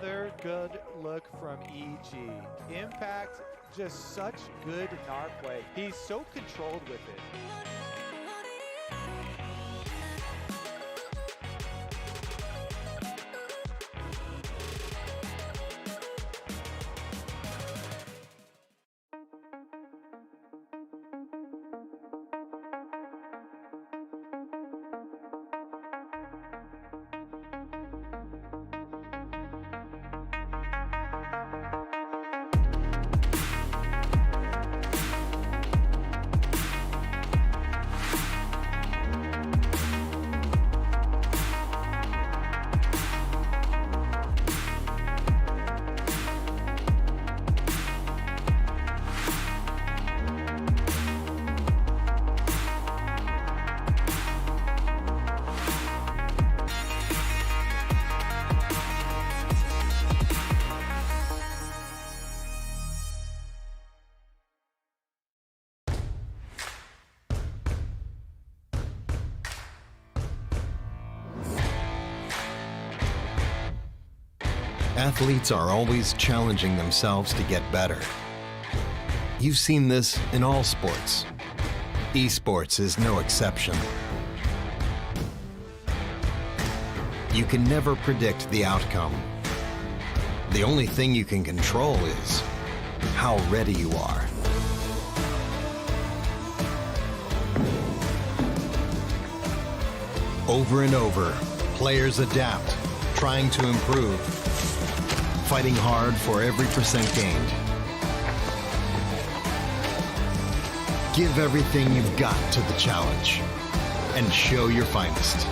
Another good look from EG. Impact, just such good NAR play. He's so controlled with it. Athletes are always challenging themselves to get better. You've seen this in all sports. Esports is no exception. You can never predict the outcome. The only thing you can control is how ready you are. Over and over, players adapt, trying to improve, fighting hard for every percent gained. Give everything you've got to the challenge and show your finest.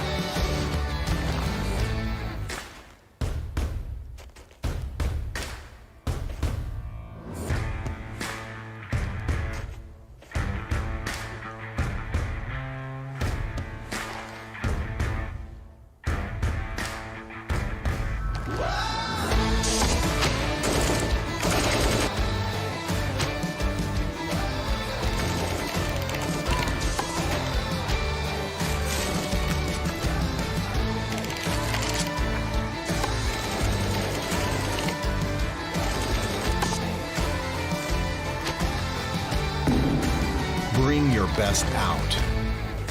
Bring your best out.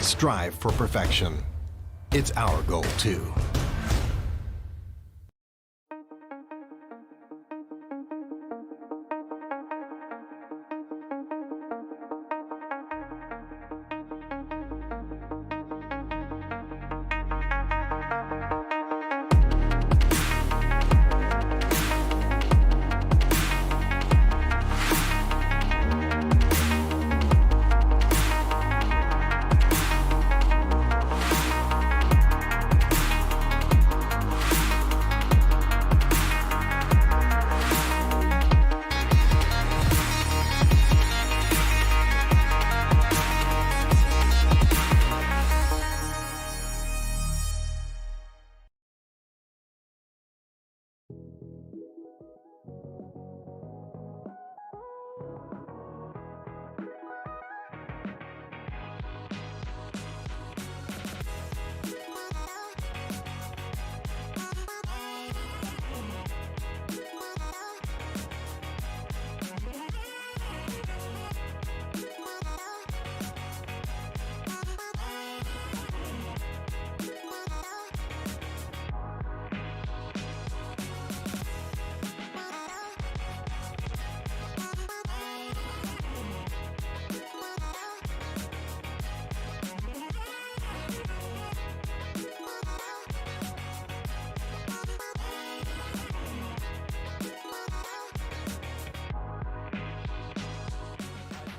Strive for perfection. It's our goal too.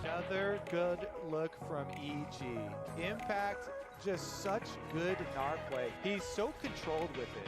Another good look from EG. Impact, just such good NAR play. He's so controlled with it.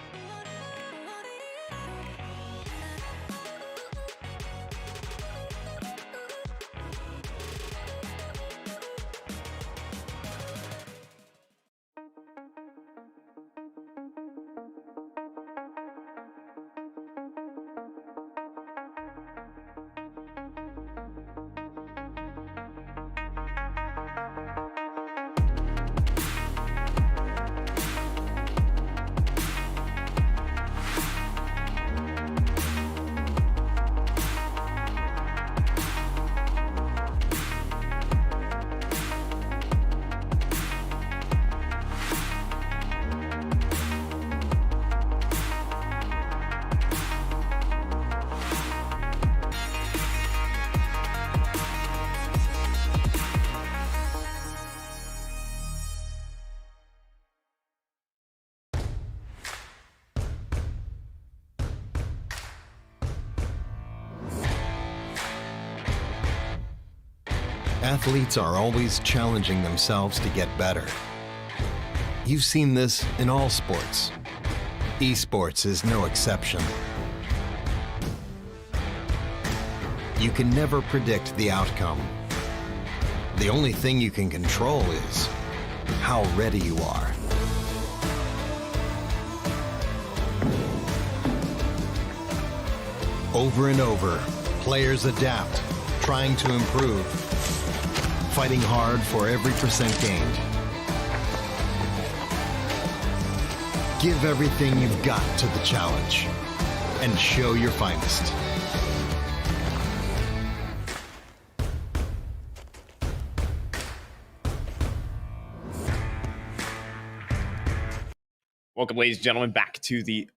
Athletes are always challenging themselves to get better. You've seen this in all sports. Esports is no exception. You can never predict the outcome. The only thing you can control is how ready you are. Over and over, players adapt, trying to improve, fighting hard for every percent gained. Give everything you've got to the challenge and show your finest. Welcome, ladies and gentlemen, back to the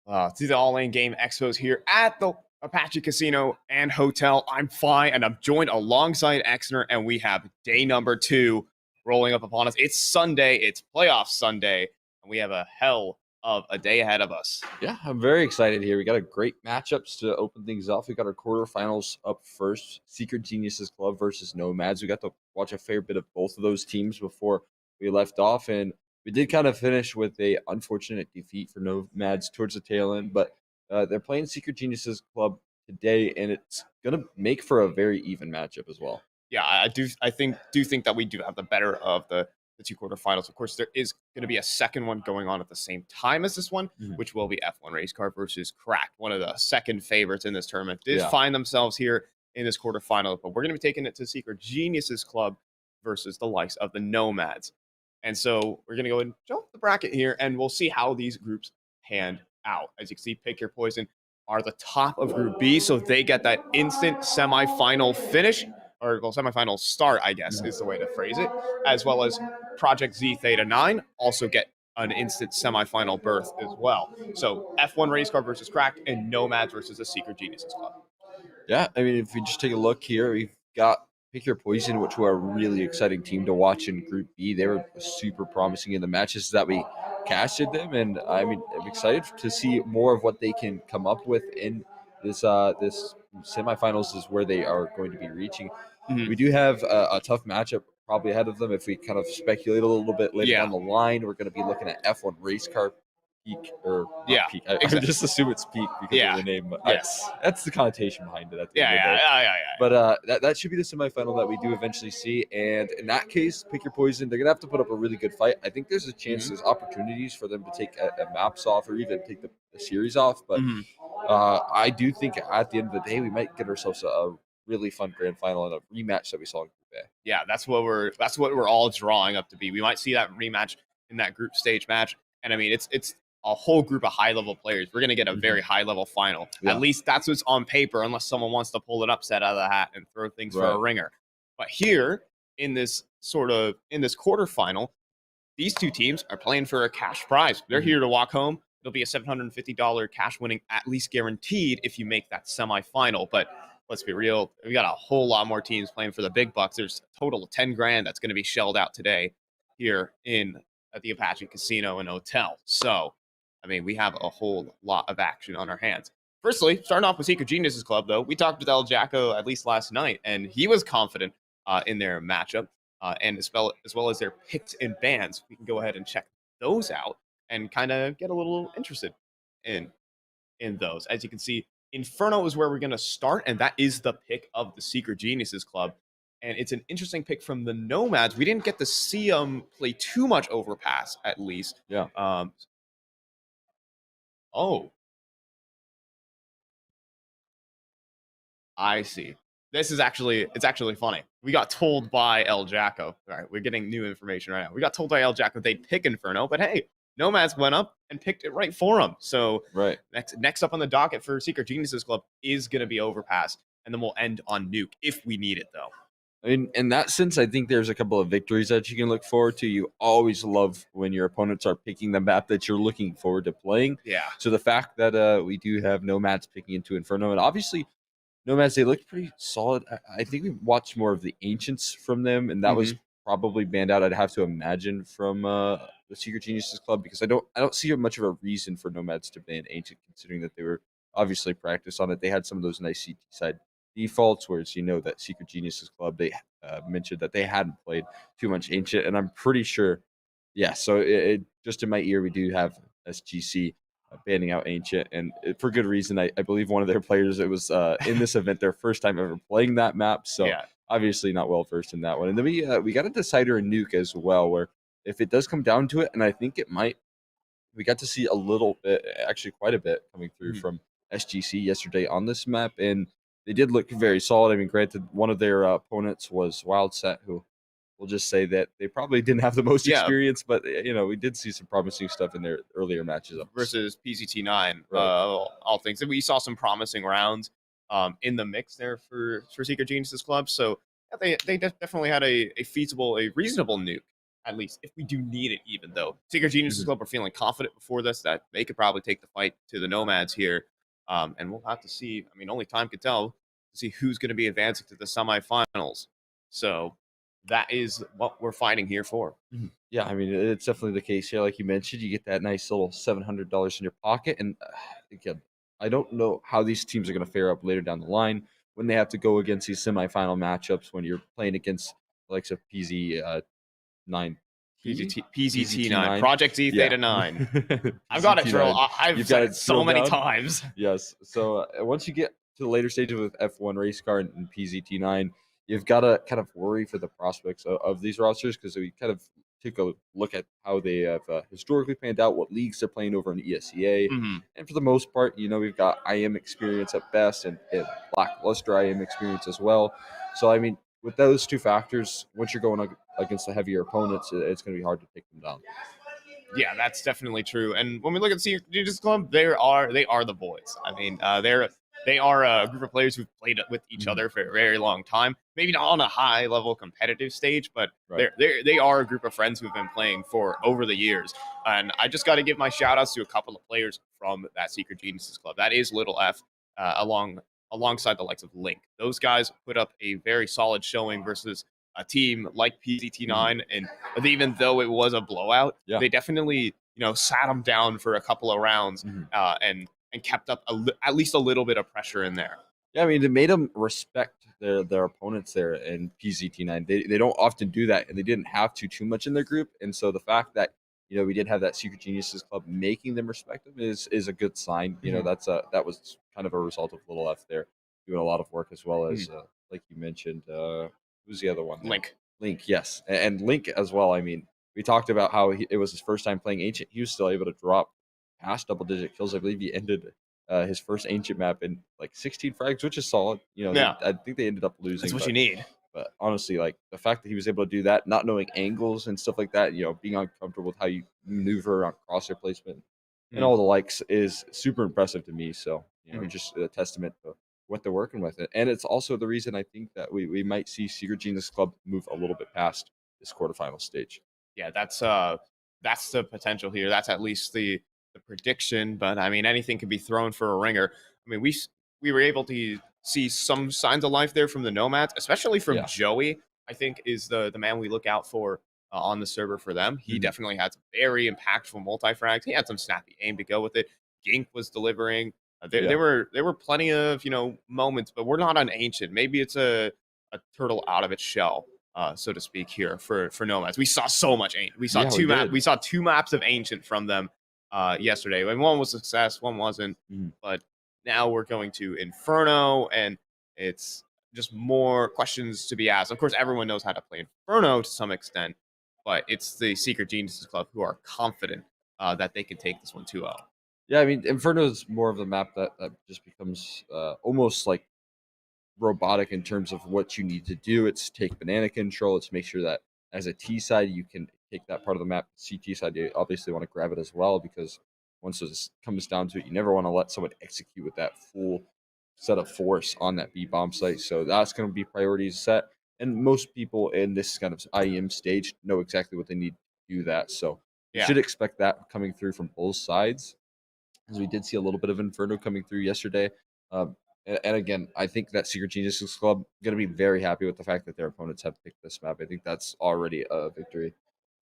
all-in game expos here at the Apache Casino and Hotel. I'm Fi, and I'm joined alongside Exner, and we have day number 2 rolling up upon us. It's Sunday, it's playoff Sunday, and we have a hell of a day ahead of us. Yeah, I'm very excited here. We got a great matchups to open things off. We got our quarterfinals up first. Secret Geniuses Club versus Nomads. We got to watch a fair bit of both of those teams before we left off, and we did kind of finish with a unfortunate defeat for Nomads towards the tail end, but they're playing Secret Geniuses Club today, and it's gonna make for a very even matchup as well. Yeah, I think that we do have the better of the 2 quarterfinals. Of course, there is going to be a second one going on at the same time as this one, which will be F1 Race Car versus Cracked, one of the second favorites in this tournament. Did find themselves here in this quarterfinal, but we're going to be taking it to Secret Geniuses Club versus the likes of the Nomads. And so we're going to go and jump the bracket here, and we'll see how these groups pan out. As you can see, Pick Your Poison are the top of Group B, so they get that instant semifinal finish, or well, semifinal start, I guess, is the way to phrase it, as well as Project Z Theta 9 also get an instant semifinal berth as well. So F1 Race Car versus Crack, and Nomads versus the Secret Geniuses Club. Yeah, I mean, if we just take a look here, we've got Pick Your Poison, which were a really exciting team to watch in Group B. They were super promising in the matches that we casted them, and I mean, I'm excited to see more of what they can come up with in this this semifinals is where they are going to be reaching. We do have a tough matchup probably ahead of them. If we kind of speculate a little bit later down the line, we're going to be looking at F1 Race Car Peak, or Peak. I just assume it's Peak because of the name. But that's the connotation behind it. At the end of the day. But that should be the semifinal that we do eventually see. And in that case, Pick Your Poison, they're going to have to put up a really good fight. I think there's a chance, there's opportunities for them to take a maps off or even take the series off. But I do think at the end of the day, we might get ourselves a really fun grand final and a rematch that we saw in Group A. Yeah, that's what we're all drawing up to be. We might see that rematch in that group stage match. And I mean, it's a whole group of high-level players. We're going to get a very high-level final. At least that's what's on paper, unless someone wants to pull an upset out of the hat and throw things for a ringer. But here, in this quarterfinal, these 2 teams are playing for a cash prize. They're here to walk home. It'll be a $750 cash winning, at least guaranteed, if you make that semifinal. But let's be real, we got a whole lot more teams playing for the big bucks. There's a total of 10 grand that's going to be shelled out today here at the Apache Casino and Hotel. So, I mean, we have a whole lot of action on our hands. Firstly, starting off with Secret Geniuses Club, though, we talked with El Jacko at least last night, and he was confident in their matchup, and as well as their picks and bans. We can go ahead and check those out and kind of get a little interested in those. As you can see, Inferno is where we're going to start, and that is the pick of the Secret Geniuses Club. And it's an interesting pick from the Nomads. We didn't get to see them play too much Overpass, at least. Yeah. I see. It's actually funny. We got told by El Jacko. All right, we're getting new information right now. We got told by El Jacko they'd pick Inferno, but hey, Nomads went up and picked it right for them. So next up on the docket for Secret Geniuses Club is going to be Overpass, and then we'll end on Nuke if we need it, though. In that sense, I think there's a couple of victories that you can look forward to. You always love when your opponents are picking the map that you're looking forward to playing. Yeah. So the fact that we do have Nomads picking into Inferno, and obviously Nomads, they looked pretty solid. I think we watched more of the Ancients from them, and that was probably banned out, I'd have to imagine, from the Secret Geniuses Club, because I don't see much of a reason for Nomads to ban Ancient, considering that they were obviously practiced on it. They had some of those nice CT side defaults, whereas you know that Secret Geniuses Club, they mentioned that they hadn't played too much Ancient, and I'm pretty sure, yeah. So just in my ear, we do have SGC banning out Ancient, and for good reason. I believe one of their players, it was in this event, their first time ever playing that map, so Yeah. obviously not well versed in that one. And then we got a decider in Nuke as well, where if it does come down to it, and I think it might, we got to see a little bit, actually quite a bit, coming through from SGC yesterday on this map, and they did look very solid. I mean, granted, one of their opponents was Wildset, who we'll just say that they probably didn't have the most Yeah. experience, but we did see some promising stuff in their earlier matches versus PZT9. Right. All things, and we saw some promising rounds in the mix there for Secret Geniuses Club. So yeah, they definitely had a reasonable nuke. At least if we do need it, even though Secret Geniuses Club are feeling confident before this that they could probably take the fight to the Nomads here, and we'll have to see. I mean, only time could tell to see who's going to be advancing to the semifinals. So that is what we're fighting here for. Yeah, I mean, it's definitely the case here. Like you mentioned, you get that nice little $700 in your pocket. And again, I don't know how these teams are going to fare up later down the line when they have to go against these semifinal matchups when you're playing against the likes of PZ9. PZT9, Project Z Yeah. Theta 9. I've got it, Drill. I've You've said got it it so drilled many down? times. Yes. So once you get to the later stages with F1 Race Car and PZT9, you've got to kind of worry for the prospects of these rosters, because we kind of took a look at how they have historically panned out, what leagues they're playing over in ESEA. And for the most part, we've got IM experience at best and lackluster IM experience as well. So, I mean, with those two factors, once you're going against the heavier opponents, it's going to be hard to take them down. Yeah, that's definitely true. And when we look at Secret Geniuses Club, they are the boys. I mean, they are a group of players who've played with each other for a very long time. Maybe not on a high level competitive stage, but they are a group of friends who've been playing for over the years. And I just got to give my shout outs to a couple of players from that Secret Geniuses Club. That is Little F, alongside the likes of Link. Those guys put up a very solid showing versus a team like PZT9, and even though it was a blowout, they definitely sat them down for a couple of rounds and kept up at least a little bit of pressure in there. Yeah, I mean, it made them respect their opponents there in PZT9. They don't often do that, and they didn't have too much in their group. And so the fact that we did have that Secret Geniuses Club making them respect them is a good sign. That was kind of a result of Little F there doing a lot of work, as well as like you mentioned. Who's the other one? There? Link, yes. And Link as well. I mean, we talked about how it was his first time playing Ancient. He was still able to drop past double-digit kills. I believe he ended his first Ancient map in like 16 frags, which is solid. I think they ended up losing. That's what you need. But honestly, like the fact that he was able to do that, not knowing angles and stuff like that, being uncomfortable with how you maneuver around crosshair placement and all the likes is super impressive to me. So, just a testament to what they're working with. And it's also the reason I think that we might see Secret Genius Club move a little bit past this quarterfinal stage. Yeah, that's the potential here. That's at least the prediction. But I mean, anything can be thrown for a ringer. I mean, we were able to see some signs of life there from the Nomads, especially from Joey. I think is the man we look out for on the server for them. He definitely had some very impactful multi-frags. He had some snappy aim to go with it. Gink was delivering. There were plenty of moments, but we're not on Ancient. Maybe it's a turtle out of its shell, so to speak, here for Nomads. We saw so much Ancient. We saw two maps of Ancient from them yesterday. And one was success, one wasn't. But now we're going to Inferno, and it's just more questions to be asked. Of course, everyone knows how to play Inferno to some extent, but it's the Secret Geniuses Club who are confident that they can take this one 2-0. Yeah, I mean, Inferno is more of a map that just becomes almost like robotic in terms of what you need to do. It's take banana control. It's make sure that as a T side, you can take that part of the map. CT side, you obviously want to grab it as well, because once it comes down to it, you never want to let someone execute with that full set of force on that B bomb site. So that's going to be priorities set. And most people in this kind of IEM stage know exactly what they need to do that. So you should expect that coming through from both sides, as we did see a little bit of Inferno coming through yesterday. And again, I think that Secret Geniuses Club going to be very happy with the fact that their opponents have picked this map. I think that's already a victory.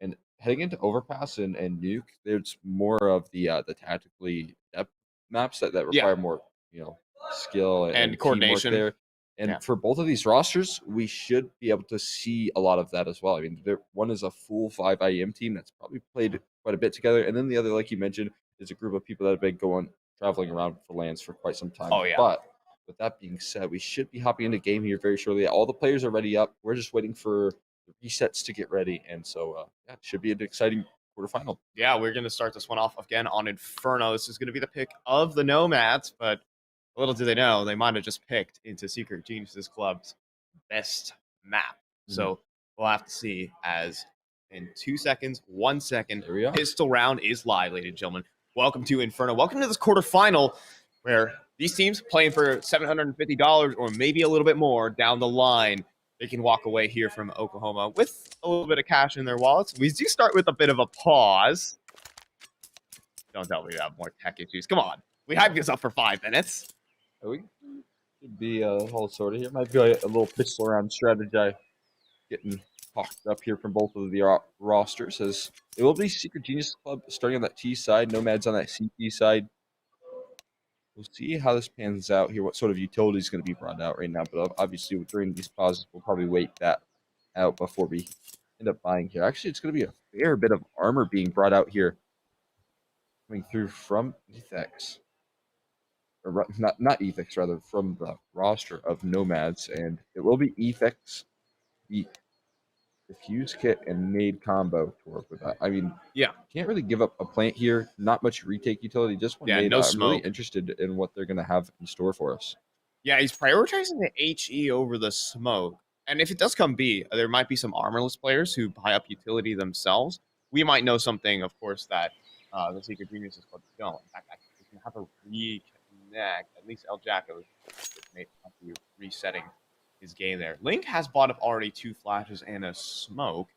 And heading into Overpass and Nuke, there's more of the tactically depth maps that require more skill and coordination there. And for both of these rosters, we should be able to see a lot of that as well. I mean, one is a full 5 IEM team that's probably played quite a bit together. And then the other, like you mentioned, is a group of people that have been traveling around for LANs for quite some time. Oh, yeah. But with that being said, we should be hopping into game here very shortly. All the players are ready up. We're just waiting for the resets to get ready. And so, it should be an exciting quarterfinal. Yeah, we're going to start this one off again on Inferno. This is going to be the pick of the mAAds, but little do they know, they might have just picked into Secret Geniuses Club's best map. So we'll have to see as in 2 seconds, 1 second, pistol round is live, ladies and gentlemen. Welcome to Inferno. Welcome to this quarterfinal where these teams playing for $750 or maybe a little bit more down the line. They can walk away here from Oklahoma with a little bit of cash in their wallets. We do start with a bit of a pause. Don't tell me we have more tech issues. Come on. We hyped this up for 5 minutes. We could be all sorted here. Might be a little pistol round strategy getting talked up here from both of the rosters, as it will be Secret Genius Club starting on that T side, mAAds on that CT side. We'll see how this pans out here, what sort of utility is going to be brought out right now. But obviously, during these pauses, we'll probably wait that out before we end up buying here. Actually, it's going to be a fair bit of armor being brought out here, coming through from Ethex. Or not Ethics, rather, from the roster of mAAds, and it will be Ethics, the Diffuse Kit, and mAAd combo to work with that. I mean, can't really give up a plant here. Not much retake utility, just one mAAd. No I'm smoke. really interested in what they're going to have in store for us. Yeah, he's prioritizing the HE over the smoke. And if it does come B, there might be some armorless players who buy up utility themselves. We might know something, of course, that the Secret Geniuses Club don't. In fact, we can have a at least El Jacko may be resetting his game there. Link has bought up already 2 flashes and a smoke.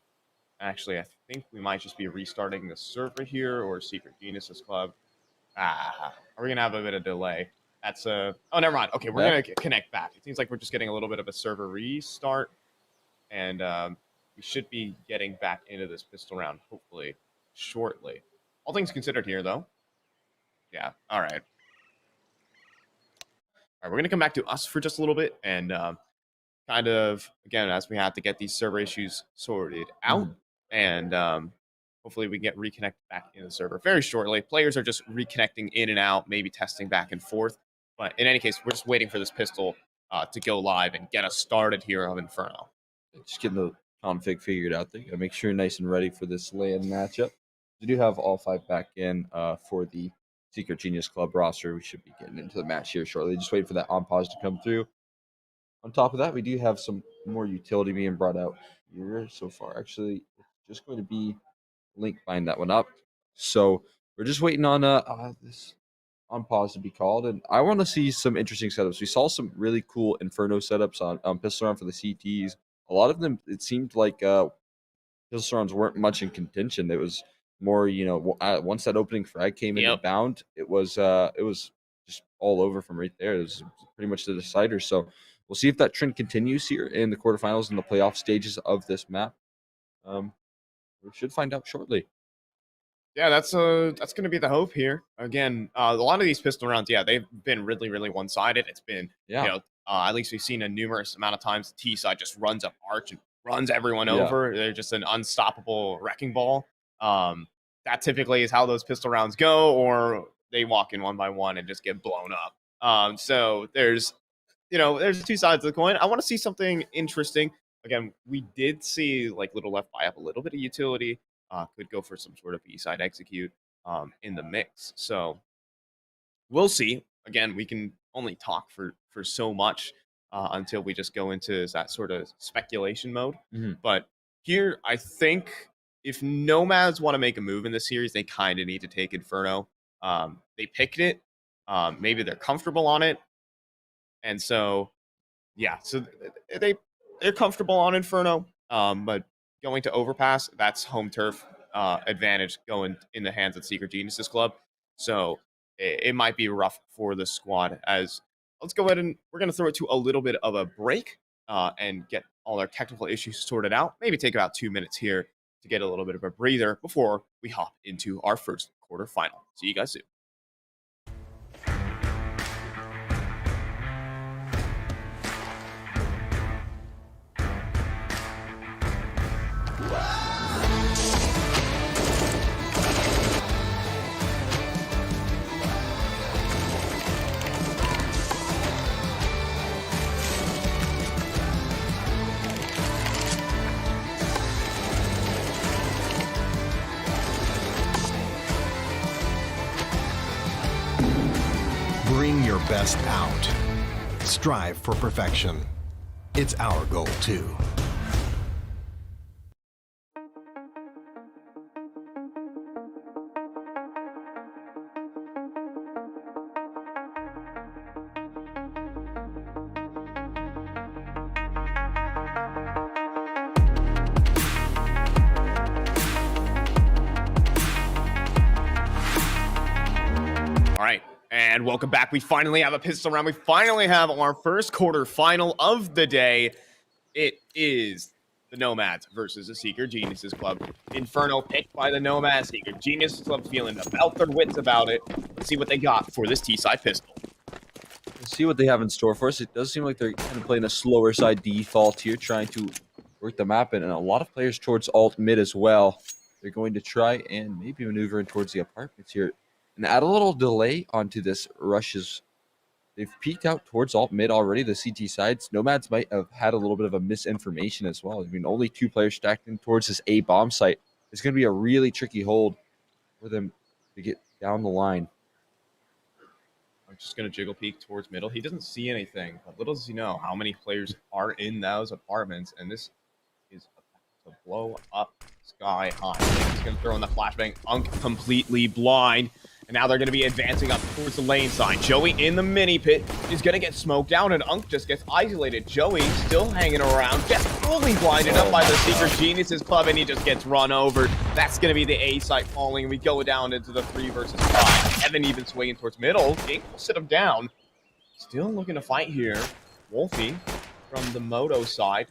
Actually, I think we might just be restarting the server here, or Secret Geniuses Club. Are we gonna have a bit of delay? That's oh, never mind. Okay, we're gonna connect back. It seems like we're just getting a little bit of a server restart, and we should be getting back into this pistol round hopefully shortly. All things considered here, though. Yeah. All right. All right, we're going to come back to us for just a little bit and kind of, again, as we have to get these server issues sorted out, and hopefully we get reconnected back in the server very shortly. Players are just reconnecting in and out, maybe testing back and forth. But in any case, we're just waiting for this pistol to go live and get us started here on Inferno. Just getting the config figured out there. Got to make sure you're nice and ready for this LAN matchup. We do have all 5 back in for the Secret Genius Club roster. We should be getting into the match here shortly. Just waiting for that on pause to come through. On top of that, we do have some more utility being brought out here so far. Actually, it's just going to be Link buying that one up. So we're just waiting on this on pause to be called. And I want to see some interesting setups. We saw some really cool Inferno setups on pistol round for the CTs. A lot of them, it seemed like pistol rounds weren't much in contention. It was more, once that opening frag came in and bound, it was just all over from right there. It was pretty much the decider. So we'll see if that trend continues here in the quarterfinals and the playoff stages of this map. We should find out shortly. Yeah, that's going to be the hope here. Again, a lot of these pistol rounds, they've been really, really one-sided. It's been, at least we've seen a numerous amount of times the T side just runs up arch and runs everyone over. They're just an unstoppable wrecking ball. That typically is how those pistol rounds go, or they walk in one by one and just get blown up. So there's 2 sides of the coin. I want to see something interesting. Again, we did see like Little Left buy up a little bit of utility. Could go for some sort of B-side execute in the mix. So we'll see. Again, we can only talk for so much until we just go into that sort of speculation mode. But here, I think if mAAds want to make a move in this series, they kind of need to take Inferno. They picked it. Maybe they're comfortable on it. And so, so they're comfortable on Inferno. But going to Overpass, that's home turf advantage going in the hands of Secret Geniuses Club. So it might be rough for the squad. As let's go ahead and we're going to throw it to a little bit of a break and get all our technical issues sorted out. Maybe take about 2 minutes here to get a little bit of a breather before we hop into our first quarterfinal. See you guys soon. your best out. Strive for perfection. It's our goal, too. All right, and welcome back. We finally have a pistol round. We finally have our first quarterfinal of the day. It is the Nomads versus the Seeker Geniuses Club. Inferno picked by the Nomads. Seeker Geniuses Club feeling about their wits about it. Let's see what they got for this T-side pistol. Let's see what they have in store for us. It does seem like they're kind of playing a slower side default here, trying to work the map in, and a lot of players towards alt mid as well. They're going to try and maybe maneuver in towards the apartments here and add a little delay onto this rushes. They've peeked out towards alt mid already, the CT sides. Nomads might have had a little bit of a misinformation as well. I mean, only 2 players stacked in towards this A bomb site. It's going to be a really tricky hold for them to get down the line. I'm just going to jiggle peek towards middle. He doesn't see anything, but little does he know how many players are in those apartments, and this is about to blow up sky high. He's going to throw in the flashbang. Unk completely blind. And now they're going to be advancing up towards the lane side. Joey in the mini pit is going to get smoked down, and Unk just gets isolated. Joey still hanging around, gets fully blinded up by the Secret Geniuses Club, and he just gets run over. That's going to be the A site falling. We go down into the 3 versus 5. Evan even swinging towards middle. Gink will sit him down. Still looking to fight here. Wolfie from the Moto side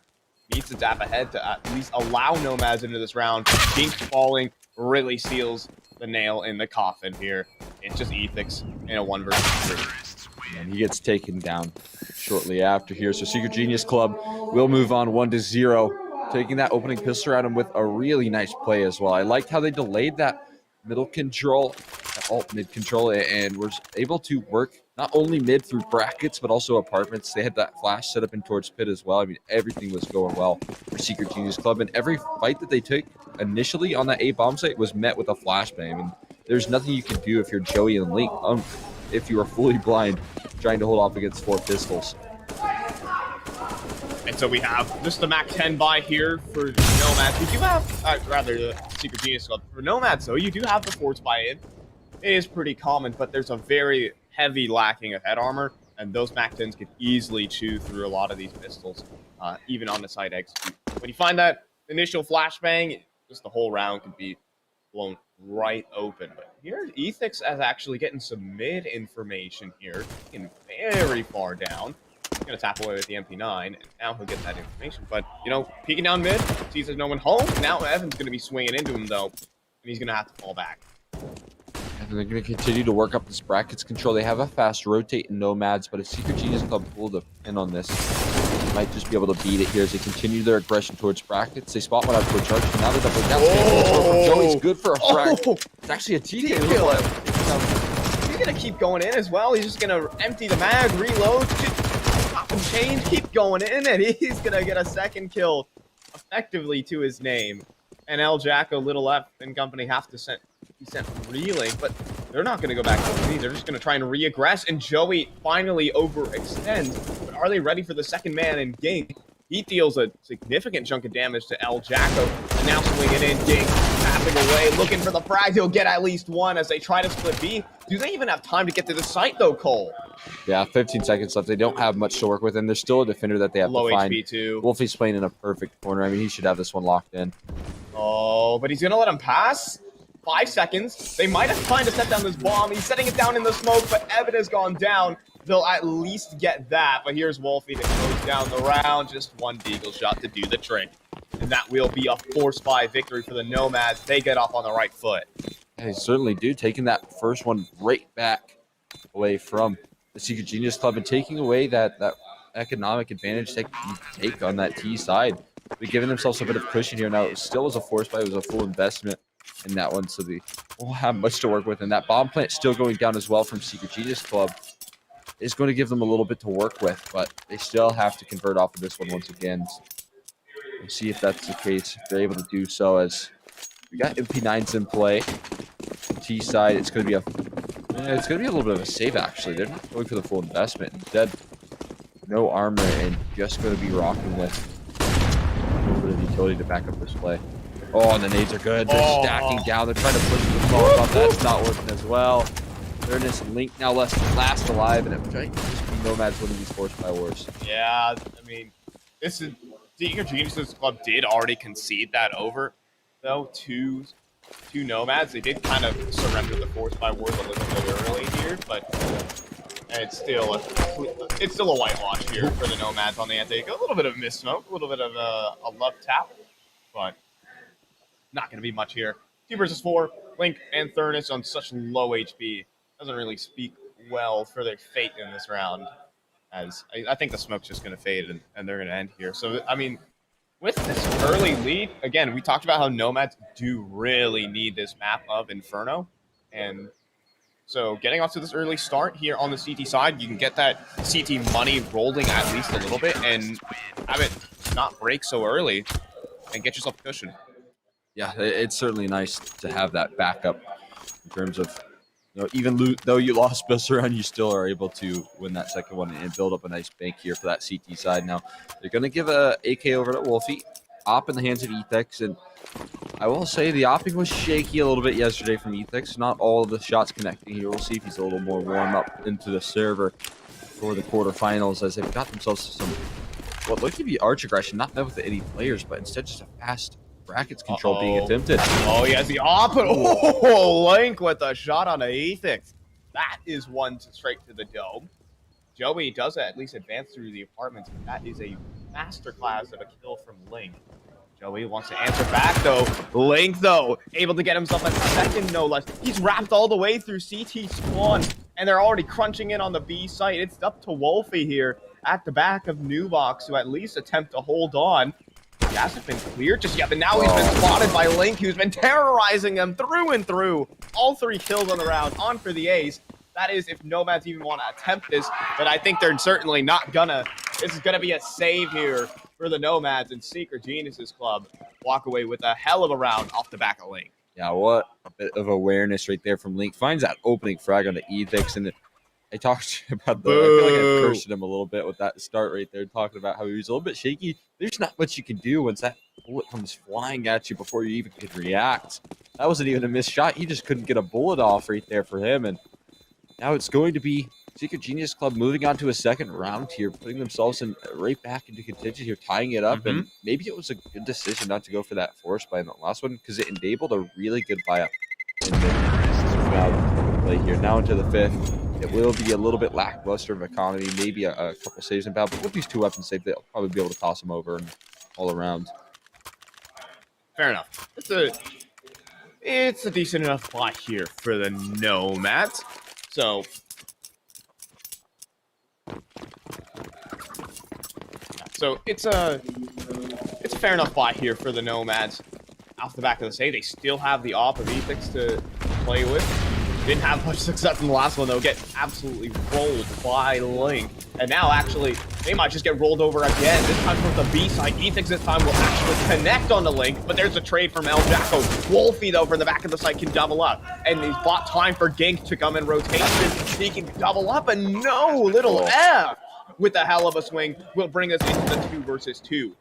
needs to tap ahead to at least allow Nomads into this round. Gink falling really seals the nail in the coffin here. It's just Ethics in a 1 versus 3. And he gets taken down shortly after here. So Secret Genius Club will move on 1-0, taking that opening pistol at him with a really nice play as well. I liked how they delayed that middle control, that alt mid control, and was able to work not only mid through brackets, but also apartments. They had that flash set up in towards pit as well. I mean, everything was going well for Secret Genius Club, and every fight that they took initially on that A bomb site was met with a flashbang. I mean, there's nothing you can do if you're Joey and Link, if you are fully blind, trying to hold off against 4 pistols. And so we have just the MAC-10 buy here for Nomads. We do have, rather, the Secret Genius Club. For Nomads, though, you do have the Force buy-in. It is pretty common, but there's a very heavy lacking of head armor, and those MAC-10s could easily chew through a lot of these pistols, even on the side execute. When you find that initial flashbang, just the whole round could be blown right open. But here, Ethics is actually getting some mid information here, getting very far down. He's going to tap away with the MP9, and now he'll get that information. But, you know, peeking down mid, sees there's no one home. Now Evan's going to be swinging into him, though, and he's going to have to fall back. And they're going to continue to work up this brackets control. They have a fast rotate in Nomads, but a Secret Genius Club pulled a pin on this. They might just be able to beat it here as they continue their aggression towards brackets. They spot one out for a charge, and now they're doubling down. Oh! Joey's good for a frag. Oh! It's actually a TK kill. He's going to keep going in as well. He's just going to empty the mag, reload, pop and change, keep going in, and he's going to get a second kill effectively to his name. And El Jacko, Little F, and company have to be sent reeling, but they're not going to go back to these. They're just going to try and re-aggress, and Joey finally overextends. But are they ready for the second man in Gink? He deals a significant chunk of damage to El Jacko, and now swinging in, Gink tapping away, looking for the frag. He'll get at least one as they try to split B. Do they even have time to get to the site, though, Cole? Yeah, 15 seconds left. They don't have much to work with, and there's still a defender that they have Low to find. HP too. Wolfie's playing in a perfect corner. I mean, he should have this one locked in. Oh, but he's going to let him pass. 5 seconds. They might have time to set down this bomb. He's setting it down in the smoke, but Evan has gone down. They'll at least get that. But here's Wolfie to close down the round. Just one deagle shot to do the trick. And that will be a 4-spy victory for the Nomads. They get off on the right foot. They certainly do, taking that first one right back away from the Secret Genius Club and taking away that economic advantage they take on that T side. They're giving themselves a bit of cushion here. Now, it still was a force buy. It was a full investment in that one, so they won't have much to work with. And that bomb plant still going down as well from Secret Genius Club is going to give them a little bit to work with, but they still have to convert off of this one once again. We'll see if that's the case, if they're able to do so, as we got MP9s in play. T side, it's going to be a Yeah, it's going to be a little bit of a save, actually. They're not going for the full investment. Instead, no armor and just going to be rocking with a little bit of utility to back up this play. Oh, and the nades are good. They're stacking down. They're trying to push the ball, but that's not working as well. Thurness and Link now last alive, and it might just be nomads winning these force by wars. Yeah, I mean, this is Seeker Geniuses Club did already concede that over, though, to nomads. They did kind of surrender the force by wars a little bit early here, but it's still a whitewash here for the nomads on the anti. A little bit of mist smoke, a little bit of a love tap, but not going to be much here. 2 versus 4, Link and Thurness on such low HP. Doesn't really speak well for their fate in this round, as I think the smoke's just going to fade and they're going to end here. So, I mean, with this early lead, again, we talked about how nomads do really need this map of Inferno. And so getting off to this early start here on the CT side, you can get that CT money rolling at least a little bit and have it not break so early and get yourself a cushion. Yeah, it's certainly nice to have that backup in terms of, even though you lost this round, you still are able to win that second one and build up a nice bank here for that CT side. Now, they're going to give a AK over to Wolfie. Op in the hands of Ethics, and I will say the opping was shaky a little bit yesterday from Ethics. Not all of the shots connecting here. We'll see if he's a little more warm up into the server for the quarterfinals, as they've got themselves some what looked to be arch aggression, not met with any players, but instead just a fast brackets control being attempted. Oh, he has the op. Oh, Link with a shot on the Ethics. That is one straight to the dome. Joey does at least advance through the apartments, but that is a masterclass of a kill from Link. Joey wants to answer back, though. Link, though, able to get himself a second, no less. He's wrapped all the way through CT spawn, and they're already crunching in on the B site. It's up to Wolfie here at the back of Nubox to at least attempt to hold on. He hasn't been cleared just yet, but now he's been spotted by Link, who's been terrorizing him through and through. All 3 kills on the round, on for the ace. That is if Nomads even want to attempt this, but I think they're certainly not gonna. This is gonna be a save here for the Nomads, and Secret Geniuses Club walk away with a hell of a round off the back of Link. Yeah, what a bit of awareness right there from Link. Finds that opening frag on the Ethics, and I talked about I feel like I cursed him a little bit with that start right there, talking about how he was a little bit shaky. There's not much you can do once that bullet comes flying at you before you even can react. That wasn't even a missed shot. He just couldn't get a bullet off right there for him, and now it's going to be Secret Genius Club moving on to a second round here, putting themselves in right back into contention here, tying it up. And maybe it was a good decision not to go for that force buy in the last one, because it enabled a really good buy up in the play here. Now into the 5th. It will be a little bit lackluster of economy, maybe a couple saves in battle, but with these 2 weapons saved, they'll probably be able to toss them over and all around. Fair enough. It's a decent enough buy here for the Nomads. So it's a fair enough buy here for the Nomads. Off the back of the save, they still have the op of Ethics to play with. Didn't have much success in the last one, though. Get absolutely rolled by Link. And now, actually, they might just get rolled over again. This time from the B side. Ethics this time will actually connect on the Link, but there's a trade from El Jacko. Wolfie, though, from the back of the site can double up. And he's bought time for Gink to come in rotation. He can double up, and no, little F with a hell of a swing will bring us into the 2 versus 2.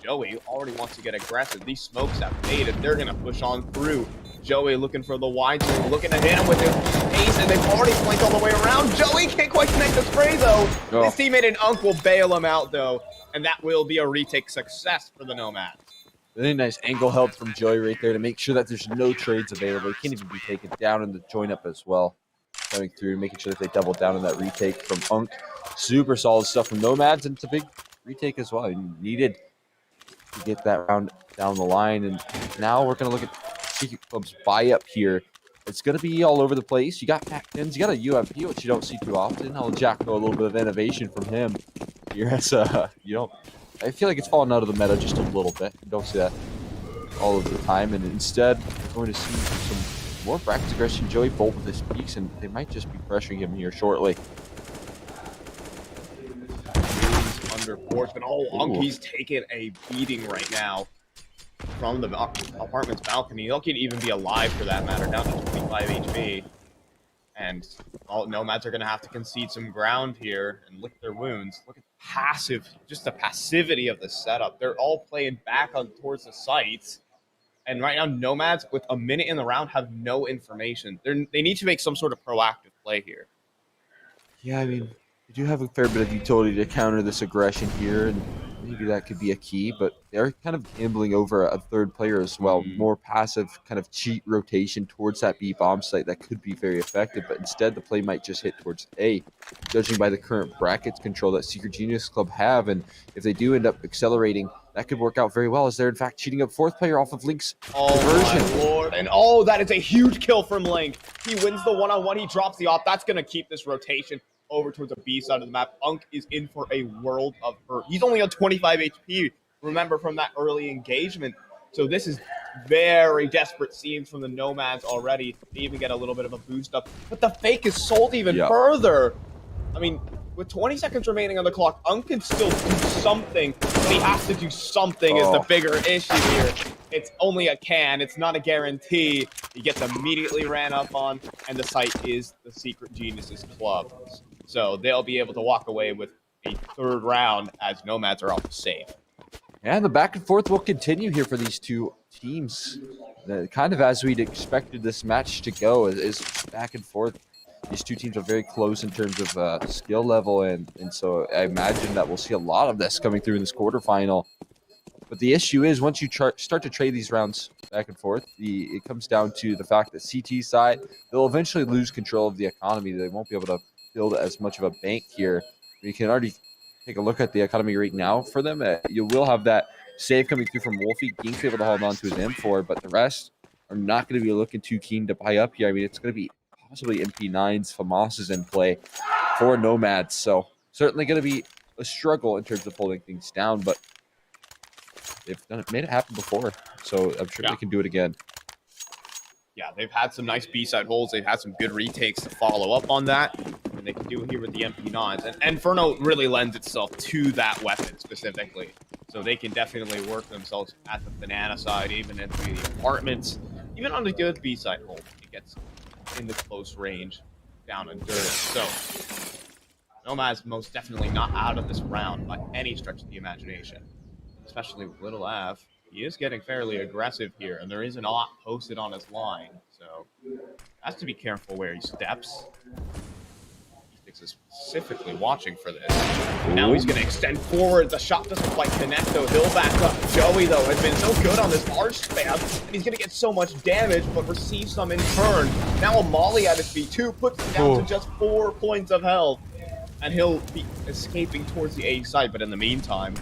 Joey already wants to get aggressive. These smokes have faded. They're going to push on through. Joey looking for the wide swing, looking to hit him with his ace, and they've already flanked all the way around. Joey can't quite connect the spray, though. His teammate and Unk will bail him out, though, and that will be a retake success for the Nomads. Really nice angle help from Joey right there to make sure that there's no trades available. He can't even be taken down in the join up as well. Coming through, making sure that they double down on that retake from Unk. Super solid stuff from Nomads, and it's a big retake as well. He needed to get that round down the line, and now we're going to look at Secret Club's buy up here. It's going to be all over the place. You got Pac-10s, you got a UMP, which you don't see too often. I'll Jacko a little bit of innovation from him. Here as I feel like it's fallen out of the meta just a little bit. You don't see that all of the time, and instead we're going to see some more brackets aggression. Joey Bolt with his peaks, and they might just be pressuring him here shortly. Under force, but Unky's taking a beating right now from the apartment's balcony. He can't even be alive for that matter, down to 25 HP. And all nomads are going to have to concede some ground here and lick their wounds. Look at just the passivity of the setup. They're all playing back on towards the sites. And right now, nomads with a minute in the round have no information. They need to make some sort of proactive play here. Yeah, I mean, they do have a fair bit of utility to counter this aggression here, and maybe that could be a key, but they're kind of gambling over a third player as well. More passive kind of cheat rotation towards that B bomb site that could be very effective, but instead the play might just hit towards A, judging by the current brackets control that Secret Genius Club have, and if they do end up accelerating, that could work out very well as they're in fact cheating up fourth player off of Link's conversion. My lord. And that is a huge kill from Link. He wins the one-on-one, he drops the off. That's going to keep this rotation over towards the B side of the map. Unk is in for a world of hurt. He's only on 25 HP, remember, from that early engagement. So this is very desperate scenes from the Nomads already. They even get a little bit of a boost up. But the fake is sold even further. I mean, with 20 seconds remaining on the clock, Unk can still do something, but he has to do something is the bigger issue here. It's only a can. It's not a guarantee. He gets immediately ran up on, and the site is the Secret Geniuses Club. So they'll be able to walk away with a third round as Nomads are off safe. And the back and forth will continue here for these two teams. Kind of as we'd expected this match to go is back and forth. These two teams are very close in terms of skill level, and so I imagine that we'll see a lot of this coming through in this quarterfinal. But the issue is once you start to trade these rounds back and forth, it comes down to the fact that CT side, they'll eventually lose control of the economy. They won't be able to build as much of a bank here. You can already take a look at the economy right now for them. You will have that save coming through from Wolfie. Gink's able to hold on to his M4, but the rest are not going to be looking too keen to buy up here. I mean, it's going to be possibly MP9s, FAMAS's in play for Nomads. So certainly going to be a struggle in terms of holding things down, but they've made it happen before. So I'm sure they can do it again. Yeah, they've had some nice B-side holds. They've had some good retakes to follow up on that. And they can do it here with the MP9s. And Inferno really lends itself to that weapon specifically. So they can definitely work themselves at the banana side, even into the apartments. Even on the good B-side hold, it gets in the close range down in dirt. So Nomad's most definitely not out of this round by any stretch of the imagination. Especially with Little F. He is getting fairly aggressive here, and there is an AWP posted on his line, so has to be careful where he steps. Ethics is specifically watching for this. Now he's going to extend forward. The shot doesn't quite connect, though. He'll back up. Joey, though, has been so good on this large spam, and he's going to get so much damage, but receive some in turn. Now a molly at his feet, too, puts him down to just 4 points of health, and he'll be escaping towards the A side, but in the meantime,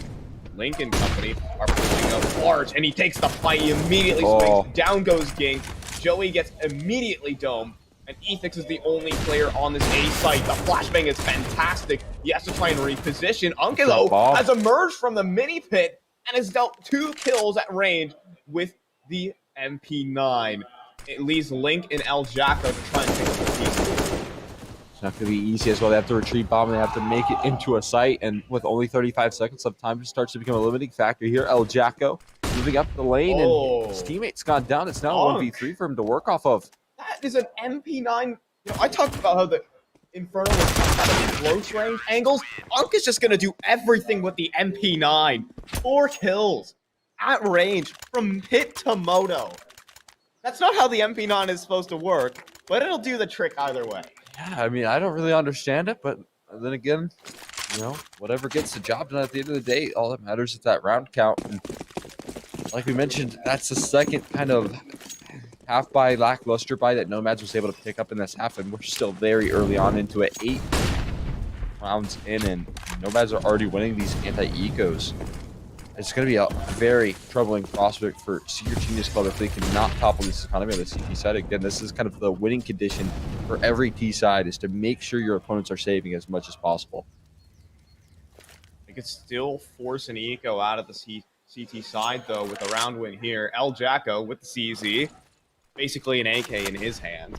Link and company are pushing up large, and he takes the fight. He immediately swings. Down goes Gink. Joey gets immediately domed, and Ethix is the only player on this A site. The flashbang is fantastic. He has to try and reposition. Unkelo has emerged from the mini pit and has dealt 2 kills at range with the MP9. It leaves Link and El Jacko to try and pick up the pieces. It's not going to be easy as well. They have to retreat bomb. They have to make it into a site. And with only 35 seconds of time, it starts to become a limiting factor here. El Jacko moving up the lane, and his teammate's gone down. It's now a 1v3 for him to work off of. That is an MP9. You know, I talked about how the Inferno was kind of close range angles. Unk is just going to do everything with the MP9. 4 kills at range from pit to moto. That's not how the MP9 is supposed to work, but it'll do the trick either way. Yeah, I mean, I don't really understand it, but then again, you know, whatever gets the job done at the end of the day, all that matters is that round count. And like we mentioned, that's the second kind of half buy, lackluster buy that Nomads was able to pick up in this half, and we're still very early on into it. 8 rounds in, and Nomads are already winning these anti-ecos. It's going to be a very troubling prospect for Secret Genius Club if they cannot topple this economy on the CT side. Again, this is kind of the winning condition for every T side, is to make sure your opponents are saving as much as possible. They could still force an eco out of the CT side, though, with a round win here. El Jacko with the CZ, basically an AK in his hand.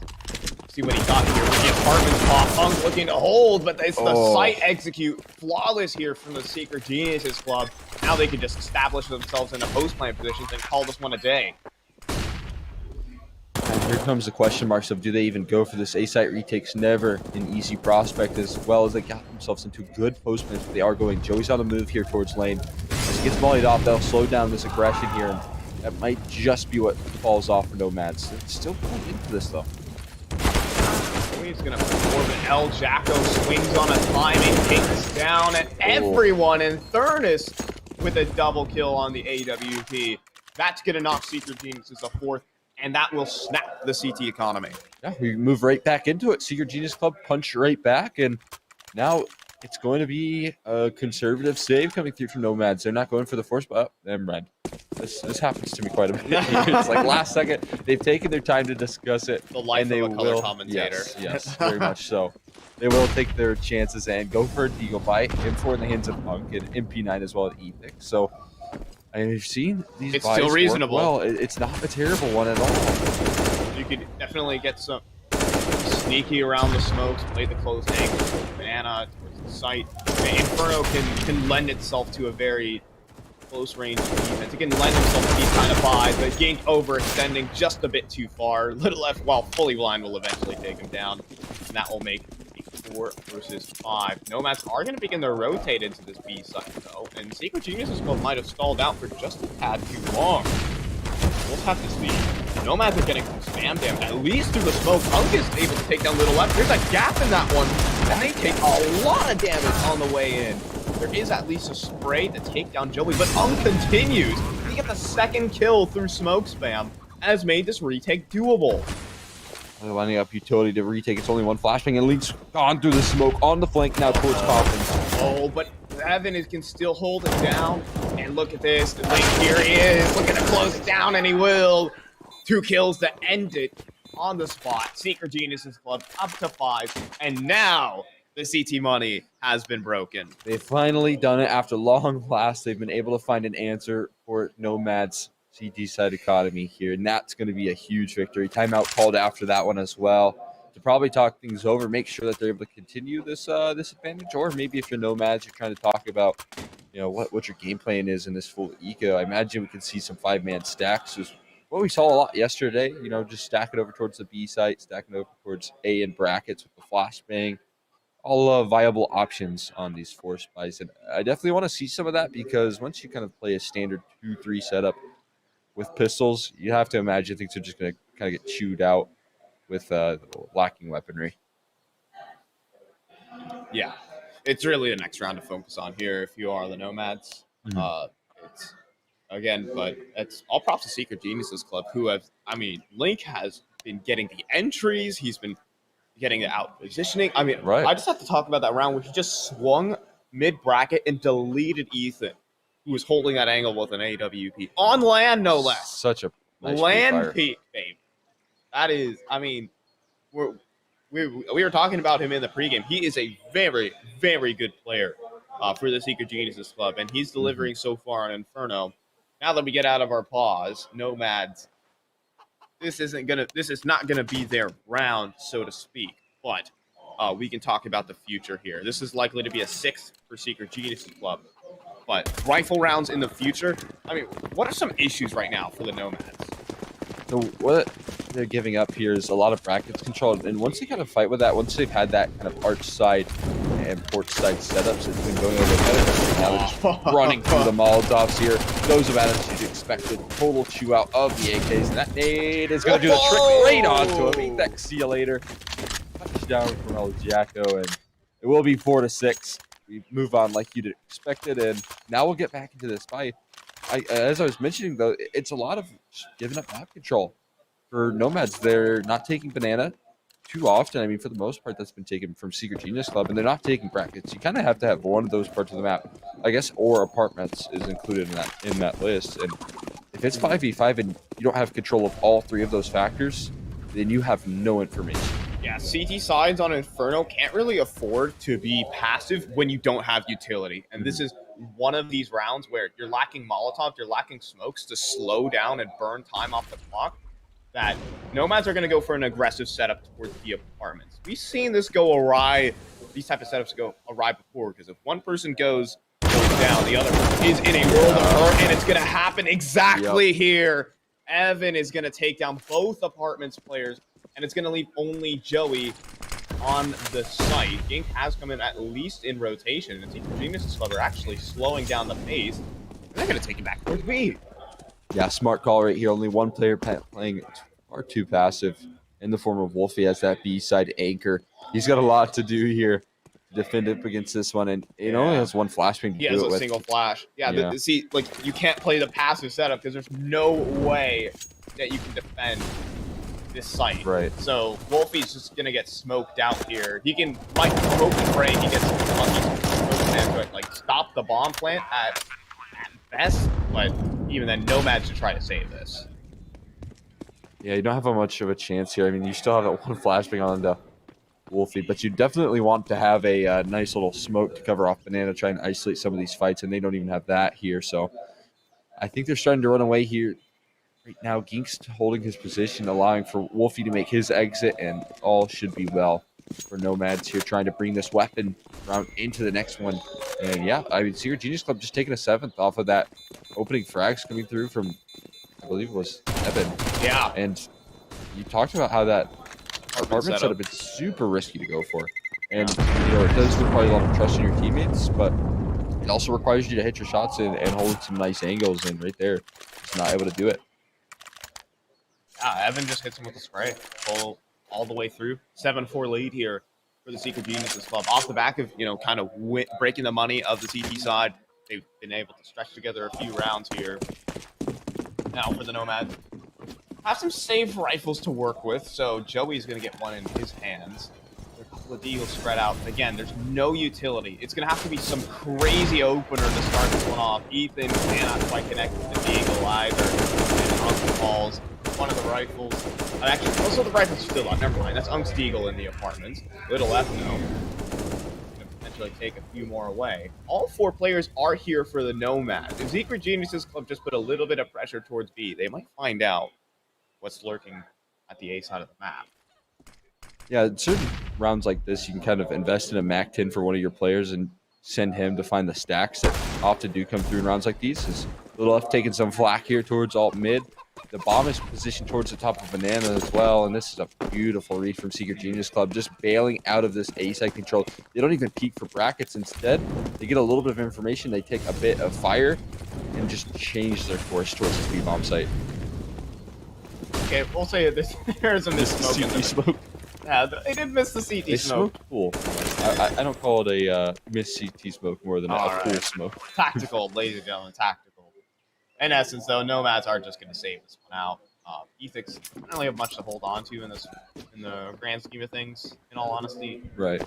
See what he got here with the apartment pop. Punk looking to hold, but it's the site execute. Flawless here from the Secret Geniuses Club. Now they can just establish themselves in a post-plant position and call this one a day. here comes the question marks of, do they even go for this? A site retake's never an easy prospect, as well as they got themselves into good postmans, but they are going. Joey's on the move here towards lane. As he gets volleyed off, that'll slow down this aggression here, and that might just be what falls off for mAAd. It's still going into this, though. He's going to perform an L. Jacko swings on a timing, takes down everyone, and Thurnis with a double kill on the AWP. That's going to knock Secret Geniuses a 4th, and that will snap the CT economy. Yeah, we move right back into it. Secret Genius Club punch right back, and now it's going to be a conservative save coming through from mAAd. They're not going for the force, but I'm red. This happens to me quite a bit. It's like last second, they've taken their time to discuss it. The life and they of a color will, commentator. Yes, very much so. They will take their chances and go for a deagle buy. M4 in the hands of Punk and MP9 as well at Epic. So I've seen these it's buys still reasonable. Well, it's not a terrible one at all. You could definitely get some sneaky around the smokes, play the close angle, banana towards the site. Inferno can lend itself to a very close range defense. It can lend itself to these kind of buys, but Gink overextending just a bit too far. Little F, while fully blind, will eventually take him down, and that will make a 4 versus 5. mAAd are going to begin to rotate into this B site, though, and Secret Geniuses might have stalled out for just a tad too long. We'll have to see. mAAd are getting some spam damage, at least through the smoke. Punk is able to take down Little F. There's a gap in that one, and they take a lot of damage on the way in. There is at least a spray to take down Joey, but Punk continues. He gets the 2nd kill through smoke spam, and has made this retake doable. They're lining up utility to retake. It's only one flashbang, and Link's gone through the smoke on the flank now towards Coffin. Oh, but Evan can still hold it down. And look at this. Link, here he is, looking to close it down, and he will. 2 kills to end it on the spot. Secret Geniuses Club up to 5, and now the CT money has been broken. They've finally done it after long last. They've been able to find an answer for mAAd's CT side economy here, and that's going to be a huge victory. Timeout called after that one as well to probably talk things over, make sure that they're able to continue this this advantage, or maybe if you're mAAd, you're trying to talk about what your game plan is in this full eco. I imagine we could see some 5-man stacks. Is what we saw a lot yesterday. Just stack it over towards the B site, stacking over towards A in brackets with the flashbang. All viable options on these force buys, and I definitely want to see some of that, because once you kind of play a standard 2-3 setup with pistols, you have to imagine things are just going to kind of get chewed out with lacking weaponry. Yeah, it's really the next round to focus on here if you are the mAAds. It's again, but it's all props to Secret Geniuses Club, who Link has been getting the entries. He's been getting the out positioning. Right. I just have to talk about that round where he just swung mid bracket and deleted Ethan, who was holding that angle with an AWP on land, no less. Such a nice land peak, babe. That is, we were talking about him in the pregame. He is a very, very good player for the Secret Geniuses Club, and he's delivering so far on Inferno. Now that we get out of our pause, mAAd, this is not gonna be their round, so to speak. But we can talk about the future here. This is likely to be a 6th for Secret Geniuses Club. But rifle rounds in the future, what are some issues right now for the mAAds? So what they're giving up here is a lot of brackets control, and once they kind of fight with that, once they've had that kind of arch side and port side setups, it's been going a little better. Now they're just running through the Molotovs here. Those have as you'd expected. Total chew out of the AKs, and that nade is going to do the trick right onto him. Eat that, see you later. Touchdown from El Jacko, and it will be 4-6. We move on like you'd expected, and now we'll get back into this fight. As I was mentioning, though, it's a lot of giving up map control. For mAAds, they're not taking banana too often. For the most part, that's been taken from Secret Genius Club, and they're not taking brackets. You kind of have to have one of those parts of the map, I guess, or apartments is included in that list. And if it's 5v5 and you don't have control of all 3 of those factors, then you have no information. Yeah, CT sides on Inferno can't really afford to be passive when you don't have utility. And this is one of these rounds where you're lacking Molotov, you're lacking smokes to slow down and burn time off the clock, that mAAds are going to go for an aggressive setup towards the apartments. We've seen this go awry, these type of setups go awry before, because if one person goes down, the other is in a world of hurt, and it's going to happen exactly here. Evan is going to take down both apartments players, and it's going to leave only Joey on the site. Gink has come in at least in rotation, and Secret Genius Club are actually slowing down the pace. They're going to take it back towards B. Yeah, smart call right here. Only one player playing far too passive in the form of Wolfie as that B-side anchor. He's got a lot to do here to defend up against this one, and it only has one flashbang to He do has it a with. single flash. Yeah, Yeah. See, like, you can't play the passive setup because there's no way that you can defend this site. Right. So Wolfie's just gonna get smoked out here. He can like hope and pray he gets lucky to like stop the bomb plant at best, but even then, mAAd should try to save this. Yeah, you don't have much of a chance here. I mean, you still have that one flashbang on the Wolfie, but you definitely want to have a nice little smoke to cover off Banana, try and isolate some of these fights, and they don't even have that here. So I think they're starting to run away here. Right now, Gink's holding his position, allowing for Wolfie to make his exit, and all should be well for mAAds here, trying to bring this weapon round into the next one. And yeah, I mean, Secret Genius Club just taking a 7th off of that opening frags coming through from, I believe it was Evan. Yeah. And you talked about how that apartment setup setup is super risky to go for. And, you know, it does require a lot of trust in your teammates, but it also requires you to hit your shots and hold some nice angles. And right there, just not able to do it. Yeah, Evan just hits him with a spray. All the way through. 7-4 lead here for the Secret Geniuses Club. Off the back of, you know, kind of breaking the money of the CT side, they've been able to stretch together a few rounds here. Now for the mAAd. Have some safe rifles to work with, so Joey's going to get one in his hands. A couple of deagles spread out. Again, there's no utility. It's going to have to be some crazy opener to start this one off. Ethan cannot quite connect with the deagle either. And Uncle falls. One of the rifles. Actually, also the rifle's still on. Never mind. That's Unk's deagle in the apartments. Little left, though. Gonna potentially take a few more away. All 4 players are here for the mAAd. If Secret Geniuses Club just put a little bit of pressure towards B, they might find out what's lurking at the A side of the map. Yeah, in certain rounds like this, you can kind of invest in a MAC 10 for one of your players and send him to find the stacks that often do come through in rounds like these. Is Little F taking some flak here towards alt mid. The bomb is positioned towards the top of Banana as well, and this is a beautiful read from Secret Genius Club, just bailing out of this A-side control. They don't even peek for brackets. Instead, they get a little bit of information. They take a bit of fire and just change their course towards the speed bomb site. Okay, we'll say this. There's a miss smoke. CT smoke. Yeah, they did miss the CT They smoke. smoked cool. I don't call it a miss CT smoke more than a cool smoke. Tactical, ladies and gentlemen, tactical. In essence, though, mAAds are just going to save this one out. Ethix don't really have much to hold on to in the grand scheme of things, in all honesty. Right.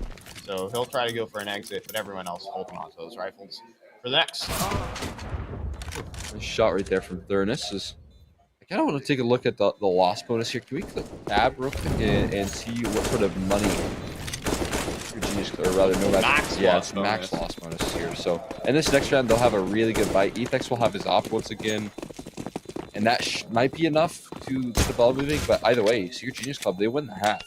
So he'll try to go for an exit, but everyone else holding on to those rifles for the next. Nice shot right there from Thurnis. I kind of want to take a look at the loss bonus here. Can we click tab real quick and see what sort of money Genius, or rather mAAd? Max yeah, loss it's bonus. max loss bonus here. So in this next round, they'll have a really good bite. Ethix will have his op once again, and that might be enough to get the ball moving. But either way, Secret Genius Club, they win the half.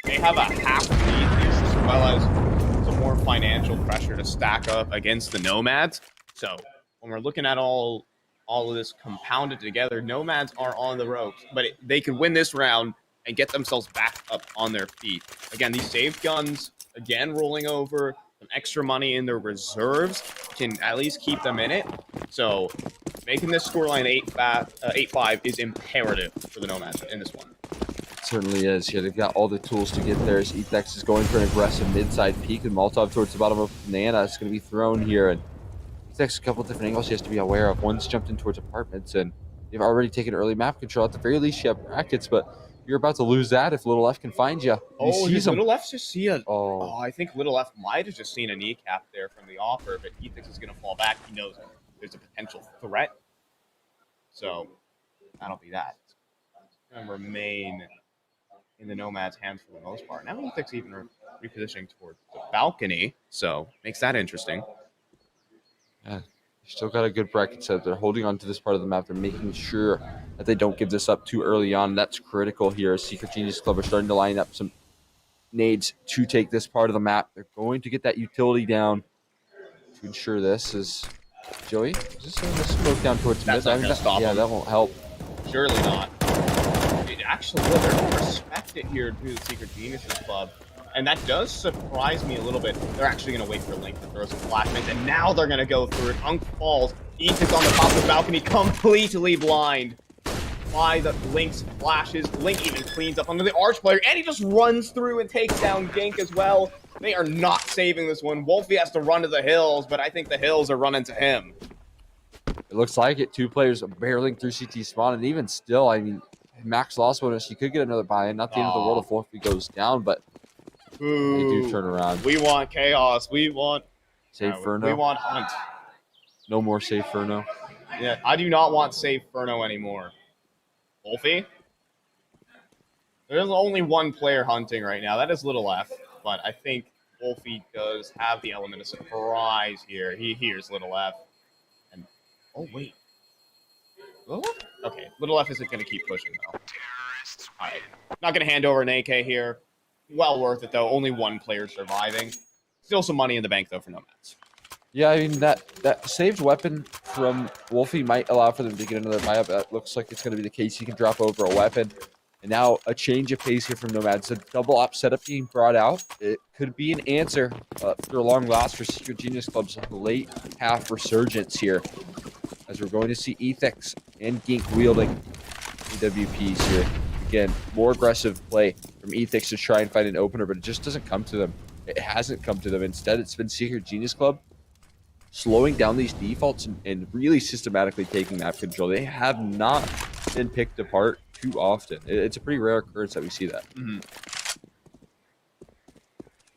They have a half lead here, as well as some more financial pressure to stack up against the mAAds. So when we're looking at all of this compounded together, mAAds are on the ropes, but they could win this round and get themselves back up on their feet. Again, these saved guns, again, rolling over, some extra money in their reserves can at least keep them in it. So making this scoreline 8-5 is imperative for the mAAds in this one. Certainly is. Yeah, they've got all the tools to get there. As Ethix is going for an aggressive mid-side peek, and Molotov towards the bottom of Banana. It's going to be thrown here, and Ethix a couple of different angles he has to be aware of. One's jumped in towards apartments, and they've already taken early map control. At the very least, you have brackets, but you're about to lose that if Little F can find you. Does Little F just see a... Oh, I think Little F might have just seen a kneecap there from the offer, but Ethix is going to fall back. He knows there's a potential threat. So that'll be that. It's going to remain in the mAAd's hands for the most part. Now Ethix even repositioning towards the balcony, so makes that interesting. yeah. Still got a good bracket set. They're holding on to this part of the map. They're making sure that they don't give this up too early on. That's critical here. Secret Genius Club are starting to line up some nades to take this part of the map. They're going to get that utility down to ensure this is... Joey, is this going to smoke down towards mid? That's not going to stop Yeah, him. that won't help. Surely not. It actually will. They're going to respect it here to the Secret Geniuses Club. And that does surprise me a little bit. They're actually going to wait for Link to throw some flashbangs, and now they're going to go through it. Unk falls. Eth is on the top of the balcony, completely blind by the Link's flashes. Link even cleans up under the Arch player, and he just runs through and takes down Gink as well. They are not saving this one. Wolfie has to run to the hills, but I think the hills are running to him. It looks like it. 2 players barreling through CT spawn, and even still, I mean, max loss bonus. You could get another buy-in. Not the end of the world if Wolfie goes down, but Ooh, they do turn around. We want chaos. We want Save Furno. We want Hunt. No more Save Furno. Yeah, I do not want Save Furno anymore. Wolfie? There's only one player hunting right now. That is Little F, but I think Wolfie does have the element of surprise here. He hears Little F. And oh wait. Little F? Okay, Little F isn't gonna keep pushing though. Alright. Not gonna hand over an AK here. Well worth it though. Only one player surviving. Still some money in the bank though for mAAds. Yeah, I mean, that saved weapon from Wolfie might allow for them to get another buy-up. That looks like it's going to be the case. He can drop over a weapon. And now a change of pace here from mAAd. A double op setup being brought out. It could be an answer for a long last for Secret Genius Club's late half resurgence here. As we're going to see Ethix and Gink wielding AWPs here. Again, more aggressive play from Ethix to try and find an opener, but it just doesn't come to them. It hasn't come to them. Instead, it's been Secret Genius Club slowing down these defaults and really systematically taking map control. They have not been picked apart too often. It's a pretty rare occurrence that we see that. Mm-hmm.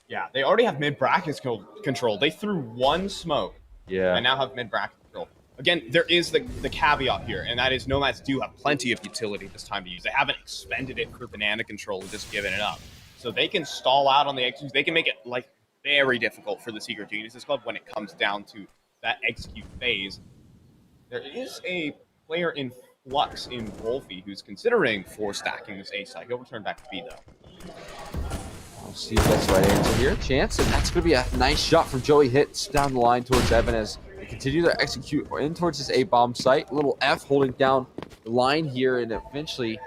Yeah, they already have mid-brackets control. They threw one smoke. Yeah. And now have mid-bracket control. Again, there is the caveat here, and that is mAAds do have plenty of utility this time to use. They haven't expended it for banana control and just given it up. So they can stall out on the execute. They can make it like very difficult for the Secret Geniuses Club when it comes down to that execute phase. There is a player in flux in Wolfie who's considering 4-stacking this A side. He'll return back to B though. We'll see if that's the right answer here. Chance, and that's going to be a nice shot from Joey. Hits down the line towards Evan as they continue to execute in towards this A-bomb site. Little F holding down the line here, and eventually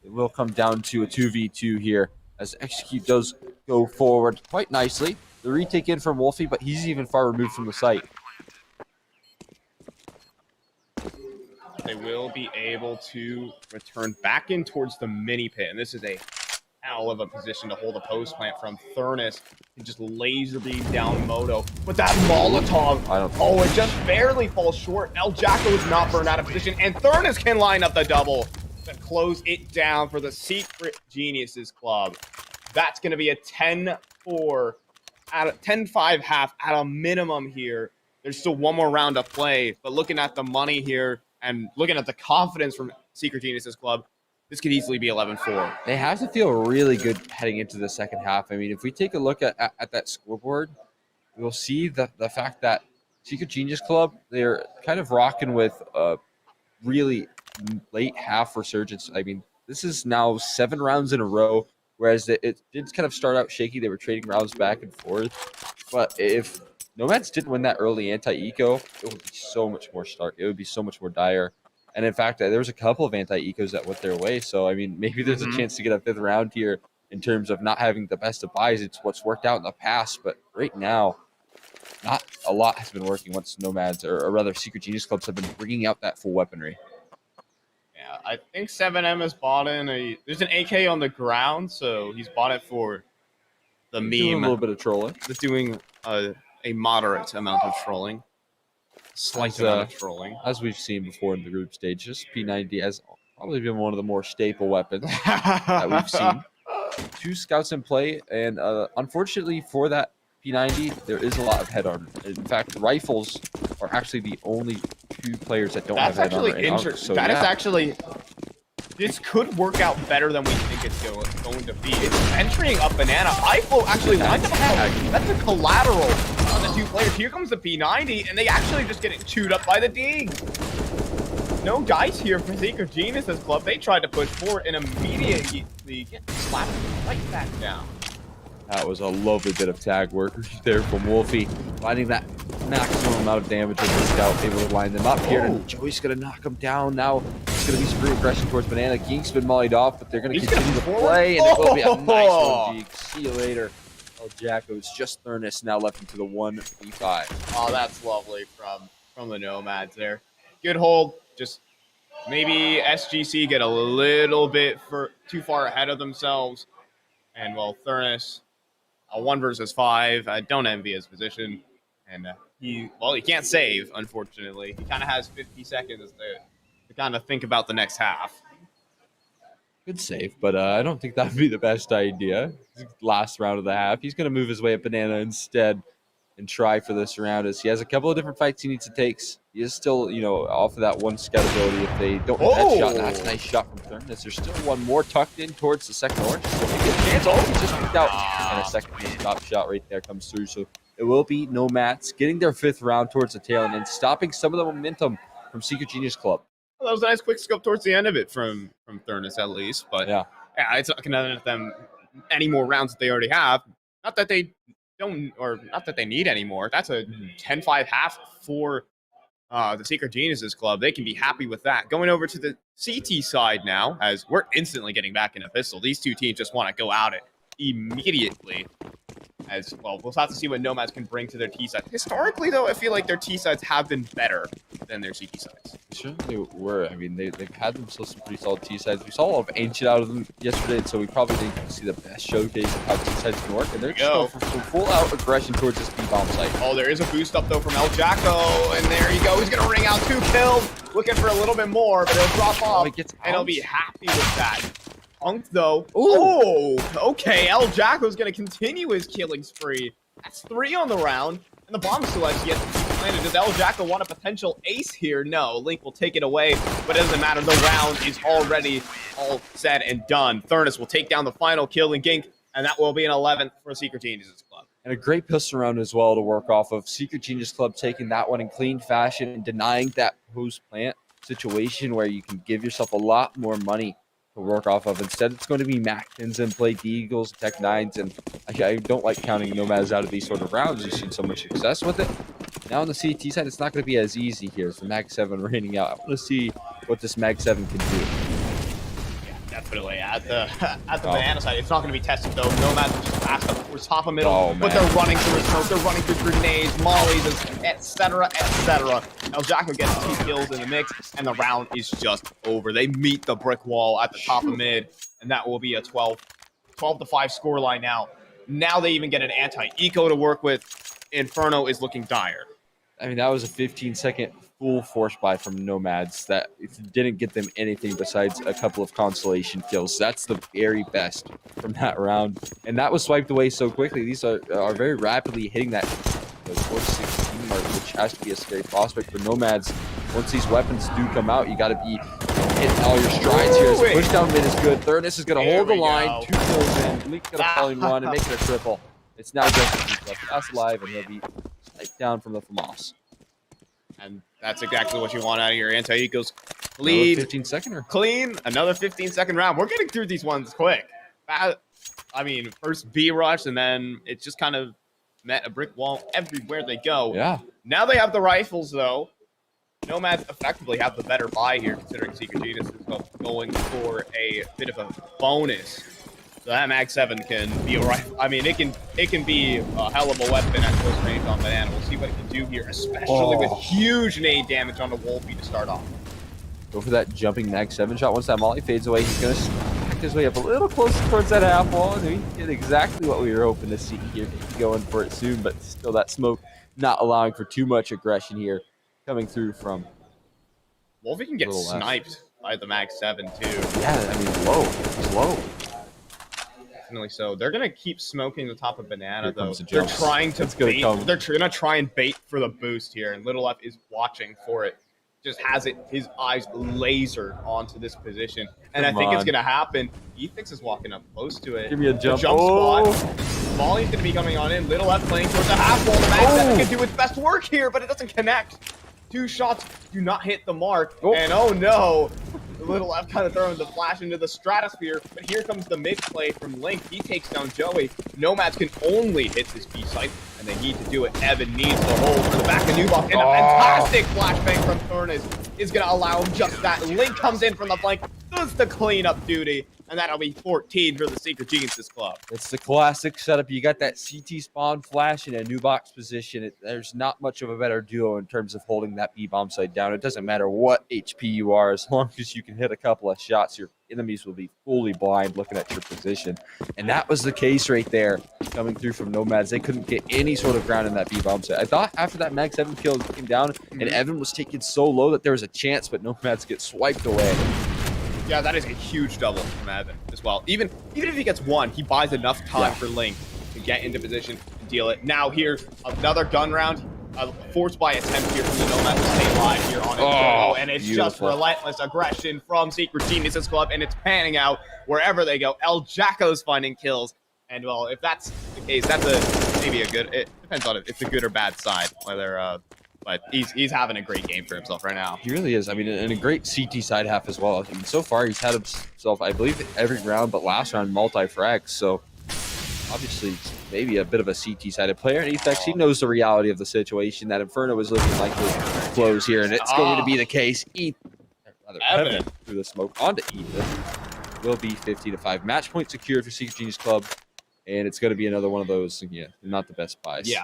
it will come down to a 2v2 here as execute does go forward quite nicely. The retake in from Wolfie, but he's even far removed from the site. They will be able to return back in towards the mini pit, and this is a hell of a position to hold a post plant from. Thurnus can just laser beam down Moto, but that Molotov, it just barely falls short. El Jacko is not burned out of position, and Thurnus can line up the double to close it down for the Secret Geniuses Club. That's going to be a 10-4. At a 10-5 half at a minimum here. There's still one more round to play, but looking at the money here and looking at the confidence from Secret Geniuses Club, this could easily be 11-4. They have to feel really good heading into the second half. I mean, if we take a look at that scoreboard, we'll see the fact that Secret Genius Club, they're kind of rocking with a really late half resurgence. I mean, this is now 7 rounds in a row. Whereas it did kind of start out shaky. They were trading rounds back and forth. But if mAAds didn't win that early anti-eco, it would be so much more stark. It would be so much more dire. And in fact, there was a couple of anti-ecos that went their way. So, I mean, maybe there's a chance to get a 5th round here in terms of not having the best of buys. It's what's worked out in the past. But right now, not a lot has been working once mAAds, or rather Secret Genius Clubs have been bringing out that full weaponry. Yeah, I think 7M has bought in there's an AK on the ground, so he's bought it for the meme. Doing a little bit of trolling. Just doing a moderate amount of trolling. Slight amount of trolling. As we've seen before in the group stages, P90 has probably been one of the more staple weapons that we've seen. 2 scouts in play, and unfortunately for that P90, there is a lot of head armor. In fact, rifles are actually the only 2 players that don't have head armor. That's actually interesting. That is actually... This could work out better than we think it's going to be. It's entering a banana. Ifo actually lined up. That's a collateral on the 2 players. Here comes the P90, and they actually just get chewed up by the Dig. No dice here for Secret Geniuses Club. They tried to push forward and immediately get slapped right back down. That was a lovely bit of tag work there from Wolfie, finding that maximum amount of damage with the scout, able to line them up here. And Joey's going to knock him down now. going to be some free aggression towards Banana. Geek's been mollied off, but they're going to He's continue to gonna play, and it will be a nice Oh! one, Geek. See you later. El Jacko. It's just Thurnus now left into the 1v5. Oh, that's lovely from the nomads there. Good hold. Just maybe SGC get a little bit too far ahead of themselves. And well, Thurnus, a 1 versus 5. I don't envy his position. And he can't save, unfortunately. He kind of has 50 seconds to kind of think about the next half. Good save, but I don't think that would be the best idea. Last round of the half. He's going to move his way at Banana instead and try for this round, as he has a couple of different fights he needs to take. He is still, off of that one scout ability if they don't hit that shot. That's a nice shot from Thurnus. There's still one more tucked in towards the second orange. So maybe a chance. Oh, he just picked out. And a second top shot right there comes through. So it will be nomads getting their 5th round towards the tail end and stopping some of the momentum from Secret Genius Club. Well, that was a nice quick scope towards the end of it from Thurnus at least. But yeah, it's not going to let them any more rounds that they already have. Not that they don't, or not that they need anymore. That's a 10-5 half for the Secret Geniuses Club. They can be happy with that. Going over to the CT side now, as we're instantly getting back in a pistol. These two teams just want to go at it immediately. As well, we'll have to see what Nomads can bring to their T sides. Historically, though, I feel like their T sides have been better than their CT sides. They certainly were. I mean, they've had themselves some pretty solid T sides. We saw a lot of Ancient out of them yesterday, so we probably didn't see the best showcase of how T sides can work. And they're just going for some full-out aggression towards this B-bomb site. Oh, there is a boost up, though, from El Jacko. And there you go. He's going to ring out 2 kills. Looking for a little bit more, but he'll drop off. And he'll be happy with that. Punked, though. Ooh. Oh, okay. El Jacko's going to continue his killing spree. That's 3 on the round, and the bomb still has yet to be planted. Does El Jacko want a potential ace here? No, Link will take it away, but it doesn't matter. The round is already all said and done. Thurnus will take down the final kill in Gink, and that will be an 11th for Secret Geniuses Club. And a great pistol round as well to work off of. Secret Genius Club taking that one in clean fashion and denying that post-plant situation where you can give yourself a lot more money to work off of. Instead, it's going to be Mactons and play Deagles, Tech 9s, and I don't like counting Nomads out of these sort of rounds. You've seen so much success with it. Now on the CT side, it's not going to be as easy here as the Mag 7 raining out. I want to see what this Mag 7 can do. Yeah, definitely. At the Banana side, it's not going to be tested, though. Nomads are just fast up towards top of middle, but they're running through smoke, they're running through grenades, mollies, etc., etc. El Jacko gets 2 kills in the mix, and the round is just over. They meet the brick wall at the top of mid, and that will be a 12-5 scoreline now. Now they even get an anti-eco to work with. Inferno is looking dire. I mean, that was a 15-second full force buy from Nomads that didn't get them anything besides a couple of consolation kills. That's the very best from that round. And that was swiped away so quickly. These are very rapidly hitting that 4-16 mark, which has to be a scary prospect for Nomads. Once these weapons do come out, you got to be hitting all your strides here. So push down mid is good. Thurnus is going to hold the line. 2 kills in. Link's going to fall in 1 and make it a triple. It's now just that's live, and he'll be sniped down from the FAMAS. And that's exactly what you want out of your anti-ecos. Lead. 15-second clean. Another 15-second round. We're getting through these ones quick. I mean, first B rush, and then it just kind of met a brick wall everywhere they go. Yeah. Now they have the rifles, though. Nomads effectively have the better buy here, considering Secret Genius is going for a bit of a bonus. So that Mag 7 can be a rifle. I mean, it can be a hell of a weapon at close range on Banana. We'll see what it can do here, especially with huge nade damage on the Wolfie to start off. Go for that jumping Mag 7 shot. Once that molly fades away, he's going to back his way up a little closer towards that half wall, and we get exactly what we were hoping to see here. Going for it soon, but still that smoke not allowing for too much aggression here coming through from Wolfie can get sniped by the Mag 7 too. Yeah, I mean, low. It's low. Definitely so. They're gonna keep smoking the top of Banana though. They're trying to bait. They're gonna try and bait for the boost here, and Little F is watching for it. Just has his eyes lasered onto this position, and I think it's gonna happen. Ethics is walking up close to it. Give me a jump. Spot. Volley's gonna be coming on in. Little F playing towards the half wall. The Mag 7 can do its best work here, but it doesn't connect. 2 shots do not hit the mark, and oh no. Little F kind of throwing the flash into the stratosphere, but here comes the mid play from Link. He takes down Joey. Nomads can only hit this B site, and they need to do it. Evan needs to hold for the back of Newbuck, and a fantastic flashbang from Thurnus. is going to allow him just that. Link comes in from the flank, does the cleanup duty, and that'll be 14 for the Secret Geniuses Club. It's the classic setup. You got that CT spawn flash in a new box position. There's not much of a better duo in terms of holding that B bomb site down. It doesn't matter what HP you are, as long as you can hit a couple of shots, your enemies will be fully blind looking at your position. And that was the case right there, coming through from mAAds. They couldn't get any sort of ground in that B bomb site. I thought after that Mag 7 kill came down and Evan was taken so low that there was a chance, but mAAds get swiped away. Yeah, that is a huge double from Evan as well. Even if he gets one, he buys enough time for Link to get into position and deal it. Now here, another gun round. Forced by attempt here from the mAAd to stay alive here on Expo. And it's just relentless aggression from Secret Geniuses Club, and it's panning out wherever they go. El Jacko's finding kills. And, well, if that's the case, that's maybe a good... It depends on if it's a good or bad side, whether... But he's having a great game for himself right now. He really is. I mean, and a great CT side half as well. I mean, so far he's had himself, I believe, every round, but last round multi-frags. So obviously, maybe a bit of a CT-sided player. And Efex, he knows the reality of the situation. That Inferno is looking like to close here, and it's going to be the case. Evan through the smoke onto Ethan. Will be 50-5. Match point secured for Secret Genius Club, and it's going to be another one of those. Yeah, not the best buys. Yeah.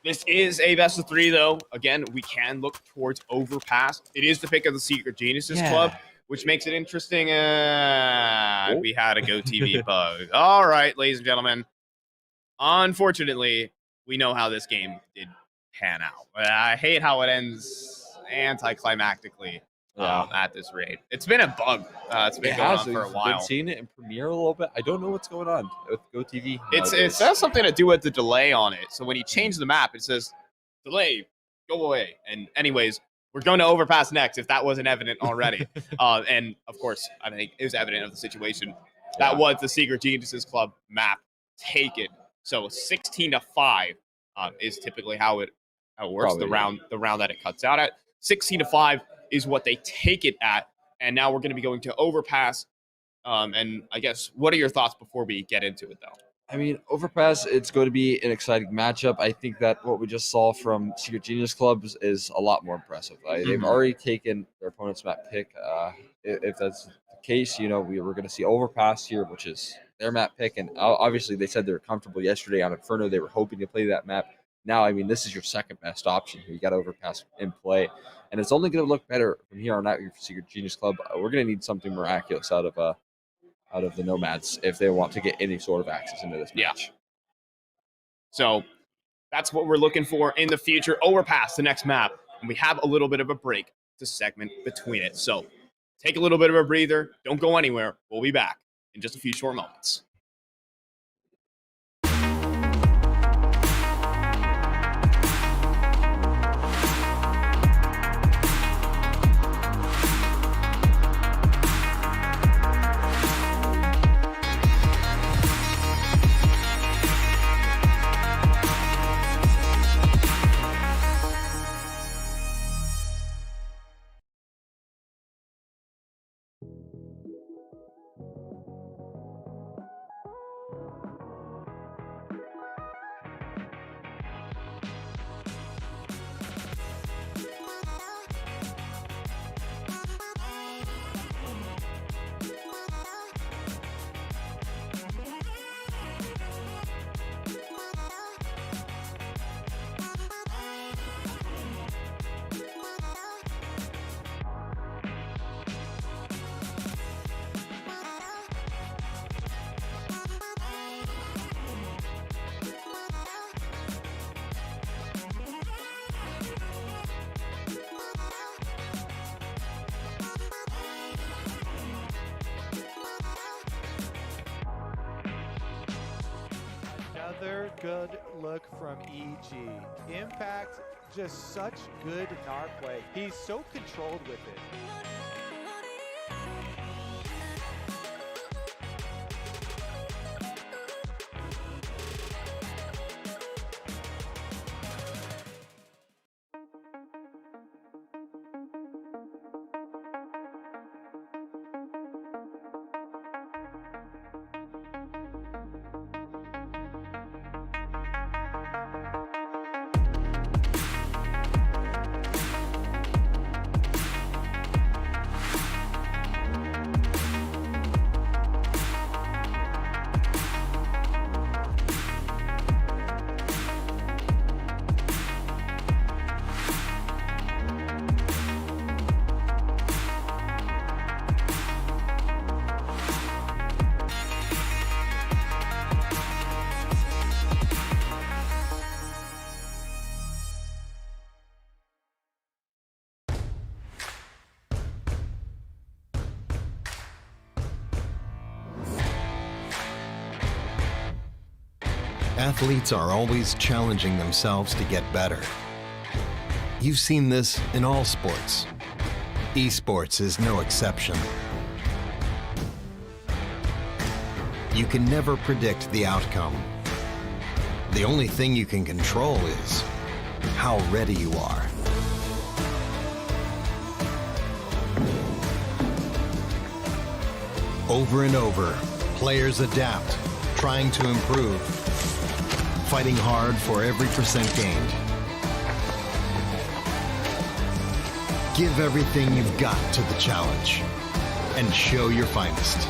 This is a best of 3, though. Again, we can look towards Overpass. It is the pick of the Secret Geniuses Club, which makes it interesting. We had a GoTV bug. All right, ladies and gentlemen. Unfortunately, we know how this game did pan out. I hate how it ends anticlimactically at this rate. It's been a bug. It's been going on for a while. I've been seeing it in Premiere a little bit. I don't know what's going on with GoTV. It has something to do with the delay on it. So when you change the map, it says, delay, go away. And anyways, we're going to Overpass next, if that wasn't evident already. And, of course, I think it was evident of the situation. That was the Secret Geniuses Club map taken. So 16-5 is typically how it works. Probably, the round that it cuts out at 16-5 is what they take it at. And now we're going to be going to Overpass. And I guess, what are your thoughts before we get into it, though? I mean, Overpass, it's going to be an exciting matchup. I think that what we just saw from Secret Genius Clubs is a lot more impressive. They've already taken their opponent's map pick. If that's the case, we're going to see Overpass here, which is their map pick. And obviously, they said they were comfortable yesterday on Inferno. They were hoping to play that map. Now, I mean, this is your second best option here. You got Overpass in play. And it's only going to look better from here on out for Secret Genius Club. We're going to need something miraculous out of the mAAds if they want to get any sort of access into this match. So that's what we're looking for in the future. Overpass, the next map. And we have a little bit of a break to segment between it. So take a little bit of a breather. Don't go anywhere. We'll be back in just a few short moments. Another good look from EG. Impact, just such good NAR play. He's so controlled with it. Athletes are always challenging themselves to get better. You've seen this in all sports. Esports is no exception. You can never predict the outcome. The only thing you can control is how ready you are. Over and over, players adapt, trying to improve, fighting hard for every percent gained. Give everything you've got to the challenge and show your finest.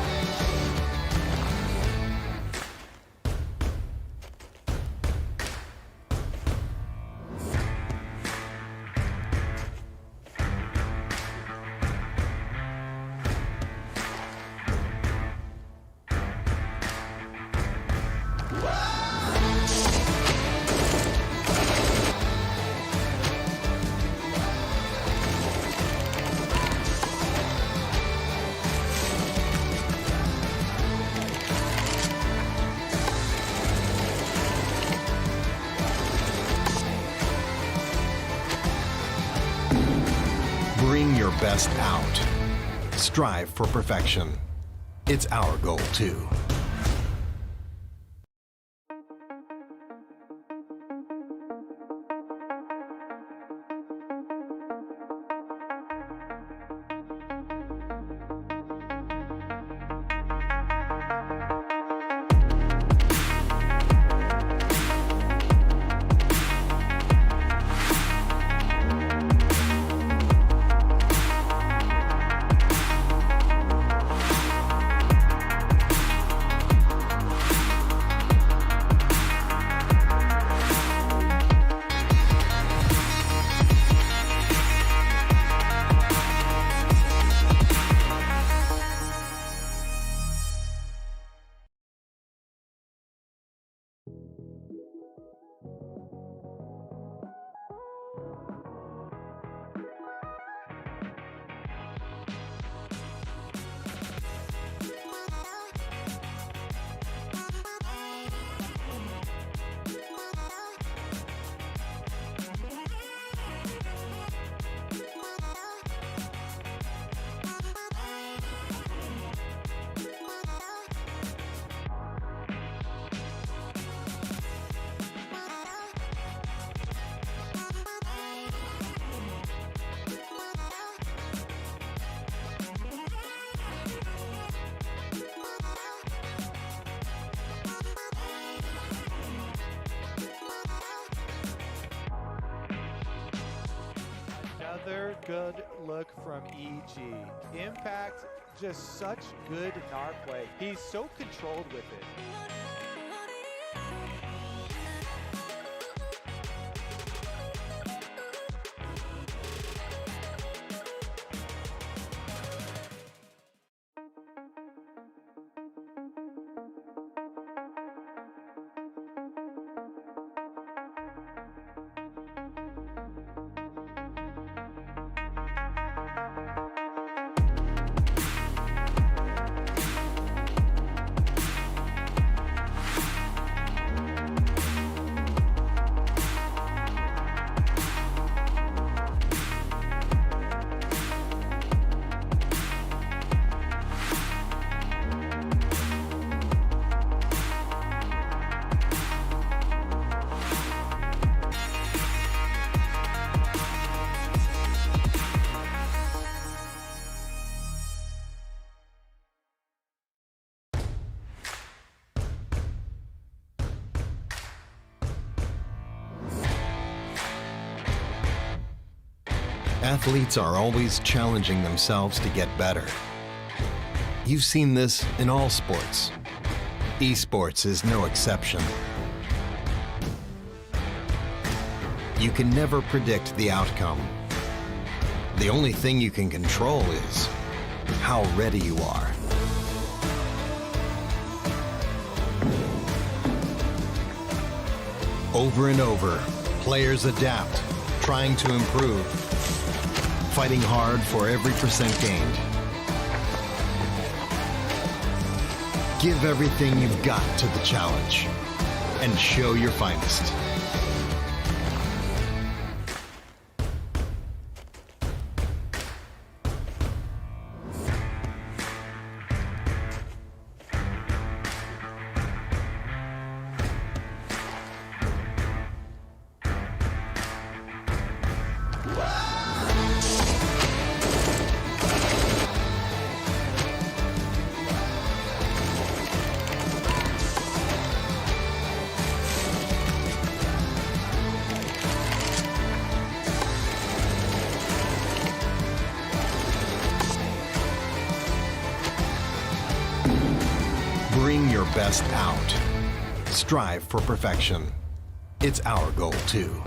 Bring your best out. Strive for perfection. It's our goal, too. Another good look from EG. mAAd, just such good NAR play. He's so controlled with it. Athletes are always challenging themselves to get better. You've seen this in all sports. Esports is no exception. You can never predict the outcome. The only thing you can control is how ready you are. Over and over, players adapt, trying to improve, fighting hard for every percent gained. Give everything you've got to the challenge and show your finest. Bring your best out. Strive for perfection. It's our goal, too.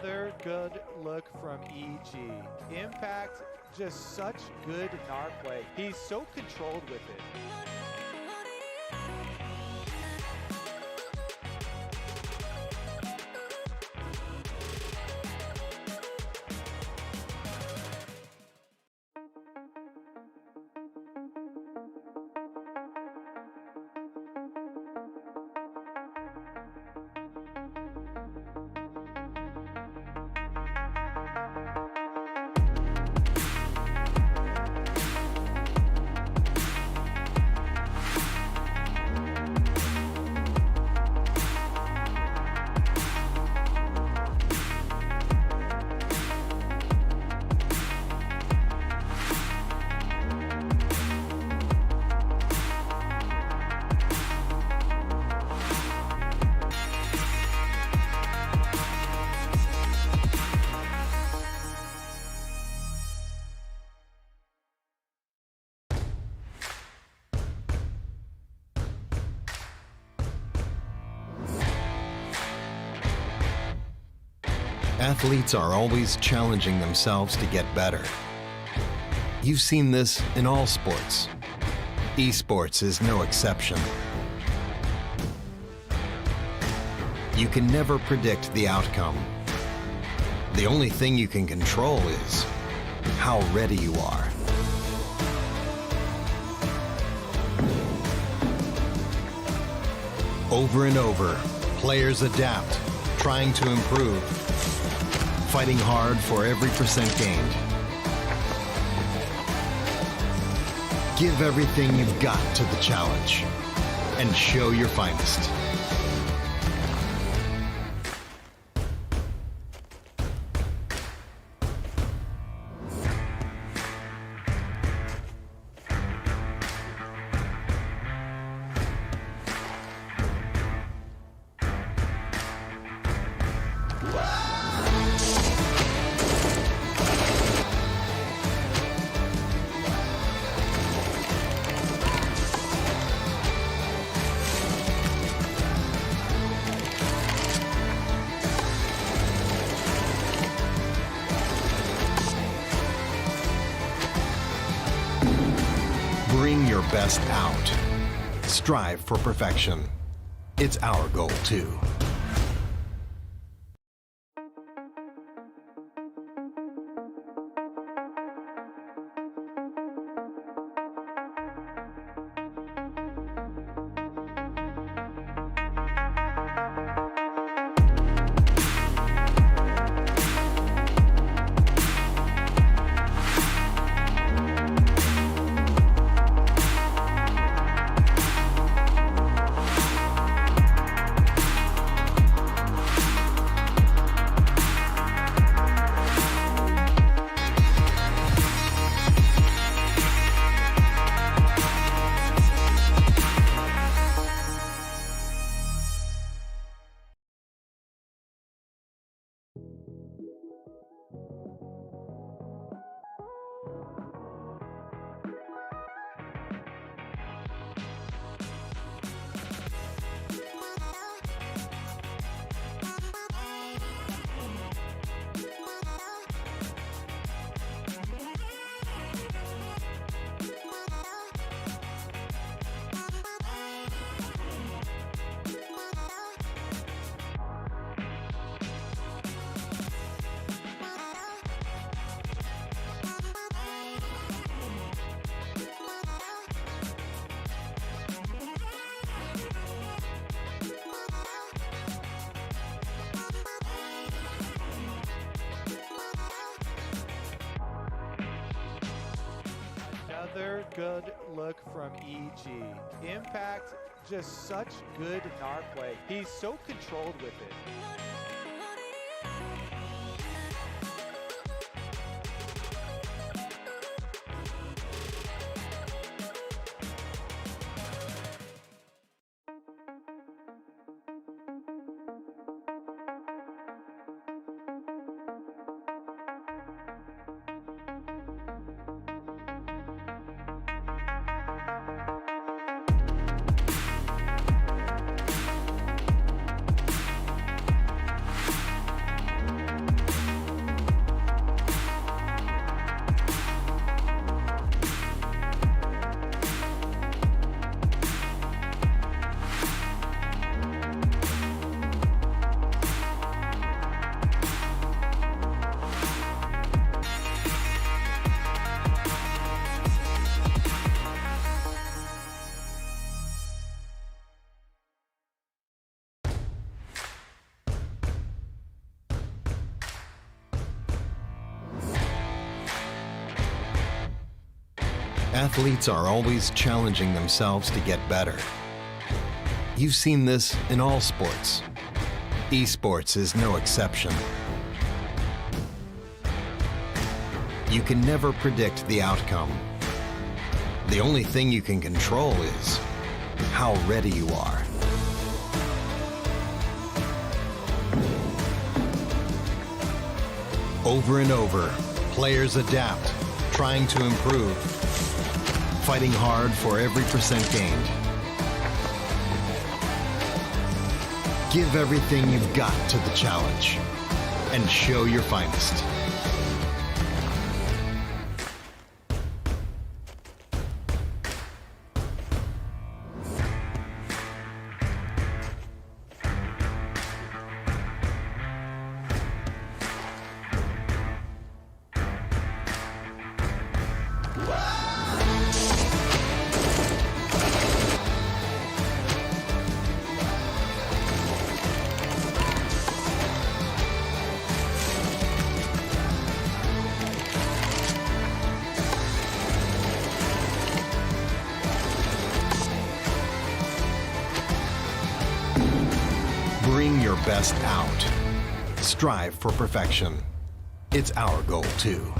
Another good look from EG. Impact, just such good NAR play. He's so controlled with it. Athletes are always challenging themselves to get better. You've seen this in all sports. Esports is no exception. You can never predict the outcome. The only thing you can control is how ready you are. Over and over, players adapt, trying to improve, fighting hard for every percent gained. Give everything you've got to the challenge and show your finest. your best out. Strive for perfection. It's our goal too. Another good look from EG. Impact, just such good narc play. He's so controlled with it. Athletes are always challenging themselves to get better. You've seen this in all sports. Esports is no exception. You can never predict the outcome. The only thing you can control is how ready you are. Over and over, players adapt, trying to improve, fighting hard for every percent gained. Give everything you've got to the challenge and show your finest. Bring your best out. Strive for perfection. It's our goal too.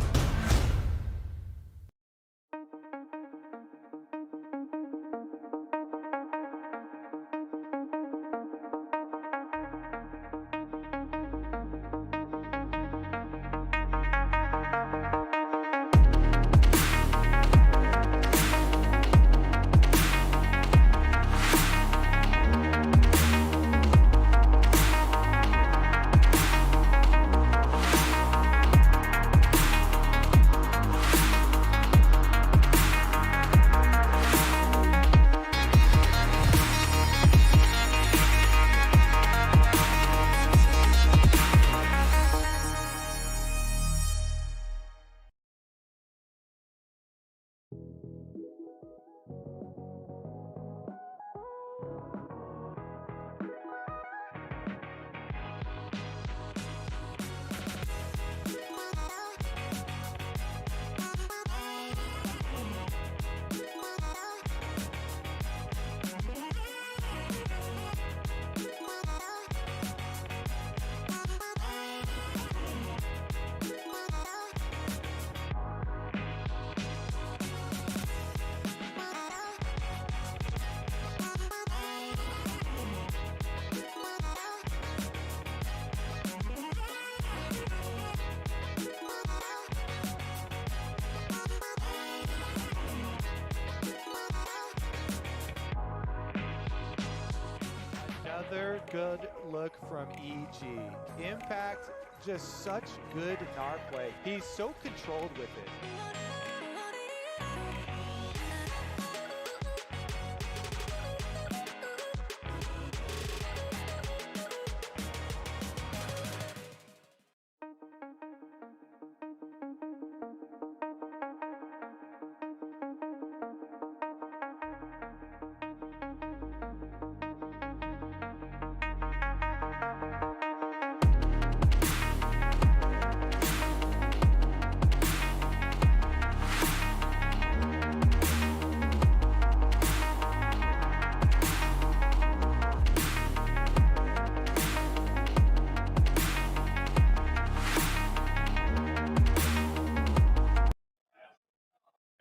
Another good look from EG. Impact, just such good NAR play. He's so controlled with it.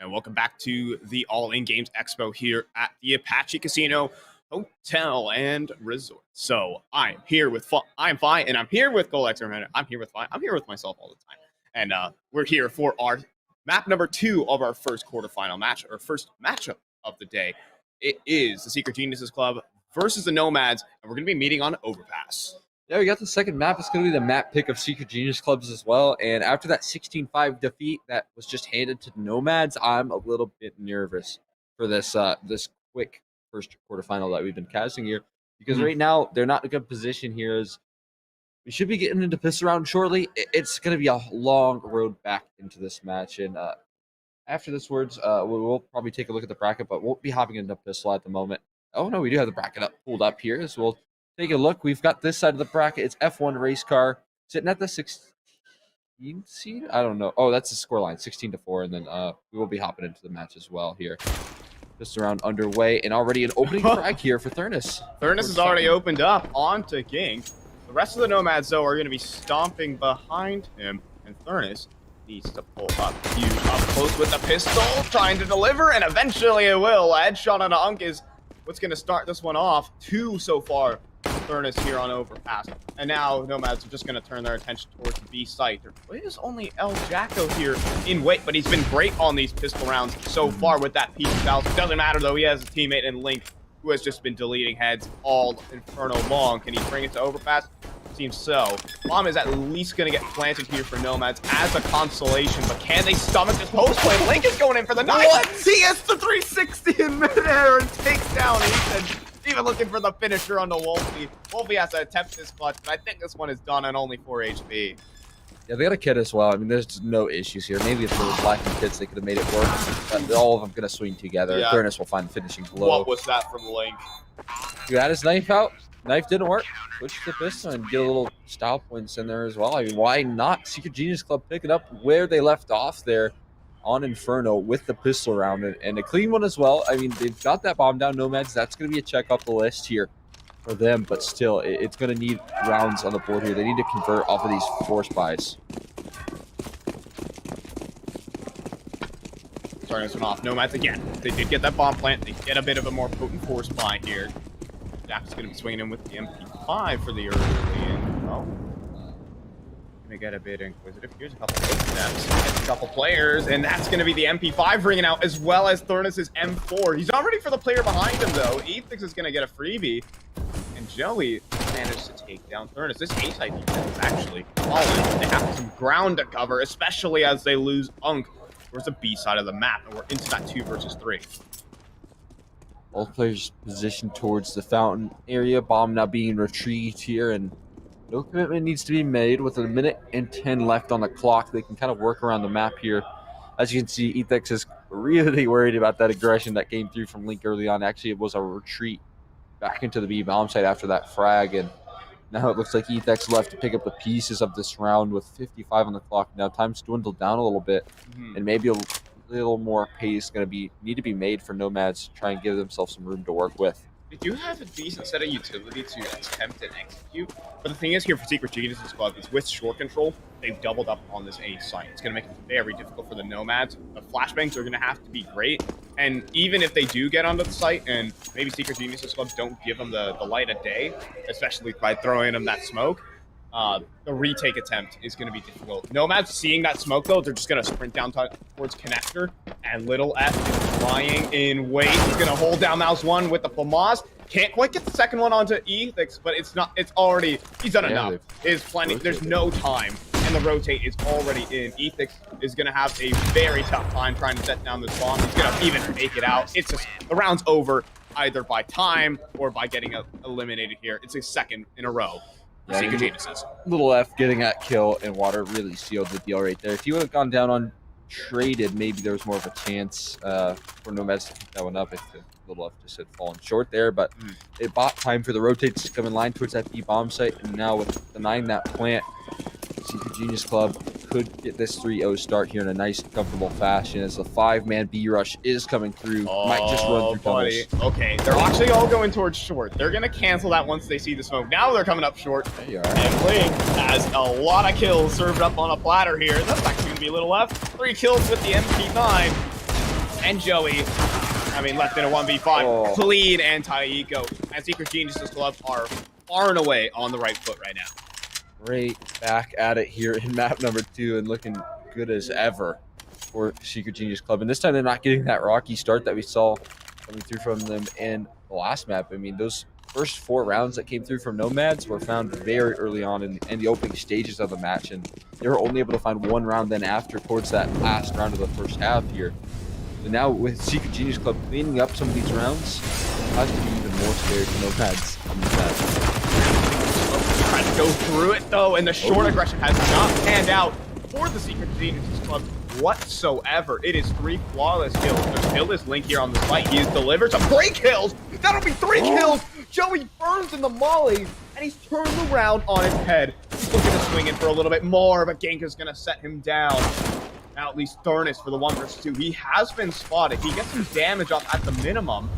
And welcome back to the All In Games Expo here at the Apache Casino Hotel and Resort. So I'm here with I'm Fi, and I'm here with Golex. I'm here with Fi. I'm here with myself all the time, and we're here for our map number 2 of our first quarterfinal match, or first matchup of the day. It is the Secret Geniuses Club versus the Nomads, and we're going to be meeting on Overpass. Yeah, we got the second map. It's going to be the map pick of Secret Genius Clubs as well. And after that 16-5 defeat that was just handed to the Nomads, I'm a little bit nervous for this this quick first quarterfinal that we've been casting here. Because right now, they're not in a good position here. As we should be getting into pistol round shortly. It's going to be a long road back into this match. And after this words, we'll probably take a look at the bracket, but won't be hopping into pistol at the moment. Oh, no, we do have the bracket pulled up here. So we'll take a look. We've got this side of the bracket. It's F1 race car sitting at the 16 seed. I don't know. Oh, that's the score line, 16-4, and then we will be hopping into the match as well here. Just around underway, and already an opening frag here for Thurnus. Thurnus has already opened up onto Ging. The rest of the Nomads, though, are going to be stomping behind him, and Thurnus needs to pull up huge up close with the pistol, trying to deliver, and eventually it will. A headshot on Unk is what's going to start this one off. 2 so far. Thurnus here on Overpass. And now Nomads are just going to turn their attention towards the B site. There is only El Jacko here in wait, but he's been great on these pistol rounds so far with that P2000. Doesn't matter though, he has a teammate in Link who has just been deleting heads all Inferno long. Can he bring it to Overpass? Seems so. Bomb is at least going to get planted here for Nomads as a consolation, but can they stomach this post play? Link is going in for the knife. What? He hits the 360 in midair and takes down Ethan. Even looking for the finisher on the Wolfie. Wolfie has to attempt this clutch, but I think this one is done at only 4 HP. Yeah, they got a kid as well. I mean, there's no issues here. Maybe if there were lacking kids, they could have made it work. But all of them going to swing together. Yeah. Thurnus will find the finishing blow. What was that from Link? He had his knife out. Knife didn't work. Switch to the pistol and get a little style points in there as well. I mean, why not? Secret Genius Club picking up where they left off there on Inferno with the pistol round, and a clean one as well. I mean, they've got that bomb down, Nomads. That's going to be a check off the list here for them, but still, it's going to need rounds on the board here. They need to convert off of these force buys. Starting this one off, Nomads again. They did get that bomb plant. They get a bit of a more potent force buy here. Jack's going to be swinging in with the MP5 for the early info. Gonna get a bit inquisitive. Here's a couple of steps. Gets a couple players, and that's gonna be the MP5 ringing out, as well as Thurnus' M4. He's not ready for the player behind him though. Ethix is gonna get a freebie, and Joey managed to take down Thurnus. This A-side defense is actually solid. They have some ground to cover, especially as they lose Unk. Where's the B side of the map, and we're into that 2 versus 3. Both players positioned towards the fountain area. Bomb now being retrieved here, and no commitment needs to be made. With 1 minute and 10 left on the clock, they can kind of work around the map here. As you can see, Ethix is really worried about that aggression that came through from Link early on. Actually, it was a retreat back into the B bomb site after that frag, and now it looks like Ethix left to pick up the pieces of this round with 55 on the clock. Now time's dwindled down a little bit, and maybe a little more pace going to need to be made for Nomads to try and give themselves some room to work with. They do have a decent set of utility to attempt and execute, but the thing is here for Secret Geniuses Club is with short control, they've doubled up on this A site. It's going to make it very difficult for the Nomads. The flashbangs are going to have to be great, and even if they do get onto the site and maybe Secret Geniuses Club don't give them the light of day, especially by throwing them that smoke, the retake attempt is going to be difficult. Nomad's seeing that smoke, though. They're just going to sprint down towards connector. And Little F is lying in wait. He's going to hold down Mouse 1 with the FAMAS. Can't quite get the second one onto Ethix, but it's already, he's done enough. It's plenty. There's no time. And the rotate is already in. Ethix is going to have a very tough time trying to set down this bomb. He's going to even make it out. It's just, the round's over either by time or by getting eliminated here. It's a second in a row. Yeah, Little F getting that kill and Water really sealed the deal right there. If he would have gone down on traded, maybe there was more of a chance for Nomads to pick that one up if the Little F just had fallen short there. But it bought time for the rotates to come in line towards that B bomb site. And now with denying that plant, Secret Genius Club could get this 3-0 start here in a nice, comfortable fashion as the 5-man B rush is coming through. Might just run through tunnels. Okay, they're actually all going towards short. They're going to cancel that once they see the smoke. Now they're coming up short. They are. And Link has a lot of kills served up on a platter here. That's actually going to be a little left. 3 kills with the MP9. And Joey, I mean, left in a 1v5. Clean and Taiko. And Secret Genius Club are far and away on the right foot right now. Right back at it here in map number 2 and looking good as ever for Secret Genius Club. And this time they're not getting that rocky start that we saw coming through from them in the last map. I mean, those first 4 rounds that came through from Nomads were found very early on in the opening stages of the match. And they were only able to find 1 round then after towards that last round of the first half here. And now with Secret Genius Club cleaning up some of these rounds, it has to be even more scary for Nomads on this match. Trying to go through it though, and the short aggression has not panned out for the Secret Genius Club whatsoever. It is 3 flawless kills. There still is Link here on the fight. He has delivered some great kills. That'll be 3 kills. Joey burns in the molly, and he's turned the round on its head. He's looking to swing in for a little bit more, but Genka's gonna set him down. Now at least Thurnis for the 1 versus 2. He has been spotted. He gets some damage off at the minimum.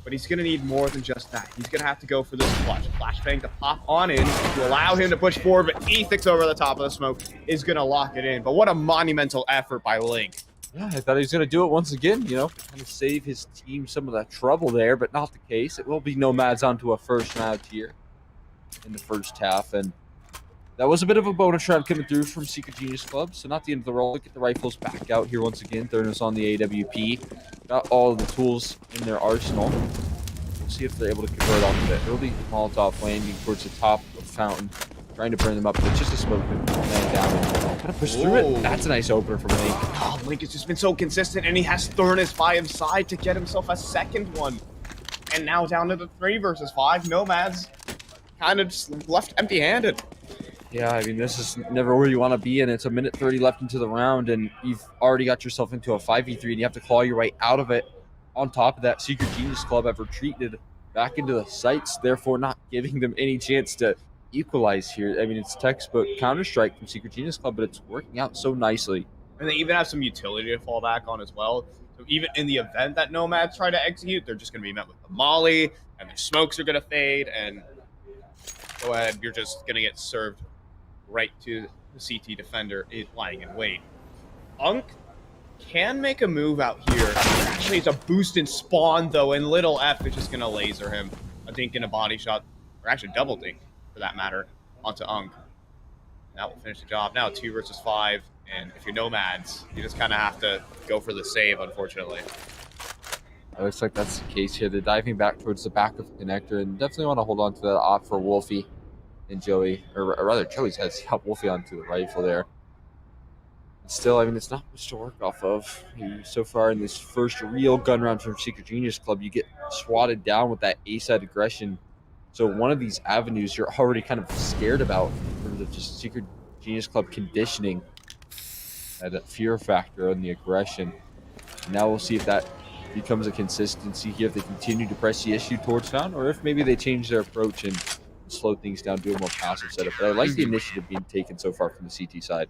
But he's going to need more than just that. He's going to have to go for this clutch. Flashbang to pop on in to allow him to push forward, but Ethix over the top of the smoke is going to lock it in. But what a monumental effort by Link. Yeah, I thought he was going to do it once again, you know, kind of save his team some of that trouble there, but not the case. It will be Nomads onto a first round here in the first half. And that was a bit of a bonus round coming through from Secret Genius Club, so not the end of the roll. Get the rifles back out here once again. Thurnis on the AWP. Got all of the tools in their arsenal. We'll see if they're able to convert onto the early Molotov landing towards the top of the fountain. Trying to burn them up, but just a smoke and land down and kind of push through it. That's a nice opener from Link. Oh, Link has just been so consistent, and he has Thurnis by his side to get himself a second one. And now down to the 3 versus 5. Nomads kind of just left empty-handed. Yeah, I mean, this is never where you want to be, and it's a minute 30 left into the round, and you've already got yourself into a 5v3, and you have to claw your way out of it. On top of that, Secret Genius Club have retreated back into the sites, therefore not giving them any chance to equalize here. I mean, it's textbook Counter-Strike from Secret Genius Club, but it's working out so nicely. And they even have some utility to fall back on as well. So even in the event that Nomads try to execute, they're just going to be met with the molly, and their smokes are going to fade, and go ahead, you're just going to get served right to the CT defender lying in wait. Unk can make a move out here. Actually, it's a boost in spawn, though, and Little F is just going to laser him. A dink and a body shot, or actually double dink, for that matter, onto Unk. That will finish the job. Now 2 versus 5, and if you're Nomads, you just kind of have to go for the save, unfortunately. It looks like that's the case here. They're diving back towards the back of the connector, and definitely want to hold on to that op for Wolfie. And Joey, or rather, Joey's has helped Wolfie onto the rifle there. But still, I mean, it's not much to work off of. So far in this first real gun round from Secret Genius Club, you get swatted down with that A-side aggression. So one of these avenues you're already kind of scared about in terms of just Secret Genius Club conditioning. That fear factor on the aggression. Now we'll see if that becomes a consistency here, if they continue to press the issue towards Fountain, or if maybe they change their approach and slow things down, do a more passive setup. But I like the initiative being taken so far from the CT side.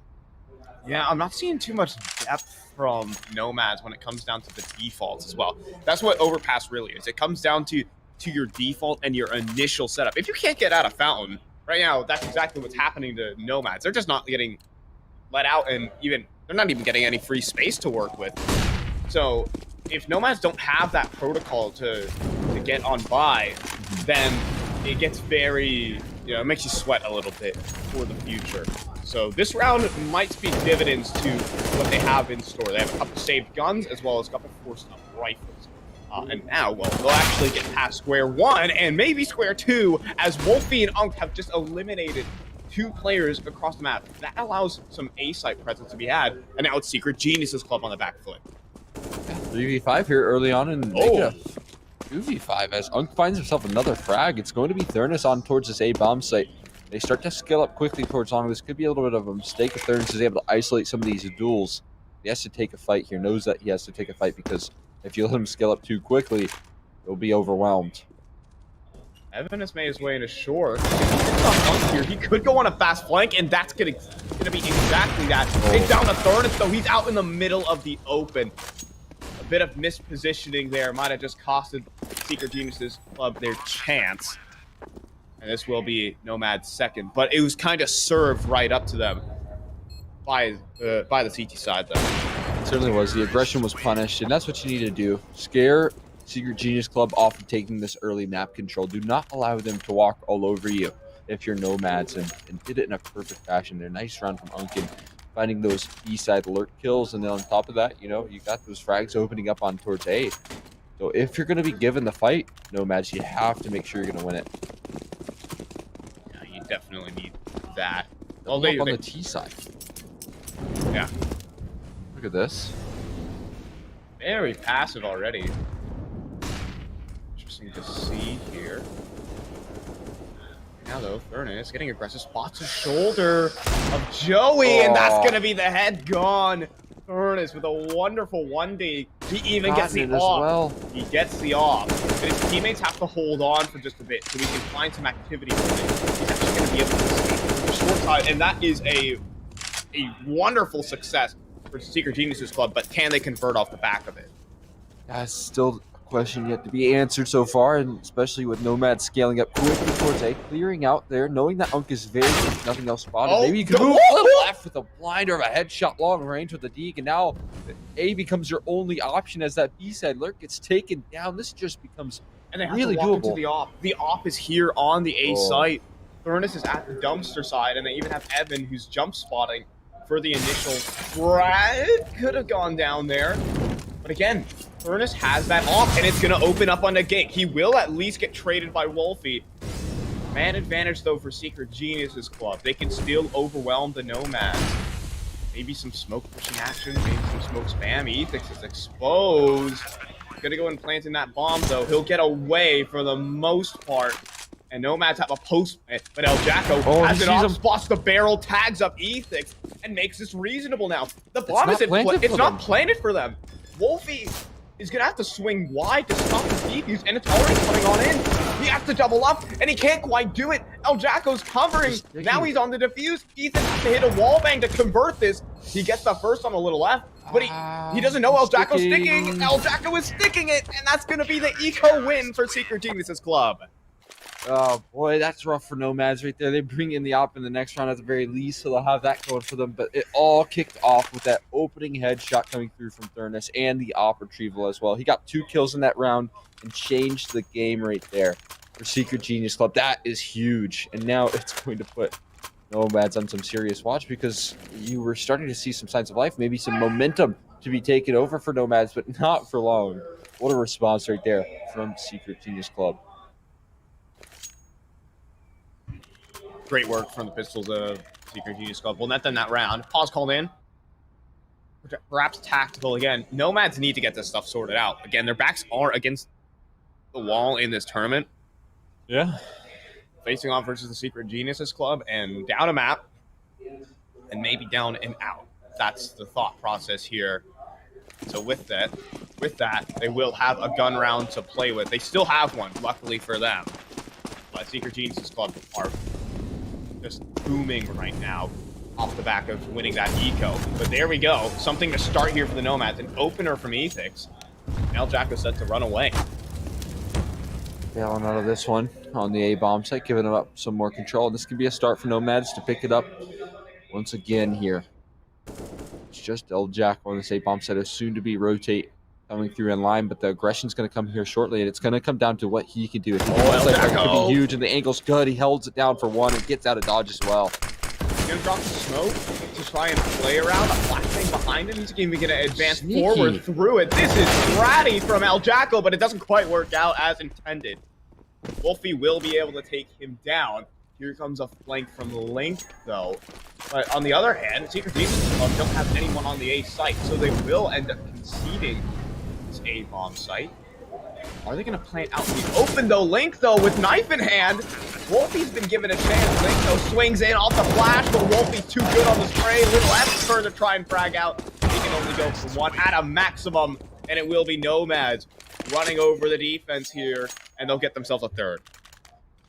Yeah, I'm not seeing too much depth from Nomads when it comes down to the defaults as well. That's what Overpass really is. It comes down to your default and your initial setup. If you can't get out of Fountain, right now, that's exactly what's happening to Nomads. They're just not getting let out, and they're not even getting any free space to work with. So if Nomads don't have that protocol to get on by, then it gets very it makes you sweat a little bit for the future. So this round might speak dividends to what they have in store. They have a couple saved guns as well as a couple forced up rifles. And now, well, they'll actually get past square one and maybe square two, as Wolfie and Unk have just eliminated 2 players across the map. That allows some A-site presence to be had, and now it's Secret Geniuses Club on the back foot. 3v5 here early on in 2v5 as Unk finds himself another frag. It's going to be Thurnus on towards this A bomb site. They start to scale up quickly towards long. This could be a little bit of a mistake if Thurnus is able to isolate some of these duels. He has to take a fight here, knows that he has to take a fight, because if you let him scale up too quickly, he'll be overwhelmed. Evan has made his way into short. If he gets on Unk here, he could go on a fast flank, and that's gonna be exactly that. It's down to Thurnus, though. He's out in the middle of the open. A bit of mispositioning there might have just costed Secret Geniuses Club their chance. And this will be mAAd's second, but it was kind of served right up to them by the CT side, though. It certainly was. The aggression was punished, and that's what you need to do. Scare Secret Genius Club off of taking this early map control. Do not allow them to walk all over you if you're nomads, and did it in a perfect fashion there. Nice round from Unkin, finding those B-side lurk kills, and then on top of that, you got those frags opening up on towards A. So if you're going to be given the fight, nomads, you have to make sure you're going to win it. Yeah, you definitely need that. Well, they on the T side. Yeah. Look at this. Very passive already. Interesting to see here. Now though, Thurnus getting aggressive, spots the shoulder of Joey, and that's gonna be the head gone. Thurnus with a wonderful 1D. He even gets the off. Well. He gets the off. But his teammates have to hold on for just a bit so we can find some activity with it. He's actually gonna be able to escape from the short side, and that is a wonderful success for Secret Geniuses Club, but can they convert off the back of it? That's still a question yet to be answered so far, and especially with mAAd scaling up quickly towards A, clearing out there, knowing that Unk is very weak, nothing else spotted. Maybe you can move a little left with a blinder of a headshot long range with the deke, and now A becomes your only option as that B-side lurk gets taken down. This just becomes and they have really to walk doable. Into the op. The op is here on the A site. Thurnus is at the dumpster side, and they even have Evan who's jump spotting for the initial frag. Could have gone down there. But again, Thurnus has that off, and it's going to open up on the gate. He will at least get traded by Wolfie. Man advantage, though, for Secret Geniuses Club. They can still overwhelm the nomads. Maybe some smoke pushing action, maybe some smoke spam. Ethix is exposed. Gonna go and plant in that bomb, though. He'll get away for the most part. And nomads have a post, but El Jacko has it off, spots the barrel, tags up Ethix, and makes this reasonable now. The bomb it's not planted for them. Wolfie is gonna have to swing wide to stop the defuse, and it's already coming on in. He has to double up, and he can't quite do it. El Jacko's covering. Now he's on the defuse. Ethan has to hit a wall bang to convert this. He gets the first on the little left, but he doesn't know El Jacko's sticking. El Jacko is sticking it, and that's gonna be the eco win for Secret Geniuses Club. Oh boy, that's rough for nomads right there. They bring in the op in the next round at the very least, so they'll have that going for them. But it all kicked off with that opening headshot coming through from Thurnus and the op retrieval as well. He got 2 kills in that round and changed the game right there for Secret Genius Club. That is huge, and now it's going to put nomads on some serious watch, because you were starting to see some signs of life, maybe some momentum to be taken over for nomads, but not for long. What a response right there from Secret Genius Club. Great work from the pistols of Secret Genius Club. Well, net them that round. Pause called in. Perhaps tactical again. Nomads need to get this stuff sorted out. Again, their backs are against the wall in this tournament. Yeah. Facing off versus the Secret Geniuses Club, and down a map, and maybe down and out. That's the thought process here. So with that, they will have a gun round to play with. They still have one, luckily for them. But Secret Geniuses Club are just booming right now off the back of winning that eco. But there we go. Something to start here for the nomads. An opener from Ethix. El Jacko set to run away. Bailing out of this one on the A bomb site, giving them up some more control. This could be a start for nomads to pick it up once again here. It's just El Jacko on this A bomb site, is soon to be rotate coming through in line, but the aggression's going to come here shortly, and it's going to come down to what he can do. If he El that Jacko. could be huge, and the angle's good. He holds it down for one and gets out of dodge as well. He's going to drop some smoke to try and play around the flashbang behind him. He's even going to advance Sneaky. forward through it. This is bratty from El Jacko, but it doesn't quite work out as intended. Wolfie will be able to take him down. Here comes a flank from Link, though. But on the other hand, Secret Genius don't have anyone on the A site, so they will end up conceding this A bomb site. Are they going to plant out in the open, though? Link, though, with knife in hand. Wolfie's been given a chance. Link, though, swings in off the flash, but Wolfie's too good on the spray. Little effort to try and frag out. He can only go for one at a maximum, and it will be mAAd running over the defense here, and they'll get themselves a third.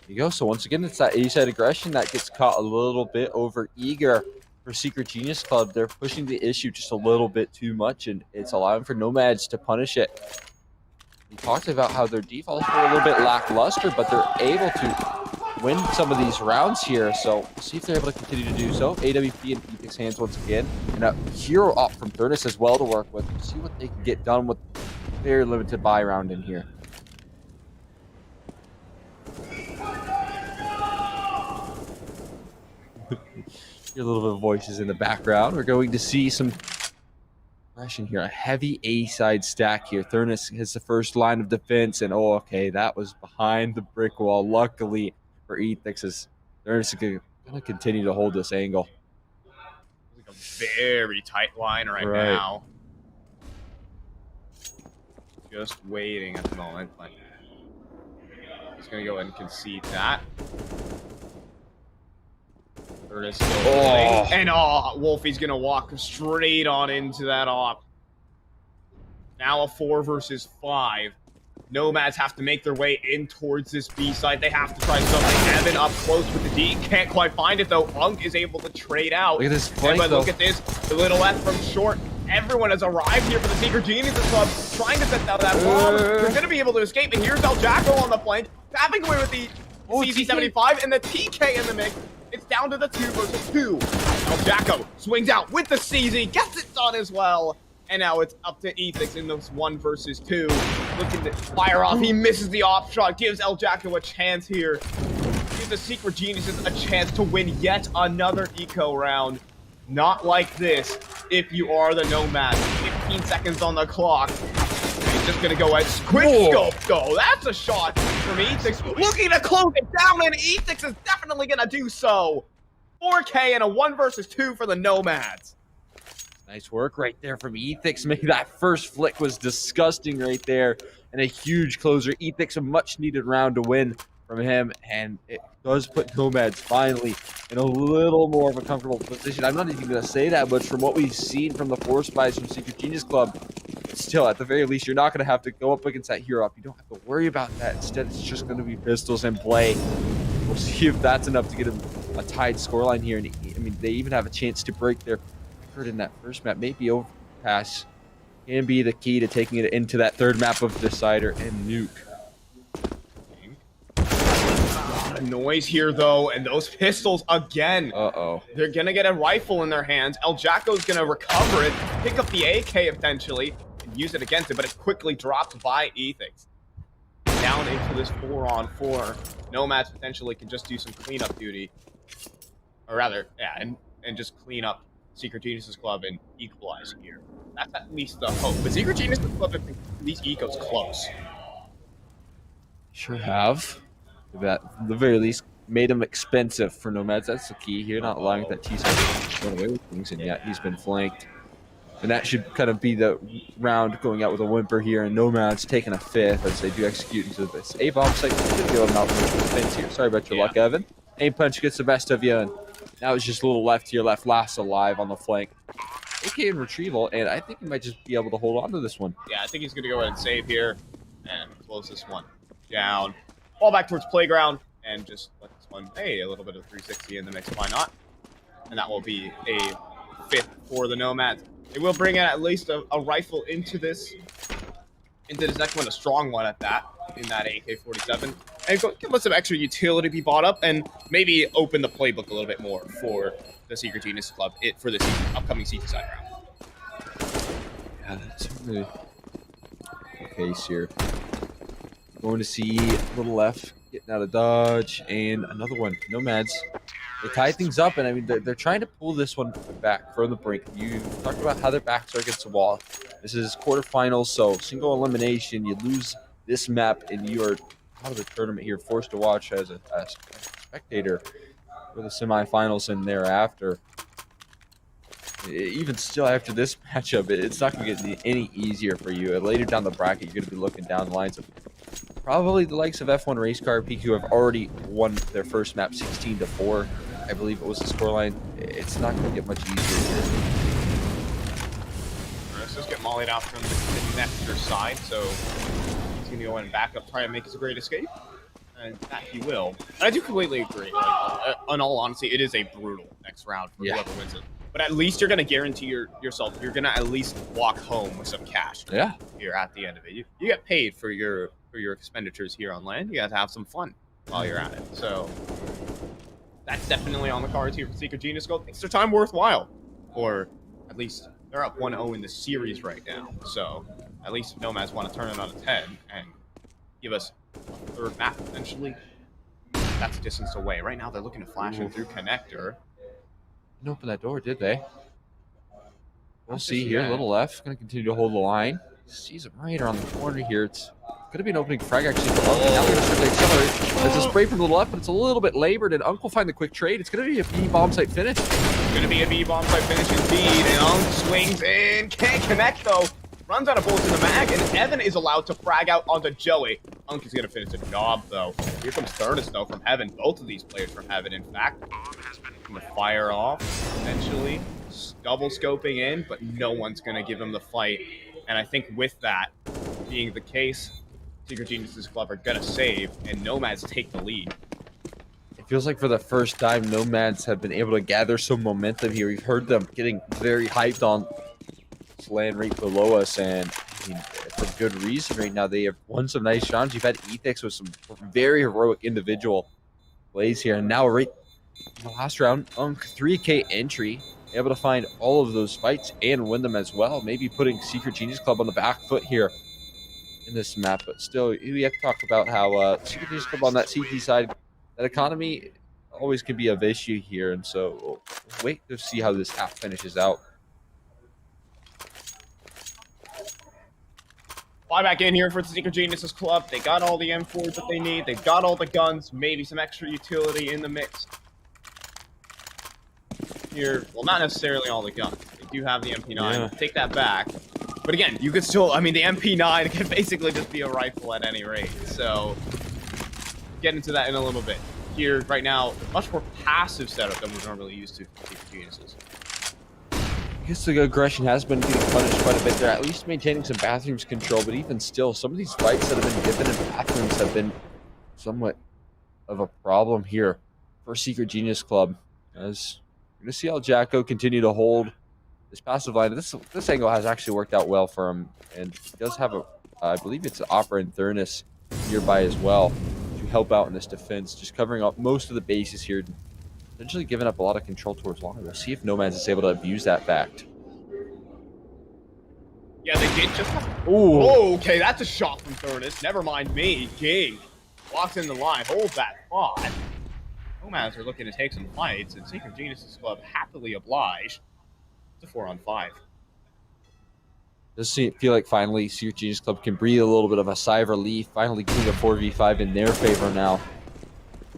There you go. So once again, it's that A-side aggression that gets caught a little bit over eager for Secret Genius Club. They're pushing the issue just a little bit too much, and it's allowing for mAAd to punish it. We talked about how their defense were a little bit lackluster, but they're able to win some of these rounds here. So we'll see if they're able to continue to do so. AWP in Ethic's hands once again, and a hero up from Thurnus as well to work with. We'll see what they can get done with very limited buy round in here. Your little bit of voices in the background. We're going to see some aggression here. A heavy A-side stack here. Thurnus has the first line of defense, and oh, okay, that was behind the brick wall. Luckily for Ethix, as Thurnus is going to continue to hold this angle. Like a very tight line right now. Just waiting at the moment, but he's going to go ahead and concede that. And Wolfie's gonna walk straight on into that op. Now a 4 versus 5. mAAds have to make their way in towards this B side. They have to try something. Evan up close with the D. Can't quite find it though. Unk is able to trade out. Look at this flank, but look at this. The little F from short. Everyone has arrived here for the Secret Genius Club, trying to set down that bomb. They're gonna be able to escape. And here's El Jacko on the flank, tapping away with the CZ75 and the TK in the mix. It's down to the 2 versus 2. El Jacko swings out with the CZ, gets it done as well. And now it's up to Ethix in those 1 versus 2. Looking to fire off. He misses the off shot, gives El Jacko a chance here. Gives the Secret Geniuses a chance to win yet another eco round. Not like this if you are the mAAd. 15 seconds on the clock. He's just gonna go ahead. Quick scope though. That's a shot from Ethix. Looking to close it down, and Ethix is definitely gonna do so. 4K and a 1 versus 2 for the mAAds. Nice work right there from Ethix. Maybe that first flick was disgusting right there. And a huge closer. Ethix, a much needed round to win from him. And it does put mAAds finally in a little more of a comfortable position. I'm not even going to say that much from what we've seen from the force buys from Secret Genius Club. Still, at the very least, you're not going to have to go up against that hero up. You don't have to worry about that. Instead, it's just going to be pistols and play. We'll see if that's enough to get a tied scoreline here. And I mean, they even have a chance to break their record in that first map. Maybe overpass can be the key to taking it into that third map of Decider and Nuke. Noise here though, and those pistols again. They're gonna get a rifle in their hands. El Jacko's gonna recover it, pick up the AK eventually, and use it against it, but it's quickly dropped by Ethix. Down into this 4-on-4. mAAds potentially can just do some cleanup duty. Or rather, yeah, and just clean up Secret Genius Club and equalize here. That's at least the hope. But Secret Genius Club have been these ecos close. Sure have. At the very least, made him expensive for mAAds. That's the key here, not allowing that T-side run away with things, and yet he's been flanked. And that should kind of be the round going out with a whimper here, and mAAds taking a 5th as they do execute into this A-bomb site. Go out with the defense here. Sorry about your luck, Evan. Aim punch gets the best of you, and now it's just a little left here, left last alive on the flank. AK in retrieval, and I think he might just be able to hold on to this one. Yeah, I think he's going to go ahead and save here and close this one down. Fall back towards playground and just let this one, hey, a little bit of 360 in the mix, why not? And that will be a 5th for the mAAds. They will bring in at least a rifle into this next one, a strong one at that, in that AK-47. And give us some extra utility to be bought up and maybe open the playbook a little bit more for the Secret Genius Club for this upcoming CT side round. Yeah, that's really pace here. Going to see Little F getting out of dodge, and another one. mAAds. They tie things up, and I mean, they're trying to pull this one back from the brink. You talked about how their backs are against the wall. This is quarterfinals, so single elimination. You lose this map, and you are out of the tournament here, forced to watch as a spectator for the semifinals and thereafter. Even still, after this matchup, it's not going to get any easier for you. Later down the bracket, you're going to be looking down the lines of probably the likes of F1 Race Car Peak, who have already won their first map 16-4. I believe it was the scoreline. It's not going to get much easier here. Let's just get mollied out from the Nectar side, so he's going to go in and back up, try and make his great escape. And that he will. And I do completely agree. Like, in all honesty, it is a brutal next round for whoever wins it. But at least you're going to guarantee yourself, you're going to at least walk home with some cash here at the end of it. You get paid for your expenditures here on land. You got to have some fun while you're at it. So that's definitely on the cards here for Secret Genius Club. Makes their time worthwhile. Or at least they're up 1-0 in the series right now. So at least mAAds want to turn it on its head and give us a third map potentially. That's a distance away. Right now they're looking to flash in through connector. Didn't open that door, did they? We'll see here. Little F going to continue to hold the line. Sees him right around the corner here. It's going to be an opening frag, actually. Now we're going to start to accelerate. There's a spray from Little F, but it's a little bit labored, and Unk will find the quick trade. It's going to be a B bomb site finish. It's going to be a B bomb site finish indeed, and Unk swings in. Can't connect, though. Runs out of bullets in the mag, and Evan is allowed to frag out onto Joey. Unk is going to finish the job, though. Here comes Thurnus, though, from Heaven. Both of these players from Heaven, in fact. Going to fire off, eventually. Double scoping in, but no one's going to give him the fight. And I think with that being the case, Secret Genius Club are going to save, and mAAds take the lead. It feels like for the first time, mAAds have been able to gather some momentum here. We've heard them getting very hyped on this land right below us, and I mean, for good reason right now. They have won some nice rounds. You've had Ethics with some very heroic individual plays here, and now right in the last round, Unk 3K entry, able to find all of those fights and win them as well. Maybe putting Secret Genius Club on the back foot here in this map, but still, we have to talk about how Secret Genius Club on that CT side, that economy always can be of issue here, and so we'll wait to see how this half finishes out. Fly back in here for the Secret Geniuses Club. They got all the M4s that they need. They've got all the guns, maybe some extra utility in the mix. Here, well, not necessarily all the guns. They do have the MP9. Take that back. But again, you could still, I mean, the MP9 can basically just be a rifle at any rate. So, get into that in a little bit. Here, right now, much more passive setup than we're normally used to for Secret Geniuses. I guess the aggression has been getting punished quite a bit. They're at least maintaining some bathrooms control, but even still, some of these fights that have been given in bathrooms have been somewhat of a problem here for Secret Genius Club. As we're going to see how Jacko continue to hold this passive line. This angle has actually worked out well for him, and he does have a, I believe it's an Opera and Thurnus nearby as well to help out in this defense, just covering up most of the bases here. Essentially giving up a lot of control towards long. We'll see if mAAds is able to abuse that fact. Yeah, they did just have... Ooh, okay, that's a shot from Thurnus. Never mind me. King walks in the line, holds that spot. mAAds are looking to take some fights, and Secret Geniuses Club happily obliged. It's a 4-on-5. Does feel like finally Secret Genius Club can breathe a little bit of a sigh of relief, finally getting a 4v5 in their favor now.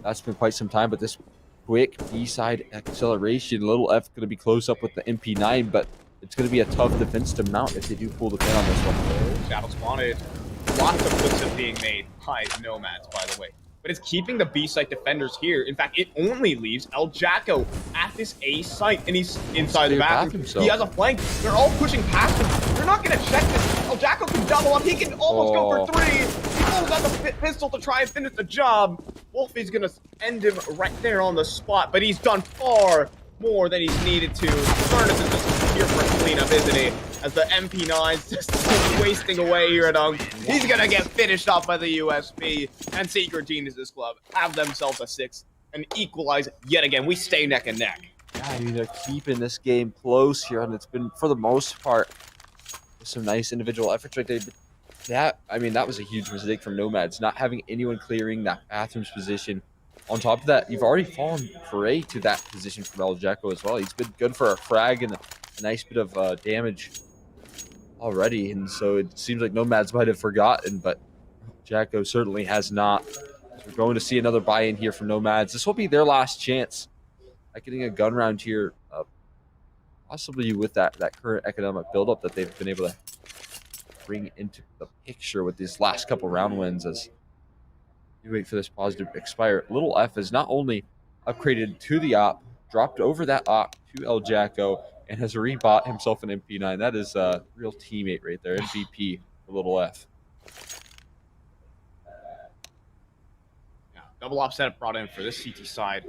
That's been quite some time, but this quick B-side acceleration, Little F going to be close up with the MP9, but it's going to be a tough defense to mount if they do pull the pin on this one. Shadow spotted. Lots of footsteps being made by mAAds, by the way. But it's keeping the B-site defenders here. In fact, it only leaves El Jacko at this A site, and he's inside the bathroom. He has a flank. They're all pushing past him. They're not going to check this. El Jacko can double up. He can almost go for 3. He pulls out the pistol to try and finish the job. Wolfie's going to end him right there on the spot, but he's done far more than he's needed to. Furnace is just here for a cleanup, isn't he? As the MP9's just wasting away here at Unk. He's going to get finished off by the USB. And Secret Geniuses Club have themselves a 6 and equalize yet again. We stay neck and neck. Yeah, I mean, they're keeping this game close here, and it's been, for the most part, some nice individual efforts right there. that, I mean, that was a huge mistake from Nomads, not having anyone clearing that bathroom's position. On top of that, you've already fallen prey to that position from El Jacko as well. He's been good for a frag and a nice bit of damage already, and so it seems like Nomads might have forgotten, but Jacko certainly has not. So we're going to see another buy-in here from Nomads. This will be their last chance at getting a gun round here, possibly with that current economic buildup that they've been able to bring into the picture with these last couple round wins. As you wait for this positive to expire, Little F is not only upgraded to the op, dropped over that op to El Jacko, and has rebought himself an MP9. That is a real teammate right there, MVP for Little F. Yeah, double op setup brought in for this CT side.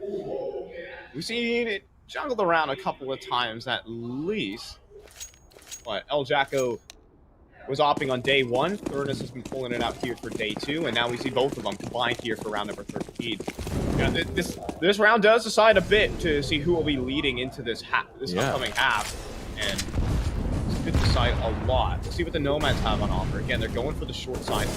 We've seen it juggled around a couple of times at least, but El Jacko was opting on day 1. Furnace has been pulling it out here for day 2, and now we see both of them combined here for round number 13. Yeah, this round does decide a bit to see who will be leading into this upcoming half, and this could decide a lot. We'll see what the Nomads have on offer. Again, they're going for the short side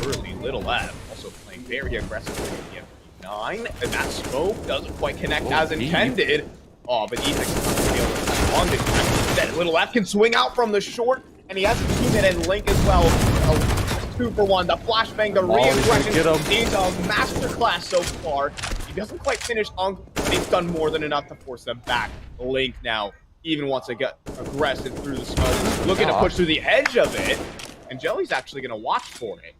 early. Little F also playing very aggressively with the MP9, and that smoke doesn't quite connect as intended. Oh, but Ethan's not able to respond to that. Little F can swing out from the short, and he has a teammate and Link as well. 2 for 1. The flashbang, the re-aggression. He's a masterclass so far. He doesn't quite finish Unk, but he's done more than enough to force them back. Link now, even once they get aggressive through the smoke, looking to push through the edge of it, and Jelly's actually going to watch for it.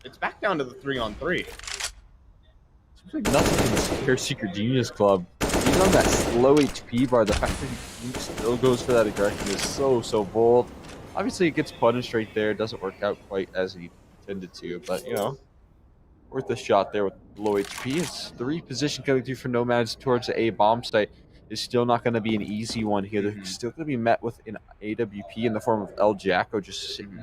It's back down to the 3-on-3. Seems like nothing can scare Secret Genius Club. Even on that low HP bar, the fact that he still goes for that aggression is so bold. Obviously, it gets punished right there. It doesn't work out quite as he intended to, but, you know, worth a shot there with low HP. It's the reposition coming through for Nomads towards the A bomb site is still not going to be an easy one here. They're still going to be met with an AWP in the form of El Jacko just sitting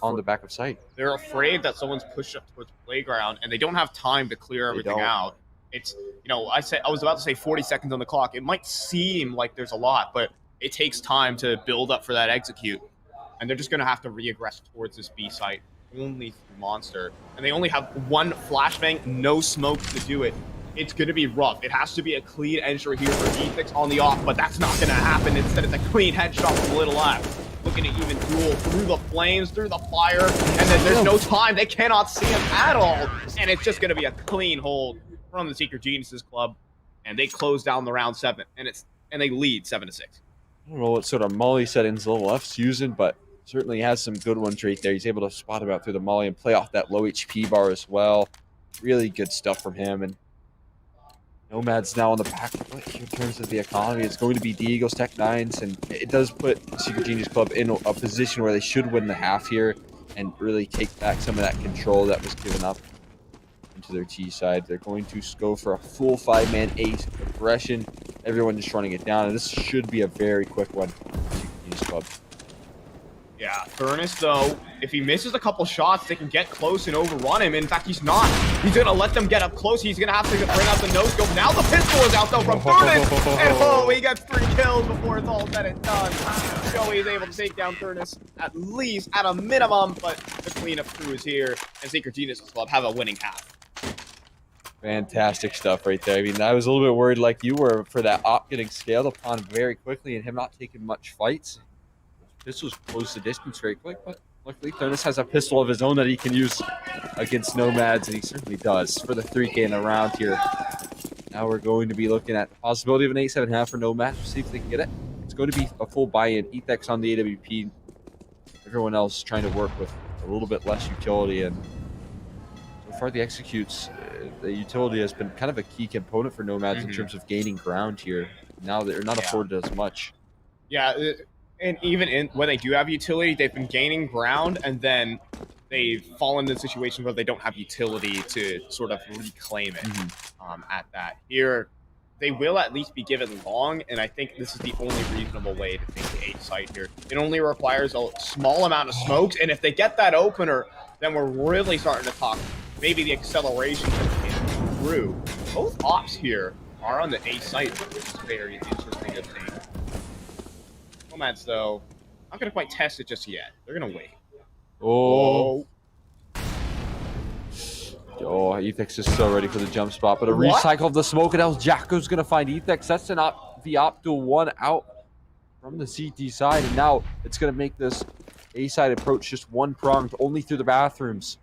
on the back of site. They're afraid that someone's pushed up towards playground, and they don't have time to clear everything out. It's, you know, I was about to say 40 seconds on the clock. It might seem like there's a lot, but it takes time to build up for that execute. And they're just going to have to re-aggress towards this B site, only through Monster. And they only have 1 flashbang, no smoke to do it. It's going to be rough. It has to be a clean entry here for Ethics on the off, but that's not going to happen. Instead, it's a clean headshot from Little F. Looking to even duel through the flames, through the fire, and then there's no time. They cannot see him at all. And it's just going to be a clean hold from the Secret Geniuses Club. And they close down the round 7, and they lead 7-6. I don't know what sort of molly settings Little F's using, but certainly has some good ones right there. He's able to spot him out through the molly and play off that low HP bar as well. Really good stuff from him. And Nomad's now on the back foot in terms of the economy. It's going to be Diego's Tech 9s, and it does put Secret Genius Club in a position where they should win the half here and really take back some of that control that was given up into their T side. They're going to go for a full 5-man 8 aggression. Everyone just running it down, and this should be a very quick one for Secret Genius Club. Yeah, Furnace, though, if he misses a couple shots, they can get close and overrun him. In fact, he's not. He's going to let them get up close. He's going to have to bring out the no-scope. Now the pistol is out, though, from Furnace. And, he gets 3 kills before it's all said and done. Joey is able to take down Furnace, at least, at a minimum. But the cleanup crew is here, and Secret Genius Club have a winning half. Fantastic stuff right there. I mean, I was a little bit worried like you were for that op getting scaled upon very quickly and him not taking much fights. Pistols close the distance very quick, but luckily Furnace has a pistol of his own that he can use against Nomads, and he certainly does for the 3K in the round here. Now we're going to be looking at the possibility of an 8-7 for Nomads. We'll see if they can get it. It's going to be a full buy-in. Ethex on the AWP. Everyone else trying to work with a little bit less utility, and so far the executes, the utility has been kind of a key component for Nomads in terms of gaining ground here. Now they're not afforded as much. Yeah, and even when they do have utility, they've been gaining ground, and then they've fallen into situations where they don't have utility to sort of reclaim it at that. Here, they will at least be given long, and I think this is the only reasonable way to take the 8 site here. It only requires a small amount of smokes, and if they get that opener, then we're really starting to talk maybe the acceleration came through. Both ops here are on the A site, which is very interesting to see. Nomads, though, not going to quite test it just yet. They're going to wait. Oh. Oh, Ethex is so ready for the jump spot, but a recycle of the smoke, and now Jacko's going to find Ethex. That's the optimal one out from the CT side, and now it's going to make this A-side approach just one-pronged, only through the bathrooms.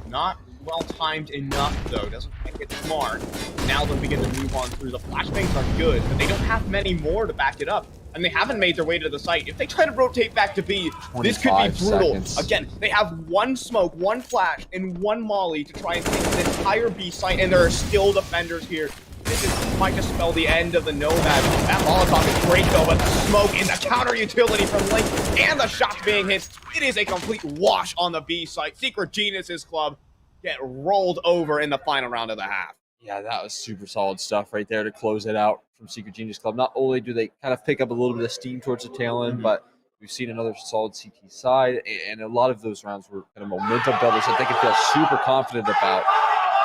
Not well-timed enough, though. Doesn't quite get smart. Now they'll begin to move on through. The flashbangs are good, but they don't have many more to back it up. And they haven't made their way to the site. If they try to rotate back to B, this could be brutal. Seconds. Again, they have one smoke, one flash, and one molly to try and take the entire B site, and there are still defenders here. This might just spell the end of the Nomad. That Molotov is great, though, but the smoke and the counter utility from Link and the shots being hit, it is a complete wash on the B site. Secret Genius's club get rolled over in the final round of the half. Yeah, that was super solid stuff right there to close it out from Secret Genius Club. Not only do they kind of pick up a little bit of steam towards the tail end, but we've seen another solid CT side, and a lot of those rounds were kind of momentum builders that they can feel super confident about.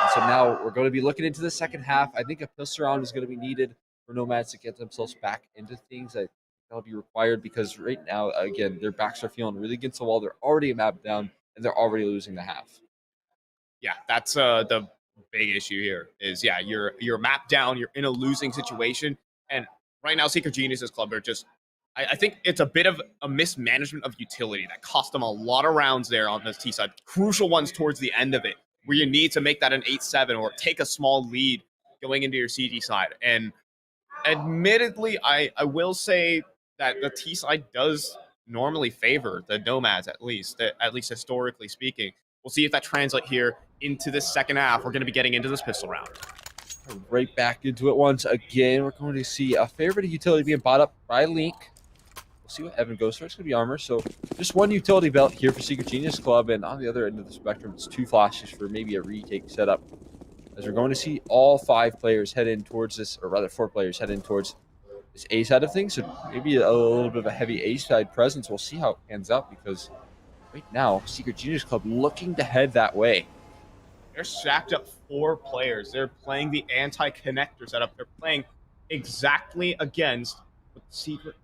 And so now we're going to be looking into the second half. I think a pistol round is going to be needed for Nomads to get themselves back into things. That'll be required because right now, again, their backs are feeling really against the wall. They're already a map down, and they're already losing the half. Yeah, that's the big issue here is, yeah, you're mapped down, you're in a losing situation, and right now Secret Genius's club are just, I think it's a bit of a mismanagement of utility that cost them a lot of rounds there on this T side, crucial ones towards the end of it, where you need to make that an 8-7 or take a small lead going into your CT side. And admittedly, I will say that the T side does normally favor the Nomads, at least historically speaking. We'll see if that translates here into the second half. We're going to be getting into this pistol round. Right back into it once again. We're going to see a fair bit of utility being bought up by Link. We'll see what Evan goes for. It's going to be armor. So just one utility belt here for Secret Genius Club. And on the other end of the spectrum, it's 2 flashes for maybe a retake setup. As we're going to see all 5 players head in towards this, or rather 4 players head in towards this A side of things. So maybe a little bit of a heavy A side presence. We'll see how it pans out because right now, Secret Genius Club looking to head that way. They're stacked up 4 players. They're playing the anti-connector setup. They're playing exactly against what Secret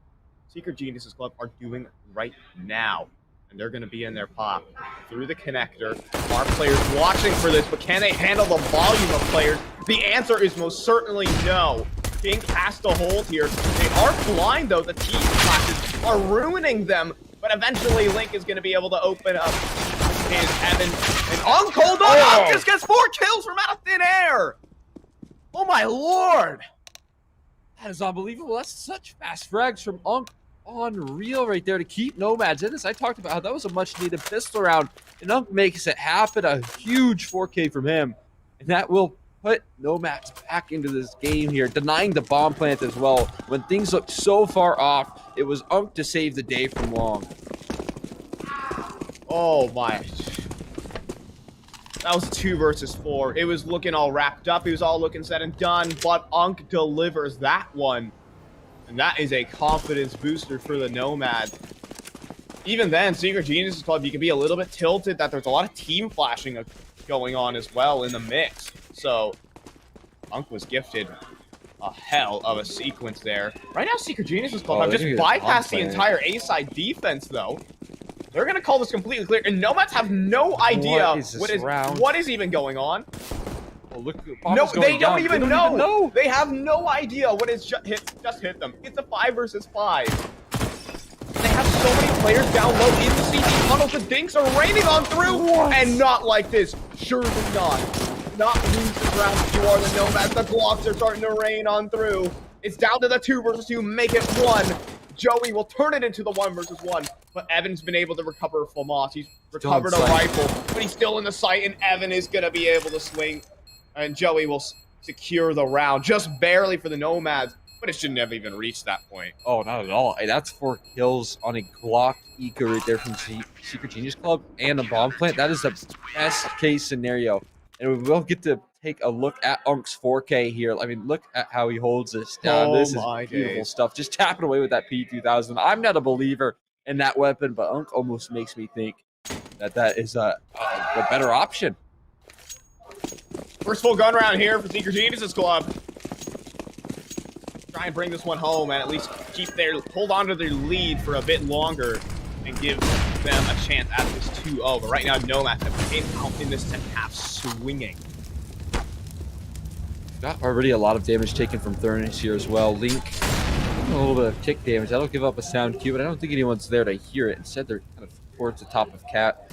Genius's club are doing right now. And they're going to be in their pop through the connector. Our players watching for this, but can they handle the volume of players? The answer is most certainly no. Pink has to hold here. They are blind, though. The team classes are ruining them. But eventually, Link is going to be able to open up his Evan. And Unk, hold on! Unk just gets 4 kills from out of thin air! Oh my lord! That is unbelievable. That's such fast frags from Unk. Unreal right there to keep Nomads in this. I talked about how that was a much-needed pistol round. And Unk makes it happen. A huge 4K from him. And that will put Nomads back into this game here, denying the bomb plant as well. When things looked so far off, it was Unk to save the day from Long. Oh my. That was 2 versus 4. It was looking all wrapped up. It was all looking said and done, but Unk delivers that one. And that is a confidence booster for the Nomad. Even then, Secret Genius Club, you can be a little bit tilted that there's a lot of team flashing going on as well in the mix. So, Unk was gifted a hell of a sequence there. Right now, Secret Genius Club have just bypassed the entire A-side defense, though. They're going to call this completely clear. And Nomads have no idea what is even going on. Oh, look, no, they don't even know. They have no idea what has just hit them. It's a 5 versus 5. They have so many players down low in the CT tunnels. The dinks are raining on through. And not like this. Surely not. Not lose this round if you are the Nomads. The Glocks are starting to rain on through. It's down to the 2 versus 2. Make it 1. Joey will turn it into the 1 versus 1. But Evan's been able to recover FAMAS. He's recovered a rifle. But he's still in the sight. And Evan is going to be able to swing. And Joey will secure the round. Just barely for the Nomads. But it shouldn't have even reached that point. Oh, not at all. Hey, that's 4 kills on a Glock Eco right there from Secret Genius Club and a bomb plant. That is the best case scenario. And we will get to take a look at Unk's 4K here. I mean, look at how he holds this down. Oh, this is beautiful stuff. Just tapping away with that P2000. I'm not a believer in that weapon, but Unk almost makes me think that that is a better option. First full gun round here for Secret Genius's club. try and bring this one home and at least hold on to their lead for a bit longer and give them a chance at this 2-0. But right now, mAAd have came out in this second half swinging. Got already a lot of damage taken from Thurnis here as well. Link, a little bit of tick damage. That'll give up a sound cue, but I don't think anyone's there to hear it. Instead, they're kind of towards the top of Cat,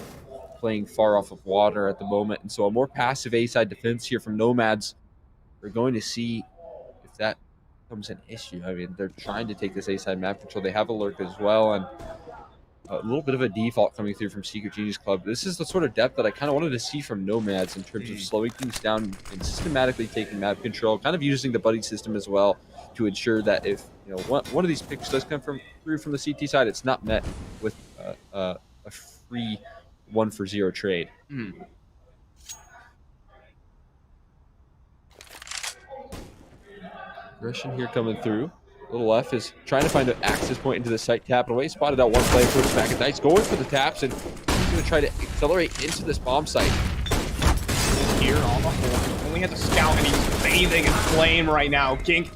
playing far off of water at the moment. And so a more passive A-side defense here from mAAds. We're going to see if that becomes an issue. I mean, they're trying to take this A-side map control. They have a lurk as well, and a little bit of a default coming through from Secret Genius Club. This is the sort of depth that I kind of wanted to see from mAAds in terms of slowing things down and systematically taking map control, kind of using the buddy system as well to ensure that if one of these picks does come through from the CT side, it's not met with a free 1-for-0 trade. Aggression here coming through. Little F is trying to find an access point into the site, tapping away. Spotted out one player towards back. Nice going for the taps, and he's going to try to accelerate into this bomb site. Here on the hole. Only has a scout, and he's bathing in flame right now. Gink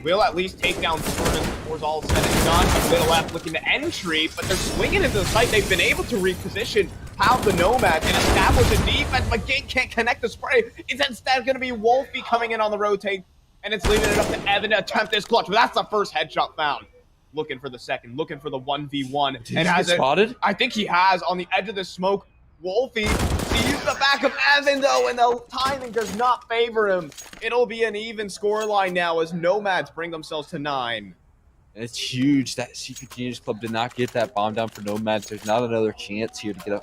will at least take down Furnace before it's all said and done. Little F looking to entry, but they're swinging into the site. They've been able to reposition how the mAAd and establish a defense, but Gink can't connect the spray. It's instead going to be Wolfie coming in on the rotate. And it's leaving it up to Evan to attempt this clutch. But that's the first headshot found. Looking for the second. Looking for the 1v1. Did he get spotted? I think he has on the edge of the smoke. Wolfie sees the back of Evan, though, and the timing does not favor him. It'll be an even scoreline now as mAAds bring themselves to 9. And it's huge that Secret Genius Club did not get that bomb down for mAAds. There's not another chance here to get a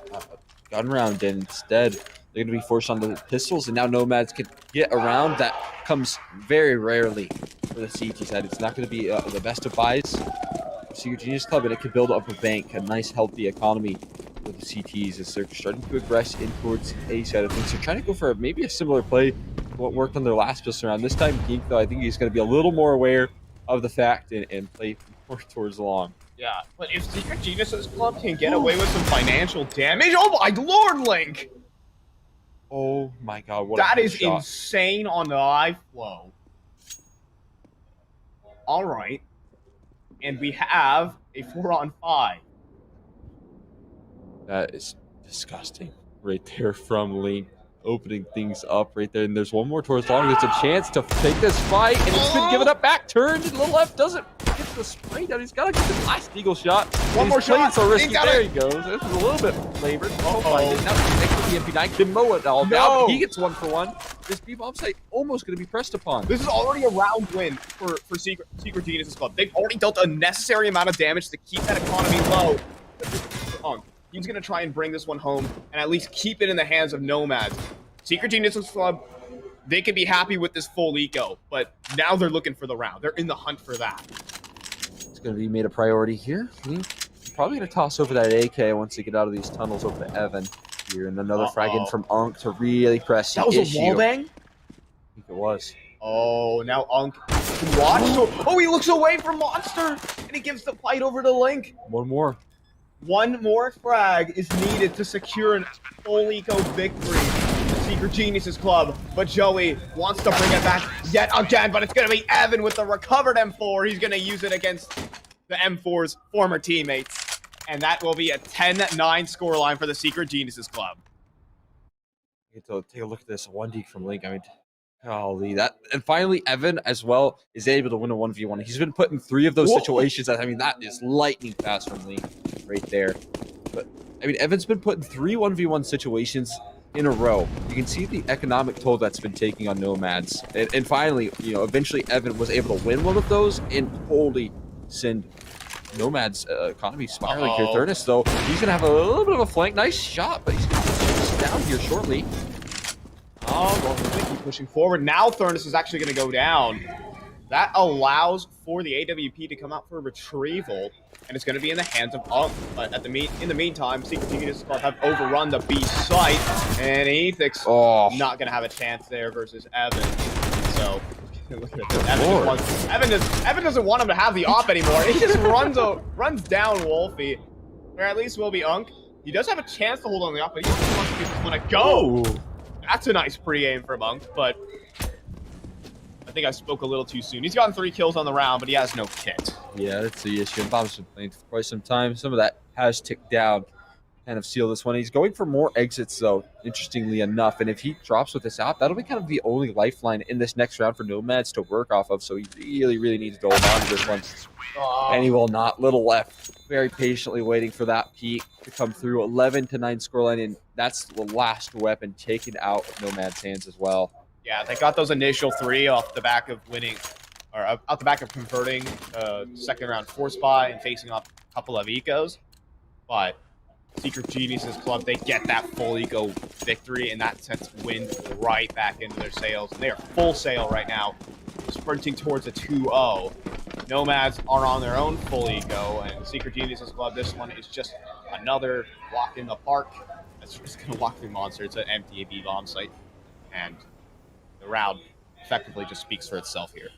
gun round, and instead they're going to be forced on the pistols, and now mAAds can get around. That comes very rarely for the CT side. It's not going to be the best of buys for Secret Genius Club, and it could build up a bank, a nice, healthy economy for the CTs as they're starting to aggress in towards A side of things. They're trying to go for maybe a similar play to what worked on their last pistol round. This time, Gink, though, I think he's going to be a little more aware of the fact and play more towards the long. Yeah, but if Secret Genius Club can get away with some financial damage, oh my lord, Link! Oh my god, what that a is shot. Insane on the live flow. All right. And we have a 4-on-5. That is disgusting right there from Link, opening things up right there. And there's one more towards long. There's a chance to take this fight, and it's been given up back. Turned, and Little F doesn't get the spray down. He's got to get the last eagle shot. One more shot. So risky. There he goes. This is a little bit flavored. Oh, now the MP9 can mow it all down. He gets 1-for-1. This B-bomb site almost going to be pressed upon. This is already a round win for Secret Genius Club. They've already dealt a necessary amount of damage to keep that economy low. He's going to try and bring this one home and at least keep it in the hands of mAAds. Secret Genius Club, they can be happy with this full eco, but now they're looking for the round. They're in the hunt for that. It's going to be made a priority here. Link probably going to toss over that AK once they get out of these tunnels over to Evan here. And another frag in from Unk to really press the issue. That was a wallbang? I think it was. Oh, now Unk can watch. Oh, he looks away from Monster, and he gives the fight over to Link. One more. One more frag is needed to secure an full eco victory for Secret Genius Club. But Joey wants to bring it back yet again, but it's going to be Evan with the recovered M4. He's going to use it against the M4's former teammates. And that will be a 10-9 scoreline for the Secret Genius Club. Get to take a look at this 1D from Link. I mean, golly, that. And finally, Evan as well is able to win a 1v1. He's been put in 3 of those situations. That, I mean, that is lightning fast from Link right there. But I mean, Evan's been put in 3 1v1 situations in a row. You can see the economic toll that's been taking on mAAds. And finally, eventually Evan was able to win one of those and totally send mAAds economy spiraling here. Thurnis, though, he's gonna have a little bit of a flank. Nice shot, but he's gonna be down here shortly. Oh, well, they keep pushing forward. Now Thurnis is actually going to go down. That allows for the AWP to come out for a retrieval, and it's going to be in the hands of Unk. But in the meantime, Secret Genius Club have overrun the B site, and Ethix not going to have a chance there versus Evan. So look at this. Evan doesn't want him to have the op anymore. He just runs down Wolfie, or at least will be Unk. He does have a chance to hold on the op, but he just wants to give this one a go. That's a nice pre-aim from Unk, but I think I spoke a little too soon. He's gotten 3 kills on the round, but he has no kit. Yeah, that's the issue. And Bob's been playing for quite some time. Some of that has ticked down. Kind of seal this one. He's going for more exits, though, interestingly enough. And if he drops with this out, that'll be kind of the only lifeline in this next round for mAAds to work off of. So he really, really needs to hold on to this one. And he will not. Little left. Very patiently waiting for that peak to come through. 11-9 scoreline, and that's the last weapon taken out of mAAd's hands as well. Yeah, they got those initial 3 off the back of winning, or out the back of converting second round 4 spot and facing off a couple of ecos. But Secret Geniuses Club, they get that full eco victory, and that sends wind right back into their sails. And they are full sail right now, sprinting towards a 2-0. mAAds are on their own full eco, and Secret Geniuses Club, this one is just another walk in the park. That's just going to walk through Monster. It's an empty AB bomb site, and the round effectively just speaks for itself here.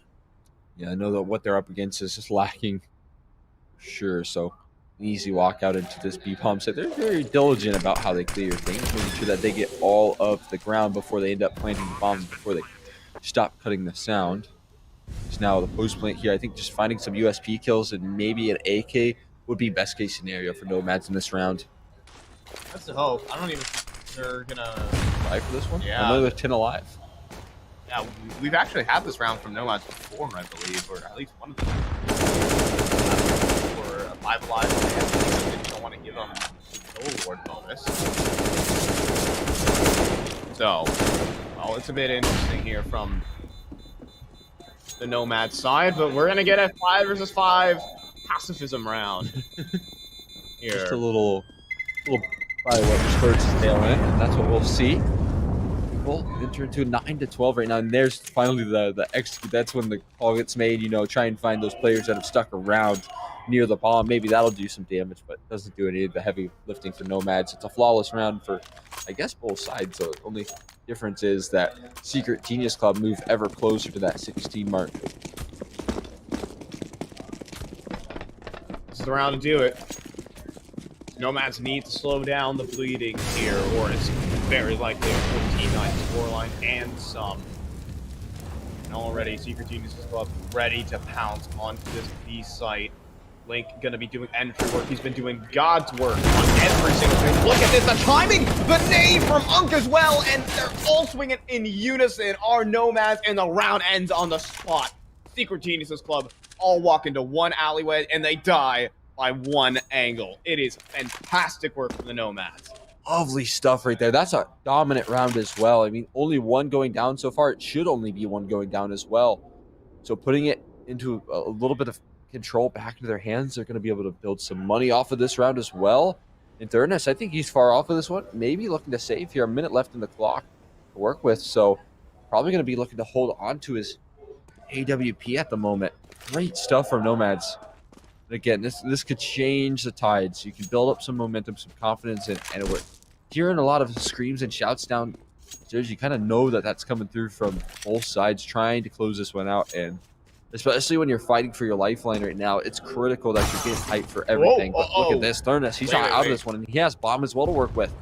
Yeah, I know that what they're up against is just lacking, sure. So an easy walk out into this B bomb site. They're very diligent about how they clear things, making sure that they get all of the ground before they end up planting the bombs, before they stop cutting the sound. It's now the post plant here. I think just finding some USP kills and maybe an AK would be best case scenario for mAAds in this round. That's the hope. I don't even think they're gonna Alive for this one? Yeah. Another 10 alive. Yeah, we've actually had this round from mAAds before, I believe, or at least one of them. For a 5 alive, they don't want to give them the gold award bonus. So, well, it's a bit interesting here from the mAAd side, but we're gonna get a 5 versus 5 pacifism round here. Just a little probably what spurs his tail in, and that's what we'll see. We'll enter into 9-12 right now, and there's finally the execute. That's when the call gets made. You know, try and find those players that have stuck around near the bomb. Maybe that'll do some damage, but doesn't do any of the heavy lifting for mAAds. It's a flawless round for, I guess, both sides. So the only difference is that Secret Genius Club move ever closer to that 16 mark. This is the round to do it. mAAds need to slow down the bleeding here, or it's very likely a 14-9 scoreline and some. And already, Secret Geniuses Club ready to pounce onto this B site. Link gonna be doing entry work. He's been doing God's work on every single thing. Look at this, the timing, the nade from Unk as well, and they're all swinging in unison. Our mAAds, and the round ends on the spot. Secret Geniuses Club all walk into one alleyway, and they die by one angle. It is fantastic work from the mAAds. Lovely stuff right there. That's a dominant round as well. I mean, only one going down so far. It should only be one going down as well. So putting it into a little bit of control back into their hands, they're going to be able to build some money off of this round as well. And Thurnes, I think he's far off of this one. Maybe looking to save here. A minute left in the clock to work with. So probably going to be looking to hold on to his AWP at the moment. Great stuff from mAAds. Again, this could change the tides. You can build up some momentum, some confidence, and we're hearing a lot of screams and shouts downstairs. You kind of know that that's coming through from both sides, trying to close this one out. And especially when you're fighting for your lifeline right now, it's critical that you're getting hyped for everything. But look at this, Thurnes, he's not out of this one, and he has bomb as well to work with.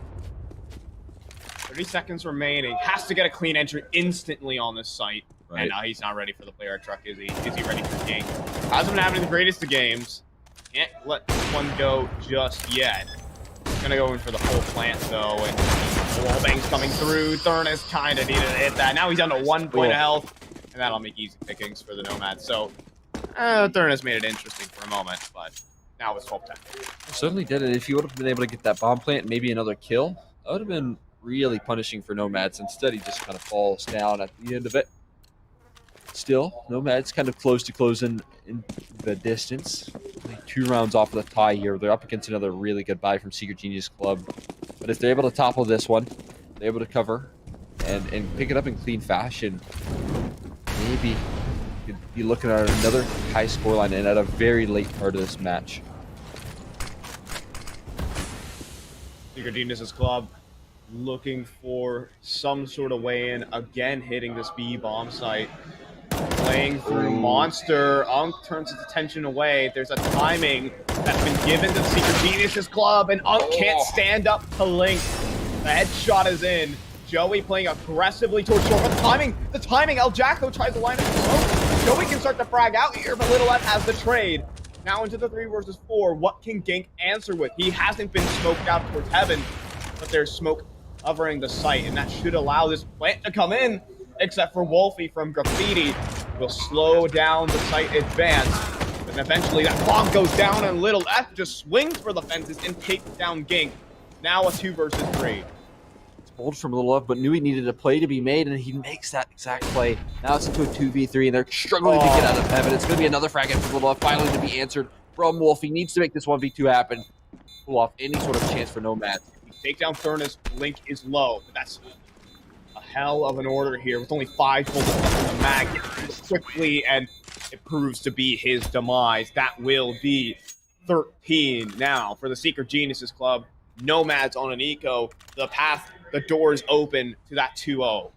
30 seconds remaining. Has to get a clean entry instantly on this site. Right. And now he's not ready for the player truck, is he? Is he ready for the game? Hasn't been having the greatest of games. Can't let this one go just yet. He's gonna go in for the full plant though, and the wall bang's coming through. Thurnes kind of needed to hit that. Now he's down to 1 point of health, and that'll make easy pickings for the mAAds. So Thurnes made it interesting for a moment, but now it's 12-10. Certainly did it. If he would have been able to get that bomb plant, maybe another kill, that would have been really punishing for mAAds. Instead, he just kind of falls down at the end of it. Still, mAAds kind of close to closing in the distance. Only 2 rounds off of the tie here. They're up against another really good buy from Secret Genius Club. But if they're able to topple this one, they're able to cover and pick it up in clean fashion, maybe you could be looking at another high scoreline and at a very late part of this match. Secret Geniuses Club looking for some sort of way in. Again, hitting this B bomb site. Playing through Monster. Unk turns his attention away. There's a timing that's been given to the Secret Geniuses Club, and Unk can't stand up to Link. The headshot is in. Joey playing aggressively towards short. But the timing, El Jacko tries to line up the smoke. Joey can start to frag out here, but Little F has the trade. Now into the 3 versus 4. What can Gink answer with? He hasn't been smoked out towards heaven, but there's smoke covering the site, and that should allow this plant to come in, except for Wolfie from Graffiti will slow down the site advance. And eventually that bomb goes down, and Little F just swings for the fences and takes down Gink. Now a 2 versus 3. It's bold from Little F, but knew he needed a play to be made, and he makes that exact play. Now it's into a 2v3, and they're struggling to get out of heaven. It's going to be another frag for Little F, finally to be answered from Wolf. He needs to make this 1v2 happen. Pull off any sort of chance for mAAd. Take down Furnace. Link is low, but that's a hell of an order here with only 5 bullets left in the mag. Gets quickly, and it proves to be his demise. That will be 13 now for the Secret Geniuses Club. mAAd's on an eco. The doors open to that 2-0.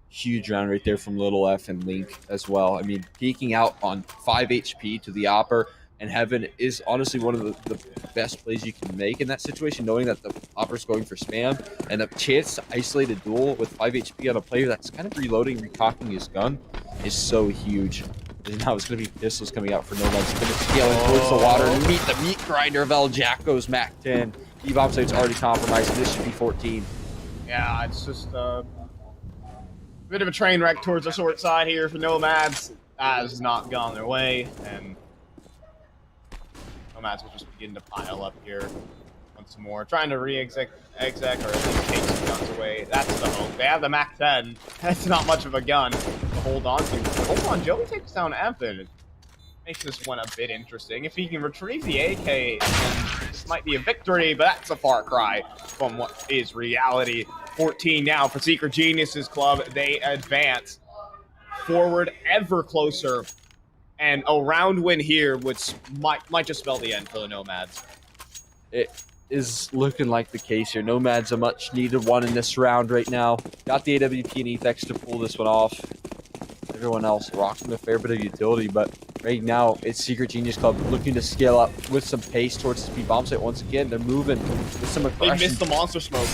Huge round right there from Little F and Link as well. I mean, peeking out on 5 HP to the Opper and Heaven is honestly one of the best plays you can make in that situation, knowing that the Opper's going for spam, and the chance to isolate a duel with 5 HP on a player that's kind of reloading, recocking his gun is so huge. And now it's going to be pistols coming out for mAAd. It's going to scale in towards the water and meet the meat grinder of El Jacko's Mac 10. E-bomb site's already compromised, and this should be 14. Yeah, it's just a bit of a train wreck towards the short side here for mAAd. That has not gone their way, and mAAd will just begin to pile up here once more, trying to re-exec or at least take some guns away. That's the hope. They have the Mac 10. That's not much of a gun to hold on to. But hold on, Joey takes down Evan. It makes this one a bit interesting. If he can retrieve the AK, then this might be a victory, but that's a far cry from what is reality. 14 now for Secret Geniuses Club. They advance forward ever closer. And a round win here might just spell the end for the mAAds. It is looking like the case here. mAAd's a much needed one in this round right now. Got the AWP and Ethex to pull this one off. Everyone else rocking a fair bit of utility, but right now it's Secret Genius Club looking to scale up with some pace towards the speed bomb site once again. They're moving with some aggression. They missed the monster smoke.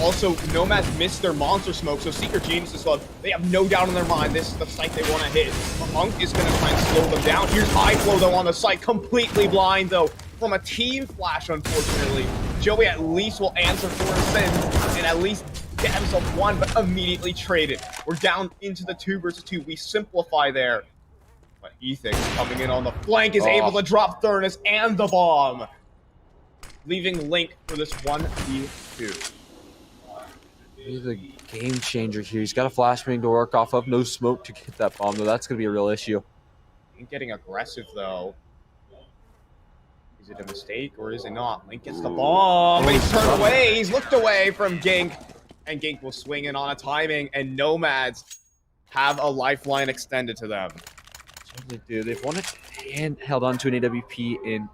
Also, mAAd missed their monster smoke, so Secret Geniuses Club, they have no doubt in their mind this is the site they want to hit. Monk is going to try and slow them down. Here's High Flow, though, on the site. Completely blind, though, from a team flash, unfortunately. Joey at least will answer for his sins and at least get himself one, but immediately traded. We're down into the 2 versus 2. We simplify there. But Ethics coming in on the flank is able to drop Furnace and the bomb, leaving Link for this 1v2. He's a game changer here. He's got a flashbang to work off of. No smoke to get that bomb, though. That's going to be a real issue. Link getting aggressive, though. Is it a mistake or is it not? Link gets the bomb, but he's turned away. He's looked away from Gink, and Gink will swing in on a timing, and mAAds have a lifeline extended to them. They do. They've won it and held on to an AWP in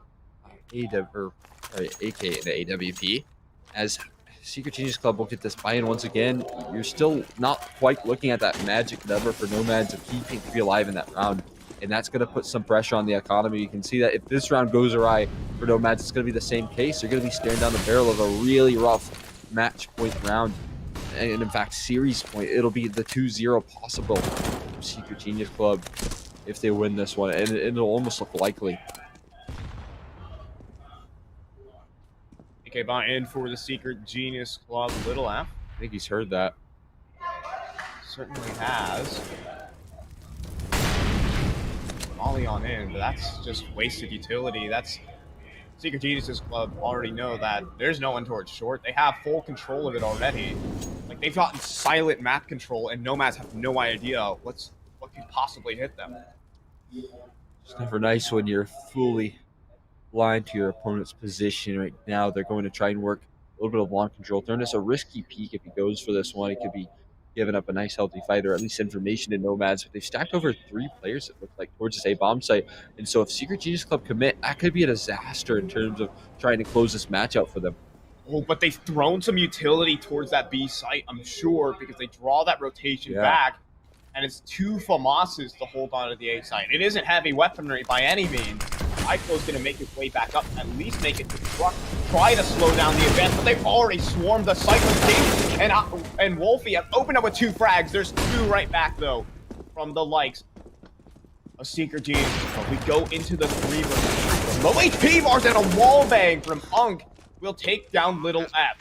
AK in the AWP. As Secret Genius Club will get this buy-in once again, you're still not quite looking at that magic number for mAAd to keep three alive in that round. And that's going to put some pressure on the economy. You can see that if this round goes awry for mAAd, it's going to be the same case. They're going to be staring down the barrel of a really rough match point round. And in fact, series point. It'll be the 2-0 possible for Secret Genius Club if they win this one. And it'll almost look likely. Okay, buy-in for the Secret Genius Club. Little F. I think he's heard that. Certainly has. Molly on in, but that's just wasted utility. That's Secret Geniuses Club already know that there's no one towards short. They have full control of it already. Like, they've gotten silent map control, and mAAds have no idea what could possibly hit them. It's never nice when you're fully blind to your opponent's position. Right now, they're going to try and work a little bit of long control. Turn a risky peek if he goes for this one. He could be giving up a nice healthy fight, or at least information in mAAds. But they've stacked over 3 players, it looks like, towards this A bomb site. And so if Secret Genius Club commit, that could be a disaster in terms of trying to close this match out for them. Oh, but they've thrown some utility towards that B site, I'm sure, because they draw that rotation back. And it's 2 FAMASs to hold on to the A site. It isn't heavy weaponry by any means. Cyclo's going to make his way back up, at least make it to Truck, try to slow down the event, but they've already swarmed the Cyclone team, and Wolfie have opened up with 2 frags. There's 2 right back, though, from the likes of Secret Genius. But we go into the 3 versus 3. Low HP bars and a wall bang from Unk will take down Little F.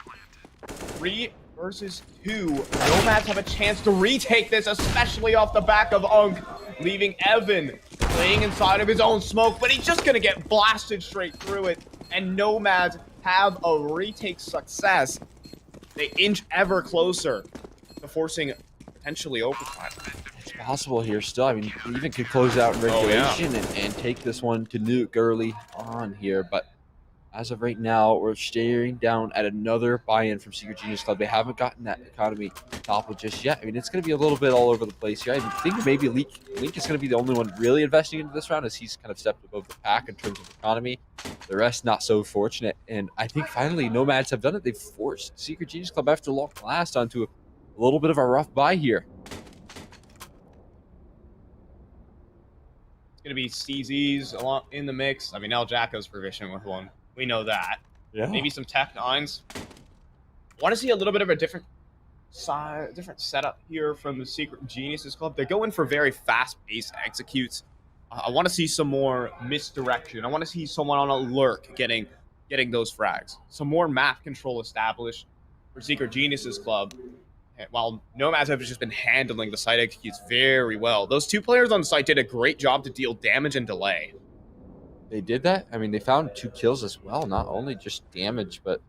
3 versus 2. Nomads have a chance to retake this, especially off the back of Unk, leaving Evan playing inside of his own smoke, but he's just gonna get blasted straight through it, and Nomads have a retake success. They inch ever closer to forcing potentially overtime. It's possible here still. I mean, we even could close out in regulation and take this one to nuke early on here, but as of right now, we're staring down at another buy-in from Secret Genius Club. They haven't gotten that economy toppled just yet. I mean, it's going to be a little bit all over the place here. I think maybe Link is going to be the only one really investing into this round, as he's kind of stepped above the pack in terms of economy. The rest not so fortunate. And I think finally Nomads have done it. They've forced Secret Genius Club after long last onto a little bit of a rough buy here. It's going to be CZs along in the mix. I mean, El Jacko's provision with one. We know that. Yeah. Maybe some Tech 9s. Want to see a little bit of a different setup here from the Secret Geniuses Club. They're going for very fast-paced executes. I want to see some more misdirection. I want to see someone on a lurk getting those frags. Some more map control established for Secret Geniuses Club. While Nomads have just been handling the site executes very well. Those 2 players on site did a great job to deal damage and delay. They did that. I mean, they found 2 kills as well, not only just damage, but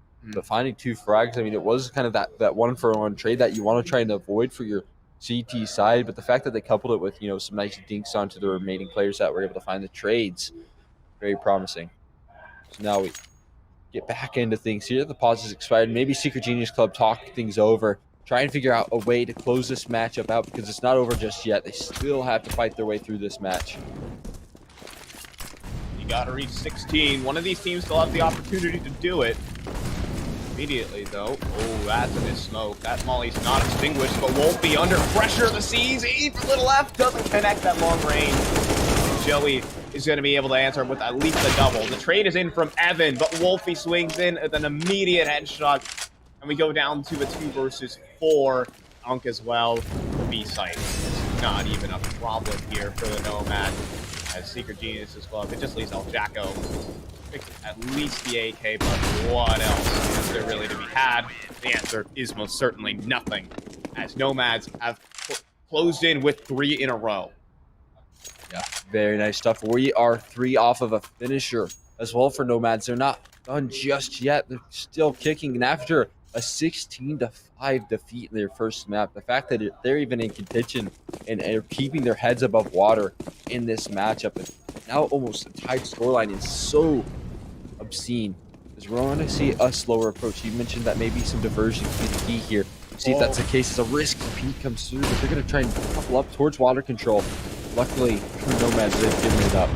finding 2 frags. I mean, it was kind of that 1-for-1 trade that you want to try and avoid for your CT side, but the fact that they coupled it with, some nice dinks onto the remaining players that were able to find the trades, very promising. So now we get back into things here. The pause is expired. Maybe Secret Genius Club talk things over, try and figure out a way to close this matchup out, because it's not over just yet. They still have to fight their way through this match. Gotta reach 16. One of these teams still have the opportunity to do it. Immediately, though. Oh, that's a miss smoke. That molly's not extinguished, but won't be under pressure. The CZ for Little F doesn't connect that long range. Joey is going to be able to answer with at least a double. The trade is in from Evan, but Wolfie swings in with an immediate headshot. And we go down to a 2 versus 4. Unk as well. B site. It's not even a problem here for the Nomad. As Secret Geniuses Club, it just leaves El Jacko at least the AK, but what else is there really to be had? The answer is most certainly nothing, as Nomads have closed in with 3 in a row. Yeah, very nice stuff. We are 3 off of a finisher as well for Nomads. They're not done just yet. They're still kicking, and after a 16-5 defeat in their first map, the fact that they're even in contention and are keeping their heads above water in this matchup, and now almost a tied scoreline, is so obscene. Because we're going to see a slower approach. You mentioned that maybe some diversion could be the key here. See if that's the case. It's a risky peak comes through, but they're going to try and couple up towards water control. Luckily, for Nomads, they've given it up.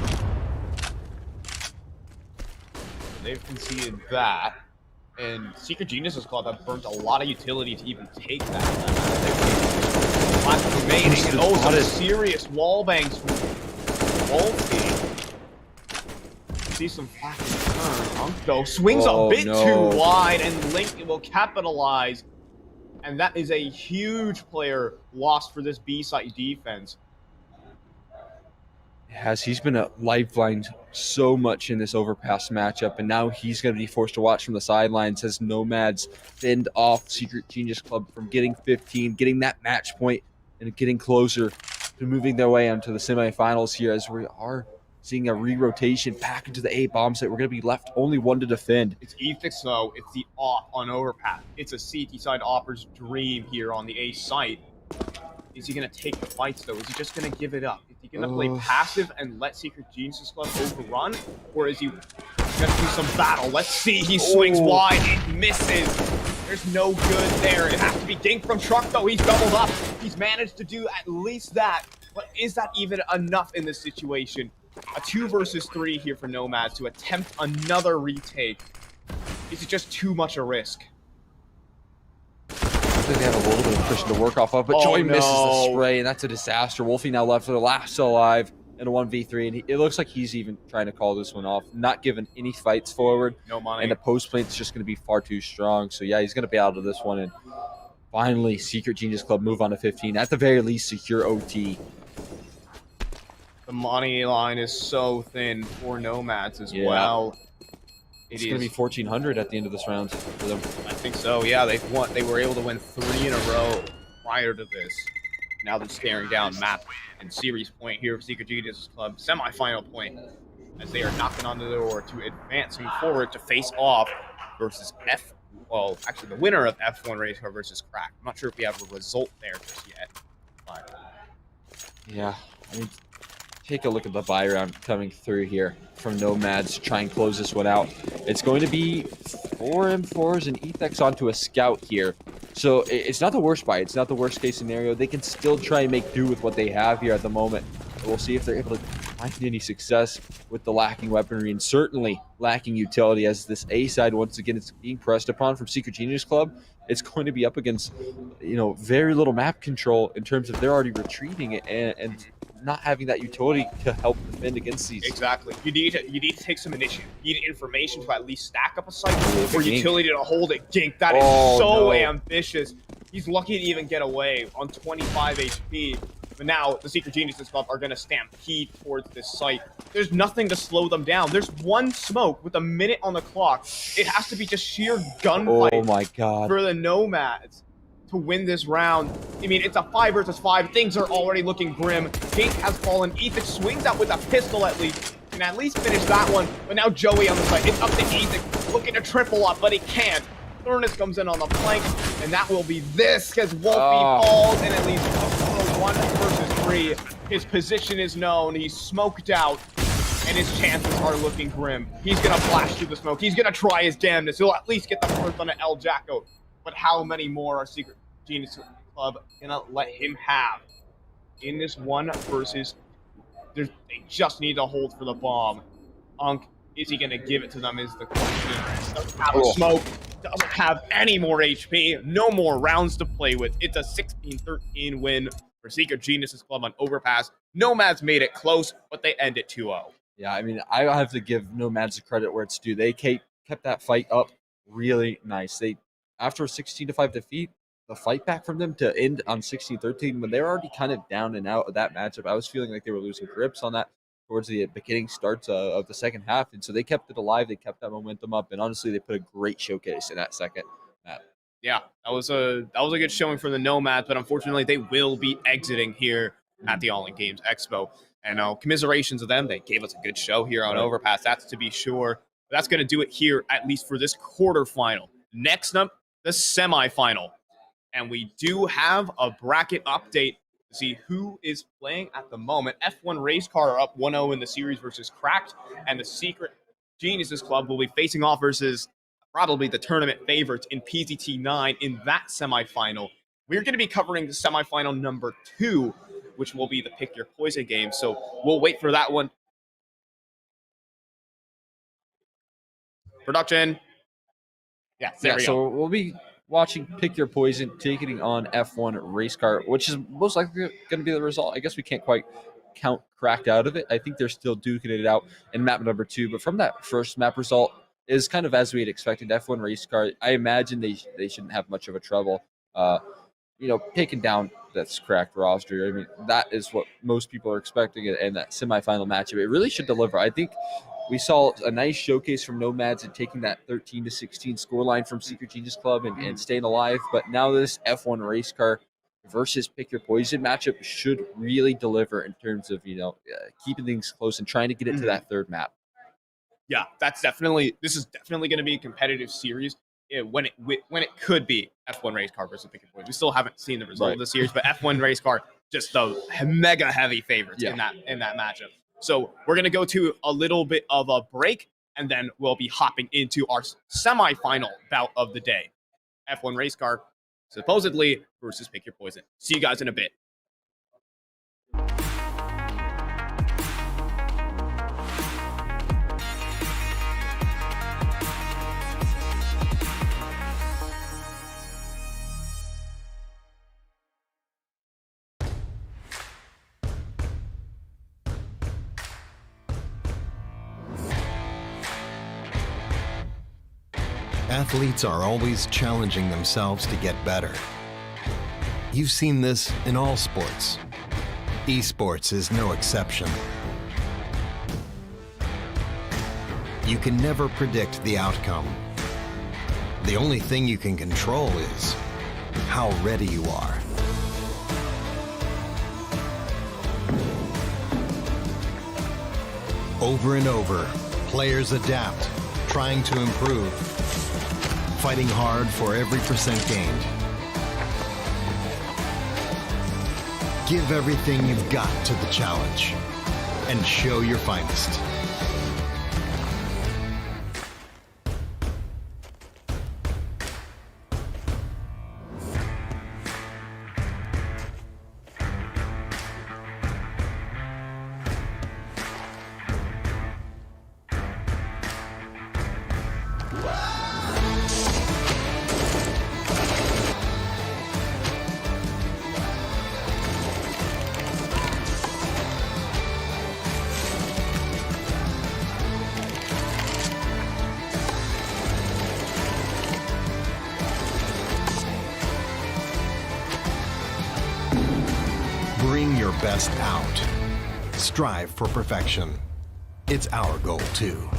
They've conceded that. And Secret Geniuses Club have burnt a lot of utility to even take that. Last remaining, and oh, some serious wall bangs from Wolfie. See some flash turn. Unk, though, swings a bit too wide, and Link will capitalize. And that is a huge player loss for this B-site defense. He's been a lifeline so much in this overpass matchup, and now he's going to be forced to watch from the sidelines as Nomads fend off Secret Genius Club from getting 15, getting that match point, and getting closer to moving their way onto the semifinals here, as we are seeing a re-rotation back into the A bomb site. We're going to be left only 1 to defend. It's Ethix, though. It's the off on overpass. It's a CT side opper's dream here on the A site. Is he going to take the fights, though? Is he just going to give it up? Is he going to play passive and let Secret Geniuses Club overrun? Or is he going to do some battle? Let's see. He swings wide. It misses. There's no good there. It has to be Dink from Truck, though. He's doubled up. He's managed to do at least that. But is that even enough in this situation? A 2 versus 3 here for Nomads to attempt another retake. Is it just too much a risk? I think they have a little bit of cushion to work off of, but Joey misses the spray, and that's a disaster. Wolfie now left for the last alive, and in a 1v3, and it looks like he's even trying to call this one off, not giving any fights forward. No money. And the post plate's just going to be far too strong. So, yeah, he's going to be out of this one. And finally, Secret Genius Club move on to 15. At the very least, secure OT. The money line is so thin for Nomads as well. It's going to be 1,400 at the end of this round for them. I think so. Yeah, they were able to win 3 in a row prior to this. Now they're staring down map and series point here for Secret Genius Club. Semi-final point as they are knocking on the door to advancing forward to face off versus actually the winner of F1 Race Car versus Crack. I'm not sure if we have a result there just yet. But yeah, I mean, take a look at the buy round coming through here from Nomads to try and close this one out. It's going to be 4 M4s and Ethex onto a Scout here. So it's not the worst buy. It's not the worst case scenario. They can still try and make do with what they have here at the moment. We'll see if they're able to find any success with the lacking weaponry and certainly lacking utility, as this A side once again is being pressed upon from Secret Genius Club. It's going to be up against, very little map control in terms of they're already retreating and not having that utility to help defend against these. Exactly. You need to take some initiative. You need information to at least stack up a site or utility to hold it. Gink, that is so ambitious. He's lucky to even get away on 25 HP. But now the Secret Geniuses Club are going to stampede towards this site. There's nothing to slow them down. There's one smoke with a minute on the clock. It has to be just sheer gunfight. Oh my God. For the Nomads to win this round. I mean, it's a 5 versus 5. Things are already looking grim. Gink has fallen. Ethic swings out with a pistol at least. Can at least finish that one. But now Joey on the side. It's up to Ethic. Looking to triple up, but he can't. Furnace comes in on the flank, and that will be this, because Wolfie falls, and at least 1 versus 3. His position is known. He's smoked out, and his chances are looking grim. He's going to flash through the smoke. He's going to try his damnedest. He'll at least get the first on an El Jacko. But how many more are Secret Genius Club going to let him have in this 1 versus 2? They just need to hold for the bomb. Is he going to give it to them is the question. Doesn't have a smoke. Doesn't have any more HP. No more rounds to play with. It's a 16-13 win for Secret Geniuses Club on Overpass. Nomads made it close, but they end it 2-0. Yeah, I mean, I have to give Nomads the credit where it's due. They kept that fight up really nice. After a 16-5 defeat, the fight back from them to end on 16-13, when they were already kind of down and out of that matchup, I was feeling like they were losing grips on that towards the beginning starts of the second half. And so they kept it alive. They kept that momentum up. And honestly, they put a great showcase in that second map. Yeah, that was a good showing for the Nomads, but unfortunately they will be exiting here at the All In Games Expo. And commiserations of them. They gave us a good show here on Overpass, that's to be sure. But that's going to do it here, at least for this quarterfinal. Next up, the semifinal. And we do have a bracket update to see who is playing at the moment. F1 Race Car are up 1-0 in the series versus Cracked, and the Secret Geniuses Club will be facing off versus probably the tournament favorites in PZT9 in that semifinal. We're going to be covering the semifinal number 2, which will be the Pick Your Poison game. So we'll wait for that one. Production. Yeah, there we go. So we'll be watching Pick Your Poison taking on F1 Race Car, which is most likely going to be the result. I guess we can't quite count Cracked out of it. I think they're still duking it out in map number 2. But from that first map result, is kind of as we had expected. F1 Race Car, I imagine they shouldn't have much of a trouble, taking down that's Cracked roster. I mean, that is what most people are expecting in that semifinal matchup. It really should deliver. I think we saw a nice showcase from Nomads and taking that 13-16 scoreline from Secret Genius Club and staying alive. But now this F1 Race Car versus Pick Your Poison matchup should really deliver in terms of keeping things close and trying to get it to that third map. Yeah, this is definitely going to be a competitive series. When it could be F1 Race Car versus Pick Your Poison. We still haven't seen the result of the series, but F1 Race Car just the mega heavy favorites in that matchup. So we're going to go to a little bit of a break, and then we'll be hopping into our semifinal bout of the day. F1 Race Car, supposedly, versus Pick Your Poison. See you guys in a bit. Athletes are always challenging themselves to get better. You've seen this in all sports. Esports is no exception. You can never predict the outcome. The only thing you can control is how ready you are. Over and over, players adapt, trying to improve, fighting hard for every percent gained. Give everything you've got to the challenge and show your finest. Bring your best out. Strive for perfection. It's our goal too.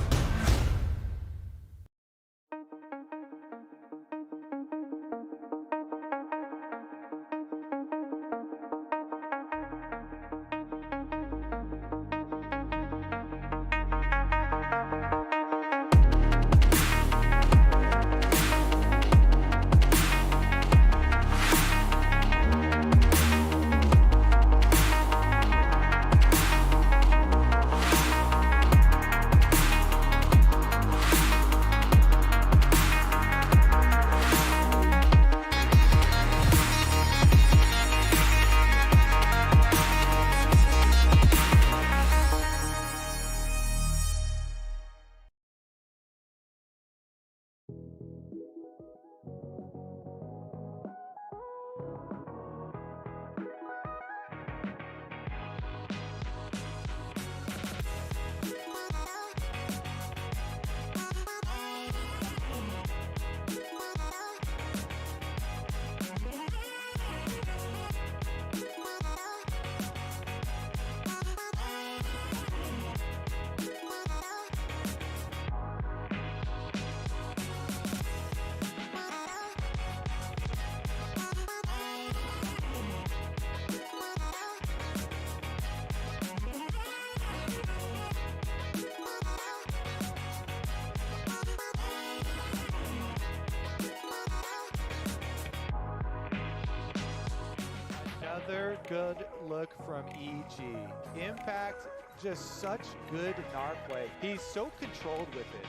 Another good look from EG. Impact, just such good NAR play. He's so controlled with it.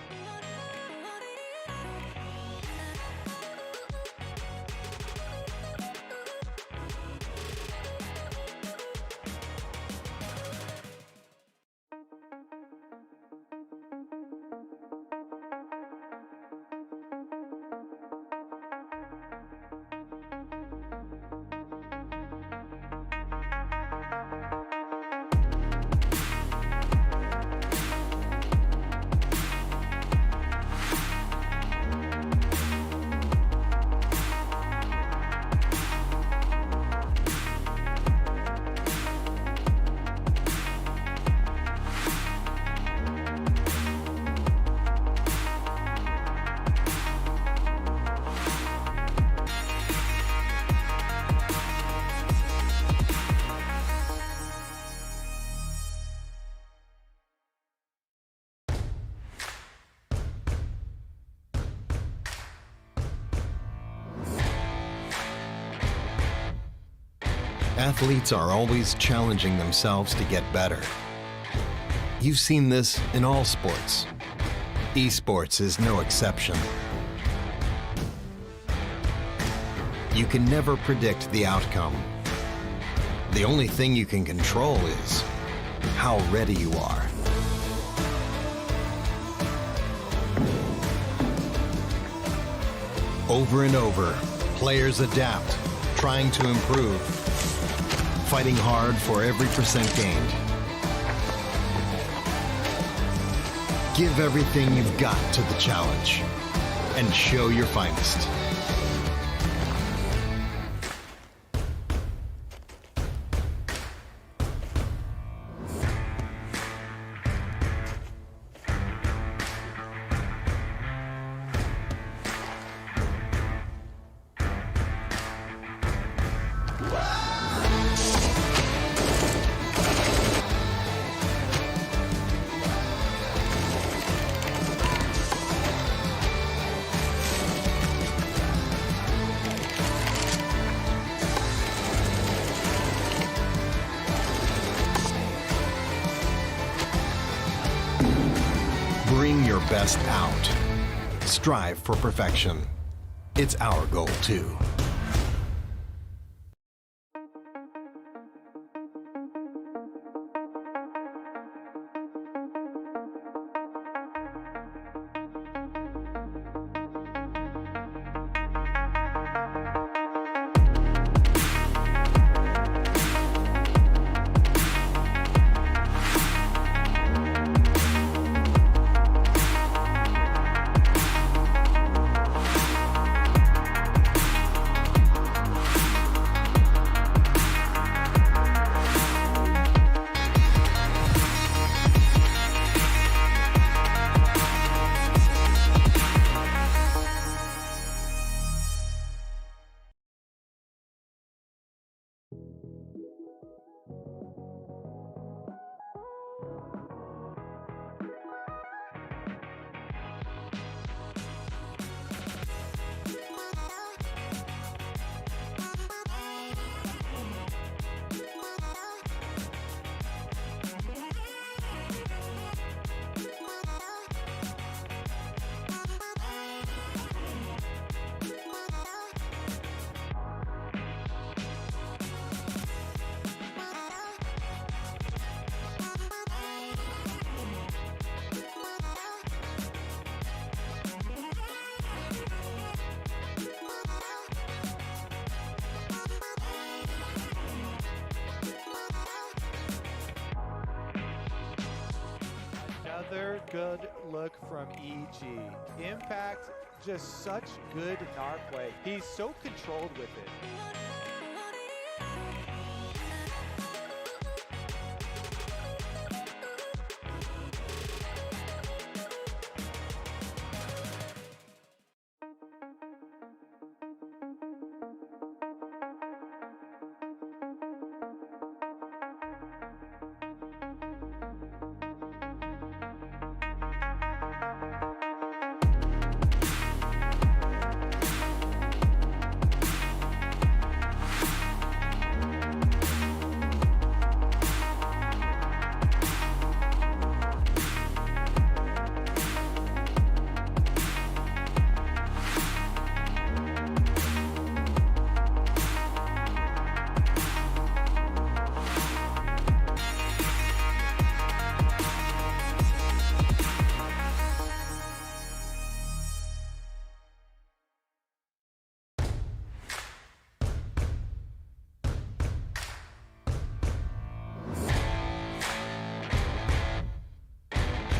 Athletes are always challenging themselves to get better. You've seen this in all sports. Esports is no exception. You can never predict the outcome. The only thing you can control is how ready you are. Over and over, players adapt, trying to improve, fighting hard for every percent gained. Give everything you've got to the challenge and show your finest. Bring your best out. Strive for perfection. It's our goal too. Another good look from EG. Impact, just such good narc play. He's so controlled with it.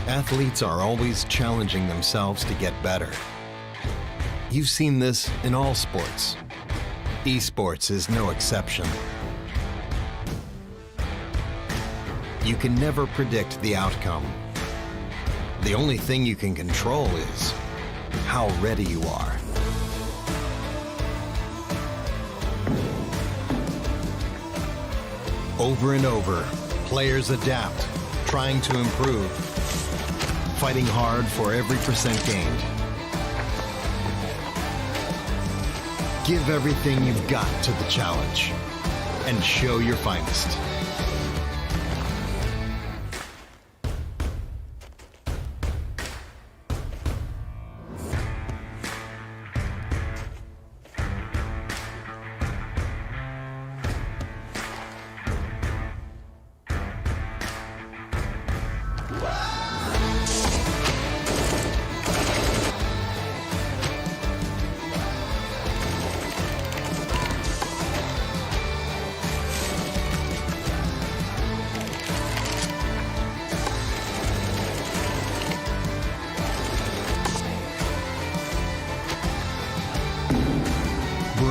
Athletes are always challenging themselves to get better. You've seen this in all sports. Esports is no exception. You can never predict the outcome. The only thing you can control is how ready you are. Over and over, players adapt, trying to improve, fighting hard for every percent gained. Give everything you've got to the challenge and show your finest.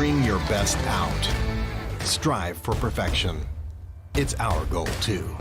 Bring your best out. Strive for perfection. It's our goal too.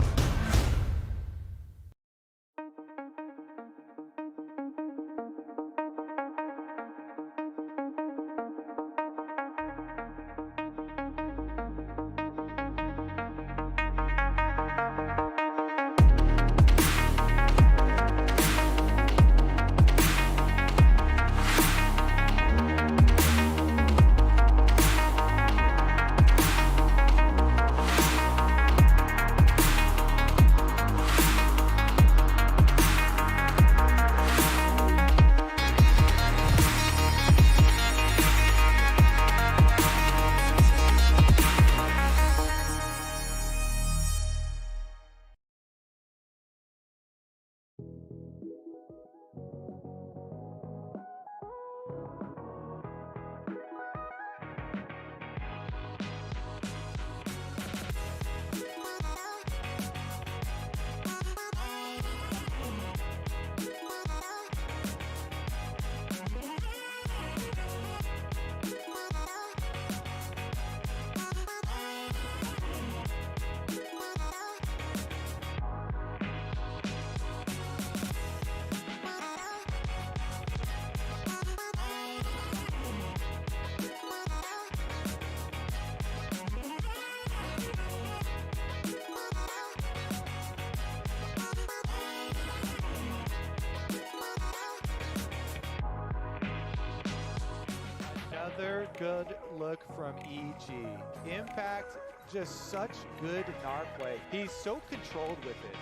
Another good look from EG. Impact, just such good NAR play. He's so controlled with it.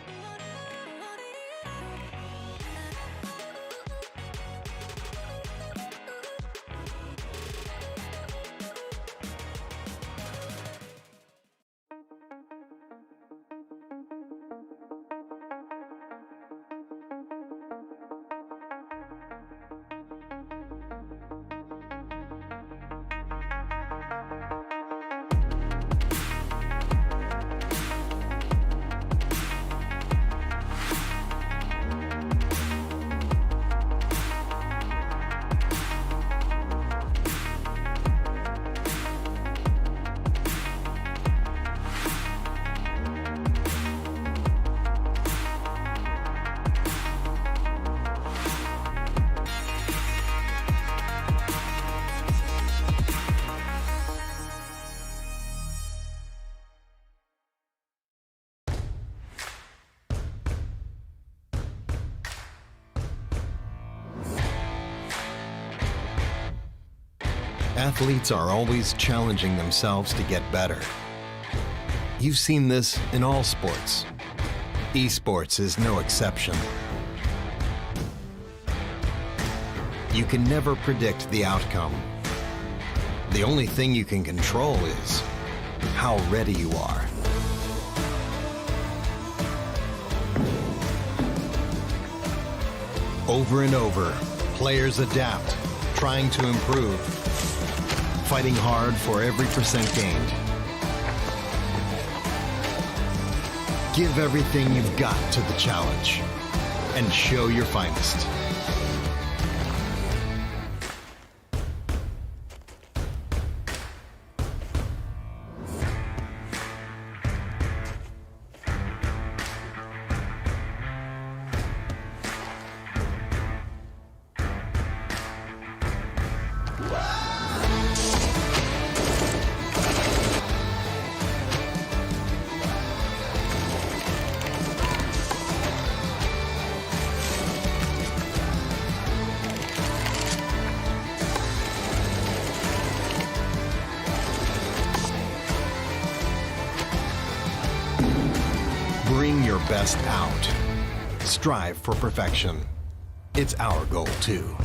Athletes are always challenging themselves to get better. You've seen this in all sports. Esports is no exception. You can never predict the outcome. The only thing you can control is how ready you are. Over and over, players adapt, trying to improve, fighting hard for every percent gained. Give everything you've got to the challenge and show your finest. Bring your best out. Strive for perfection. It's our goal too.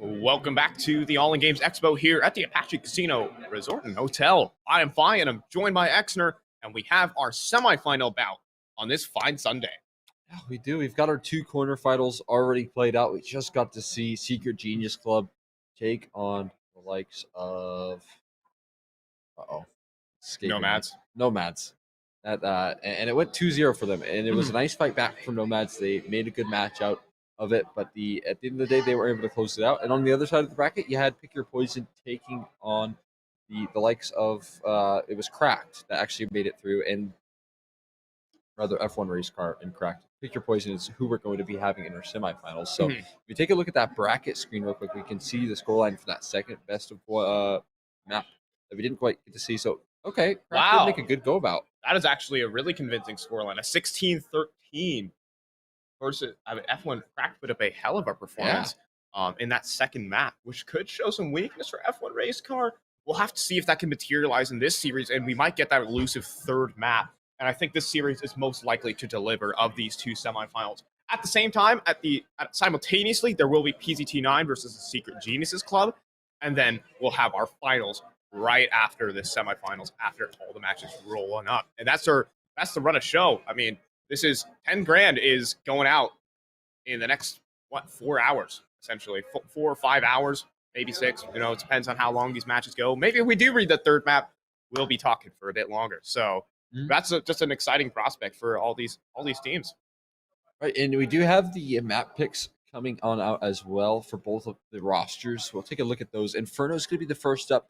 Welcome back to the All in Games Expo here at the Apache Casino Resort and Hotel. I am Fi, and I'm joined by Exner, and we have our semifinal bout on this fine Sunday. Yeah, we do. We've got our 2 quarterfinals already played out. We just got to see Secret Genius Club take on the likes of Nomads. Nomads. And it went 2-0 for them, and it was a nice fight back from Nomads. They made a good match out of it, but at the end of the day, they were able to close it out. And on the other side of the bracket, you had Pick Your Poison taking on the likes of it was Cracked that actually made it through, and rather F1 race car and Cracked. Pick Your Poison is who we're going to be having in our semifinals. So if we take a look at that bracket screen real quick, we can see the scoreline for that second best of map that we didn't quite get to see. So okay, Cracked did make a good go about. That is actually a really convincing scoreline. A 16-13 versus F1 Cracked put up a hell of a performance in that second map, which could show some weakness for F1 race car. We'll have to see if that can materialize in this series, and we might get that elusive third map. And I think this series is most likely to deliver of these 2 semifinals. At the same time, simultaneously, there will be PZT9 versus the Secret Geniuses Club, and then we'll have our finals right after the semifinals, after all the matches rolling up. And that's the run of show. I mean, this is 10 grand is going out in the next 4 hours, essentially 4 or 5 hours, maybe 6. You know, it depends on how long these matches go. Maybe if we do read the third map, we'll be talking for a bit longer. So that's just an exciting prospect for all these teams. Right, and we do have the map picks coming on out as well for both of the rosters. We'll take a look at those. Inferno is going to be the first up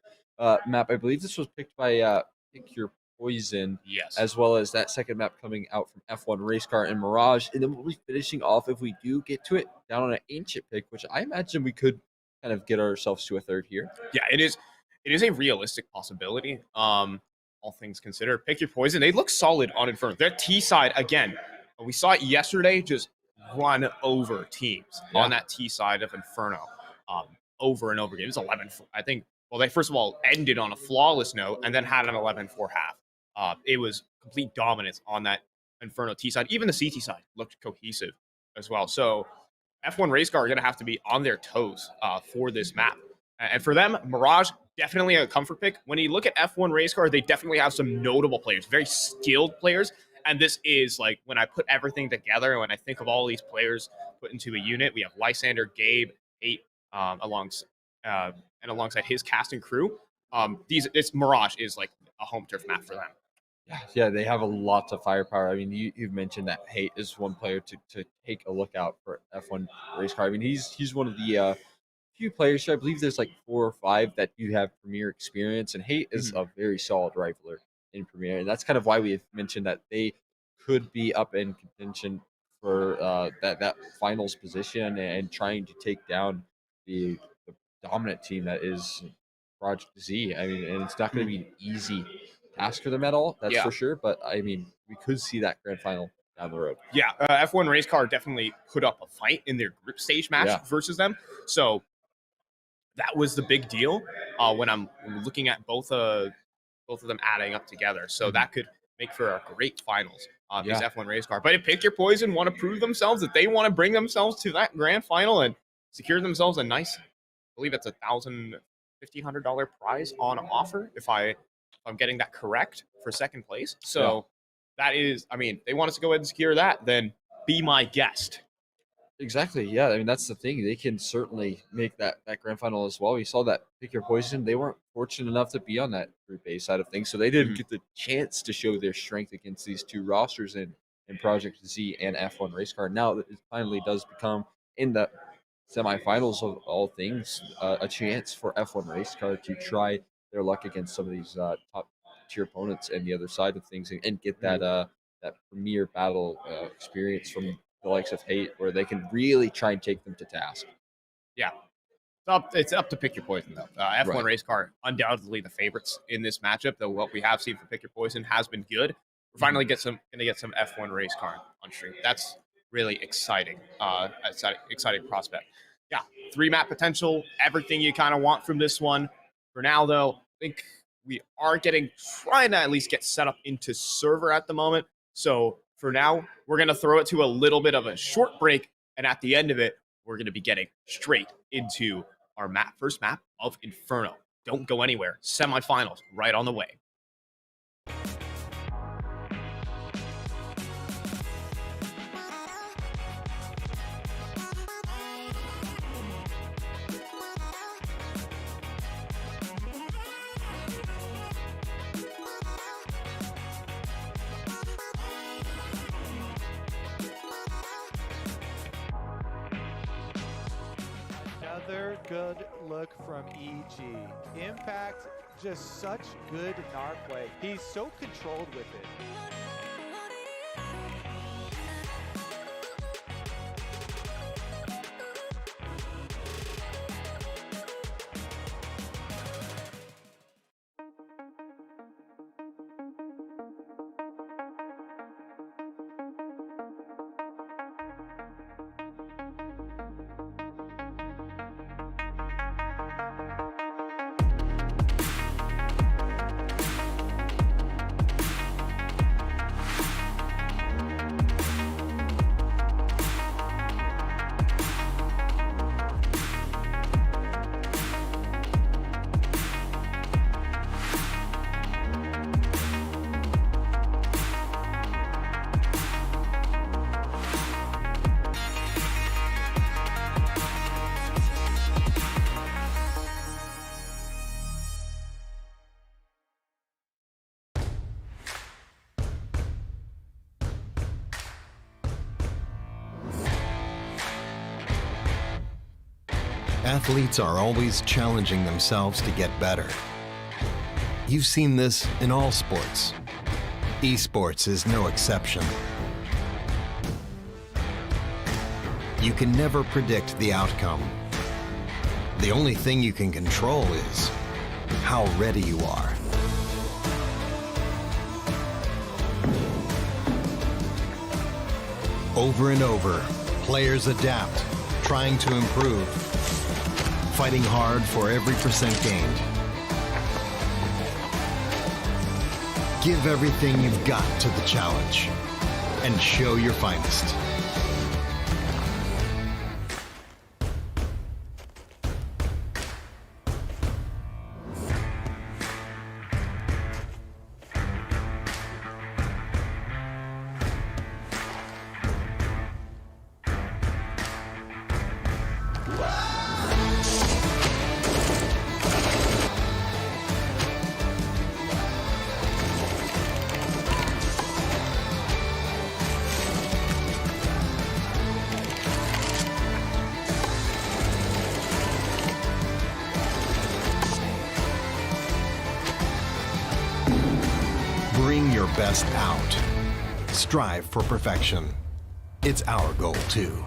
map. I believe this was picked by Pick Your Poison, yes, as well as that second map coming out from F1 Race Car and Mirage. And then we'll be finishing off, if we do get to it, down on an Ancient pick, which I imagine we could kind of get ourselves to a third here. Yeah, it is a realistic possibility. All things considered, Pick Your Poison, they look solid on Inferno. Their T side, again, we saw it yesterday, just run over teams on that T side of Inferno over and over again. It was 11, I think. Well, they first of all ended on a flawless note and then had an 11-4 half. It was complete dominance on that Inferno T side. Even the CT side looked cohesive as well. So F1 Race Car are going to have to be on their toes for this map. And for them, Mirage, definitely a comfort pick. When you look at F1 Race Car, they definitely have some notable players, very skilled players. And this is like when I put everything together, when I think of all these players put into a unit, we have Lysander, Gabe, 8, alongside his cast and crew. This Mirage is like a home turf map for them. Yeah, they have a lot of firepower. I mean, you've mentioned that Hate is one player to take a look out for F1 Race Car. I mean, he's one of the few players here. I believe there's like 4 or 5 that do have Premier experience, and Hate is a very solid rifler in Premier, and that's kind of why we've mentioned that they could be up in contention for that finals position and trying to take down the dominant team that is Project Z. I mean, and it's not going to be an easy task for them at all, that's for sure. But I mean, we could see that grand final down the road. Yeah, F1 Race Car definitely put up a fight in their group stage match versus them. So that was the big deal when I'm looking at both of them adding up together. So that could make for a great finals these F1 Race Car. But if Pick Your Poison want to prove themselves, that they want to bring themselves to that grand final and secure themselves a nice, I believe it's $1,500 prize on offer if I'm getting that correct for second place. So that is, I mean, they want us to go ahead and secure that, then be my guest. Exactly. Yeah. I mean, that's the thing. They can certainly make that grand final as well. We saw that Pick Your Poison. They weren't fortunate enough to be on that Group A side of things, so they didn't get the chance to show their strength against these 2 rosters in Project Z and F1 Race Car. Now that it finally does become in the semifinals of all things, a chance for F1 Race Car to try their luck against some of these top tier opponents and the other side of things, and get that premier battle experience from the likes of Hate, where they can really try and take them to task. Yeah. It's up to Pick Your Poison, though. F1 Race Car, undoubtedly the favorites in this matchup, though what we have seen from Pick Your Poison has been good. We're finally going to get some F1 Race Car on stream. That's really exciting. Exciting prospect. Yeah, 3 map potential, everything you kind of want from this one. For now, though, I think we are trying to at least get set up into server at the moment. So for now, we're going to throw it to a little bit of a short break, and at the end of it, we're going to be getting straight into our first map of Inferno. Don't go anywhere. Semifinals right on the way. Another good look from EG. Impact, just such good narc play. He's so controlled with it. Athletes are always challenging themselves to get better. You've seen this in all sports. Esports is no exception. You can never predict the outcome. The only thing you can control is how ready you are. Over and over, players adapt, trying to improve, fighting hard for every percent gained. Give everything you've got to the challenge and show your finest. Bring your best out. Strive for perfection. It's our goal too.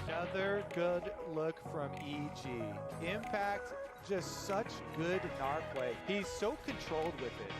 Another good look from EG. Impact, just such good narc play. He's so controlled with it.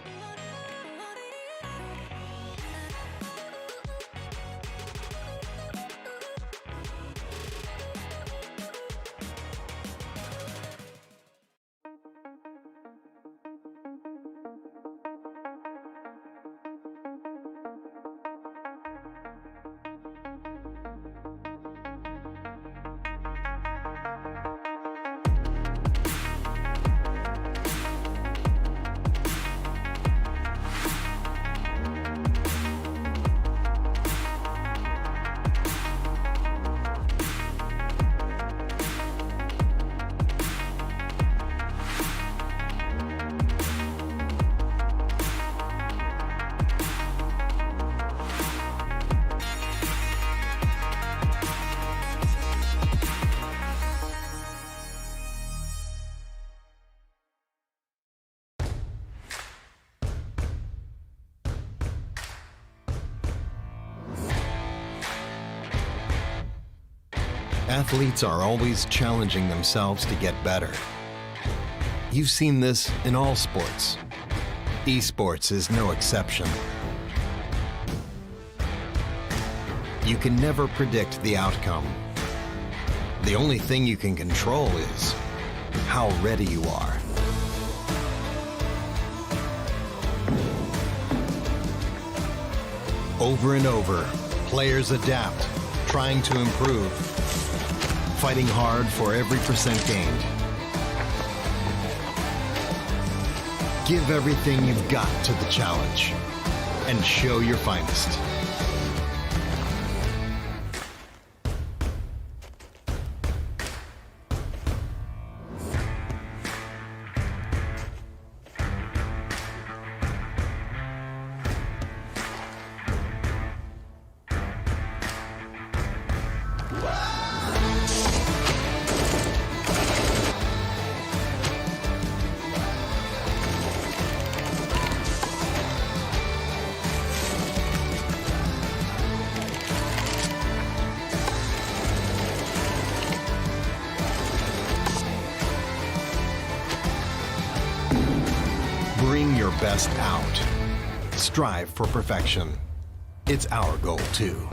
Athletes are always challenging themselves to get better. You've seen this in all sports. Esports is no exception. You can never predict the outcome. The only thing you can control is how ready you are. Over and over, players adapt, trying to improve, fighting hard for every percent gained. Give everything you've got to the challenge and show your finest. Bring your best out. Strive for perfection. It's our goal too.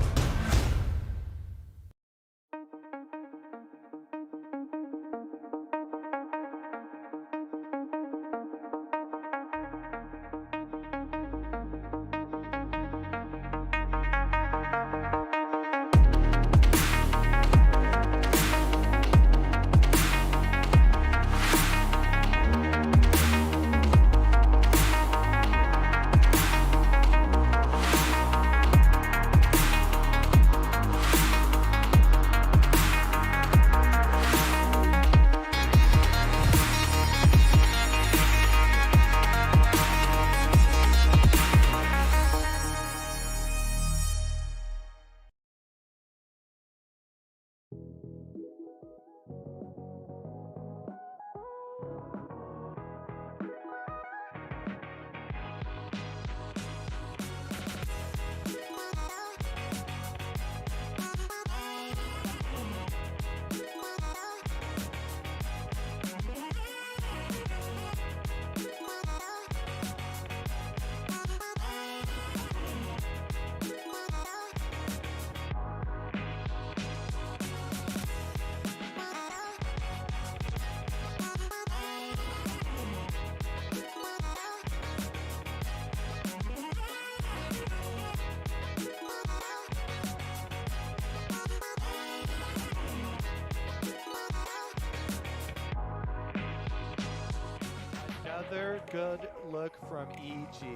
Another good look from EG.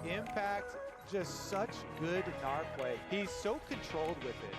mAAd, just such good narc play. He's so controlled with it.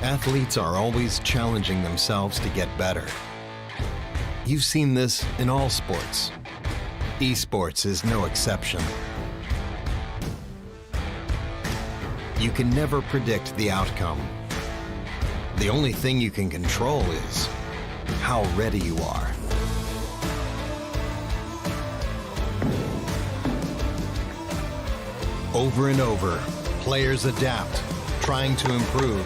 Athletes are always challenging themselves to get better. You've seen this in all sports. Esports is no exception. You can never predict the outcome. The only thing you can control is how ready you are. Over and over, players adapt, trying to improve,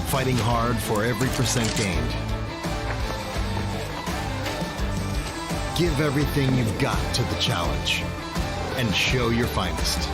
fighting hard for every percent gained. Give everything you've got to the challenge and show your finest.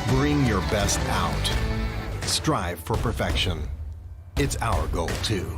Bring your best out. Strive for perfection. It's our goal, too.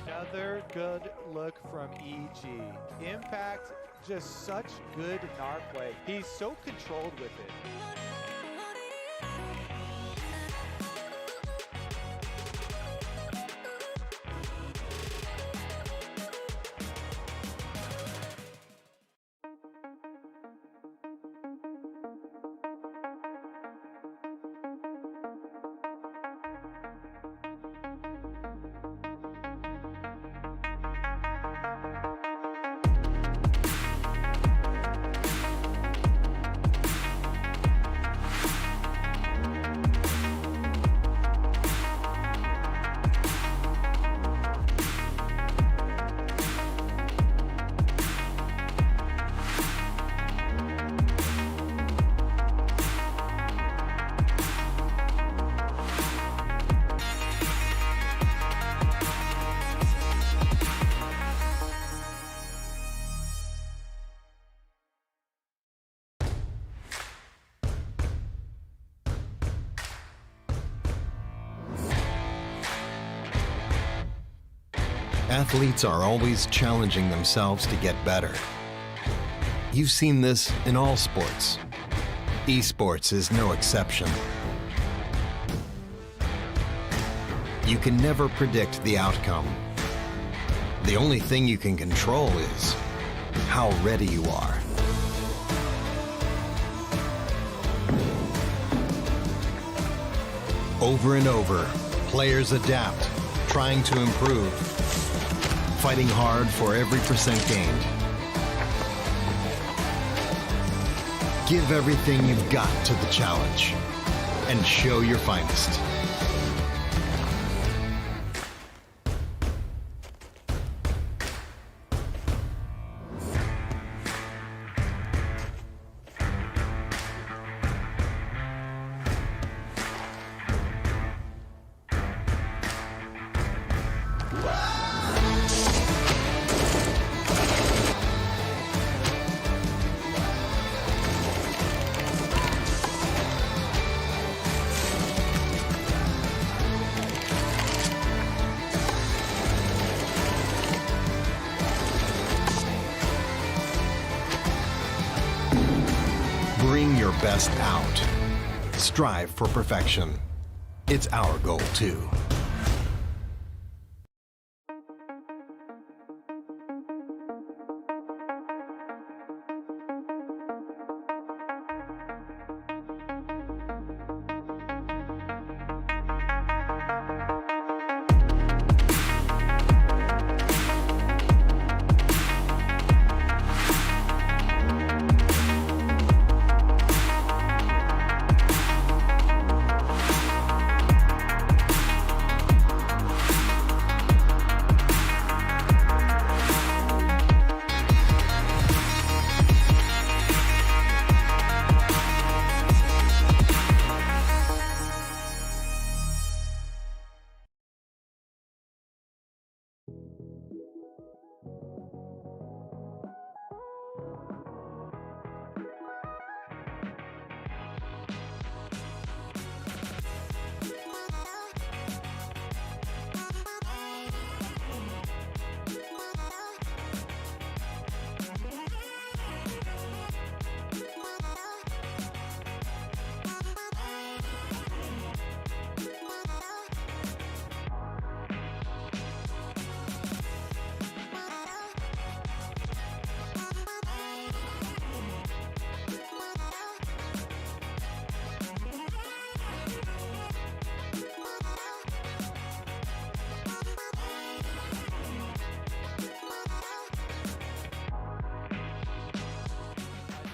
Another good look from EG. Impact, just such good narc play. He's so controlled with it. Athletes are always challenging themselves to get better. You've seen this in all sports. Esports is no exception. You can never predict the outcome. The only thing you can control is how ready you are. Over and over, players adapt, trying to improve, fighting hard for every percent gained. Give everything you've got to the challenge and show your finest. best out. Strive for perfection. It's our goal too.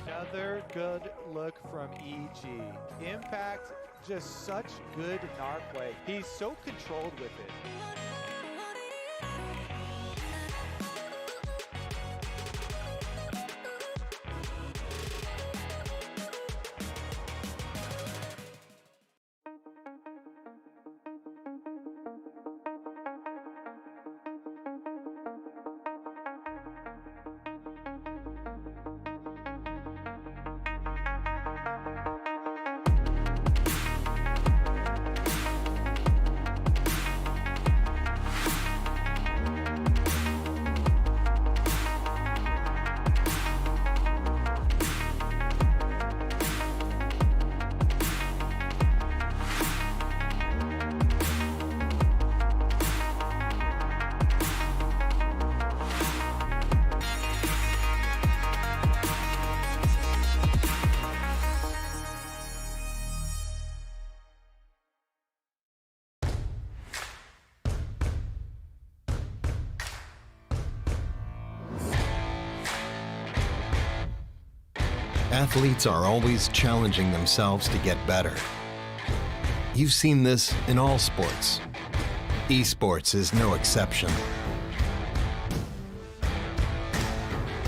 Another good look from EG. Impact, just such good narc play. He's so controlled with it. Athletes are always challenging themselves to get better. You've seen this in all sports. Esports is no exception.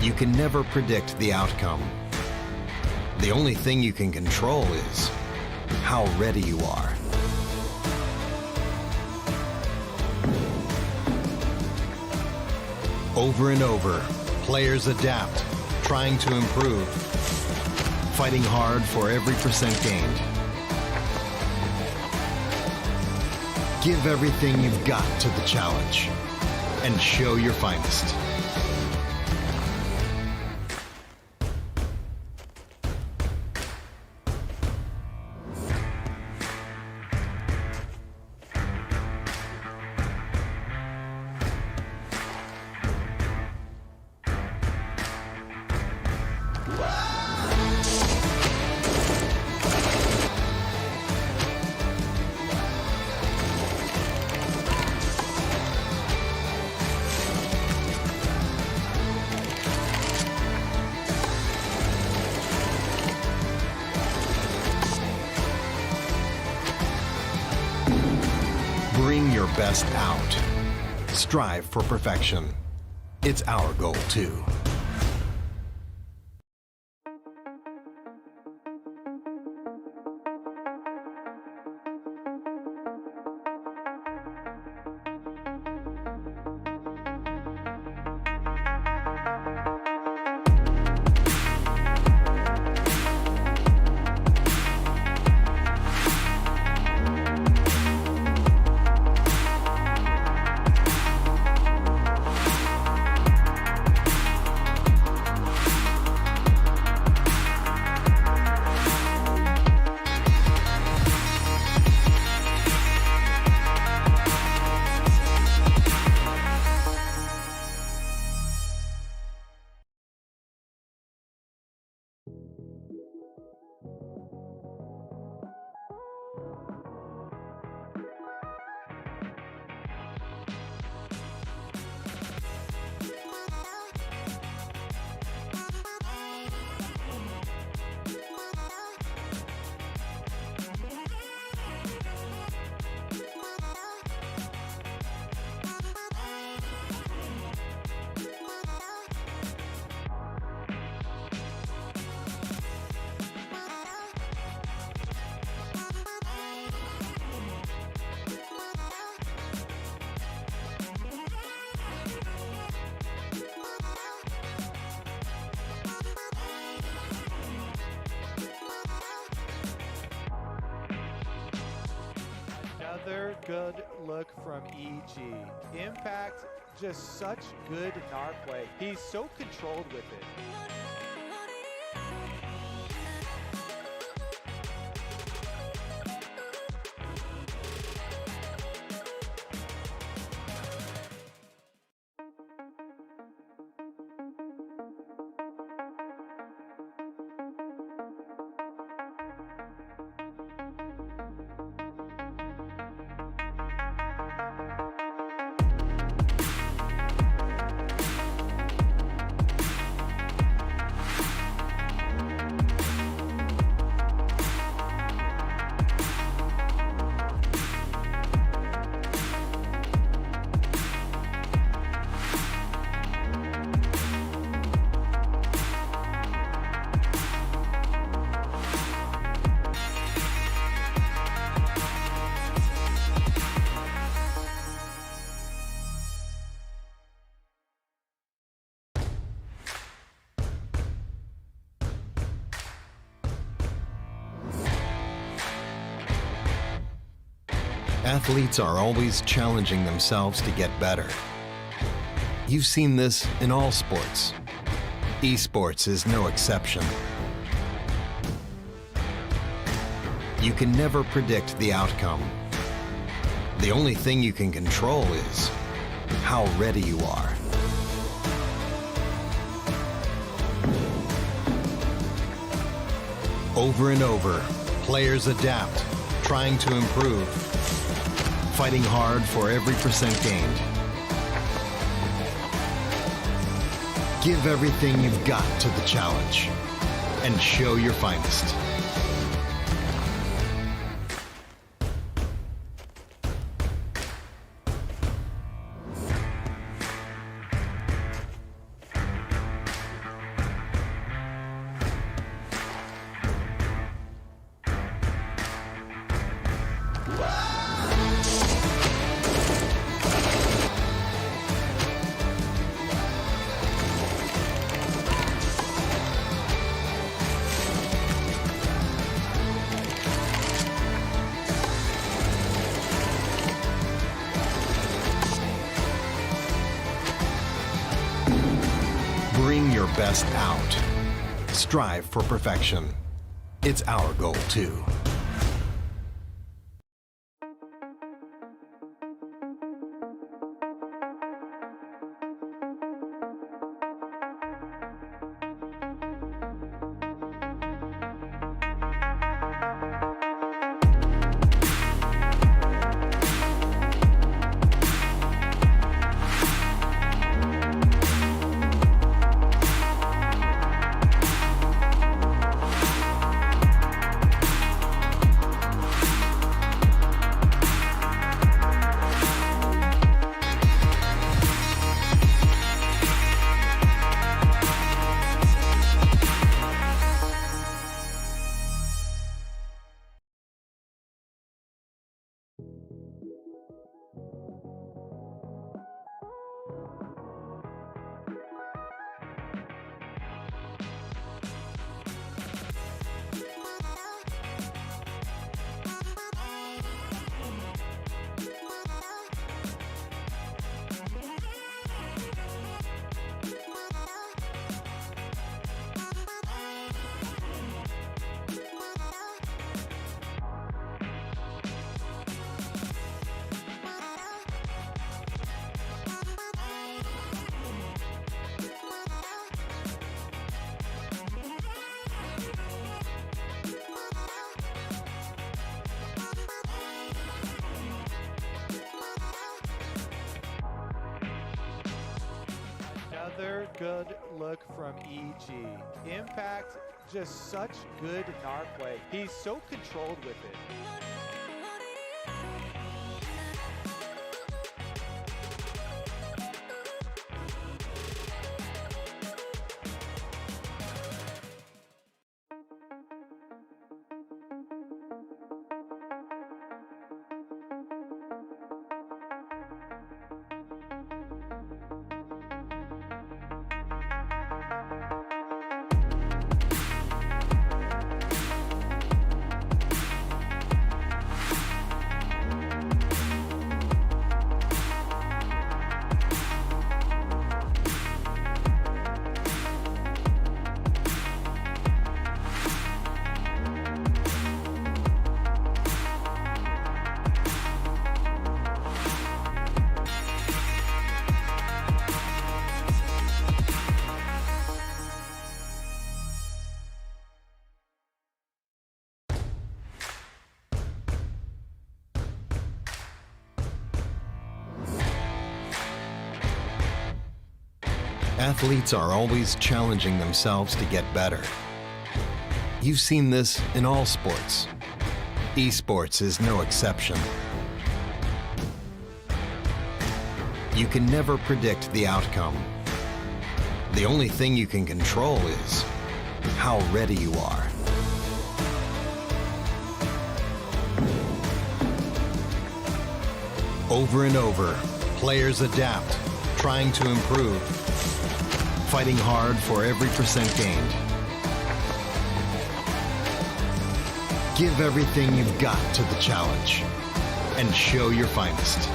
You can never predict the outcome. The only thing you can control is how ready you are. Over and over, players adapt, trying to improve, fighting hard for every percent gained. Give everything you've got to the challenge and show your finest. Bring your best out. Strive for perfection. It's our goal too. good look from EG. Impact, just such good narc play. He's so controlled with it. Athletes are always challenging themselves to get better. You've seen this in all sports. Esports is no exception. You can never predict the outcome. The only thing you can control is how ready you are. Over and over, players adapt, trying to improve, fighting hard for every percent gained. Give everything you've got to the challenge and show your finest. Bring your best out. Strive for perfection. It's our goal too. Another good look from EG. Impact, just such good narc play. He's so controlled with it. Athletes are always challenging themselves to get better. You've seen this in all sports. Esports is no exception. You can never predict the outcome. The only thing you can control is how ready you are. Over and over, players adapt, trying to improve, fighting hard for every percent gained. Give everything you've got to the challenge and show your finest.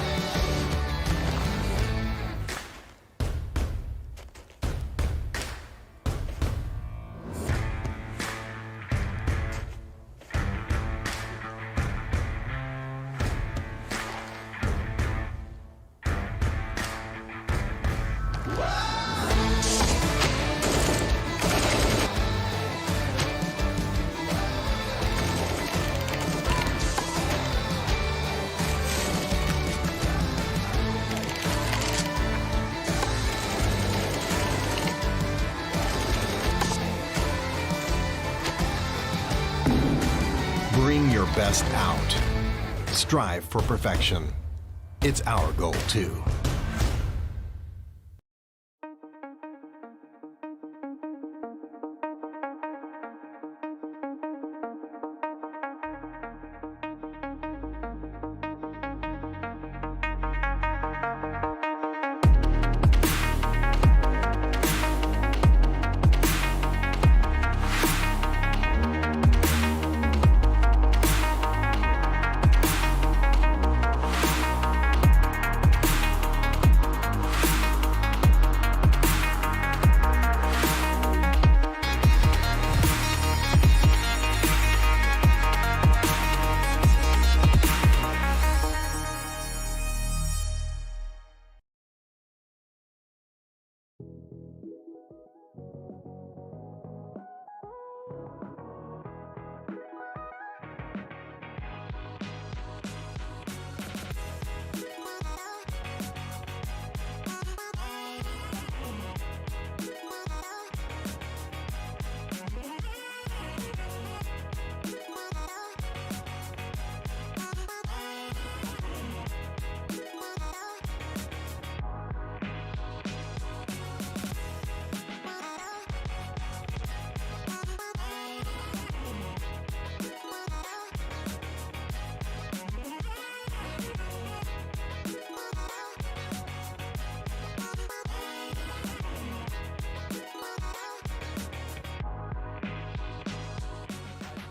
Bring your best out. Strive for perfection. It's our goal, too.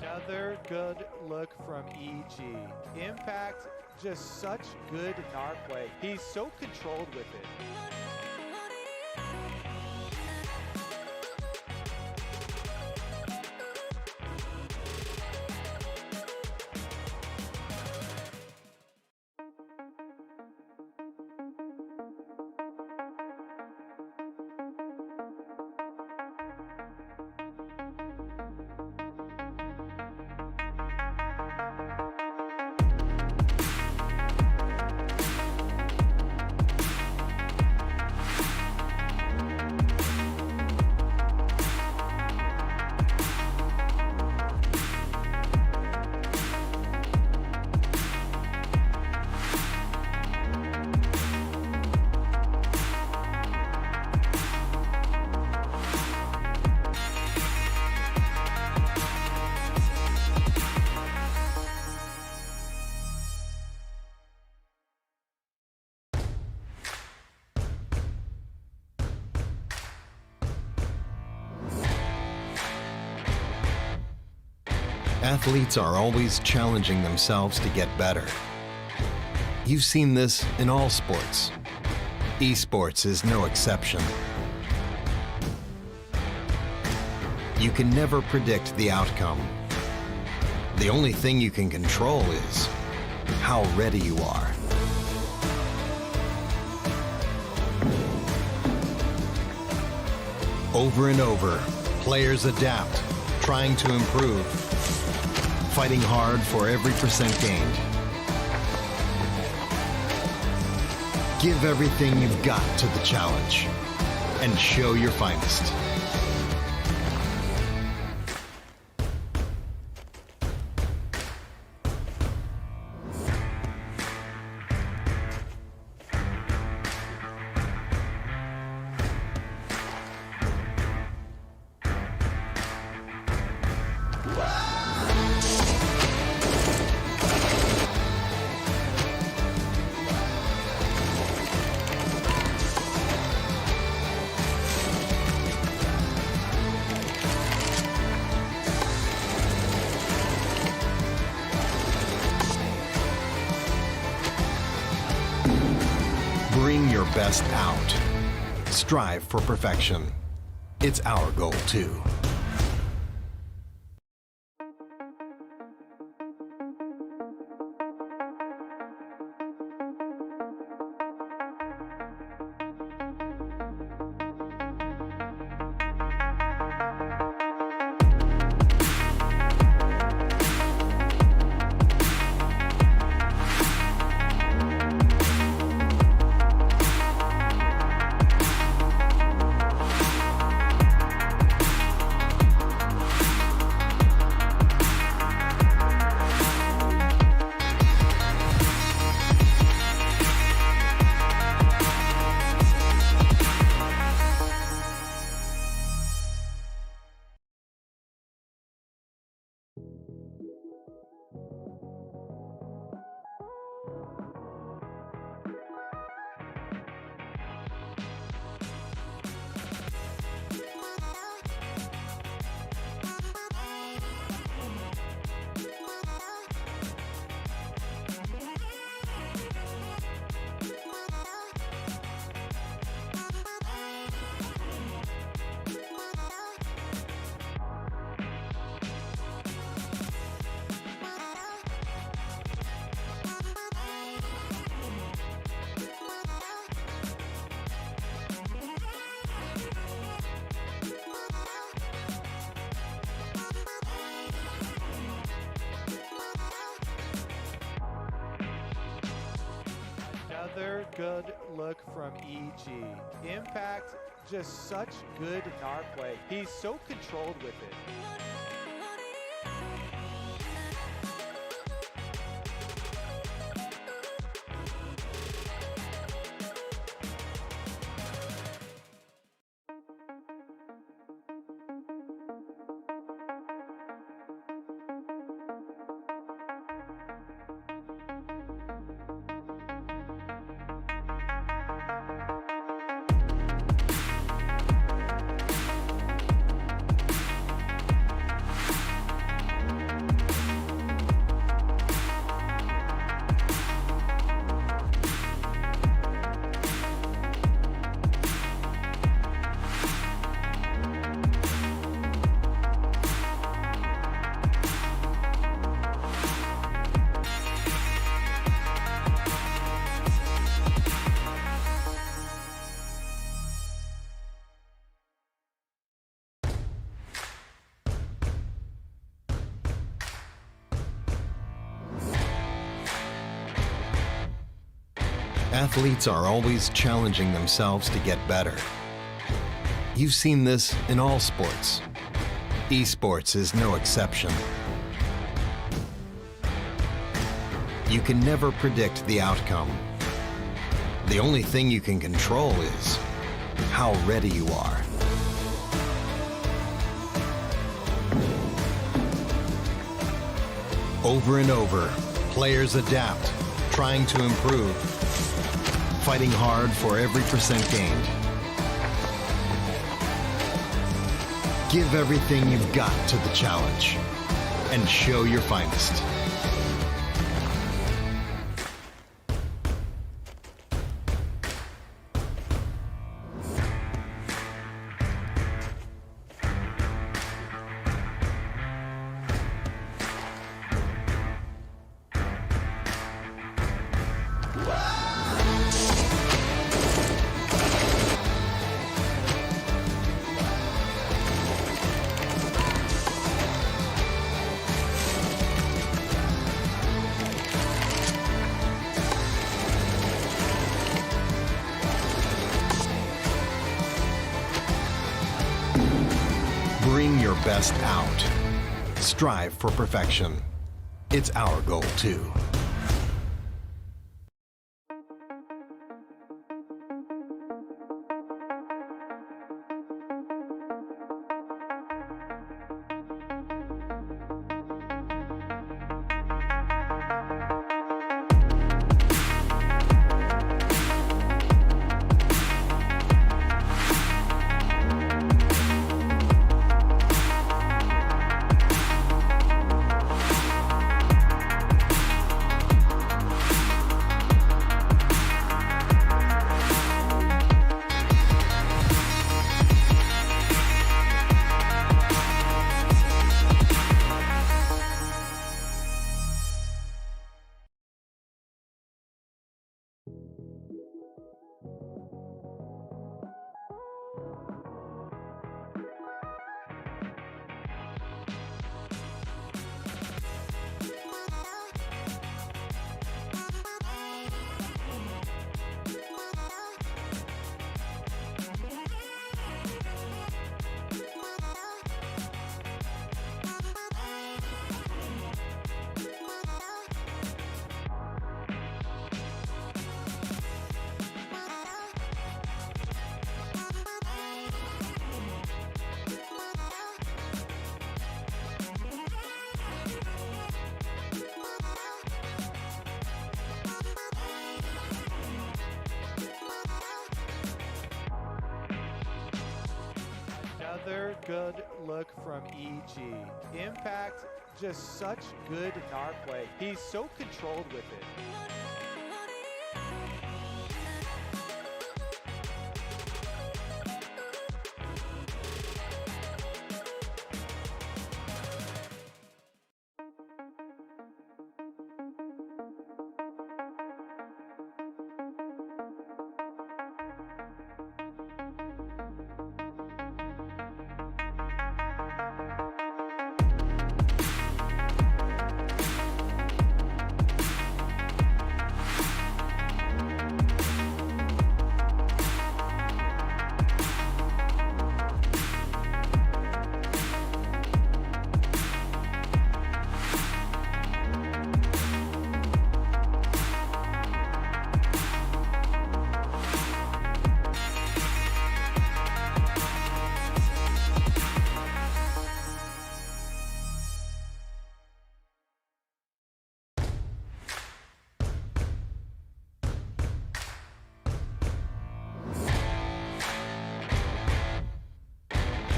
Another good look from EG. Impact, just such good narc play. He's so controlled with it. Athletes are always challenging themselves to get better. You've seen this in all sports. Esports is no exception. You can never predict the outcome. The only thing you can control is how ready you are. Over and over, players adapt, trying to improve, fighting hard for every percent gained. Give everything you've got to the challenge and show your finest. Bring your best out. Strive for perfection. It's our goal, too. Another good look from EG. Impact, just such good NAR play. He's so controlled with it. Athletes are always challenging themselves to get better. You've seen this in all sports. Esports is no exception. You can never predict the outcome. The only thing you can control is how ready you are. Over and over, players adapt, trying to improve, fighting hard for every percent gained. Give everything you've got to the challenge and show your finest. your best out. Strive for perfection. It's our goal, too. Another good look from EG. Impact, just such good narc play. He's so controlled with it.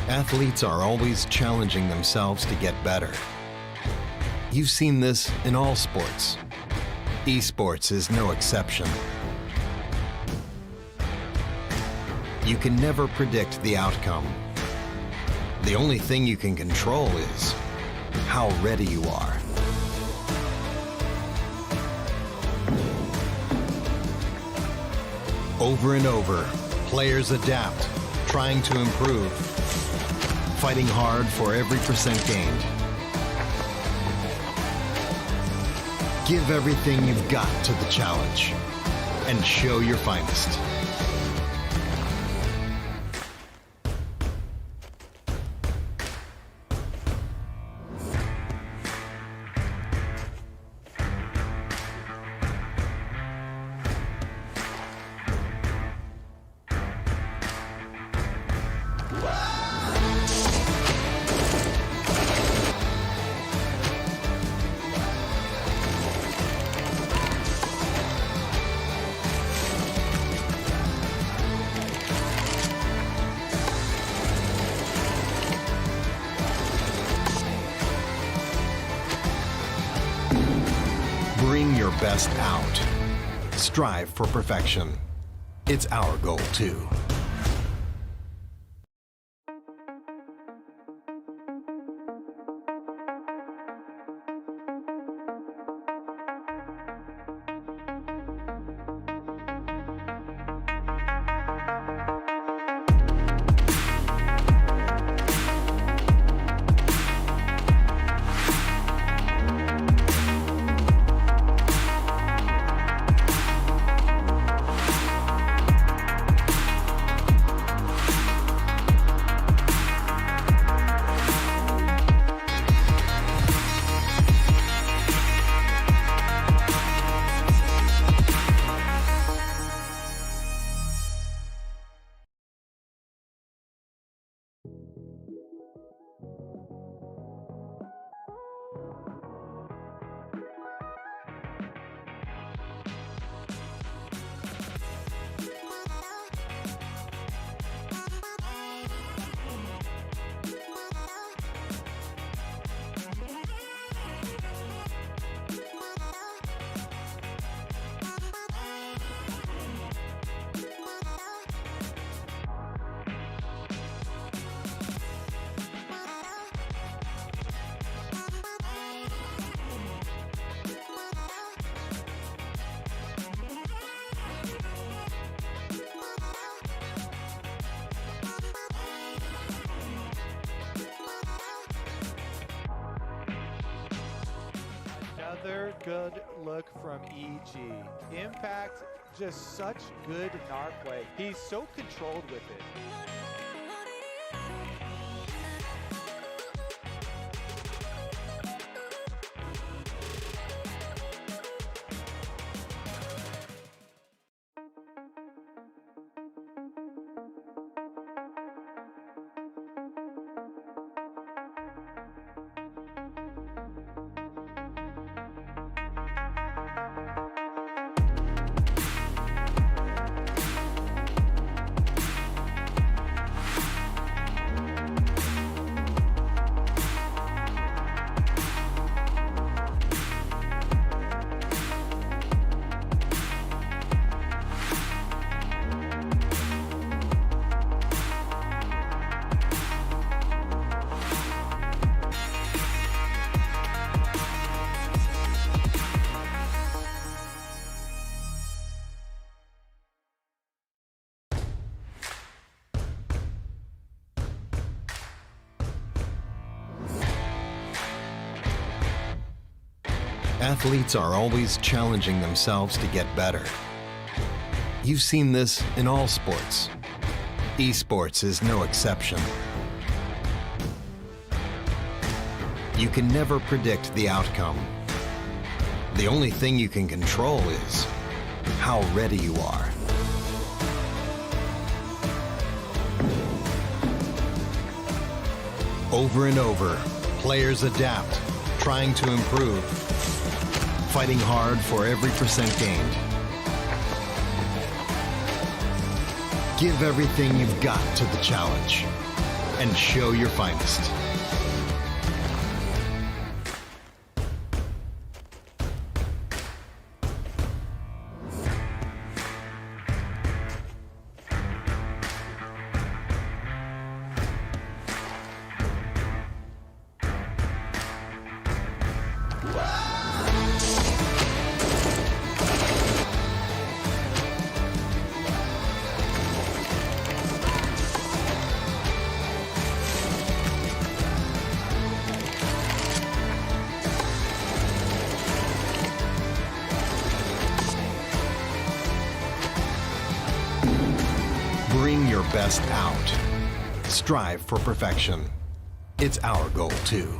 Athletes are always challenging themselves to get better. You've seen this in all sports. Esports is no exception. You can never predict the outcome. The only thing you can control is how ready you are. Over and over, players adapt, trying to improve, fighting hard for every percent gained. Give everything you've got to the challenge and show your finest. Bring your best out. Strive for perfection. It's our goal, too. good look from EG. Impact, just such good narc play. He's so controlled with it. Athletes are always challenging themselves to get better. You've seen this in all sports. Esports is no exception. You can never predict the outcome. The only thing you can control is how ready you are. Over and over, players adapt, trying to improve, fighting hard for every percent gained. Give everything you've got to the challenge and show your finest. Bring your best out. Strive for perfection. It's our goal too.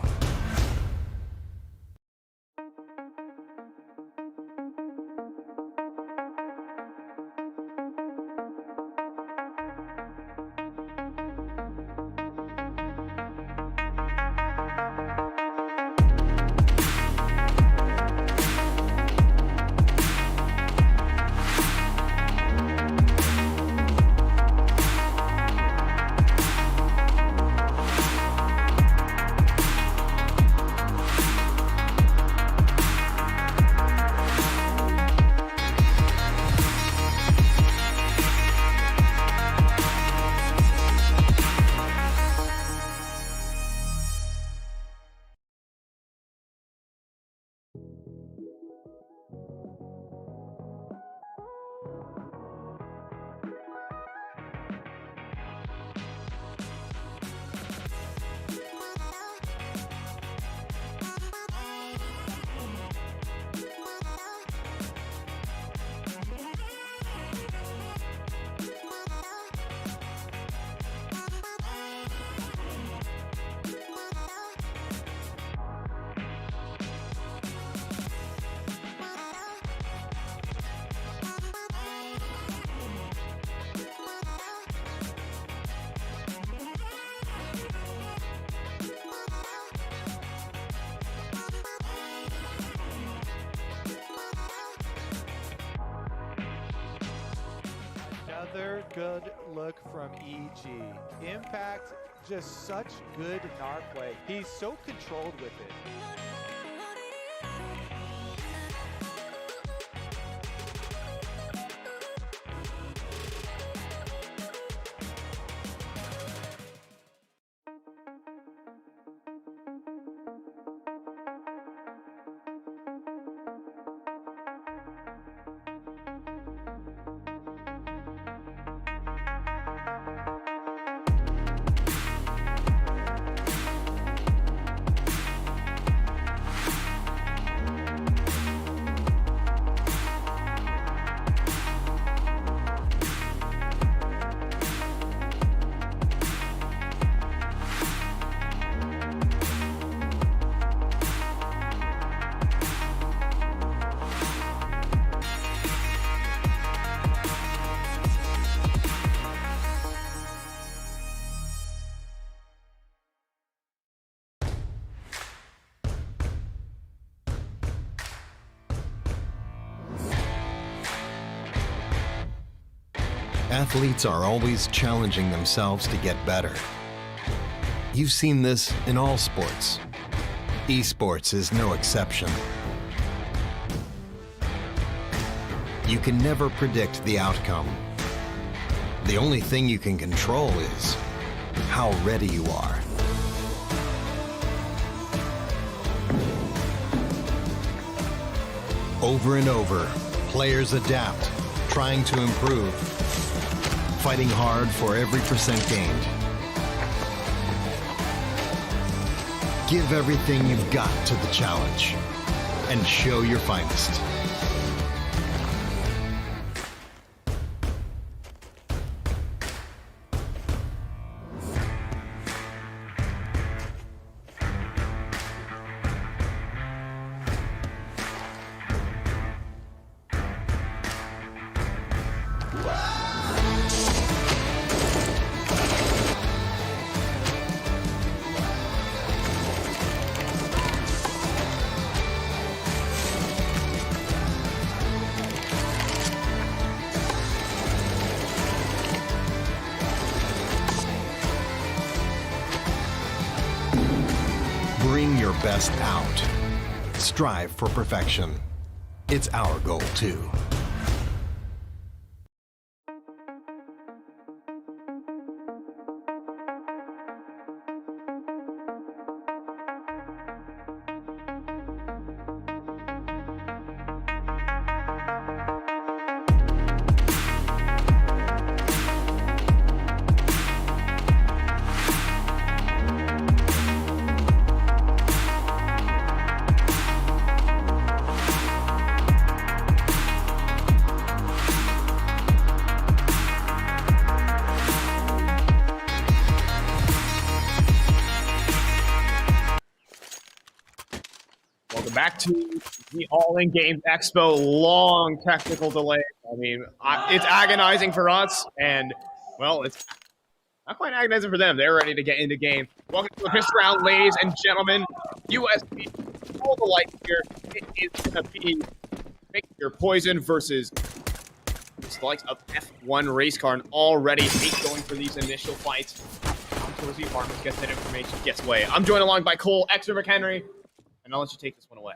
Another good look from EG. Impact, just such good narc play. He's so controlled with it. Athletes are always challenging themselves to get better. You've seen this in all sports. Esports is no exception. You can never predict the outcome. The only thing you can control is how ready you are. Over and over, players adapt, trying to improve, fighting hard for every percent gained. Give everything you've got to the challenge and show your finest. Bring your best out. Strive for perfection. It's our goal, too. Welcome back to the All-In Games Expo. Long technical delay. I mean, it's agonizing for us, and, well, it's not quite agonizing for them. They're ready to get into game. Welcome to the fifth round, ladies and gentlemen. USP, all the lights here. It is going to be Pick Your Poison versus the likes of F1 Race Car, and already hate going for these initial fights. Towards the apartment, gets that information, gets away. I'm joined along by Cole, Extra McHenry, and I'll let you take this one away.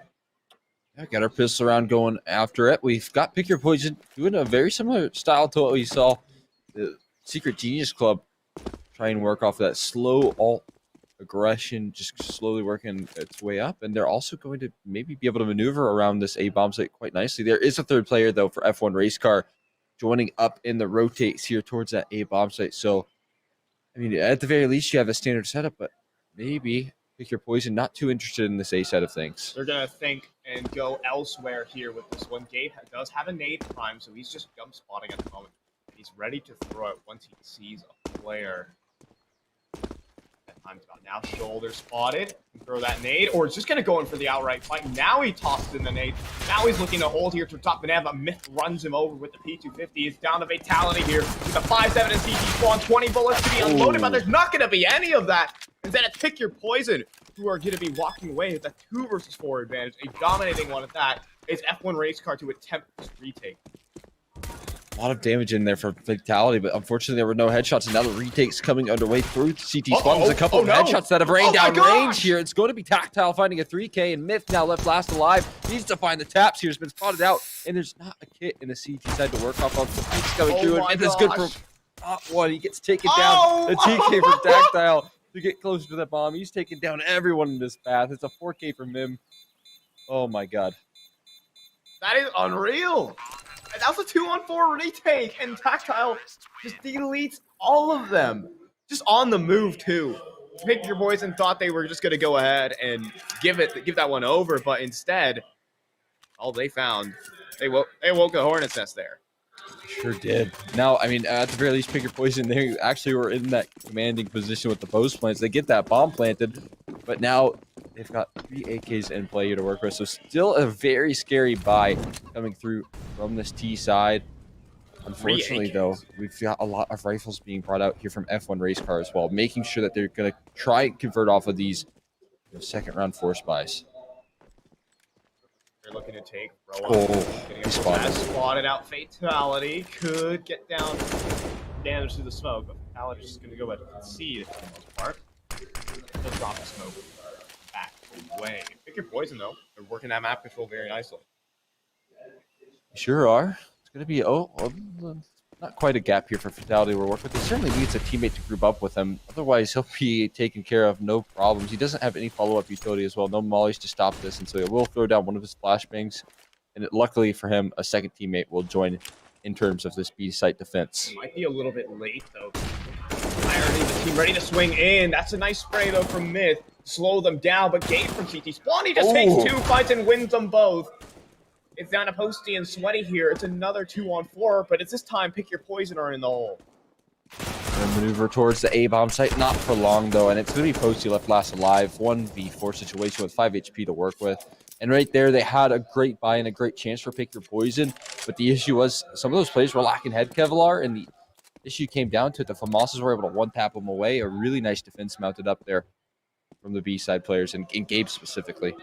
Yeah, got our pistol round going after it. We've got Pick Your Poison doing a very similar style to what we saw the Secret Genius Club try and work off that slow alt aggression, just slowly working its way up. And they're also going to maybe be able to maneuver around this A bomb site quite nicely. There is a third player, though, for F1 Race Car joining up in the rotates here towards that A bomb site. So, I mean, at the very least, you have a standard setup, but maybe Pick Your Poison not too interested in this A side of things. They're going to think and go elsewhere here with this one. Gabe does have a nade prime, so he's just jump spotting at the moment. He's ready to throw it once he sees a player. That time's about now. Shoulder spotted. Can throw that nade, or it's just going to go in for the outright fight. Now he tosses in the nade. Now he's looking to hold here to top mAAd, but Myth runs him over with the P250. He's down to fatality here with a 5-7 and CT spawn. 20 bullets to be unloaded, but there's not going to be any of that. Instead, it's Pick Your Poison, who are going to be walking away with a 2 versus 4 advantage, a dominating one at that. It's F1 Race Car to attempt this retake. A lot of damage in there for fatality, but unfortunately there were no headshots, and now the retake's coming underway through CT spawn. There's a couple of headshots that have rained down range here. It's going to be Tactile finding a 3K, and Myth now left last alive. Needs to find the taps here. Has been spotted out, and there's not a kit in the CT side to work off of. He's coming through, and Myth is good for one. He gets taken down. The TK from Tactile to get closer to that bomb. He's taking down everyone in this path. It's a 4K from him. Oh my god. That is unreal. That was a 2-on-4 retake, and Tactile just deletes all of them. Just on the move, too. Pick Your Poison thought they were just going to go ahead and give that one over, but instead, all they found, they woke the Hornet's Nest there. Sure did. Now, I mean, at the very least, Pick Your Poison, they actually were in that commanding position with the post plants. They get that bomb planted, but now they've got 3 AKs in play here to work with. So still a very scary buy coming through from this T side. Unfortunately, though, we've got a lot of rifles being brought out here from F1 Race Car as well, making sure that they're going to try and convert off of these second round force buys. They're looking to take. He spotted Spotted out fatality. Could get down damage to the smoke, but Fatality is just going to go ahead and concede for the most part. They'll drop the smoke back away. Pick your poison, though. They're working that map control very nicely. Sure are. It's going to be, not quite a gap here for Fatality we're working with. He certainly needs a teammate to group up with him. Otherwise, he'll be taken care of, no problems. He doesn't have any follow-up utility as well. No mollies to stop this, and so he will throw down one of his flashbangs. And luckily for him, a second teammate will join in terms of this B site defense. Might be a little bit late, though. Irony, the team ready to swing in. That's a nice spray, though, from Myth. Slow them down, but Gabe from CT Spawn, he just takes 2 fights and wins them both. It's down to Posty and Sweaty here. It's another 2-on-4, but it's this time Pick Your Poison are in the hole. And maneuver towards the A-bomb site, not for long though, and it's going to be Posty left last alive. 1v4 situation with 5 HP to work with. And right there, they had a great buy and a great chance for Pick Your Poison, but the issue was some of those players were lacking head Kevlar, and the issue came down to it. The Famosas were able to one-tap them away. A really nice defense mounted up there from the B-side players, and Gabe specifically.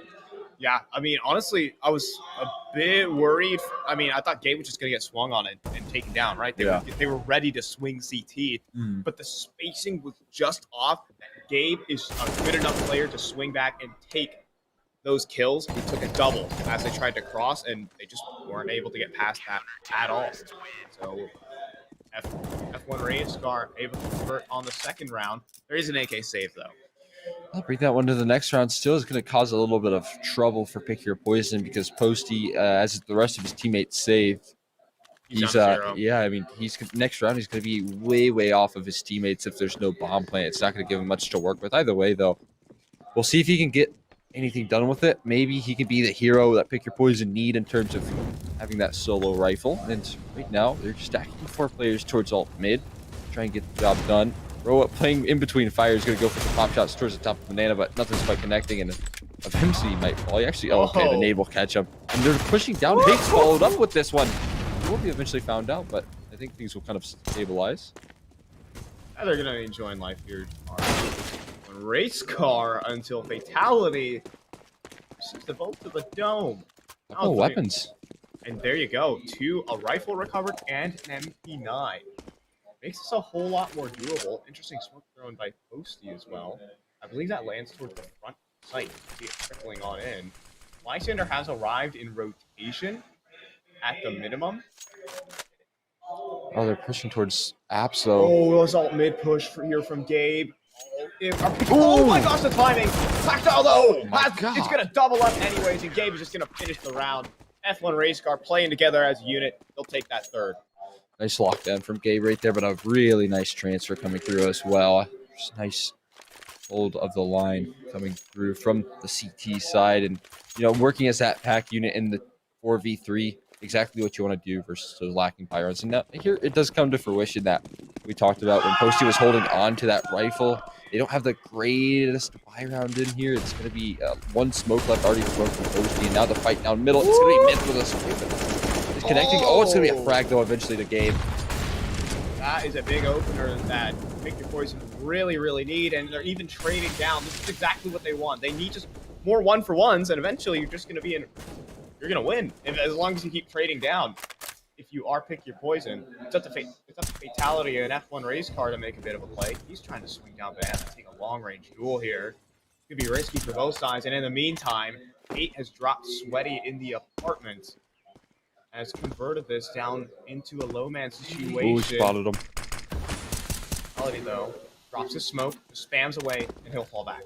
Yeah, I mean, honestly, I was a bit worried. I mean, I thought Gabe was just going to get swung on it and taken down, right? They were ready to swing CT, but the spacing was just off. Gabe is a good enough player to swing back and take those kills. He took a double as they tried to cross, and they just weren't able to get past that at all. So F1 Rage Scar able to convert on the second round. There is an AK save, though. I'll bring that one to the next round. Still is going to cause a little bit of trouble for Pick Your Poison because Posty, as the rest of his teammates saved, he's next round he's going to be way off of his teammates if there's no bomb plant. It's not going to give him much to work with. Either way, though, we'll see if he can get anything done with it. Maybe he can be the hero that Pick Your Poison need in terms of having that solo rifle. And right now, they're stacking 4 players towards alt mid, try and get the job done. Roa playing in between fire is going to go for the pop shots towards the top of Banana, but nothing's quite connecting, and eventually he might fall. He actually, the nade will catch him. And they're pushing down. Higgs followed up with this one. He will be eventually found out, but I think things will kind of stabilize. Yeah, they're going to be enjoying life here. Race car until Fatality sees the bolt to the dome. Weapons. And there you go. A rifle recovered and an MP9. Makes this a whole lot more doable. Interesting smoke thrown by Posty as well. I believe that lands towards the front site. See it trickling on in. Lysander has arrived in rotation at the minimum. Oh, they're pushing towards Apps, though. Oh, assault mid push here from Gabe. Oh my gosh, the timing! Tactile though! It's gonna double up anyways, and Gabe is just gonna finish the round. F1 Race Car playing together as a unit. They'll take that third. Nice lockdown from Gabe right there, but a really nice transfer coming through as well. Just nice hold of the line coming through from the CT side, and working as that pack unit in the 4v3, exactly what you want to do versus those lacking pyrons. And now here it does come to fruition that we talked about when Posty was holding on to that rifle. They don't have the greatest buy round in here. It's going to be one smoke left already thrown from Posty, and now the fight down middle. It's going to be Myth with a smoke. It's connecting. It's going to be a frag, though, eventually to Gabe. That is a big opener that Pick Your Poison really need, and they're even trading down. This is exactly what they want. They need just more 1-for-1s, and eventually you're just going to be in. You're going to win as long as you keep trading down. If you are Pick Your Poison, it's up to Fatality and F1 Race Car to make a bit of a play. He's trying to swing down Banana and take a long-range duel here. Could be risky for both sides, and in the meantime, 8 has dropped Sweaty in the apartment. Has converted this down into a low man situation. Ooh, spotted him. Fatality, though, drops his smoke, spams away, and he'll fall back.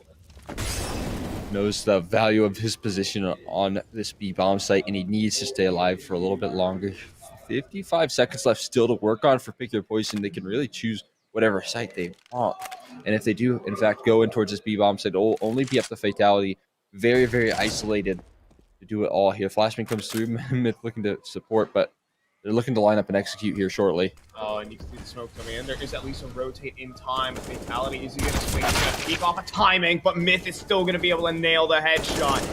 Knows the value of his position on this B-bomb site, and he needs to stay alive for a little bit longer. 55 seconds left still to work on for Pick Your Poison. They can really choose whatever site they want. And if they do, in fact, go in towards this B-bomb site, it'll only be up to Fatality. Very isolated to do it all here. Flashman comes through, Myth looking to support, but they're looking to line up and execute here shortly. Oh, and you can see the smoke coming in. There is at least a rotate in time. Fatality, is he going to swing? He's going to peek off a timing, but Myth is still going to be able to nail the headshot.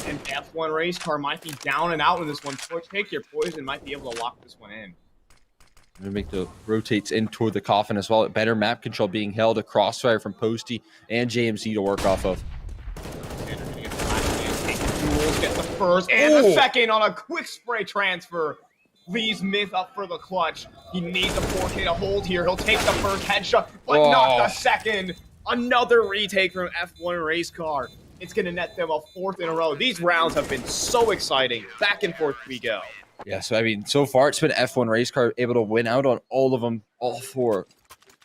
And F1 Race Car might be down and out in this one. Pick Your Poison might be able to lock this one in. Going to make the rotates in toward the coffin as well. Better map control being held. A crossfire from Posty and JMC to work off of. Get the first and the second on a quick spray transfer. leaves Myth up for the clutch. He needs a 4K to hold here. He'll take the first headshot, but not the second. Another retake from F1 Race Car. It's going to net them a 4th in a row. These rounds have been so exciting. Back and forth we go. Yeah, so I mean, so far it's been F1 Race Car able to win out on all of them, all 4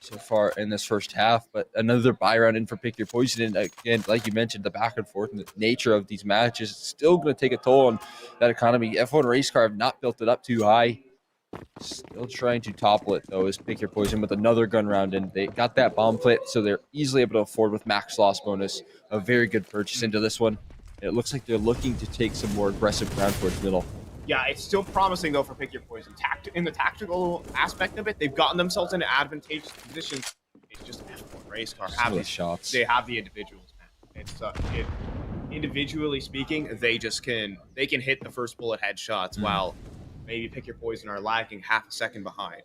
so far in this first half. But another buy round in for Pick Your Poison. And again, like you mentioned, the back and forth and the nature of these matches is still going to take a toll on that economy. F1 Race Car have not built it up too high. Still trying to topple it, though, is Pick Your Poison with another gun round. And they got that bomb plate, so they're easily able to afford with max loss bonus a very good purchase into this one. And it looks like they're looking to take some more aggressive ground towards middle. Yeah, it's still promising, though, for Pick Your Poison. In the tactical aspect of it, they've gotten themselves into advantageous positions. It's just F1 Race Car have these shots. They have the individuals, man. It's individually speaking, they can hit the first bullet headshots, while maybe Pick Your Poison are lagging half a second behind.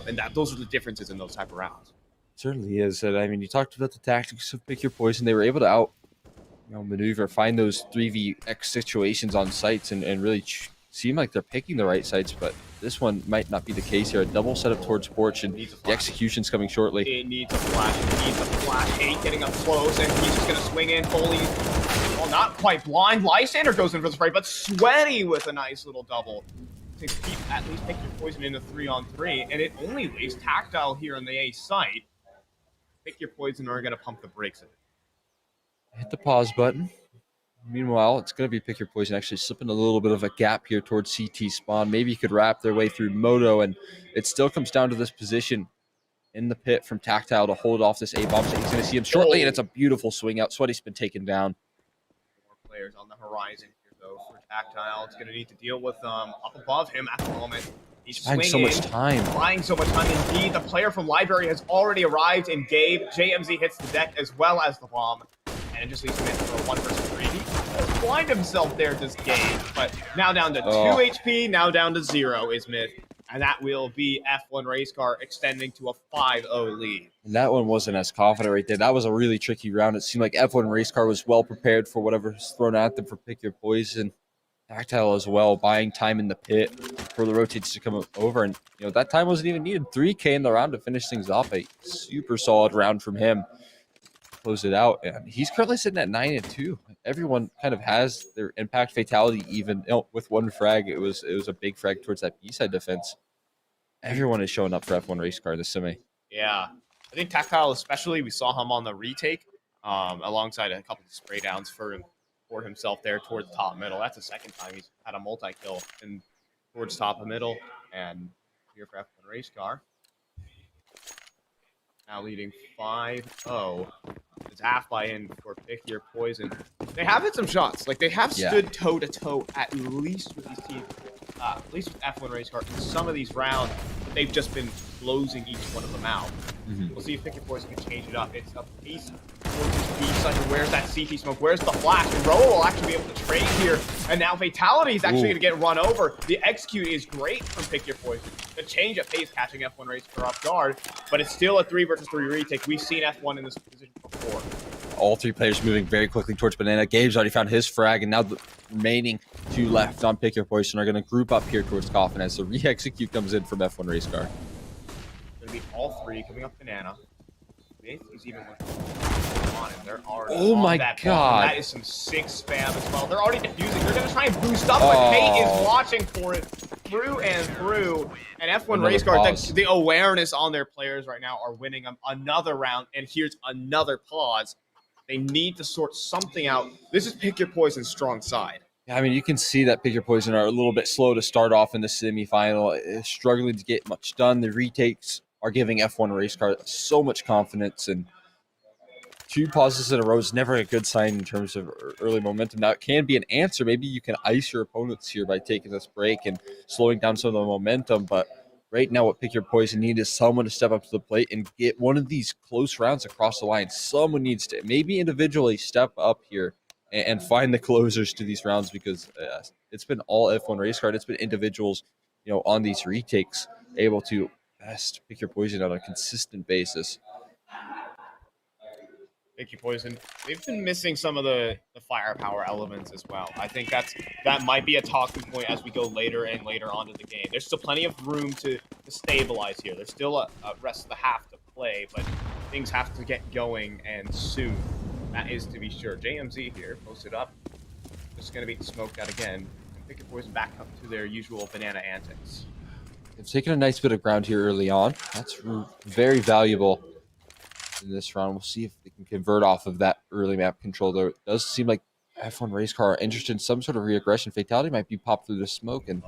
And those are the differences in those type of rounds. Certainly is. And I mean, you talked about the tactics of Pick Your Poison. They were able to maneuver, find those 3vx situations on sites, and really seem like they're picking the right sites. But this one might not be the case here. A double setup towards Porch, and the execution's coming shortly. It needs a flash. It needs a flash. 8 getting up close, and he's just going to swing in fully. Well, not quite blind. Lysander goes in for the spray, but Sweaty with a nice little double to keep at least Pick Your Poison in the 3-on-3, and it only leaves Tactile here on the A site. Pick Your Poison are going to pump the brakes of it. Hit the pause button. Meanwhile, it's going to be Pick Your Poison actually slipping a little bit of a gap here towards CT spawn. Maybe you could wrap their way through Moto, and it still comes down to this position in the pit from Tactile to hold off this A-bomb. So he's going to see him shortly, and it's a beautiful swing out. Sweaty's been taken down. More players on the horizon here, though, for Tactile. It's going to need to deal with up above him at the moment. He's buying so much time. Buying so much time. Indeed, the player from Library has already arrived in Gabe. JMZ hits the deck as well as the bomb. And it just leaves him in for a 1 versus 3. He does blind himself there, does Gabe. But now down to 2 HP, now down to 0 is Myth. And that will be F1 Race Car extending to a 5-0 lead. And that one wasn't as confident right there. That was a really tricky round. It seemed like F1 Race Car was well prepared for whatever was thrown at them for Pick Your Poison. Tactile as well, buying time in the pit for the rotates to come over. And, that time wasn't even needed. 3K in the round to finish things off. A super solid round from him. Close it out, and he's currently sitting at 9-2. Everyone kind of has their impact fatality even with one frag. It was a big frag towards that B-side defense. Everyone is showing up for F1 Race Car in the semi. Yeah, I think Tactile especially, we saw him on the retake alongside a couple of spray downs for himself there towards top middle. That's the second time he's had a multi-kill and towards top of middle, and here for F1 Race Car. Now leading 5-0. It's half buy-in for Pick Your Poison. They have hit some shots. Like, they have stood toe-to-toe at least with these teams, at least with F1 Race Car in some of these rounds, but they've just been closing each one of them out. We'll see if Pick Your Poison can change it up. It's a piece towards his B-side. Where's that CT smoke? Where's the flash? And Roa will actually be able to trade here. And now Fatality is actually going to get run over. The execute is great from Pick Your Poison. The change of pace catching F1 Race Car off guard, but it's still a 3 versus 3 retake. We've seen F1 in this position before. All 3 players moving very quickly towards Banana. Gabe's already found his frag, and now the remaining 2 left on Pick Your Poison are going to group up here towards Coffin as the re-execute comes in from F1 Race Car. Going to be all 3 coming up Banana. He's even on it. They're already oh on my that god. That is some sick spam as well. They're already defusing. They're going to try and boost up, but Kate is watching for it through and through. And F1 Race Car, the awareness on their players right now are winning them another round. And here's another pause. They need to sort something out. This is Pick Your Poison's strong side. Yeah, I mean, you can see that Pick Your Poison are a little bit slow to start off in the semifinal, struggling to get much done. The retakes are giving F1 Race Car so much confidence, and 2 pauses in a row is never a good sign in terms of early momentum. Now, it can be an answer. Maybe you can ice your opponents here by taking this break and slowing down some of the momentum, but right now what Pick Your Poison need is someone to step up to the plate and get one of these close rounds across the line. Someone needs to maybe individually step up here and find the closers to these rounds, because it's been all F1 Race Car. It's been individuals, on these retakes able to best Pick Your Poison on a consistent basis. Pick Your Poison. They've been missing some of the firepower elements as well. I think that might be a talking point as we go later and later on in the game. There's still plenty of room to stabilize here. There's still a rest of the half to play, but things have to get going and soon. That is to be sure. JMZ here, posted up. Just going to be smoked out again. And Pick Your Poison back up to their usual banana antics. They've taken a nice bit of ground here early on. That's very valuable in this round. We'll see if they can convert off of that early map control, though. It does seem like F1 race car are interested in some sort of reaggression. Fatality might be popped through the smoke, and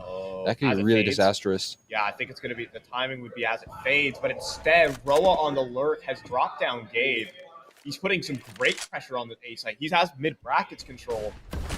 that could be really disastrous. Yeah, I think it's going to be, the timing would be as it fades, but instead, Roa on the lurk has dropped down Gabe. He's putting some great pressure on the A side. He has mid-brackets control.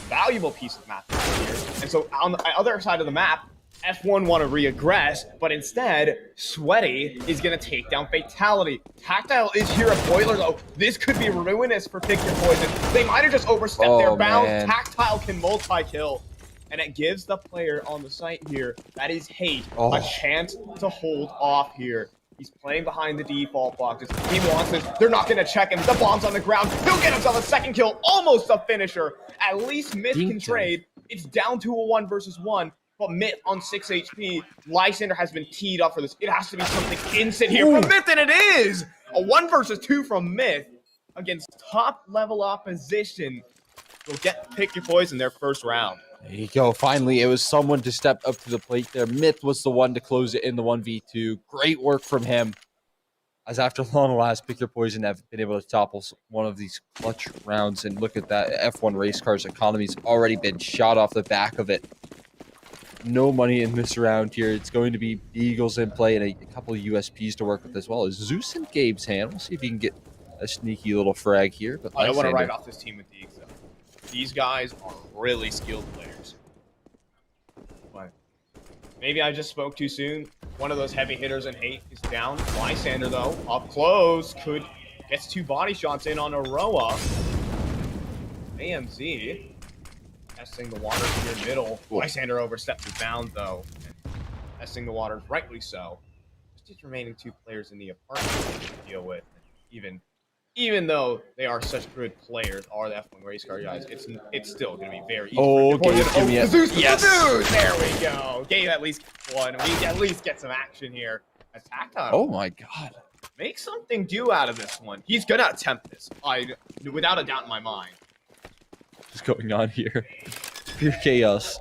Valuable piece of map here. And so on the other side of the map, F1 want to reaggress, but instead, Sweaty is going to take down Fatality. Tactile is here a boiler, though. This could be ruinous for Pick Your Poison. They might have just overstepped their bounds. Man. Tactile can multi-kill, and it gives the player on the site here, that is Hate, a chance to hold off here. He's playing behind the default boxes. He wants this. They're not going to check him. The bomb's on the ground. He'll get himself a second kill. Almost a finisher. At least Myth can trade. It's down to a 1 versus 1. But Myth on 6 HP. Lysander has been teed up for this. It has to be something instant here from Myth, and it is! A 1 versus 2 from Myth against top-level opposition. Will get Pick Your Poison their first round. There you go. Finally, it was someone to step up to the plate there. Myth was the one to close it in the 1v2. Great work from him. As after long last, Pick Your Poison have been able to topple one of these clutch rounds. And look at that. F1 race cars economy's already been shot off the back of it. No money in this round here. It's going to be Eagles in play and a couple of USPs to work with as well. As Zeus in Gabe's hand. We'll see if he can get a sneaky little frag here. But I don't want to write off this team with Deegs, though. These guys are really skilled players. But maybe I just spoke too soon. One of those heavy hitters in Hate is down. Lysander, though, up close. Gets 2 body shots in on Aroa. AMZ testing the waters here middle. Lysander overstepped his bound, though. And testing the waters, rightly so. Just these remaining 2 players in the apartment to deal with. Even though they are such good players, are the F1 race car guys, it's still going to be very easy. Give me a... Yes! There we go. Gabe at least one. We at least get some action here. Attack on. Oh my god. Make something do out of this one. He's going to attempt this. Without a doubt in my mind. What's going on here? Pure chaos.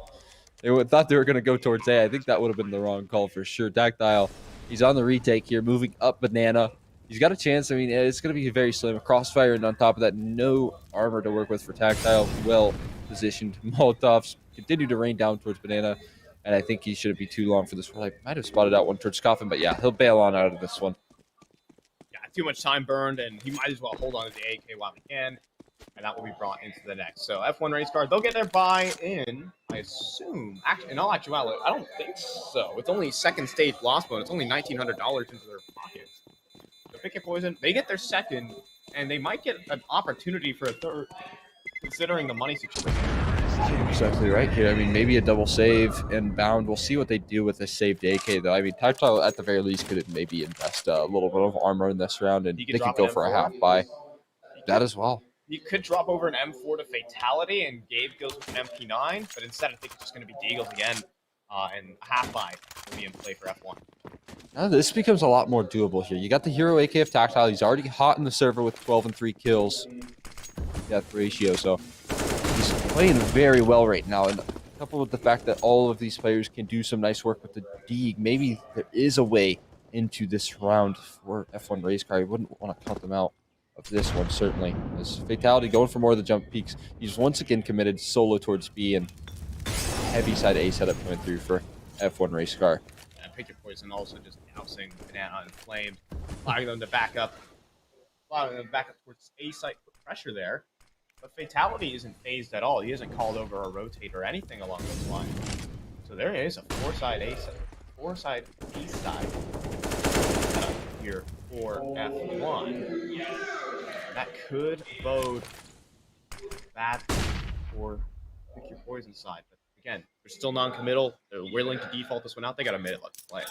They thought they were going to go towards A. I think that would have been the wrong call for sure. Tactile, he's on the retake here, moving up Banana. He's got a chance. I mean, it's going to be very slim. A crossfire, and on top of that, no armor to work with for Tactile. Well positioned. Molotovs continue to rain down towards Banana, and I think he shouldn't be too long for this one. I might have spotted out one towards Coffin, but yeah, he'll bail on out of this one. Yeah, too much time burned, and he might as well hold on to the AK while he can, and that will be brought into the next. So F1 race cars, they'll get their buy in, I assume. Actually, in all actuality, I don't think so. It's only second stage loss mode. It's only $1,900 into their pockets. Pick Your Poison, they get their second, and they might get an opportunity for a third, considering the money situation. Exactly right here. I mean, maybe a double save and bound. We'll see what they do with a saved AK, though. I mean, Tactile, at the very least, could maybe invest a little bit of armor in this round, and they could go for a half buy. That as well. You could drop over an M4 to Fatality, and Gabe goes with an MP9, but instead I think it's just going to be Deagles again, and a half buy will be in play for F1. Now this becomes a lot more doable here. You got the hero AK of Tactile. He's already hot in the server with 12 and 3 kills. Death ratio, so he's playing very well right now. And coupled with the fact that all of these players can do some nice work with the Deeg, maybe there is a way into this round for F1 race car. I wouldn't want to count them out of this one, certainly. As Fatality going for more of the jump peaks. He's once again committed solo towards B, and heavy side A setup coming through for F1 race car. Pick Your Poison also just dousing Banana and Flamed, allowing them to back up, towards A site, put pressure there. But Fatality isn't phased at all. He hasn't called over a rotate or anything along those lines. So there is a 4-side A side here for F1. That could bode bad for Pick Your Poison side. But again, they're still non-committal. They're willing to default this one out. They got a minute left to play.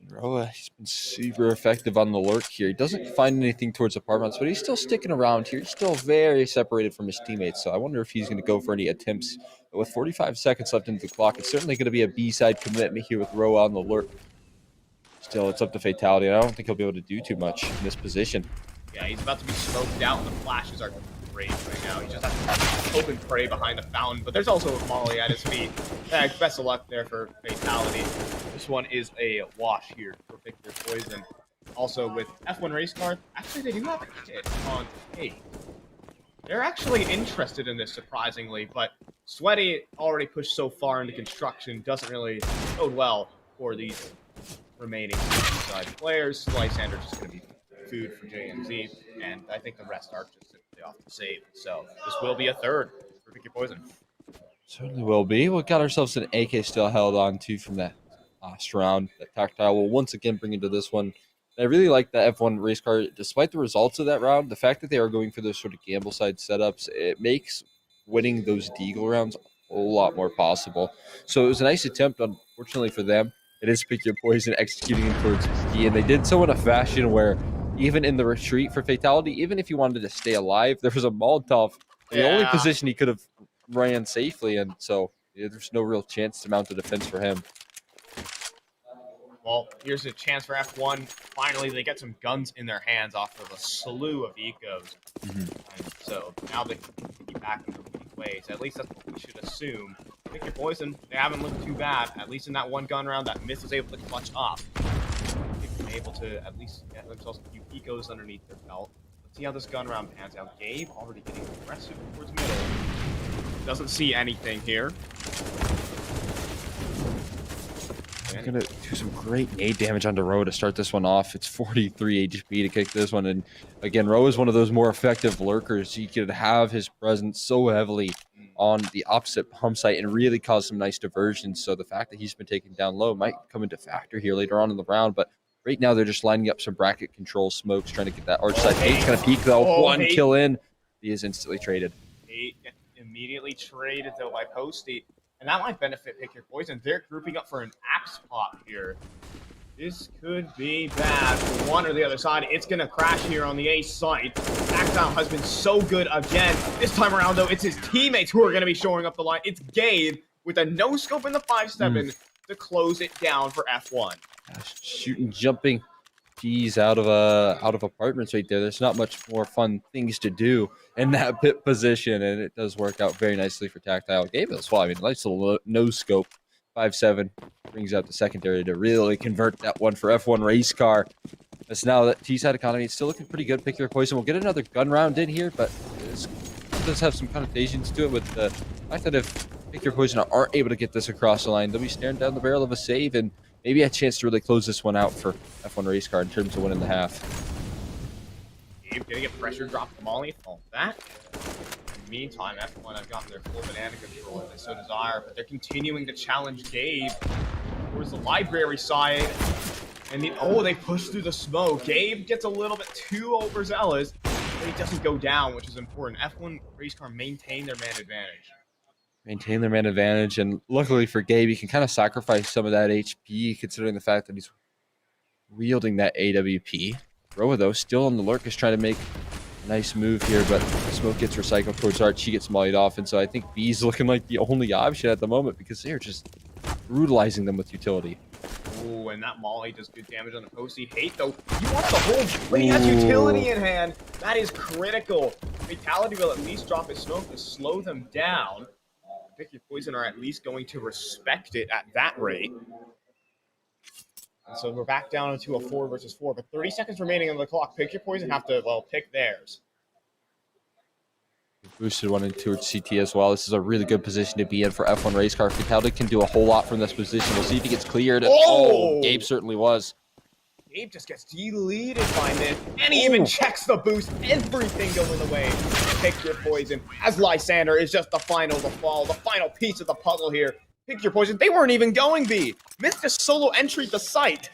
Roa, he's been super effective on the lurk here. He doesn't find anything towards apartments, but he's still sticking around here. He's still very separated from his teammates, so I wonder if he's going to go for any attempts. But with 45 seconds left into the clock, it's certainly going to be a B-side commitment here with Roa on the lurk. Still, it's up to Fatality, and I don't think he'll be able to do too much in this position. Yeah, he's about to be smoked out, and the flashes are great right now. He just has to open prey behind the fountain, but there's also a Molly at his feet. Best of luck there for Fatality. This one is a wash here for Pick Your Poison. Also with F1 Race Car, actually they do have a hit on 8. They're actually interested in this, surprisingly, but Sweaty already pushed so far into construction, doesn't really bode well for these remaining side players. Lysander just going to be food for JMZ, and I think the rest are just simply off the save. So this will be a third for Pick Your Poison. Certainly will be. We got ourselves an AK still held on to from that last round. That Tactile will once again bring into this one. I really like the F1 race car. Despite the results of that round, the fact that they are going for those sort of gamble side setups, it makes winning those Deagle rounds a whole lot more possible. So it was a nice attempt. Unfortunately for them, it is Pick Your Poison executing him towards D, and they did so in a fashion where even in the retreat for Fatality, even if he wanted to stay alive, there was a Molotov. The only position he could have ran safely, and so there's no real chance to mount a defense for him. Well, here's a chance for F1. Finally, they get some guns in their hands off of a slew of ecos. So now they can be back in their weak ways. At least that's what we should assume. Pick Your Poison, they haven't looked too bad. At least in that one gun round, that Myth was able to clutch up. They've been able to at least get themselves a few ecos underneath their belt. Let's see how this gun round pans out. Gabe already getting aggressive towards middle. Doesn't see anything here. They're going to do some great nade damage onto Roa to start this one off. It's 43 HP to kick this one. And again, Roa is one of those more effective lurkers. He could have his presence so heavily on the opposite pump site and really cause some nice diversions. So the fact that he's been taken down low might come into factor here later on in the round. But right now, they're just lining up some bracket control smokes, trying to get that arch side. Eight's going to peek, though. One kill in. He is instantly traded. 8 immediately traded, though, by Posty. And that might benefit Pick Your Poison. They're grouping up for an axe pop here. This could be bad for one or the other side. It's going to crash here on the A site. Tactile has been so good again. This time around, though, it's his teammates who are going to be showing up the line. It's Gabe with a no-scope in the 5-7 to close it down for F1. Shooting, jumping. Geez, out of apartments right there. There's not much more fun things to do in that pit position, and it does work out very nicely for Tactile. Gave it as well. I mean, nice little no scope. 5-7 brings out the secondary to really convert that one for F1 race car. As now that T-side economy is still looking pretty good. Pick Your Poison. We'll get another gun round in here, but it does have some connotations to it with the fact that if Pick Your Poison aren't able to get this across the line, they'll be staring down the barrel of a save and maybe a chance to really close this one out for F1 race car in terms of winning the half. Gabe getting a pressure drop from Molly. All that. In the meantime, F1 have gotten their full banana control if they so desire, but they're continuing to challenge Gabe towards the library side. And they push through the smoke. Gabe gets a little bit too overzealous, but he doesn't go down, which is important. F1 race car maintain their man advantage. Maintain their man advantage, and luckily for Gabe, he can kind of sacrifice some of that HP, considering the fact that he's wielding that AWP. Roa, though, still on the lurk, is trying to make a nice move here, but smoke gets recycled towards Arch. She gets mollied off, and so I think B's looking like the only option at the moment because they're just brutalizing them with utility. Ooh, and that Molly does good damage on the Posty. Hate, though. He wants to hold, but he has utility in hand. That is critical. Fatality will at least drop his smoke to slow them down. Pick Your Poison are at least going to respect it at that rate. And so we're back down into a 4 versus 4, but 30 seconds remaining on the clock. Pick Your Poison have to, well, pick theirs. Boosted one into CT as well. This is a really good position to be in for F1 race car. Fatality can do a whole lot from this position. We'll see if he gets cleared. Oh, Gabe certainly was. Gabe just gets deleted by Myth, and he even checks the boost. Everything going the way. Pick Your Poison, as Lysander is just the final to fall, the final piece of the puzzle here. Pick Your Poison. They weren't even going B. Myth just solo entry the site.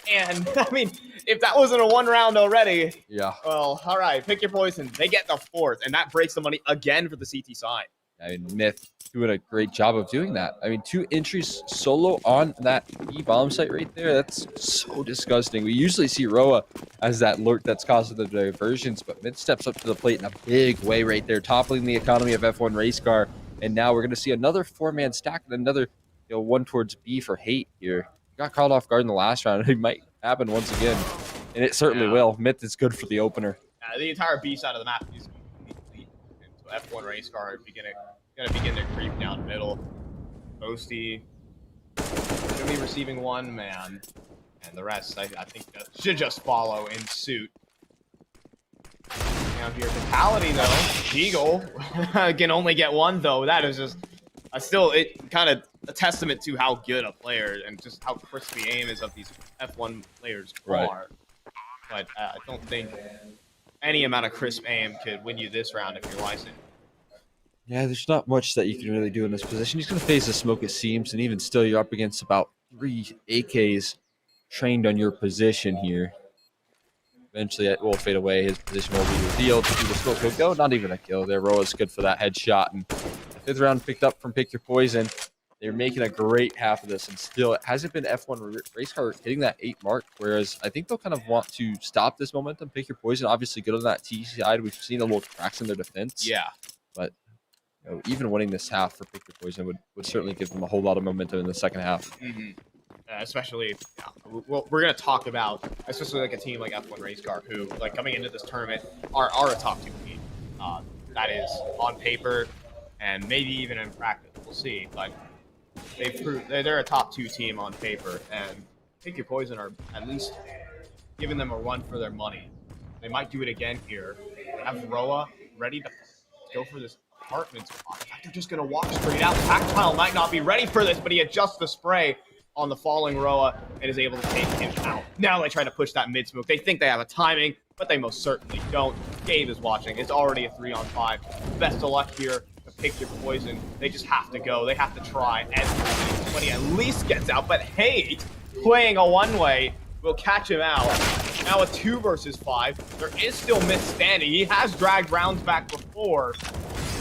And, I mean, if that wasn't a 1 round already, yeah. Well, all right, Pick Your Poison. They get the 4th, and that breaks the money again for the CT side. I mean, Myth doing a great job of doing that. I mean, 2 entries solo on that E bomb site right there. That's so disgusting. We usually see Roa as that lurk that's causing the diversions, but Myth steps up to the plate in a big way right there, toppling the economy of F1 Race Car. And now we're going to see another 4-man stack and another one towards B for Hate here. Got caught off guard in the last round, and it might happen once again. And it certainly will. Myth is good for the opener. The entire B side of the map is complete. So F1 Race Car are gonna begin their creep down the middle. Posty gonna be receiving 1 man, and the rest I think that should just follow in suit. Down here, fatality though. Eagle can only get 1 though. That is just it kind of a testament to how good a player and just how crisp the aim is of these F1 players are. But I don't think any amount of crisp aim could win you this round if you're licensed. Yeah, there's not much that you can really do in this position. He's going to phase the smoke, it seems, and even still, you're up against about 3 AKs trained on your position here. Eventually, it will fade away. His position will be revealed. The smoke will go. Not even a kill there. Roa's good for that headshot. And the 5th round picked up from Pick Your Poison. They're making a great half of this, and still, it hasn't been F1 Race Car hitting that 8 mark, whereas I think they'll kind of want to stop this momentum. Pick Your Poison, obviously good on that T side. We've seen a little cracks in their defense. Yeah. But even winning this half for Pick Your Poison would certainly give them a whole lot of momentum in the second half. Mm-hmm. Especially, well, we're going to talk about, especially like a team like F1 Race Car, who, like, coming into this tournament, are a top 2 team. That is on paper and maybe even in practice. We'll see. But they've proved they're a top 2 team on paper, and Pick Your Poison are at least giving them a run for their money. They might do it again here. They have Roa ready to go for this apartment spot. In fact, they're just going to walk straight out. Tactile might not be ready for this, but he adjusts the spray on the falling Roa and is able to take him out. Now they try to push that mid smoke. They think they have a timing, but they most certainly don't. Gabe is watching. It's already a 3-on-5. Best of luck here to Pick Your Poison. They just have to go. They have to try. And somebody at least gets out, but Hate, playing a one-way, will catch him out. Now a 2 versus 5. There is still Myth standing. He has dragged rounds back before,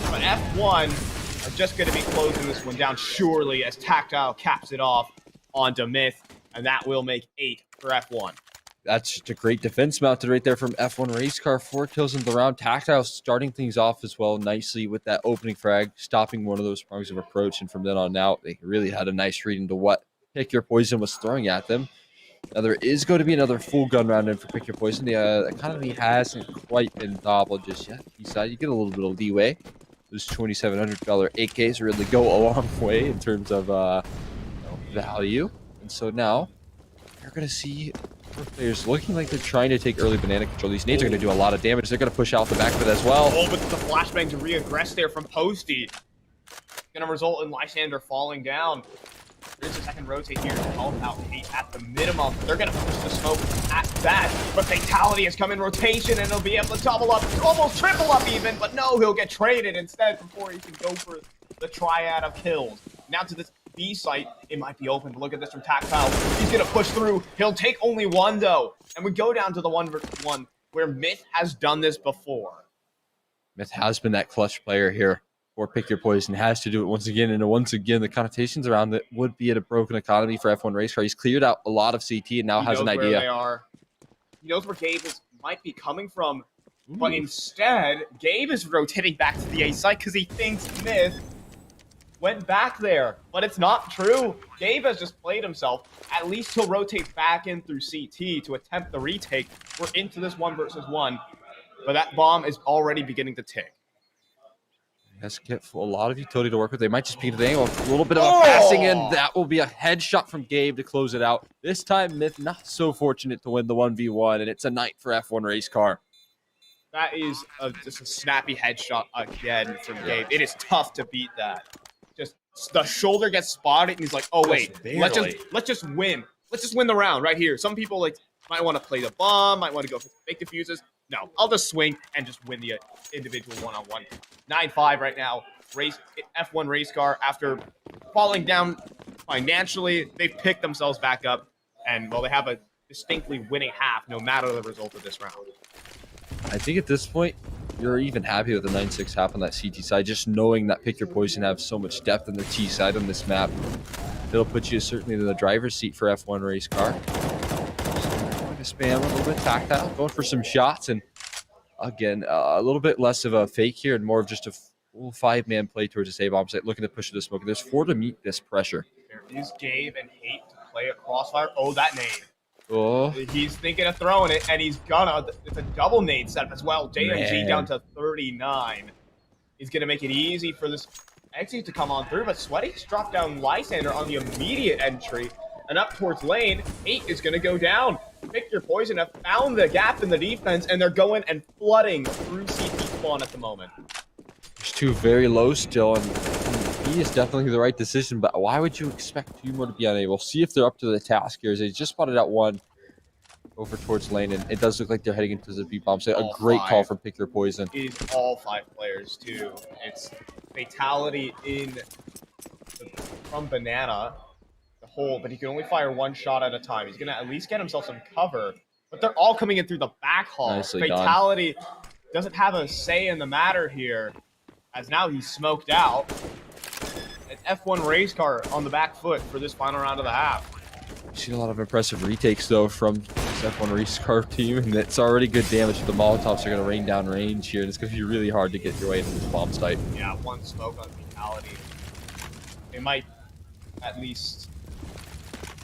but F1 are just going to be closing this one down surely as Tactile caps it off onto Myth, and that will make 8 for F1. That's just a great defense mounted right there from F1 Race Car. 4 kills in the round. Tactile starting things off as well nicely with that opening frag, stopping one of those prongs of approach, and from then on out, they really had a nice read into what Pick Your Poison was throwing at them. Now, there is going to be another full gun round in for Pick Your Poison. The economy hasn't quite been toppled just yet. You get a little bit of leeway. Those $2,700 AKs really go a long way in terms of value. And so now you're going to see players looking like they're trying to take early banana control. These nades are going to do a lot of damage. They're going to push out the back of it as well. Oh, but the flashbang to reaggress there from Posty. Going to result in Lysander falling down. There's a second rotate here to help out Hate at the minimum. They're going to push the smoke at that. But Fatality has come in rotation, and he'll be able to double up, almost triple up even. But no, he'll get traded instead before he can go for the triad of kills. Now to this B site, it might be open. But look at this from Tactile. He's going to push through. He'll take only 1, though. And we go down to the 1 versus 1, where Myth has done this before. Myth has been that clutch player here. Or Pick Your Poison has to do it once again. And once again, the connotations around it would be at a broken economy for F1 Race Car. He's cleared out a lot of CT and now has an idea. Where they are. He knows where Gabe might be coming from. But instead, Gabe is rotating back to the A site because he thinks Myth went back there. But it's not true. Gabe has just played himself. At least he'll rotate back in through CT to attempt the retake. We're into this 1 versus 1. But that bomb is already beginning to tick. Has to get a lot of utility to work with. They might just peek at the angle. A little bit of a passing in. That will be a headshot from Gabe to close it out. This time, Myth not so fortunate to win the 1v1, and it's a night for F1 Race Car. That is just a snappy headshot again from Gabe. It is tough to beat that. Just the shoulder gets spotted, and he's like, "Oh wait, let's just win. Let's just win the round right here." Some people might want to play the bomb, might want to go for fake diffuses. No, I'll just swing and just win the individual one-on-one. 9-5 right now. F1 Race Car, after falling down financially, they've picked themselves back up. And, well, they have a distinctly winning half no matter the result of this round. I think at this point, you're even happy with the 9-6 half on that CT side, just knowing that Pick Your Poison have so much depth on their T side on this map. It'll put you certainly in the driver's seat for F1 race car. Going to spam a little bit tactile, going for some shots, and again, a little bit less of a fake here and more of just a full 5-man play towards the save site, looking to push to the smoke. There's 4 to meet this pressure. There is Gabe and Hate to play a crossfire. Oh, that nade. Oh, He's thinking of throwing it, and he's gonna. It's a double nade setup as well. JMG Man. down to 39. He's gonna make it easy for this exit to come on through, but Sweaty's dropped down Lysander on the immediate entry, and up towards lane. 8 is gonna go down. Pick Your Poison have found the gap in the defense, and they're going and flooding through CT spawn at the moment. there's 2 very low still, and he is definitely the right decision, but why would you expect 2 more to be unable? See if they're up to the task here. They just spotted out 1 over towards lane, and it does look like they're heading into the B-bomb. So a great call from Pick Your Poison. Is all 5 players, too. It's fatality from Banana, the hole, but he can only fire 1 shot at a time. He's going to at least get himself some cover, but they're all coming in through the back hall. Nicely Fatality doesn't have a say in the matter here, as now he's smoked out. An F1 race car on the back foot for this final round of the half. We've seen a lot of impressive retakes, though, from this F1 race car team, and it's already good damage. The Molotovs are going to rain down range here, and it's going to be really hard to get your way into this bomb site. Yeah, 1 smoke on Fatality. They might at least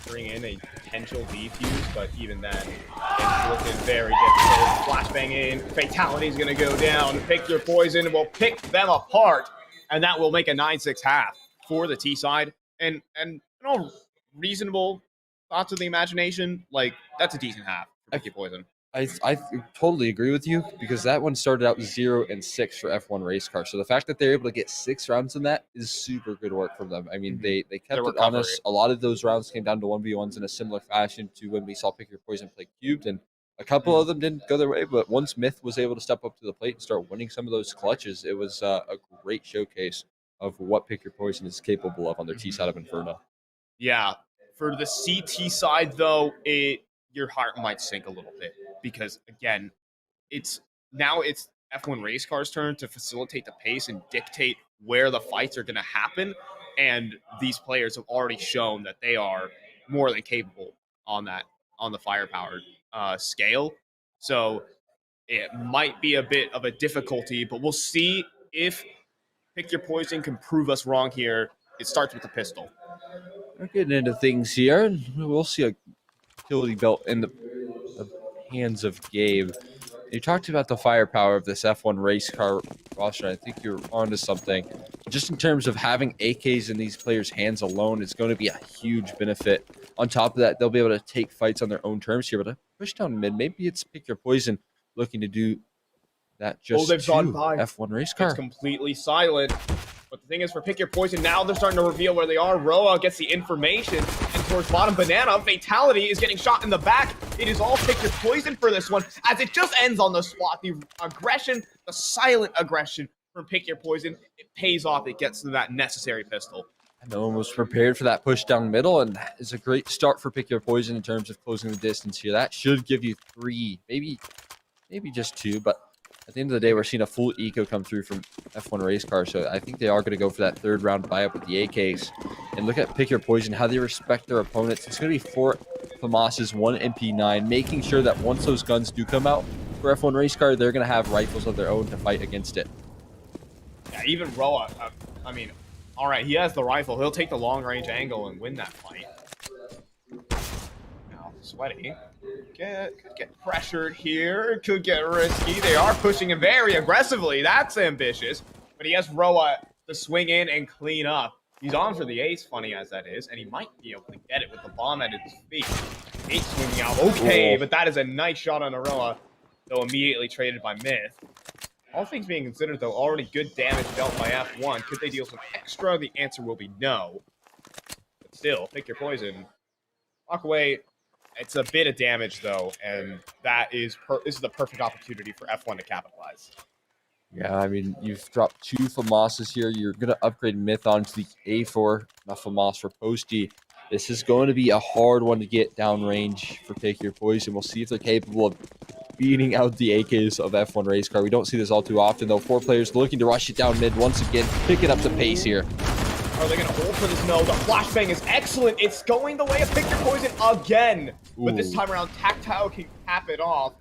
bring in a potential defuse, but even then, it's looking very difficult. Flashbang in, Fatality is going to go down. Pick Your Poison will pick them apart, and that will make a 9-6 half for the T side. And you know, reasonable thoughts of the imagination, like, that's a decent half for Pick Your Poison. I totally agree with you, because that one started out 0-6 for F1 race car. So the fact that they're able to get 6 rounds in that is super good work from them. I mean, they kept it honest. A lot of those rounds came down to 1v1s in a similar fashion to when we saw Pick Your Poison play cubed, and a couple of them didn't go their way. But once Myth was able to step up to the plate and start winning some of those clutches, it was a great showcase of what Pick Your Poison is capable of on their T side of Inferno. Yeah. For the CT side, though, your heart might sink a little bit, because again, it's F1 race car's turn to facilitate the pace and dictate where the fights are going to happen, and these players have already shown that they are more than capable on the firepower scale. So it might be a bit of a difficulty, but we'll see if Pick Your Poison can prove us wrong here. It starts with the pistol. We're getting into things here, and we'll see a utility belt in the hands of Gabe. You talked about the firepower of this F1 race car roster. I think you're onto something. Just in terms of having AKs in these players' hands alone, it's going to be a huge benefit. On top of that, they'll be able to take fights on their own terms here, but a push down mid, maybe it's Pick Your Poison looking to do that just they've gone by. F1 race car. It's completely silent. But the thing is, for Pick Your Poison, now they're starting to reveal where they are. Roa gets the information, and towards bottom, Banana, Fatality is getting shot in the back. It is all Pick Your Poison for this one, as it just ends on the spot. The aggression, the silent aggression from Pick Your Poison, it pays off. It gets to that necessary pistol. No one was prepared for that push down middle, and that is a great start for Pick Your Poison in terms of closing the distance here. That should give you 3, maybe just 2, but at the end of the day, we're seeing a full eco come through from F1 race car, so I think they are going to go for that 3rd round buy-up with the AKs. And look at Pick Your Poison, how they respect their opponents. It's going to be 4 FAMASs, 1 MP9, making sure that once those guns do come out for F1 race car, they're going to have rifles of their own to fight against it. Yeah, even Roa, I mean, all right, he has the rifle. He'll take the long-range angle and win that fight. Now, Sweaty could get pressured here. Could get risky. They are pushing him very aggressively. That's ambitious. But he has Roa to swing in and clean up. He's on for the ace, funny as that is, and he might be able to get it with the bomb at his feet. Eight swinging out. Okay, but that is a nice shot on Aroa, though immediately traded by Myth. All things being considered, though, already good damage dealt by F1. Could they deal some extra? The answer will be no. But still, Pick Your Poison. Walk away. It's a bit of damage, though, and that is this is the perfect opportunity for F1 to capitalize. Yeah, I mean, you've dropped 2 FAMASs here. You're going to upgrade Myth onto the A4, not FAMAS for Posty. This is going to be a hard one to get downrange for Pick Your Poison. We'll see if they're capable of beating out the AKs of F1 Race Car. We don't see this all too often, though. 4 players looking to rush it down mid once again, picking up the pace here. Are they going to hold for this? No, the flashbang is excellent. It's going the way of Pick Your Poison again. But this time around, Tactile can cap it off.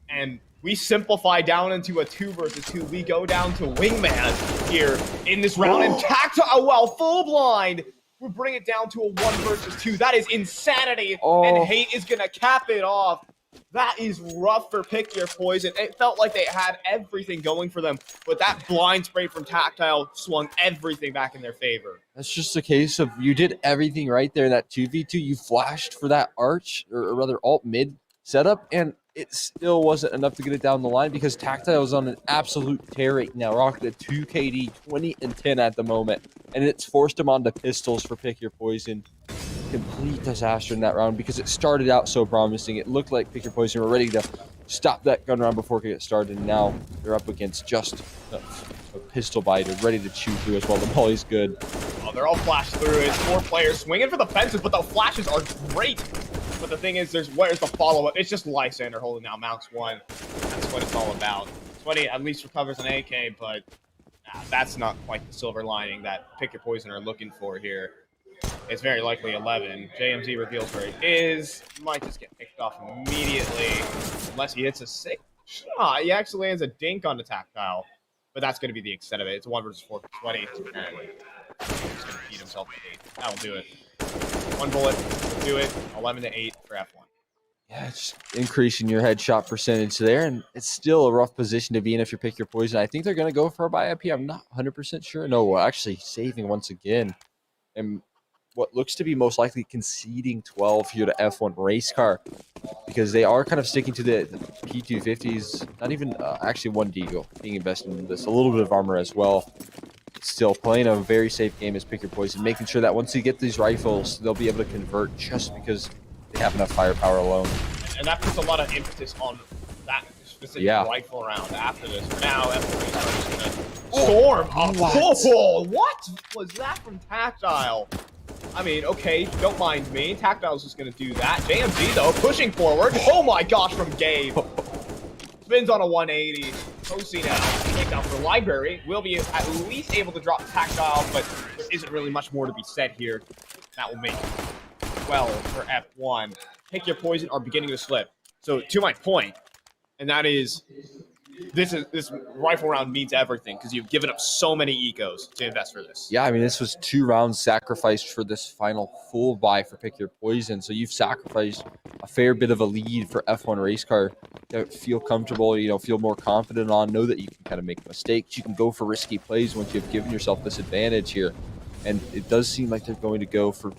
And we simplify down into a 2 versus 2. We go down to Wingman here in this round. And Tactile, well, full blind. We bring it down to a 1 versus 2. That is insanity. And Hate is going to cap it off. That is rough for Pick Your Poison. It felt like they had everything going for them, but that blind spray from Tactile swung everything back in their favor. That's just a case of you did everything right there in that 2v2. You flashed for that arch, or rather alt mid setup, and it still wasn't enough to get it down the line because Tactile is on an absolute tear right now, rocking a 2 KD, 20 and 10 at the moment, and it's forced him onto pistols for Pick Your Poison. Complete disaster in that round because it started out so promising. It looked like Pick Your Poison were ready to stop that gun round before it could get started, and now they're up against just a pistol biter, ready to chew through as well. The molly's good. Oh, they're all flashed through. It's 4 players swinging for the fences, but the flashes are great. But the thing is, where's the follow-up? It's just Lysander holding down Mounts 1. That's what it's all about. 20 at least recovers an AK, but that's not quite the silver lining that Pick Your Poison are looking for here. It's very likely 11. JMZ reveals where he is. Might just get picked off immediately. Unless he hits a 6 shot. He actually lands a dink on the Tactile. But that's going to be the extent of it. It's 1 versus 4 for 20. And he's going to feed himself with 8. That'll do it. 1 bullet. Do it. 11 to 8 for F1. Yeah, just increasing your headshot percentage there, and it's still a rough position to be in if you Pick Your Poison. I think they're going to go for a buy IP. I'm not 100% sure. No, actually saving once again. And what looks to be most likely conceding 12 here to F1 Race Car because they are kind of sticking to the P250s, not even actually 1 Deagle being invested in this, a little bit of armor as well. Still playing a very safe game as Pick Your Poison, making sure that once you get these rifles, they'll be able to convert just because they have enough firepower alone. And that puts a lot of emphasis on that specific rifle round after this. For now, F1 Race Car is just going to storm. What was that from Tactile? I mean, okay, don't mind me. Tactile's just going to do that. JMZ, though, pushing forward. Oh my gosh, from Gabe. Spins on a 180. Tosi now. Takedown for Library. Will be at least able to drop Tactile, but there isn't really much more to be said here. That will make 12 for F1. Pick Your Poison are beginning to slip. So, to my point, and that is, this rifle round means everything because you've given up so many ecos to invest for this. Yeah, I mean, this was 2 rounds sacrificed for this final full buy for Pick Your Poison. So you've sacrificed a fair bit of a lead for F1 Race Car to feel comfortable, feel more confident on, know that you can kind of make mistakes. You can go for risky plays once you've given yourself this advantage here. And it does seem like they're going to go for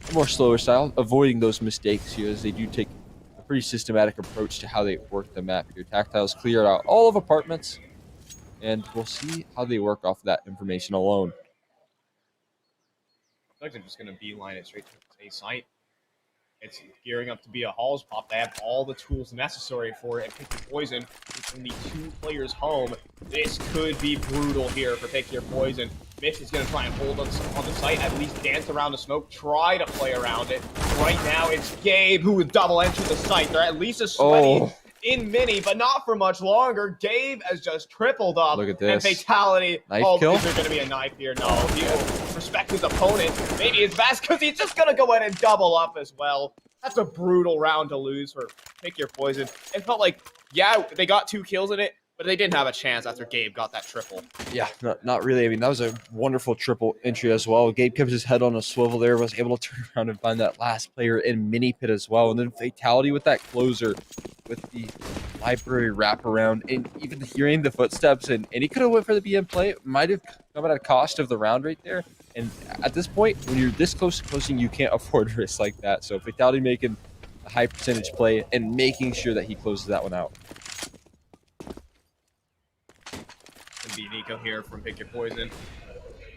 a more slower style, avoiding those mistakes here as they do take pretty systematic approach to how they work the map here. Tactile's cleared out all of apartments, and we'll see how they work off that information alone. I feel like they're just going to beeline it straight to A site. It's gearing up to be a Halls pop. They have all the tools necessary for it. And Pick Your Poison, with only 2 players home. This could be brutal here for Pick Your Poison. Mitch is going to try and hold on the site, at least dance around the smoke, try to play around it. Right now, it's Gabe who would double enter the site. They're at least a sweaty in mini, but not for much longer. Gabe has just tripled up. Look at this. And fatality. Knife kill? Is there going to be a knife here? No. He will respect his opponent. Maybe it's best because he's just going to go in and double up as well. That's a brutal round to lose for Pick Your Poison. It felt like, yeah, they got 2 kills in it, but they didn't have a chance after Gabe got that triple. Yeah, not really. I mean, that was a wonderful triple entry as well. Gabe kept his head on a swivel there, was able to turn around and find that last player in mini pit as well. And then fatality with that closer with the Library wraparound, and even hearing the footsteps, and he could have went for the BM play. It might have come at a cost of the round right there. And at this point, when you're this close to closing, you can't afford risks like that. So fatality making a high percentage play and making sure that he closes that one out. Gonna be Nico here from Pick Your Poison.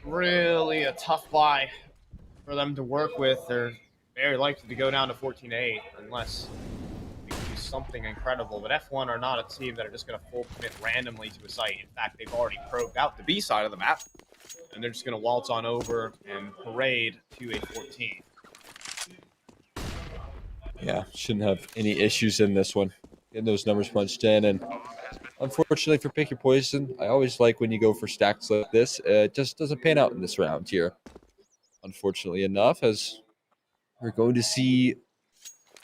Really a tough buy for them to work with. They're very likely to go down to 14-8 unless they can do something incredible. But F1 are not a team that are just going to full commit randomly to a site. In fact, they've already probed out the B side of the map, and they're just going to waltz on over and parade to a 14. Yeah, shouldn't have any issues in this one. getting those numbers punched in. And unfortunately for Pick Your Poison, I always like when you go for stacks like this. It just doesn't pan out in this round here, unfortunately enough, as we're going to see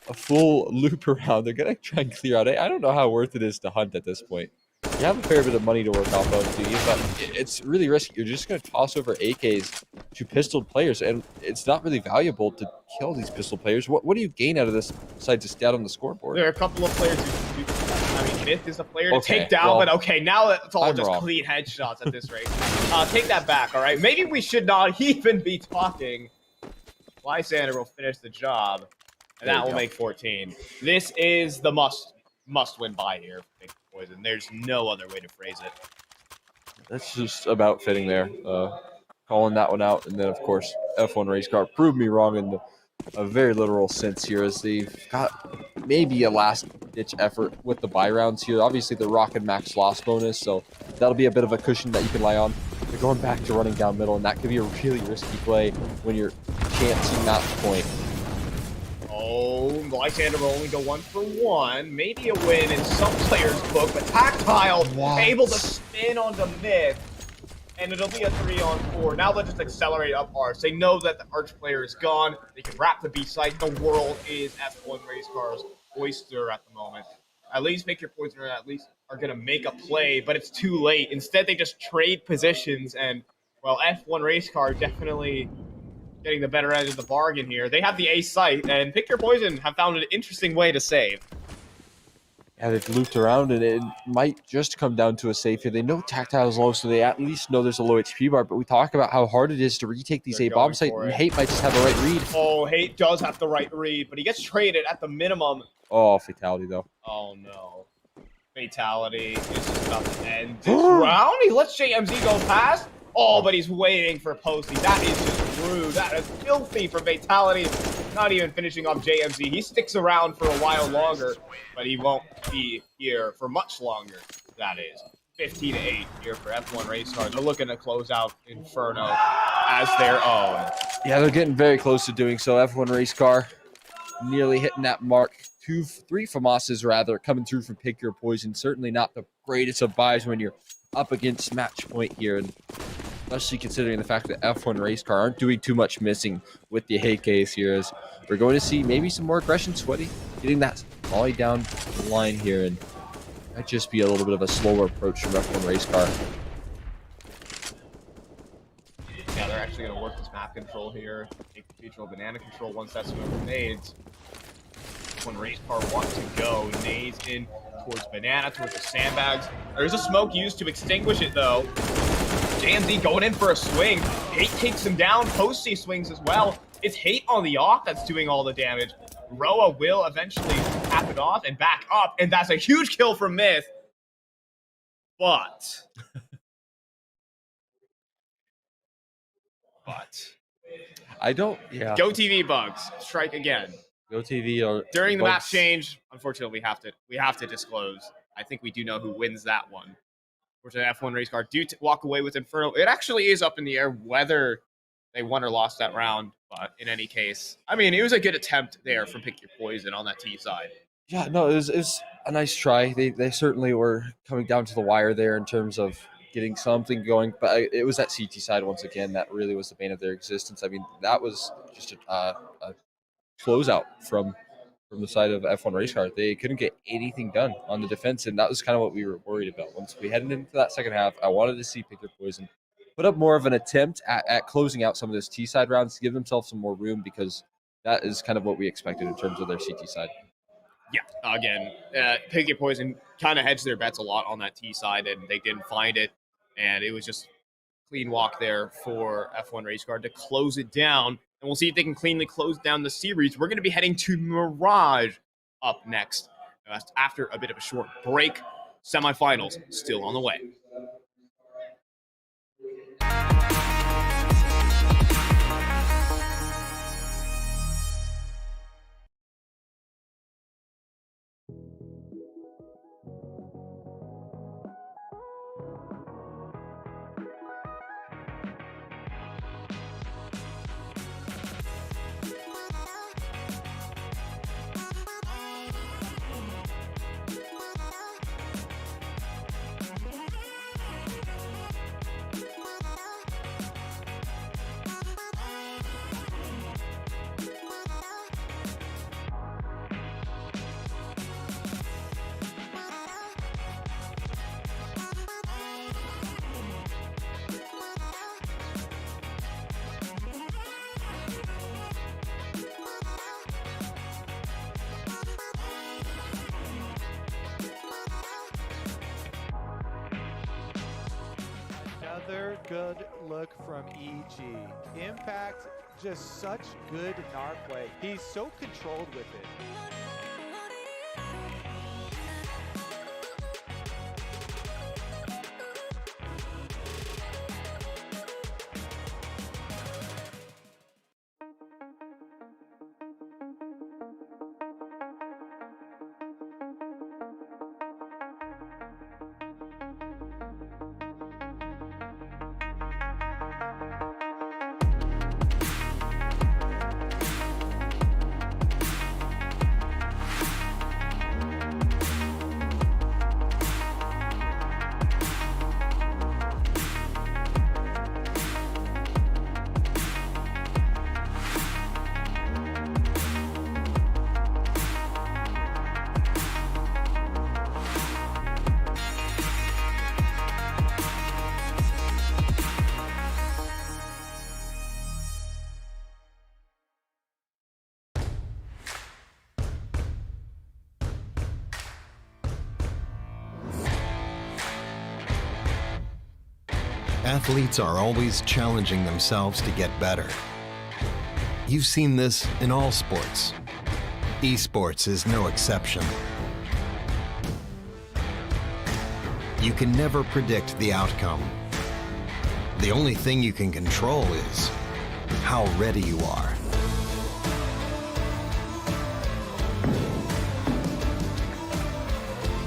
a full loop around. They're going to try and clear out. I don't know how worth it is to hunt at this point. You have a fair bit of money to work off of, do you? But it's really risky. You're just going to toss over AKs to pistoled players, and it's not really valuable to kill these pistol players. What do you gain out of this besides a stat on the scoreboard? There are a couple of players who I mean, Myth is a player to take down, but okay, now it's all just clean headshots at this rate. Take that back, all right? Maybe we should not even be talking. Lysander will finish the job, and that will make 14. This is the must-win buy here for Pick Your Poison. There's no other way to phrase it. That's just about fitting there. Calling that one out, and then, of course, F1 Race Car proved me wrong in a very literal sense here, as they've got maybe a last-ditch effort with the buy rounds here. Obviously, the Rocket Max loss bonus, so that'll be a bit of a cushion that you can rely on. They're going back to running down middle, and that could be a really risky play when you're chancing match point. Oh, Lysander will only go 1 for 1. Maybe a win in some players' book, but Tactile able to spin onto Myth. And it'll be a 3-on-4. Now they'll just accelerate up ours. They know that the Arch player is gone. They can wrap the B site. The world is F1 Race Car's oyster at the moment. At least Pick Your Poison at least are going to make a play, but it's too late. Instead, they just trade positions, and, well, F1 Race Car definitely getting the better end of the bargain here. They have the A site, and Pick Your Poison have found an interesting way to save. Yeah, they've looped around, and it might just come down to a save here. They know Tactile is low, so they at least know there's a low HP bar, but we talk about how hard it is to retake these A-bomb sites, and Hate might just have the right read. Oh, Hate does have the right read, but he gets traded at the minimum. Oh, fatality, though. Oh, no. Fatality is just about to end this round. He lets JMZ go past. Oh, but he's waiting for Posty. That is just rude. That is filthy for Fatality. Not even finishing off JMZ. He sticks around for a while longer, but he won't be here for much longer. That is 15-8 here for F1 Race Car. They're looking to close out Inferno as their own. Yeah, they're getting very close to doing so. F1 Race Car nearly hitting that mark. 3 FAMASs, rather, coming through from Pick Your Poison. Certainly not the greatest of buys when you're up against match point here, and especially considering the fact that F1 Race Car aren't doing too much missing with the AKs here, as we're going to see maybe some more aggression. Sweaty getting that volley down the line here, and might just be a little bit of a slower approach from F1 Race Car. Yeah, they're actually going to work this map control here. Take the feature banana control once that's over nades. When Race Car wants to go, nades in towards banana, towards the sandbags. There's a smoke used to extinguish it, though. JMZ going in for a swing. Hate takes him down. Posty swings as well. It's Hate on the off that's doing all the damage. Roa will eventually tap it off and back up, and that's a huge kill from Myth. But I don't. Yeah. Go TV bugs strike again. Go TV or during the map change. Unfortunately, we have to disclose. I think we do know who wins that one. Unfortunately, F1 Race Car do walk away with Inferno. It actually is up in the air whether they won or lost that round. But in any case, I mean, it was a good attempt there from Pick Your Poison on that T side. Yeah, no, it was a nice try. They certainly were coming down to the wire there in terms of getting something going, but it was that CT side once again that really was the bane of their existence. I mean, that was just a closeout from the side of F1 Race Car. They couldn't get anything done on the defense, and that was kind of what we were worried about. Once we headed into that second half, I wanted to see Pick Your Poison put up more of an attempt at closing out some of those T-side rounds to give themselves some more room, because that is kind of what we expected in terms of their CT side. Yeah, again, Pick Your Poison kind of hedged their bets a lot on that T side, and they didn't find it, and it was just clean walk there for F1 Race Car to close it down. And we'll see if they can cleanly close down the series. We're going to be heading to Mirage up next. After a bit of a short break, semifinals still on the way. Another good look from EG. Impact, just such good NAR play. He's so controlled with it. Athletes are always challenging themselves to get better. You've seen this in all sports. Esports is no exception. You can never predict the outcome. The only thing you can control is how ready you are.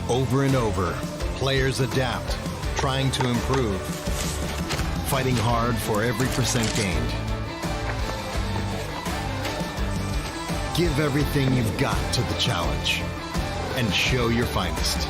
Over and over, players adapt, trying to improve, fighting hard for every percent gained. Give everything you've got to the challenge and show your finest.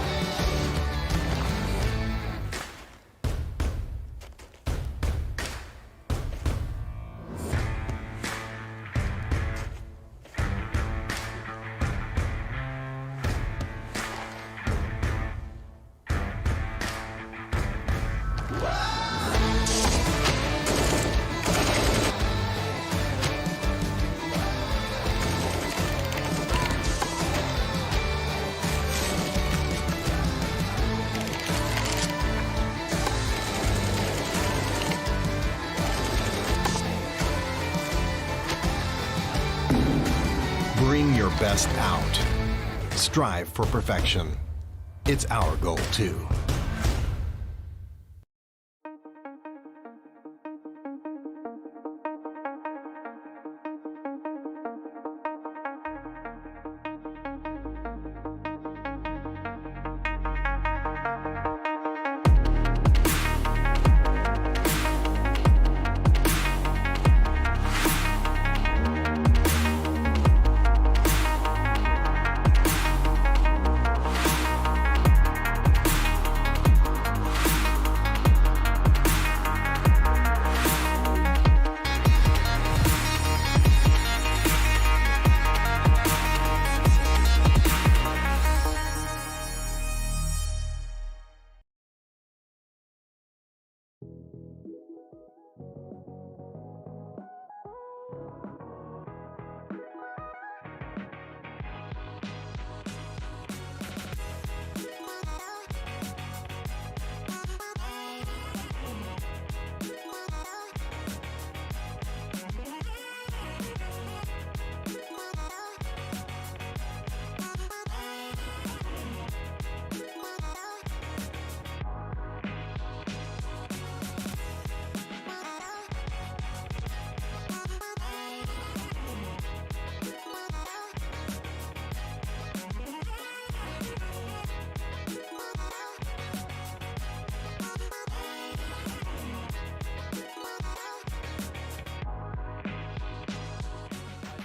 Bring your best out. Strive for perfection. It's our goal too.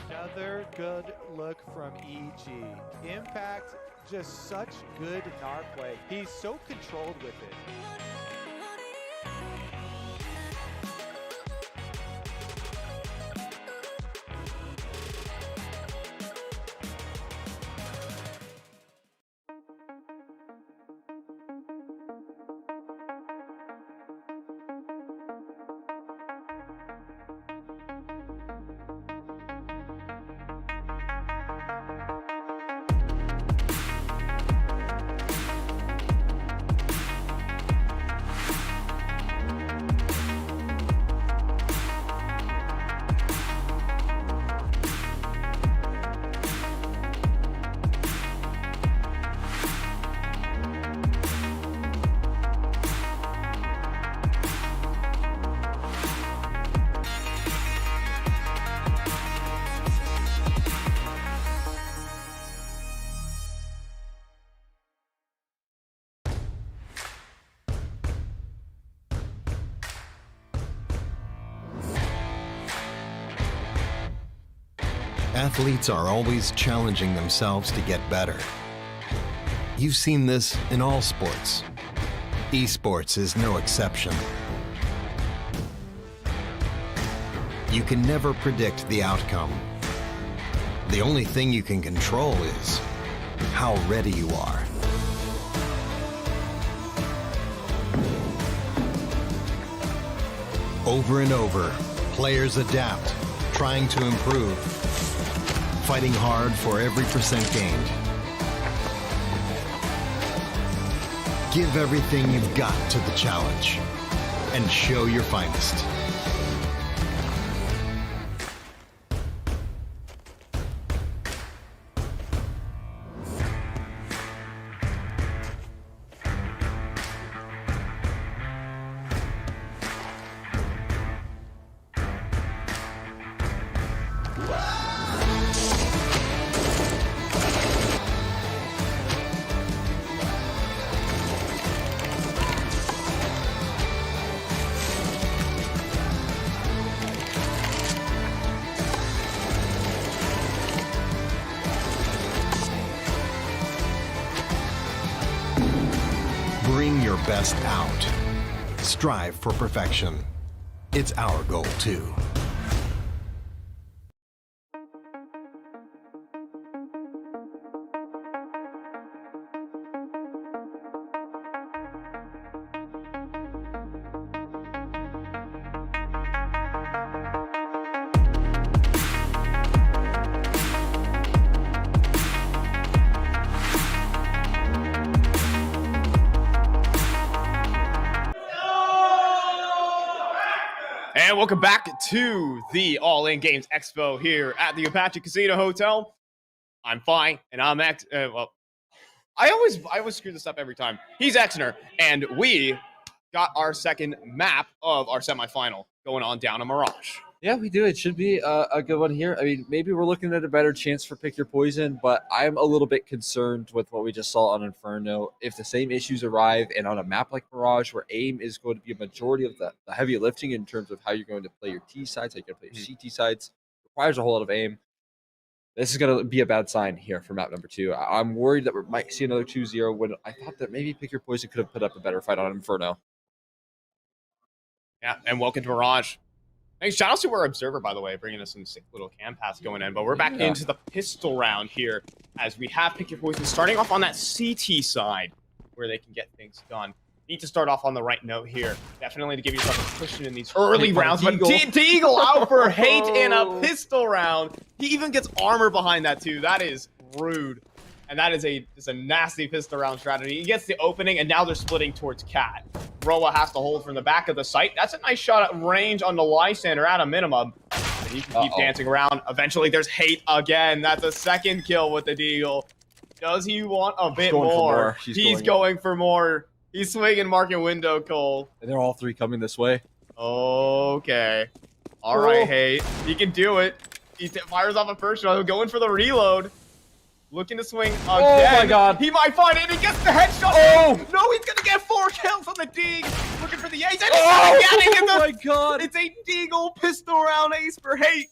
Another good look from EG. Impact, just such good NAR play. He's so controlled with it. Athletes are always challenging themselves to get better. You've seen this in all sports. Esports is no exception. You can never predict the outcome. The only thing you can control is how ready you are. Over and over, players adapt, trying to improve, fighting hard for every percent gained. Give everything you've got to the challenge and show your finest. Bring your best out. Strive for perfection. It's our goal too. And welcome back to the All In Games Expo here at the Apache Casino Hotel. I'm Fi, and I'm well, I always screw this up every time. He's Exner, and we got our second map of our semifinal going on down in Mirage. Yeah, we do. It should be a good one here. I mean, maybe we're looking at a better chance for Pick Your Poison, but I'm a little bit concerned with what we just saw on Inferno. If the same issues arrive and on a map like Mirage, where aim is going to be a majority of the heavy lifting in terms of how you're going to play your T sides, how you're going to play your CT sides, requires a whole lot of aim. This is going to be a bad sign here for map number 2. I'm worried that we might see another 2-0 when I thought that maybe Pick Your Poison could have put up a better fight on Inferno. Yeah, and welcome to Mirage. Thanks, shout out to our observer, by the way, bringing us some sick little cam pass going in. But we're back into the pistol round here as we have Pick Your Poison starting off on that CT side where they can get things done. Need to start off on the right note here. Definitely to give yourself a cushion in these early rounds. But Deagle out for hate in a pistol round. He even gets armor behind that too. That is rude. And that is a nasty pistol round strategy. He gets the opening, and now they're splitting towards Cat. Roa has to hold from the back of the site. That's a nice shot at range on the Lysander at a minimum. And he can keep dancing around. Eventually, there's hate again. That's a second kill with the Deagle. Does he want a bit more? He's going for more. He's swinging market window, Cole. And they're all three coming this way. Okay. All right, hate. He can do it. He fires off a first shot. He'll go in for the reload. Looking to swing again. Oh my god. He might find it and gets the headshot. Oh! No, he's going to get 4 kills on the Deagle. Looking for the ace. And Oh my god. It's a Deagle pistol round ace for hate.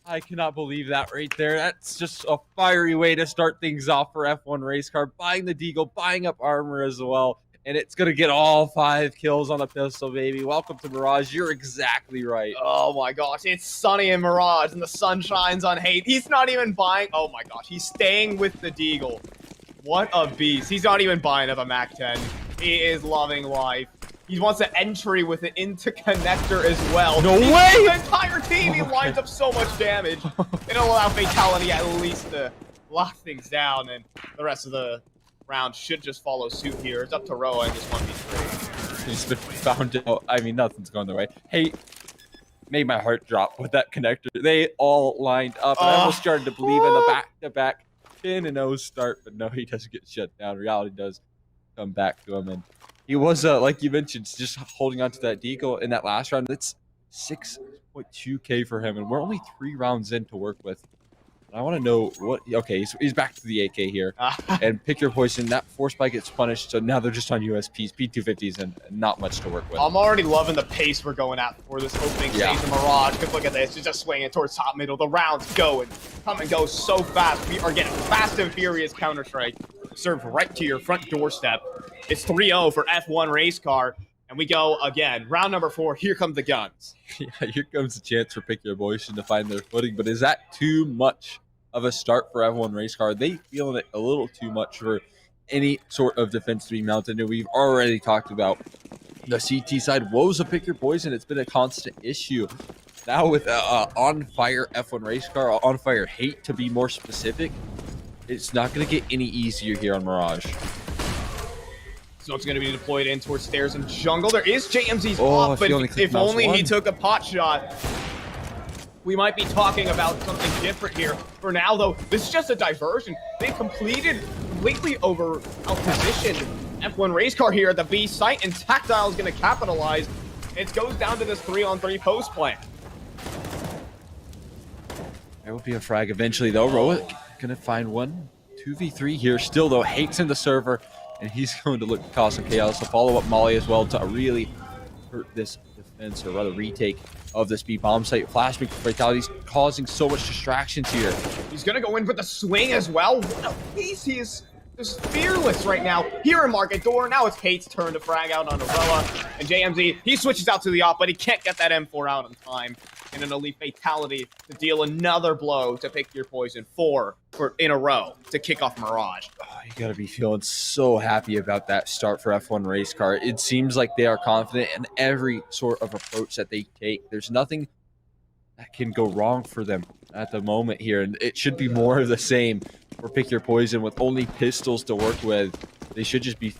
I cannot believe that right there. That's just a fiery way to start things off for F1 Race Car. Buying the Deagle, buying up armor as well. And it's going to get all 5 kills on a pistol, baby. Welcome to Mirage. You're exactly right. Oh my gosh, it's sunny in Mirage and the sun shines on hate. He's not even buying. Oh my gosh, he's staying with the Deagle. What a beast. He's not even buying up a MAC-10. He is loving life. He wants an entry with an interconnector as well. No way! The entire team, he lines up so much damage. It'll allow Fatality at least to lock things down, and the rest of the round should just follow suit here. It's up to Roa in this 1v3. He's been found out. I mean, nothing's going their way. Hey, made my heart drop with that connector. They all lined up. I almost started to believe in the back-to-back pin and O start, but no, he doesn't get shut down. Reality does come back to him, and he was, like you mentioned, just holding on to that Deagle in that last round. It's 6.2K for him, and we're only 3 rounds in to work with. I want to know what. Okay, he's back to the AK here, and pick your poison. That force spike gets punished, so now they're just on USPs, P250s, and not much to work with. I'm already loving the pace we're going at for this opening stage of Mirage. Because look at this, it's just swinging towards top middle. The rounds go and come and go so fast. We are getting fast and furious Counter-Strike served right to your front doorstep. It's 3-0 for F1 Race Car. And we go again. Round number 4. Here come the guns. Yeah, here comes a chance for Pick Your Poison to find their footing. But is that too much of a start for F1 Race Car? They feeling it a little too much for any sort of defense to be mounted. And we've already talked about the CT side woes of Pick Your Poison. It's been a constant issue. Now with on fire F1 Race Car, on fire hate to be more specific, it's not going to get any easier here on Mirage. Smoke's going to be deployed in towards stairs and jungle. There is JMZ's pop, but if only he took a pot shot, we might be talking about something different here. For now, though, this is just a diversion. They completely over outpositioned F1 Race Car here at the B site, and Tactile is going to capitalize. It goes down to this 3-on-3 post play. There will be a frag eventually, though. Roa going to find one. 2v3 here. Still, though, hates in the server. And he's going to look to cause some chaos. A follow-up molly as well to really hurt this defense, or rather retake of this B bomb site. Flashbang fatalities causing so much distractions here. He's going to go in for the swing as well. What a piece. He is just fearless right now. Here in Market Door. Now it's Kate's turn to frag out on Aurora. And JMZ, he switches out to the op, but he can't get that M4 out in time. And an elite fatality to deal another blow to Pick Your Poison 4 in a row to kick off Mirage. Oh, you got to be feeling so happy about that start for F1 Race Car. It seems like they are confident in every sort of approach that they take. There's nothing that can go wrong for them at the moment here. And it should be more of the same for Pick Your Poison with only pistols to work with. They should just be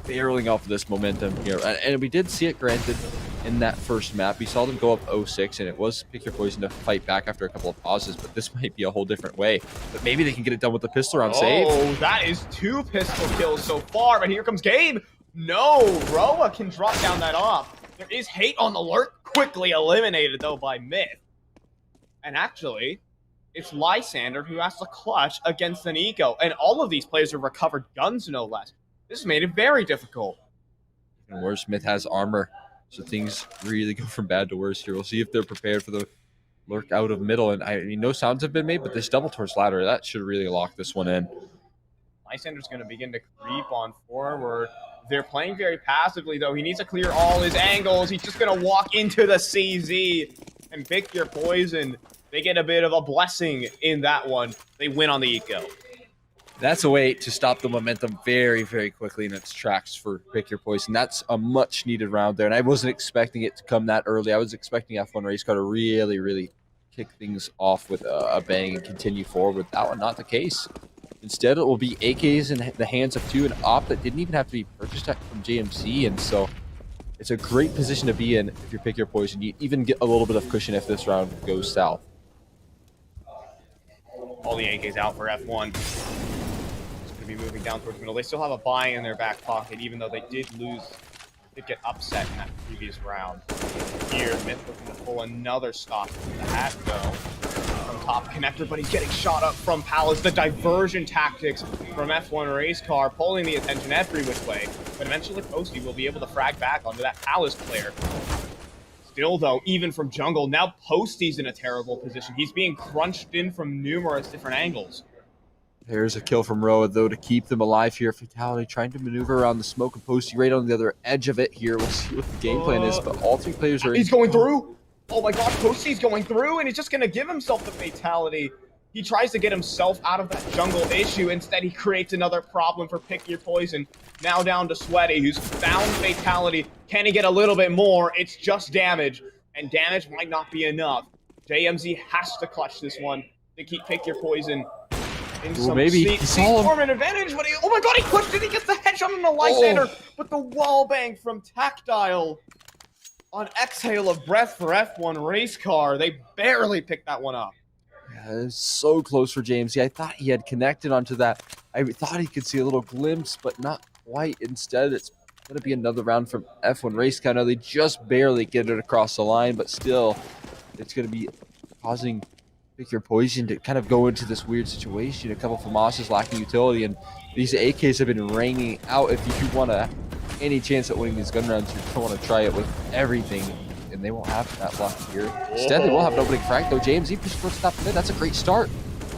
barreling off of this momentum here. And we did see it, granted, in that first map. We saw them go up 0-6, and it was Pick Your Poison to fight back after a couple of pauses, but this might be a whole different way. But maybe they can get it done with the pistol round save. Oh, that is 2 pistol kills so far, but here comes Gabe. No, Roa can drop down that off. There is hate on the lurk, quickly eliminated, though, by Myth. And actually, it's Lysander who has to clutch against an Eco, and all of these players have recovered guns, no less. This made it very difficult. And worse, Smith has armor, so things really go from bad to worse here. We'll see if they're prepared for the lurk out of middle. And I mean, no sounds have been made, but this double towards ladder, that should really lock this one in. Lysander's going to begin to creep on forward. They're playing very passively, though. He needs to clear all his angles. He's just going to walk into the CZ and Pick Your Poison. They get a bit of a blessing in that one. They win on the eco. That's a way to stop the momentum very, very quickly in its tracks for Pick Your Poison. That's a much-needed round there, and I wasn't expecting it to come that early. I was expecting F1 Race Car to really, really kick things off with a bang and continue forward. With that one, not the case. Instead, it will be AKs in the hands of 2, an op that didn't even have to be purchased from JMC, and so it's a great position to be in if you Pick Your Poison. You even get a little bit of cushion if this round goes south. All the AKs out for F1. Be moving down towards middle. They still have a buy in their back pocket, even though they did get upset in that previous round. Here, Myth looking to pull another stop with the hat though from top connector, but he's getting shot up from Palace. The diversion tactics from F1 Race Car pulling the attention every which way, but eventually Posty will be able to frag back onto that Palace player. Still though, even from jungle, now Posty's in a terrible position. He's being crunched in from numerous different angles. There's a kill from Roa, though, to keep them alive here. Fatality trying to maneuver around the smoke and Posty right on the other edge of it here. We'll see what the game plan is, but all 3 players are in. He's going through! Oh my god, Posty's going through, and he's just going to give himself the fatality. He tries to get himself out of that jungle issue. Instead, he creates another problem for Pick Your Poison. Now down to Sweaty, who's found fatality. Can he get a little bit more? It's just damage, and damage might not be enough. JMZ has to clutch this one to keep Pick Your Poison in some form and advantage. But oh my god, he pushed it. He gets the headshot on the Lysander, but the wall bang from Tactile on exhale of breath for F1 Race Car. They barely picked that one up. Yeah, it was so close for James. I thought he had connected onto that. I thought he could see a little glimpse, but not quite. Instead, it's going to be another round from F1 Race Car. Now they just barely get it across the line, but still, it's going to be causing Pick Your Poison to kind of go into this weird situation. A couple FAMASs lacking utility, and these AKs have been ringing out. If you want to any chance at winning these gun rounds, you don't want to try it with everything, and they won't have that luck here. Instead, they will have an opening frag, though. JMZ pushes towards the top of mid. That's a great start.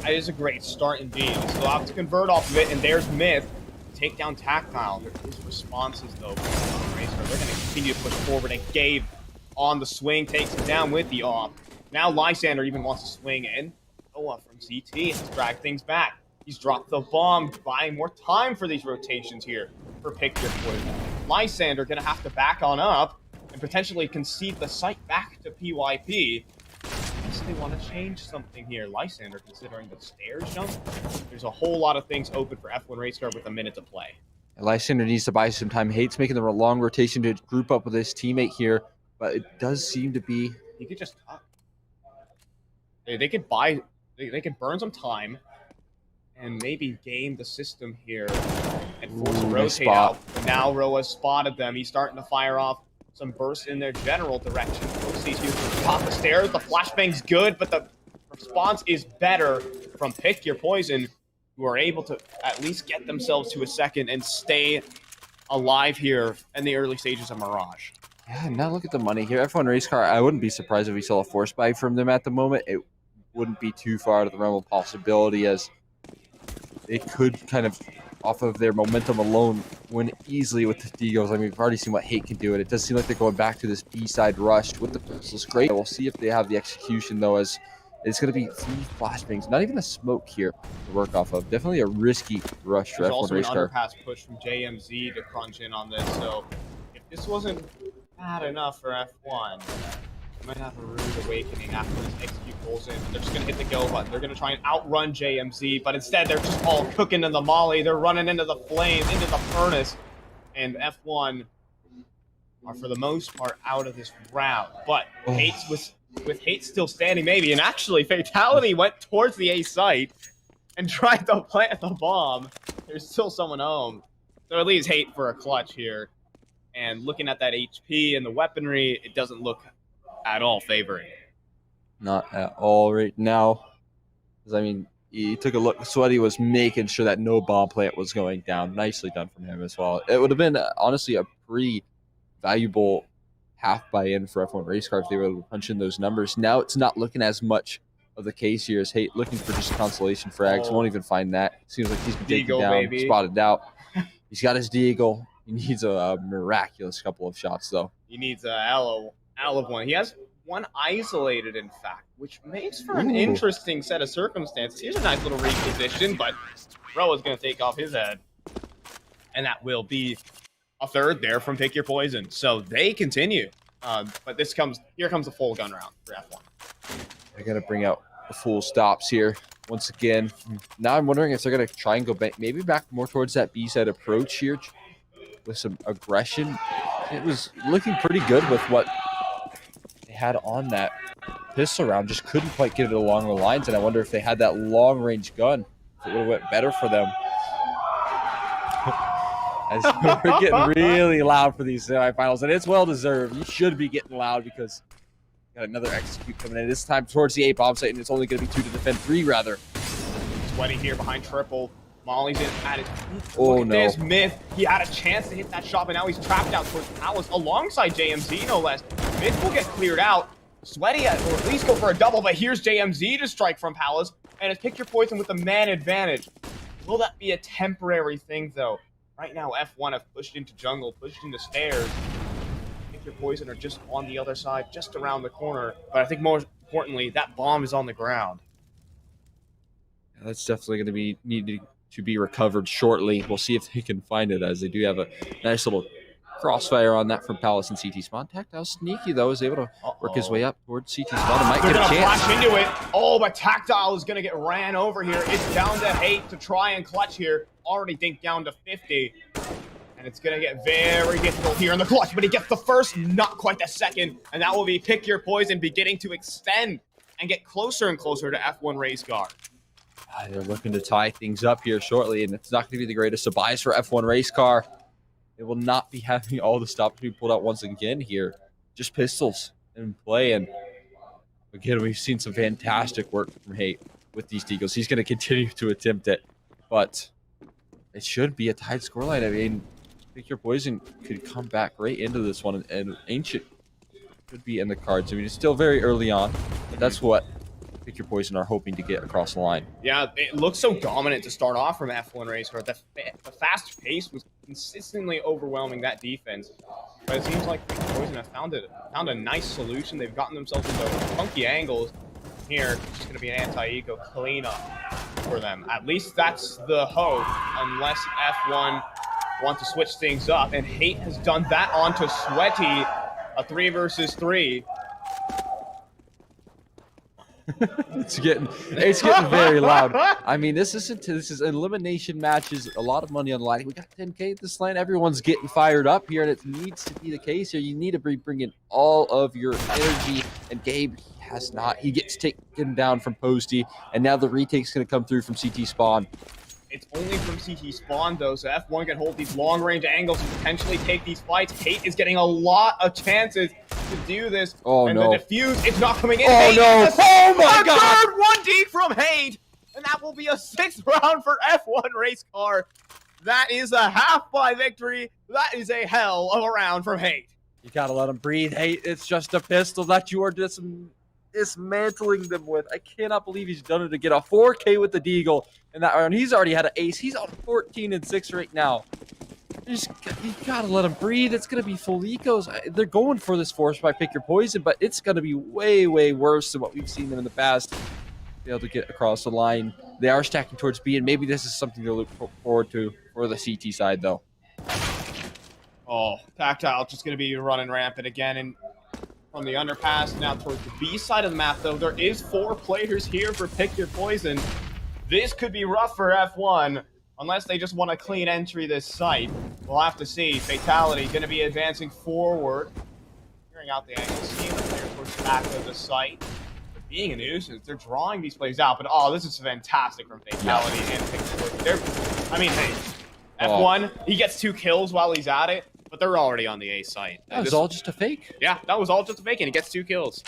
That is a great start indeed. Still have to convert off of it, and there's Myth. Take down Tactile. His responses, though, from Racer, they're going to continue to push forward, and Gabe on the swing takes him down with the off. Now Lysander even wants to swing in. Noah from CT has dragged things back. He's dropped the bomb, buying more time for these rotations here for Pick Your Poison. Lysander going to have to back on up and potentially concede the site back to PYP. Unless they want to change something here. Lysander, considering the stairs jump, there's a whole lot of things open for F1 Race Car with a minute to play. Lysander needs to buy some time. Hate's making the long rotation to group up with his teammate here, but it does seem to be... He could just tuck. They could buy... They could burn some time and maybe game the system here and force a rotate out. But now Roa spotted them. He's starting to fire off some bursts in their general direction. Sees you top the stairs. The flashbang's good, but the response is better from Pick Your Poison, who are able to at least get themselves to a second and stay alive here in the early stages of Mirage. Yeah, now look at the money here. F1 Race Car, I wouldn't be surprised if we saw a force buy from them at the moment. It wouldn't be too far out of the realm of possibility, as they could kind of, off of their momentum alone, win easily with the Deagles. I mean, we've already seen what Hate can do, and it does seem like they're going back to this B-side rush with the pistols. Great. We'll see if they have the execution, though, as it's going to be 3 flashbangs. Not even a smoke here to work off of. Definitely a risky rush for F1 Race Car. There's also an underpass push from JMZ to crunch in on this, so if this wasn't bad enough for F1, they might have a rude awakening after this execute pulls in. They're just going to hit the go button. They're going to try and outrun JMZ, but instead they're just all cooking in the molly. They're running into the flames, into the furnace, and F1 are for the most part out of this round. But Hate's with Hate still standing maybe, and actually Fatality went towards the A site and tried to plant the bomb. There's still someone home. So it leaves Hate for a clutch here. And looking at that HP and the weaponry, it doesn't look at all favoring. Not at all right now. I mean, he took a look. Sweaty was making sure that no bomb plant was going down. Nicely done from him as well. It would have been, honestly, a pretty valuable half buy-in for F1 Race Car if they were able to punch in those numbers. Now it's not looking as much of the case here as Hate looking for just consolation frags. Won't even find that. Seems like he's been taken down, baby. Spotted out. He's got his Deagle. He needs a miraculous couple of shots, though. He needs a hell of one. He has one isolated, in fact, which makes for an interesting set of circumstances. Here's a nice little reposition, but Roa's going to take off his head. And that will be a third there from Pick Your Poison. So they continue. But here comes the full gun round for F1. I got to bring out the full stops here once again. Now I'm wondering if they're going to try and go back, maybe back more towards that B-side approach here with some aggression. It was looking pretty good with what they had on that pistol round. Just couldn't quite get it along the lines, and I wonder if they had that long-range gun, if it would have went better for them. As we're getting really loud for these semifinals, and it's well-deserved. You should be getting loud because got another execute coming in. This time towards the A bomb site, and it's only going to be 2 to defend 3, rather. Sweaty here behind triple. Molly's in at it. Oh, no. There's Myth. He had a chance to hit that shot, but now he's trapped out towards Palace alongside JMZ, no less. Myth will get cleared out. Sweaty, or at least go for a double, but here's JMZ to strike from Palace, and it's Pick Your Poison with the man advantage. Will that be a temporary thing, though? Right now, F1 have pushed into jungle, pushed into stairs. Pick Your Poison are just on the other side, just around the corner. But I think more importantly, that bomb is on the ground. Yeah, that's definitely going to be needed to be recovered shortly. We'll see if they can find it, as they do have a nice little crossfire on that from Palace and CT Spawn. Tactile sneaky, though, is able to work his way up towards CT Spawn and might get a chance. Flash into it. Oh, but Tactile is going to get ran over here. It's down to Hate to try and clutch here. Already think down to 50. And it's going to get very difficult here in the clutch, but he gets the first, not quite the second. And that will be Pick Your Poison beginning to extend and get closer and closer to F1 Race Car. They're looking to tie things up here shortly, and it's not going to be the greatest of buys for F1 Race Car. It will not be having all the stops be pulled out once again here. Just pistols in play, and Again, we've seen some fantastic work from Hate with these Deagles. He's going to continue to attempt it, but it should be a tied scoreline. I mean, Pick Your Poison could come back right into this one, and Ancient could be in the cards. I mean, it's still very early on, but that's what Pick Your Poison are hoping to get across the line. Yeah, it looks so dominant to start off from F1 Racecar. The fast pace was consistently overwhelming that defense. But it seems like Pick Your Poison have found a nice solution. They've gotten themselves into funky angles. Here, it's just going to be an anti-eco cleanup for them. At least that's the hope, unless F1 want to switch things up. And Hate has done that onto Sweaty, a 3 versus 3. It's getting very loud. I mean, this is elimination matches, a lot of money on the line. We got 10K at this line. Everyone's getting fired up here, and it needs to be the case here. You need to bring in all of your energy, and Gabe has not. He gets taken down from Posty, and now the retake's going to come through from CT Spawn. It's only from CT Spawn, though, so F1 can hold these long-range angles and potentially take these fights. Hate is getting a lot of chances to do this. Oh, and no. the defuse, it's not coming in. Oh, Hate no. Oh, my God. Third 1D from Hate, and that will be a 6th round for F1 Racecar. That is a half-by victory. That is a hell of a round from Hate. You got to let him breathe. Hate, it's just a pistol that you are dismantling them with. I cannot believe he's done it to get a 4K with the Deagle in that round. He's already had an ace. He's on 14-6 right now. You gotta let him breathe. It's gonna be full ecos. They're going for this force by Pick Your Poison, but it's gonna be way, way worse than what we've seen them in the past. Be able to get across the line. They are stacking towards B, and maybe this is something to look forward to for the CT side, though. Oh, Tactile just gonna be running rampant again, and from the underpass now towards the B side of the map, though there is 4 players here for Pick Your Poison. This could be rough for F1 unless they just want a clean entry this site. We'll have to see. Fatality going to be advancing forward, clearing out the angle, seeing the player towards the back of the site. They're being a nuisance. They're drawing these plays out, but oh, this is fantastic from Fatality and Pick Your Poison. I mean, hey, F1 he gets 2 kills while he's at it. But they're already on the A site. That was all just a fake? Yeah, that was all just a fake, and he gets 2 kills.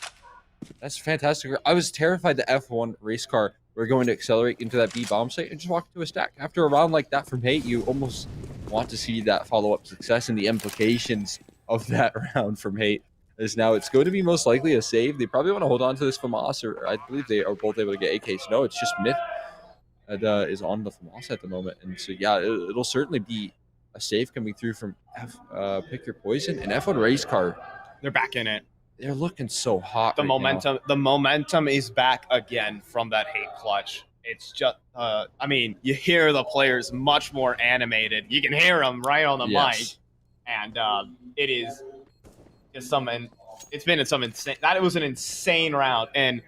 That's fantastic. I was terrified the F1 race car were going to accelerate into that B bomb site and just walk into a stack. After a round like that from Hate, you almost want to see that follow-up success, and the implications of that round from Hate is now it's going to be most likely a save. They probably want to hold on to this FAMAS, or I believe they are both able to get AKs. No, it's just Myth that is on the FAMAS at the moment. And so, yeah, it'll certainly be a save coming through from Pick Your Poison and F1 Race Car. They're back in it. They're looking so hot. The right momentum is back again from that Hate clutch. It's just, I mean, you hear the players much more animated. You can hear them right on the mic, and it is just it's been some insane. That was an insane round, and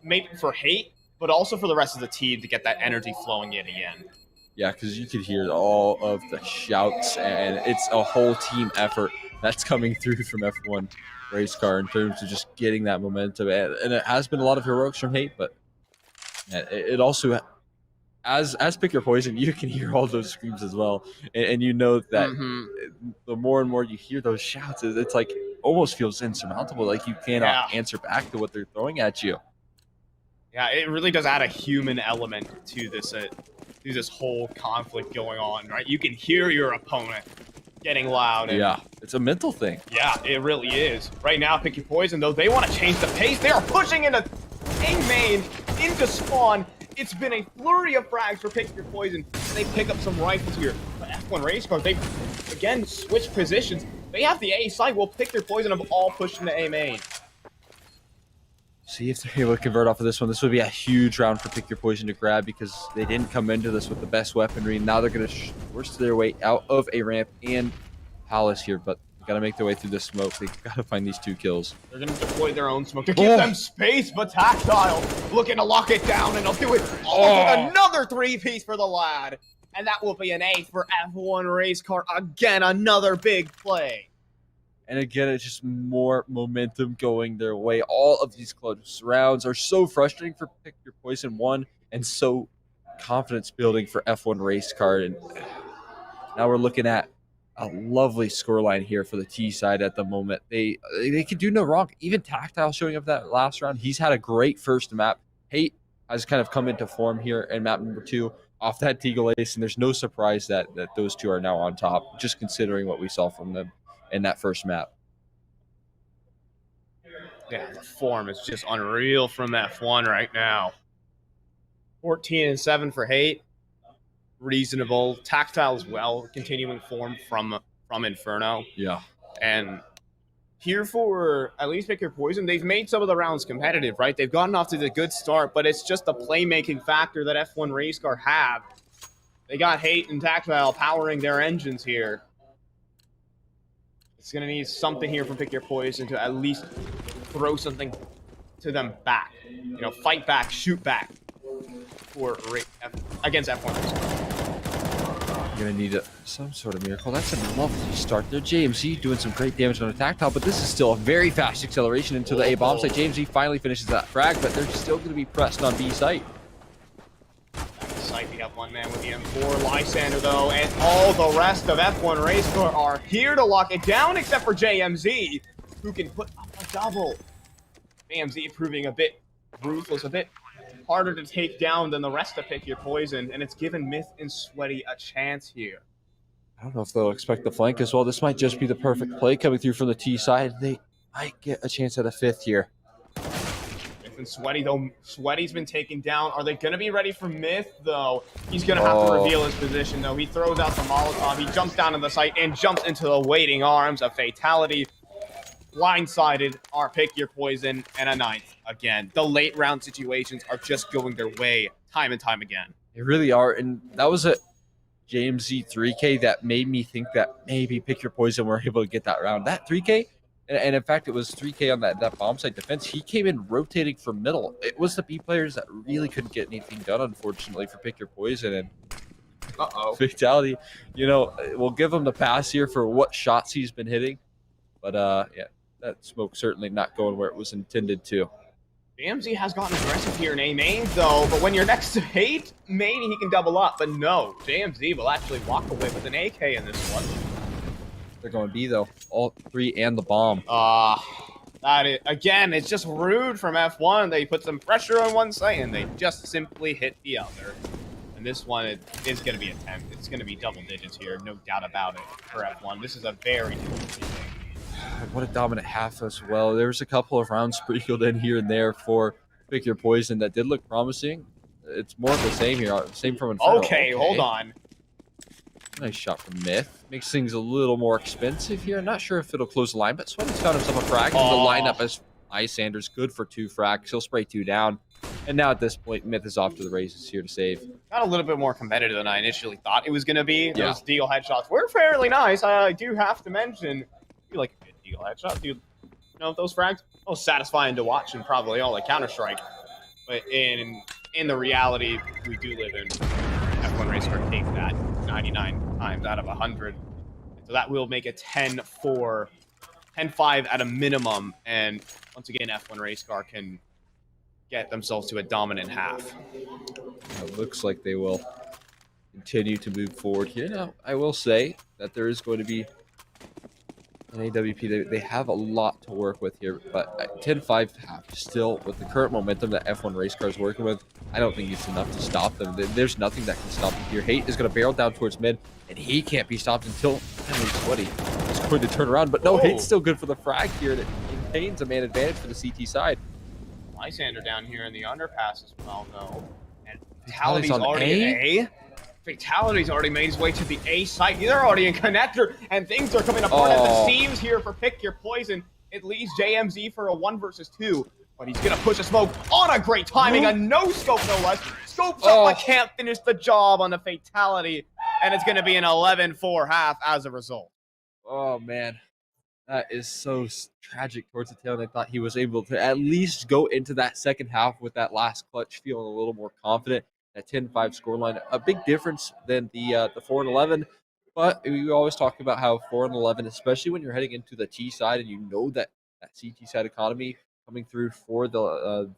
maybe for Hate, but also for the rest of the team to get that energy flowing in again. Yeah, because you could hear all of the shouts, and it's a whole team effort that's coming through from F1 Race Car in terms of just getting that momentum. And it has been a lot of heroics from Hate, but it also, as Pick Your Poison, you can hear all those screams as well. And you know that the more and more you hear those shouts, it's like almost feels insurmountable. Like you cannot answer back to what they're throwing at you. Yeah, it really does add a human element to this whole conflict going on, right? You can hear your opponent getting loud. And, yeah, it's a mental thing. Yeah, it really is. Right now, Pick Your Poison, though, they want to change the pace. They are pushing into A main, into spawn. It's been a flurry of frags for Pick Your Poison. They pick up some rifles here. But F1 Race Car, they, again, switch positions. They have the A side. Will Pick Your Poison have all pushed into A main. See if they're able to convert off of this one. This would be a huge round for Pick Your Poison to grab because they didn't come into this with the best weaponry. Now they're going to force their way out of a ramp and Palace here, but they got to make their way through the smoke. They got to find these 2 kills. They're going to deploy their own smoke to give them space, but Tactile looking to lock it down, and they'll do it all with another 3-piece for the lad. And that will be an 8th for F1 Race Car. Again, another big play. And again, it's just more momentum going their way. All of these close rounds are so frustrating for Pick Your Poison 1 and so confidence building for F1 Race Car. And now we're looking at a lovely scoreline here for the T side at the moment. They can do no wrong. Even Tactile showing up that last round. He's had a great first map. Hate has kind of come into form here in map number 2 off that Deagle Ace, and there's no surprise that those two are now on top, just considering what we saw from them in that first map. Yeah, the form is just unreal from F1 right now. 14-7 for Hate. Reasonable. Tactile as well, continuing form from Inferno. Yeah. And here for at least Pick Your Poison, they've made some of the rounds competitive, right? They've gotten off to the good start, but it's just the playmaking factor that F1 Racecar have. They got Hate and Tactile powering their engines here. It's going to need something here from Pick Your Poison to at least throw something to them back. You know, fight back, shoot back for against F1 Racecar. Gonna need some sort of miracle. That's a lovely start there. JMZ doing some great damage on a Tactile, but this is still a very fast acceleration into the A bomb site. JMZ finally finishes that frag, but they're still gonna be pressed on B site. Site, we have one man with the M4, Lysander though, and all the rest of F1 Racecar are here to lock it down, except for JMZ, who can put up a double. JMZ proving a bit ruthless, a bit harder to take down than the rest of Pick Your Poison, and it's given Myth and Sweaty a chance here. I don't know if they'll expect the flank as well. This might just be the perfect play coming through from the T side. They might get a chance at a 5th here. Myth and Sweaty though, Sweaty's been taken down. Are they going to be ready for Myth though? He's going to have to reveal his position though. He throws out the Molotov, he jumps down to the site and jumps into the waiting arms of Fatality. Blindsided are Pick Your Poison and a 9th again. The late round situations are just going their way time and time again. They really are, and that was a JMZ 3K that made me think that maybe Pick Your Poison were able to get that round. That 3K, and in fact it was 3K on that bomb site defense, he came in rotating from middle. It was the B players that really couldn't get anything done, unfortunately, for Pick Your Poison. And Fatality, you know, we'll give him the pass here for what shots he's been hitting. But yeah, that smoke certainly not going where it was intended to. JMZ has gotten aggressive here in A main, though, but when you're next to Hate, maybe he can double up. But no, JMZ will actually walk away with an AK in this one. They're going B, though. All 3 and the bomb. That is, again, it's just rude from F1. They put some pressure on one side, and they just simply hit the other. And this one is going to be a 10. It's going to be double digits here, no doubt about it, for F1. This is a very difficult game. What a dominant half as well. There was a couple of rounds sprinkled in here and there for Pick Your Poison that did look promising. It's more of the same here. Same from Inferno. Okay, hold on. Nice shot from Myth. Makes things a little more expensive here. Not sure if it'll close the line, but Sweaty's found himself a frag. The lineup as Lysander's good for 2 frags. He'll spray 2 down. And now at this point, Myth is off to the races here to save. Got a little bit more competitive than I initially thought it was going to be. Those Deagle headshots were fairly nice. I do have to mention, I feel like a good Deagle headshot. Dude, you know, those frags, most satisfying to watch and probably all like Counter-Strike. But in the reality we do live in, F1 Racecar takes that 99 times out of 100. So that will make it 10-4, 10-5 at a minimum. And once again, F1 Racecar can get themselves to a dominant half. It looks like they will continue to move forward here. Now, I will say that there is going to be an AWP. They have a lot to work with here, but at 10-5 half, still with the current momentum that F1 Racecar is working with, I don't think it's enough to stop them. There's nothing that can stop them here. Hate is going to barrel down towards mid, and he can't be stopped until Sweaty is going to turn around. But no, Hate's still good for the frag here, and it maintains a man advantage for the CT side. Lysander down here in the underpass as well, though. And Fatality's already in A. Fatality's already made his way to the A site. They're already in connector, and things are coming apart as it seems here for Pick Your Poison. It leaves JMZ for a 1 versus 2, but he's going to push a smoke on a great timing, a no-scope no less. Scopes up, but can't finish the job on the Fatality, and it's going to be an 11-4 half as a result. Oh, man. That is so tragic towards the tail. And I thought he was able to at least go into that second half with that last clutch feeling a little more confident. That 10-5 scoreline, a big difference than the 4-11. But we always talk about how 4-11, especially when you're heading into the T side and you know that CT side economy coming through for the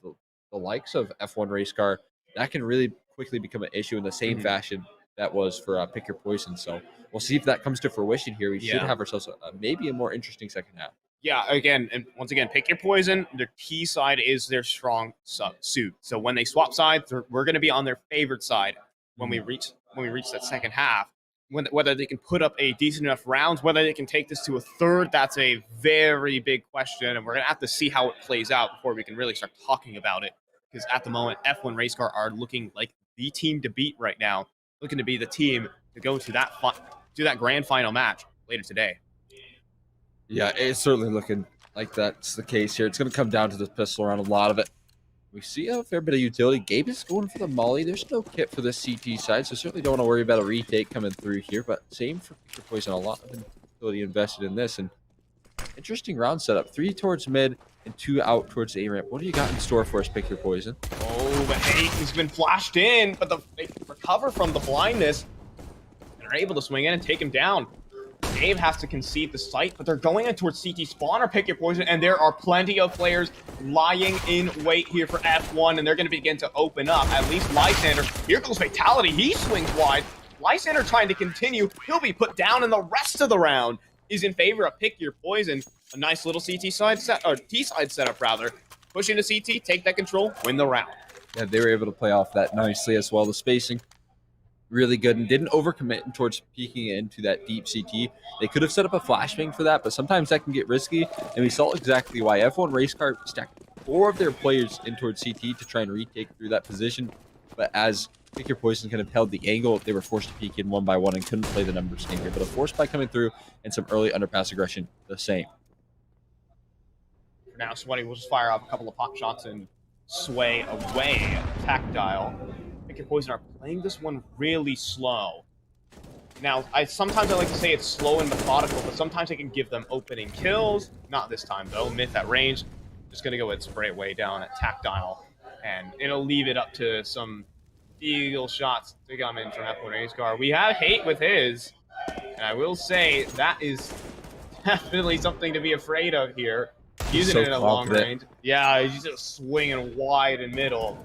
likes of F1 Racecar, that can really quickly become an issue in the same fashion that was for Pick Your Poison. So we'll see if that comes to fruition here. We should have ourselves maybe a more interesting second half. Yeah, again, and once again, Pick Your Poison. Their T side is their strong suit. So when they swap sides, we're going to be on their favorite side when we reach that second half. Whether they can put up a decent enough rounds, whether they can take this to a third, that's a very big question, and we're going to have to see how it plays out before we can really start talking about it. Because at the moment, F1 Race Car are looking like the team to beat right now, looking to be the team to go to that grand final match later today. Yeah, it's certainly looking like that's the case here. It's going to come down to the pistol round, a lot of it. We see a fair bit of utility. Gabe is going for the molly. There's no kit for this CT side, so certainly don't want to worry about a retake coming through here. But same for Pick Your Poison. A lot of utility invested in this. And interesting round setup. 3 towards mid and 2 out towards the A-ramp. What do you got in store for us, Pick Your Poison? Oh, but hey, he's been flashed in, but they recover from the blindness and are able to swing in and take him down. Dave has to concede the site, but they're going in towards CT spawn or Pick Your Poison, and there are plenty of players lying in wait here for F1, and they're going to begin to open up. At least Lysander. Here goes Fatality. He swings wide. Lysander trying to continue. He'll be put down, and the rest of the round is in favor of Pick Your Poison. A nice little CT side set, or T side setup rather. Push into CT, take that control, win the round. Yeah, they were able to play off that nicely as well. The spacing really good and didn't overcommit towards peeking into that deep CT. They could have set up a flashbang for that, but sometimes that can get risky, and we saw exactly why. F1 Race Car stacked 4 of their players in towards CT to try and retake through that position, but as Pick Your Poison kind of held the angle, they were forced to peek in one by one and couldn't play the numbers game here, but a force spike coming through and some early underpass aggression the same. For now, Sweaty will just fire off a couple of pop shots and sway away. Tactile. Pick Your Poison are playing this one really slow. Now, sometimes I like to say it's slow and methodical, but sometimes I can give them opening kills. Not this time, though. Myth at range. Just going to go and spray it way down at Tactile. And it'll leave it up to some eagle shots to come in from F1 Race Car. We have Hate with his. And I will say that is definitely something to be afraid of here. Using it at long range. Yeah, he's just swinging wide and middle.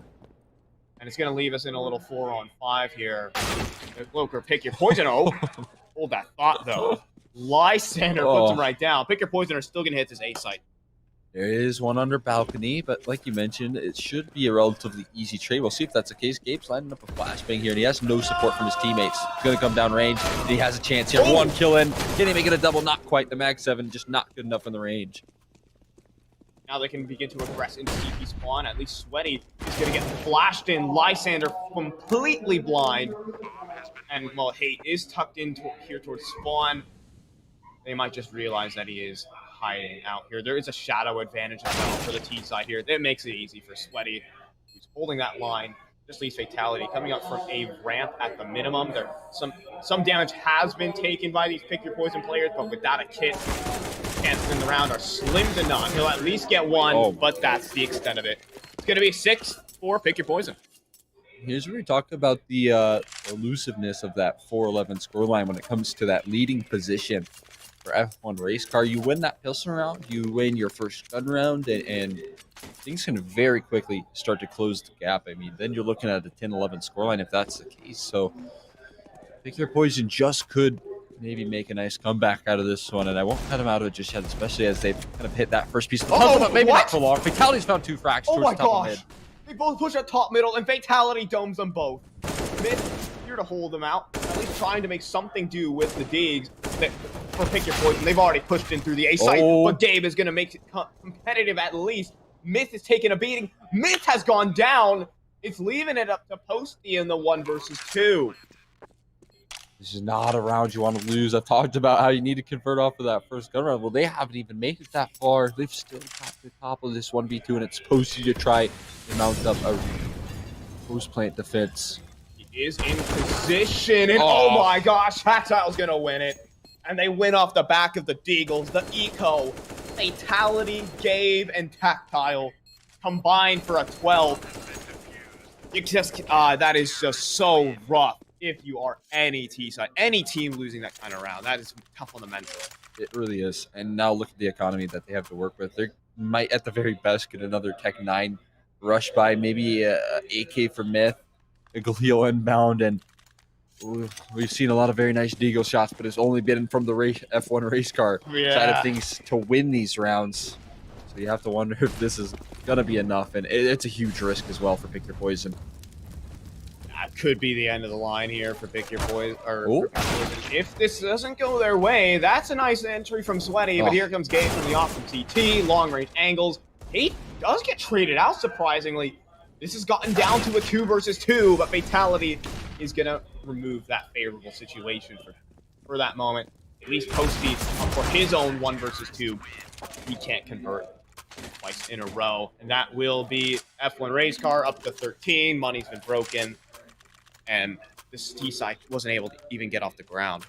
And it's going to leave us in a little 4-on-5 here. Loker, Pick Your Poison. Oh, hold that thought, though. Lysander puts him right down. Pick Your Poison are still going to hit this A site. There is one under balcony, but like you mentioned, it should be a relatively easy trade. We'll see if that's the case. Gabe's lining up a flashbang here, and he has no support from his teammates. He's going to come down range, and he has a chance here. 1 kill in. Can he make it a double? Not quite. The Mag 7 just not good enough in the range. Now they can begin to aggress into CT spawn. At least Sweaty is going to get flashed in. Lysander completely blind. And, well, Hate is tucked in here towards spawn. They might just realize that he is hiding out here. There is a shadow advantage as well for the T side here. That makes it easy for Sweaty. He's holding that line. Just leaves Fatality coming up from a ramp at the minimum. There some damage has been taken by these Pick Your Poison players, but without a kit, chances in the round are slim to none. He'll at least get one, but that's the extent of it. It's going to be 6 for Pick Your Poison. Here's where we talk about the elusiveness of that 4-11 scoreline when it comes to that leading position for F1 Race Car. You win that pistol round, you win your first gun round, and things can very quickly start to close the gap. I mean, then you're looking at a 10-11 scoreline if that's the case. So Pick Your Poison just could maybe make a nice comeback out of this one, and I won't cut him out of it just yet, especially as they've kind of hit that first piece of the puzzle, but maybe not for long. Fatality's found 2 frags towards the top of mid. They both push at top middle, and Fatality domes them both. Mid here to hold them out, at least trying to make something do with the digs for Pick Your Poison. They've already pushed in through the A site, but Gabe is going to make it competitive at least. Myth is taking a beating. Myth has gone down. It's leaving it up to Posty in the 1 versus 2. This is not a round you want to lose. I've talked about how you need to convert off of that first gun round. Well, they haven't even made it that far. They've still got the top of this 1v2, and it's Posty to try to mount up a post-plant defense. He is in position, and oh my gosh, Tactile's going to win it. And they win off the back of the Deagles, the Eco, Fatality, Gabe, and Tactile combined for a 12. You just, that is just so rough. If you are any T-side, any team losing that kind of round, that is tough on the mental. It really is. And now look at the economy that they have to work with. They might, at the very best, get another Tech 9 rush by, maybe a AK for Myth, a Galil inbound, and we've seen a lot of very nice Deagle shots, but it's only been from the F1 race car side of things to win these rounds. So you have to wonder if this is going to be enough, and it's a huge risk as well for Pick Your Poison. That could be the end of the line here for Pick Your Poison. If this doesn't go their way, that's a nice entry from Sweaty, but here comes Gabe from the off from TT, long-range angles. He does get traded out, surprisingly. This has gotten down to a 2 versus 2, but Fatality is going to remove that favorable situation for that moment. At least Posty, for his own 1 versus 2, he can't convert twice in a row. And that will be F1 race car up to 13. Money's been broken. And this T-side wasn't able to even get off the ground.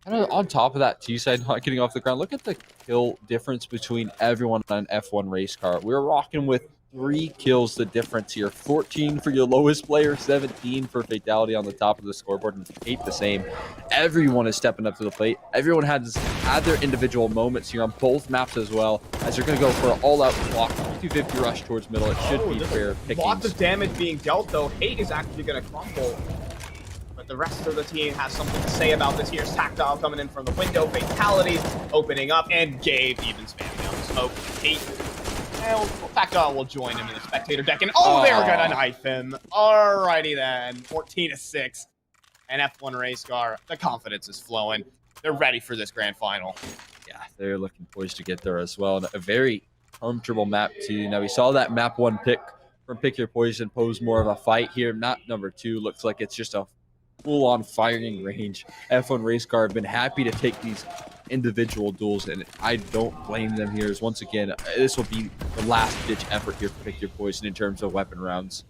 And on top of that T-side not getting off the ground, look at the kill difference between everyone on an F1 race car. We're rocking with 3 kills the difference here. 14 for your lowest player, 17 for Fatality on the top of the scoreboard, and 8 the same. Everyone is stepping up to the plate. Everyone had their individual moments here on both maps as well, as they're going to go for an all-out block, 250 rush towards middle. It should be fair pickings. Lots of damage being dealt, though. Hate is actually going to crumble. But the rest of the team has something to say about this. Here's Tactile coming in from the window. Fatality opening up, and Gabe even spamming out the smoke. Hate. Well, Tactile will join him in the spectator deck, and they're gonna knife him. Alrighty then, 14-6, and F1 race car. The confidence is flowing. They're ready for this grand final. Yeah, they're looking poised to get there as well. And a very comfortable map too. Now we saw that map 1 pick from Pick Your Poison pose more of a fight here. Map number 2 looks like it's just a full-on firing range. F1 race car have been happy to take these individual duels, and I don't blame them here. As once again, this will be the last-ditch effort here for Pick Your Poison in terms of weapon rounds.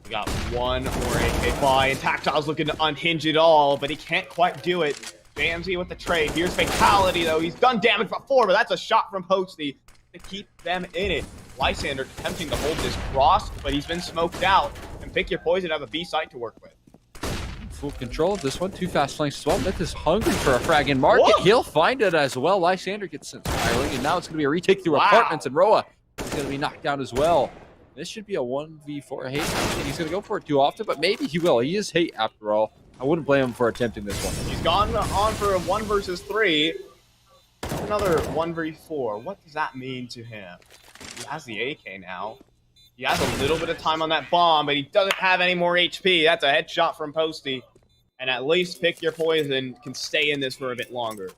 We got 1 more AK buy, and Tactile's looking to unhinge it all, but he can't quite do it. JMZ with the trade. Here's Fatality, though. He's done damage before, but that's a shot from Posty to keep them in it. Lysander attempting to hold this cross, but he's been smoked out, and Pick Your Poison have a B site to work with. Full control of this one. 2 fast flanks as well. Myth is hungry for a frag in market. Whoa. He'll find it as well. Lysander gets sent spiraling, and now it's going to be a retake through apartments, and Roa is going to be knocked down as well. This should be a 1v4 Hate. He's going to go for it too often, but maybe he will. He is Hate after all. I wouldn't blame him for attempting this one. He's gone on for a 1 versus 3. Another 1v4. What does that mean to him? He has the AK now. He has a little bit of time on that bomb, but he doesn't have any more HP. That's a headshot from Posty. And at least Pick Your Poison can stay in this for a bit longer.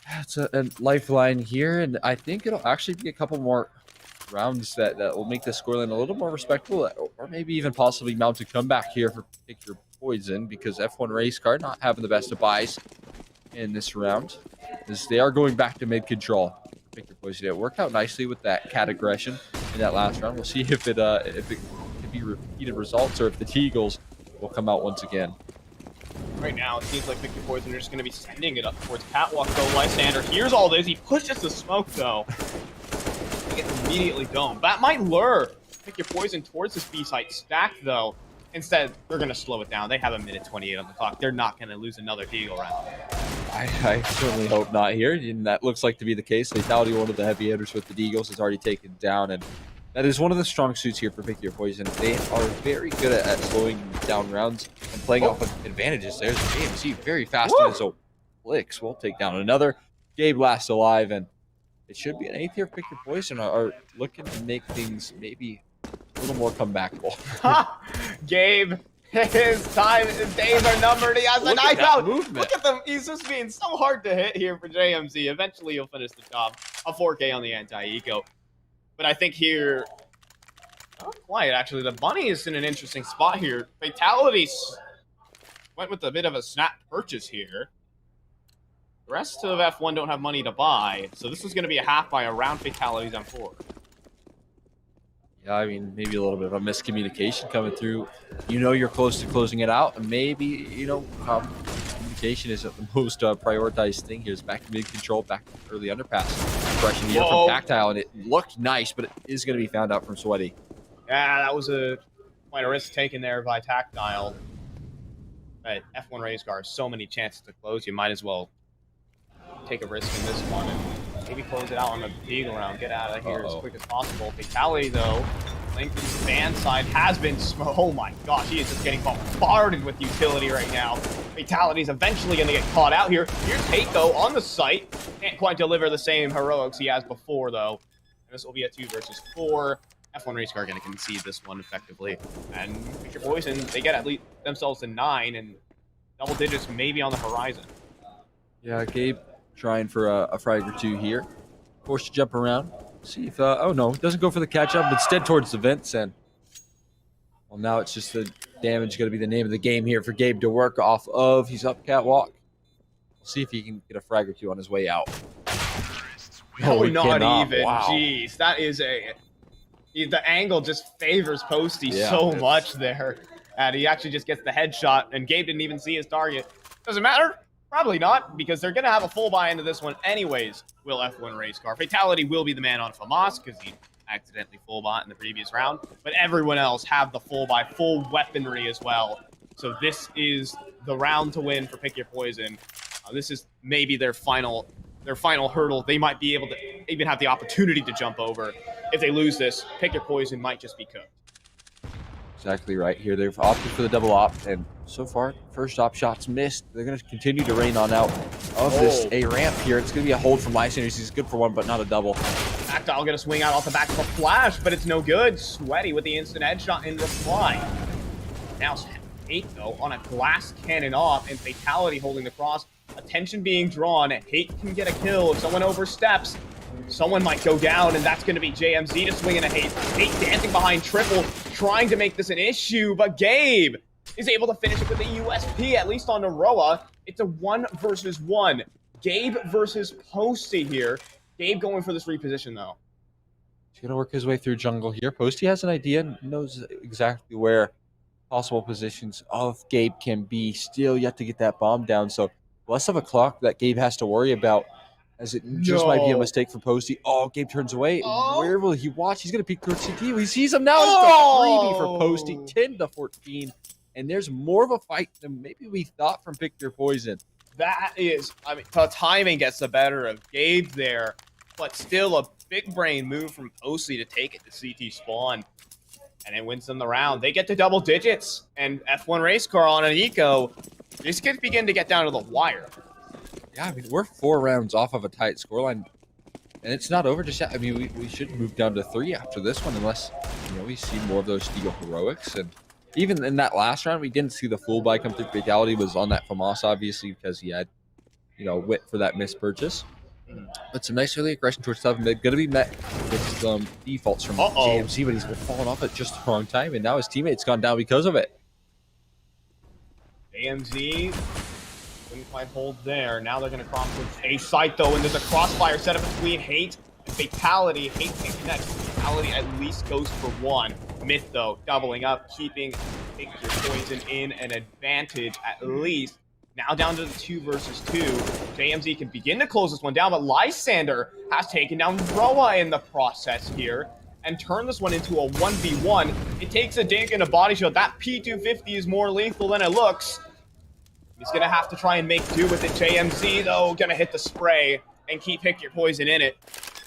That's a lifeline here, and I think it'll actually be a couple more rounds that will make the scoreline a little more respectable, or maybe even possibly mount a comeback here for Pick Your Poison, because F1 race car not having the best of buys in this round, as they are going back to mid control. Pick Your Poison. It worked out nicely with that cat aggression in that last round. We'll see if it can be repeated results, or if the T-Eagles will come out once again. Right now, it seems like Pick Your Poison are just going to be sending it up towards Catwalk, though. Lysander hears all this. He pushes the smoke, though. He gets immediately domed. That might lure Pick Your Poison towards this B-site stack, though. Instead, they're going to slow it down. They have a minute 28 on the clock. They're not going to lose another Deagle round. I certainly hope not here, and that looks like to be the case. Fatality, one of the heavy hitters with the Deagles, is already taken down, and that is one of the strong suits here for Pick Your Poison. They are very good at slowing down rounds and playing off of advantages. There's AMC very fast, and so Blix will take down another. Gabe last alive, and it should be an 8th here. Pick Your Poison are looking to make things maybe a little more comebackable. Gabe, his days are numbered. He has a knife out. Look at them. He's just being so hard to hit here for JMZ. Eventually, he'll finish the job. A 4K on the anti-eco. But I think here, not quite actually. The bunny is in an interesting spot here. Fatalities went with a bit of a snap purchase here. The rest of F1 don't have money to buy, so this is going to be a half by around Fatalities on 4. Yeah, I mean, maybe a little bit of a miscommunication coming through. You know you're close to closing it out, and maybe, you know, communication isn't the most prioritized thing here. It's back to mid-control, back to early underpass. Impression here from Tactile, and it looked nice, but it is going to be found out from Sweaty. Yeah, that was quite a risk taken there by Tactile. But F1 race car, so many chances to close. You might as well take a risk in this one and maybe close it out on the Deagle round. Get out of here as quick as possible. Fatality, though, Lincoln's van side has been oh my gosh, he is just getting bombarded with utility right now. Fatality's eventually going to get caught out here. Here's Hate, though, on the site. Can't quite deliver the same heroics he has before, though. And this will be a 2 versus 4. F1 Race Car going to concede this one effectively. And Picture Poison, they get at least themselves to 9, and double digits maybe on the horizon. Yeah, Gabe trying for a frag or 2 here. Forced to jump around. See if, oh no, doesn't go for the catch up, but instead towards the vents. And, well, now it's just the damage going to be the name of the game here for Gabe to work off of. He's up catwalk. We'll see if he can get a frag or 2 on his way out. No, he not cannot. even. Wow. Jeez, that is the angle just favors Posty Yeah, so much there. And he actually just gets the headshot, and Gabe didn't even see his target. Doesn't matter. Probably not, because they're going to have a full buy into this one anyways, will F1 Race Car. Fatality will be the man on FAMAS, because he accidentally full bought in the previous round. But everyone else have the full buy, full weaponry as well. So this is the round to win for Pick Your Poison. This is maybe their final hurdle. They might be able to even have the opportunity to jump over. If they lose this, Pick Your Poison might just be cooked. Exactly right here. They've opted for the double op, and so far, first op shots missed. They're going to continue to rain on out of this A ramp here. It's going to be a hold from Lysanders. He's good for 1, but not a double. Actile going to swing out off the back of a flash, but it's no good. Sweaty with the instant headshot in reply. Now Hate, though, on a glass cannon off, and Fatality holding the cross. Attention being drawn. Hate can get a kill if someone oversteps. Someone might go down, and that's going to be JMZ to swing in a Hate. Hate dancing behind Triple, trying to make this an issue, but Gabe is able to finish it with a USP, at least on Naroa. It's a 1 versus 1. Gabe versus Posty here. Gabe going for this reposition, though. He's going to work his way through jungle here. Posty has an idea and knows exactly where possible positions of Gabe can be. Still yet to get that bomb down, so less of a clock that Gabe has to worry about, as it just might be a mistake for Posty. Oh, Gabe turns away. Oh. Where will he watch? He's going to peek towards CT. He sees him now. It's a freebie for Posty, 10-14. And there's more of a fight than maybe we thought from Pick Your Poison. That is, I mean, the timing gets the better of Gabe there, but still a big brain move from Posty to take it to CT spawn. And it wins them the round. They get to double digits, and F1 Race Car on an eco. This could begin to get down to the wire. Yeah, I mean, we're 4 rounds off of a tight scoreline, and it's not over just yet. I mean, we should move down to 3 after this one, unless, we see more of those Steel heroics. And even in that last round, we didn't see the full buy come through. Fatality was on that FAMAS, obviously, because he had, wit for that missed purchase. But some nice early aggression towards top. They're going to be met with some defaults from JMC, but he's fallen off at just the wrong time, and now his teammate's gone down because of it. JMZ couldn't quite hold there. Now they're going to cross with a site, though, and there's a crossfire set up between Hate and Fatality. Hate can't connect. Fatality at least goes for 1. Myth, though, doubling up, keeping Pick Your Poison in an advantage at least. Now down to the 2 versus 2. JMZ can begin to close this one down, but Lysander has taken down Roa in the process here and turned this one into a 1v1. It takes a dink and a body shot. That P250 is more lethal than it looks. He's going to have to try and make do with it. JMZ, though, going to hit the spray and keep Pick Your Poison in it.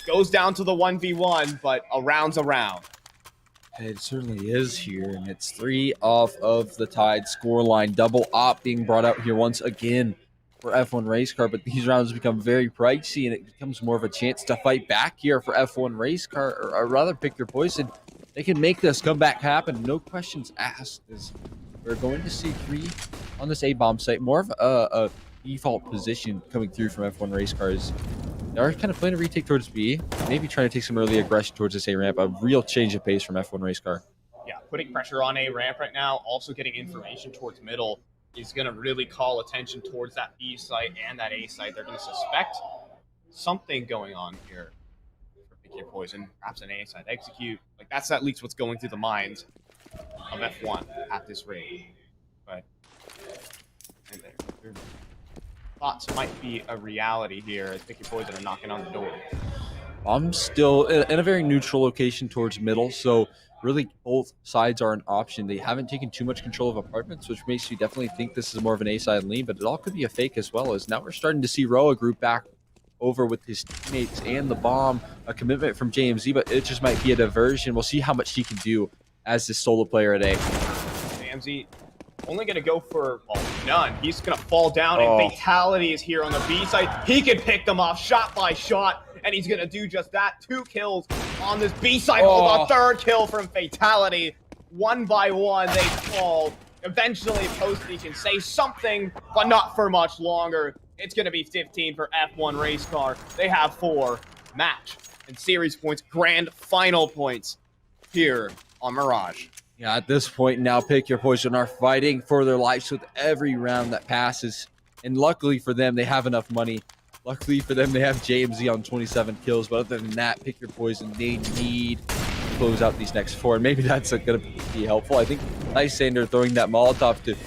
Goes down to the 1v1, but a round's a round. It certainly is here, and it's 3 off of the tied scoreline. Double op being brought out here once again for F1 Race Car, but these rounds become very pricey, and it becomes more of a chance to fight back here for F1 Race Car, or rather Pick Your Poison. They can make this comeback happen, no questions asked, as we're going to see 3 on this A-bomb site. More of a default position coming through from F1 Race Cars. They are kind of playing a retake towards B, maybe trying to take some early aggression towards this A-ramp. A real change of pace from F1 Race Car. Yeah, putting pressure on A-ramp right now, also getting information towards middle is going to really call attention towards that B site and that A site. They're going to suspect something going on here for Pick Your Poison. Perhaps an A site execute. Like, that's at least what's going through the minds of F1 at this rate. But and their thoughts might be a reality here as Pick Your Poison are knocking on the door. I'm still in a very neutral location towards middle, so really both sides are an option. They haven't taken too much control of apartments, which makes you definitely think this is more of an A-side lean, but it all could be a fake as well, as now we're starting to see Roa group back over with his teammates and the bomb, a commitment from JMZ, but it just might be a diversion. We'll see how much he can do as this solo player at A. JMZ only going to go for, well, none. He's going to fall down, and Fatality is here on the B side. He can pick them off shot by shot, and he's going to do just that. 2 kills on this B side. Oh, the 3rd kill from Fatality. 1 by 1, they fall. Eventually, Posty can say something, but not for much longer. It's going to be 15 for F1 Race Car. They have 4 match and series points, grand final points here on Mirage. Yeah, at this point now, Pick Your Poison are fighting for their lives with every round that passes. And luckily for them, they have enough money. Luckily for them, they have JMZ on 27 kills. But other than that, Pick Your Poison, they need to close out these next 4. And maybe that's going to be helpful. I think Lysander throwing that Molotov to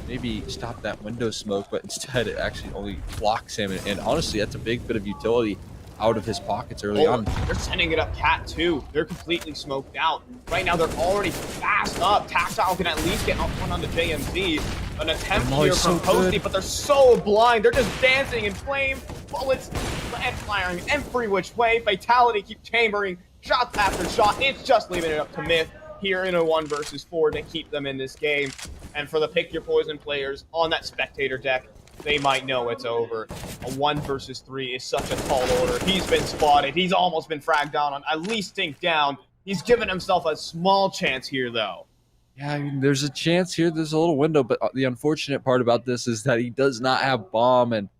maybe stop that window smoke, but instead it actually only blocks him. And honestly, that's a big bit of utility out of his pockets early on. They're sending it up Cat too. They're completely smoked out. Right now, they're already fast up. Tactile can at least get up one on the JMZ. An attempt here from Posty, but they're so blind. They're just dancing in flame, bullets, and firing every which way. Fatality keep chambering shots after shot. It's just leaving it up to Myth here in a 1 versus 4 to keep them in this game. And for the Pick Your Poison players on that spectator deck, they might know it's over. A 1 versus 3 is such a tall order. He's been spotted. He's almost been fragged down on at least Stink down. He's given himself a small chance here, though. Yeah, I mean, there's a chance here. There's a little window, but the unfortunate part about this is that he does not have bomb, and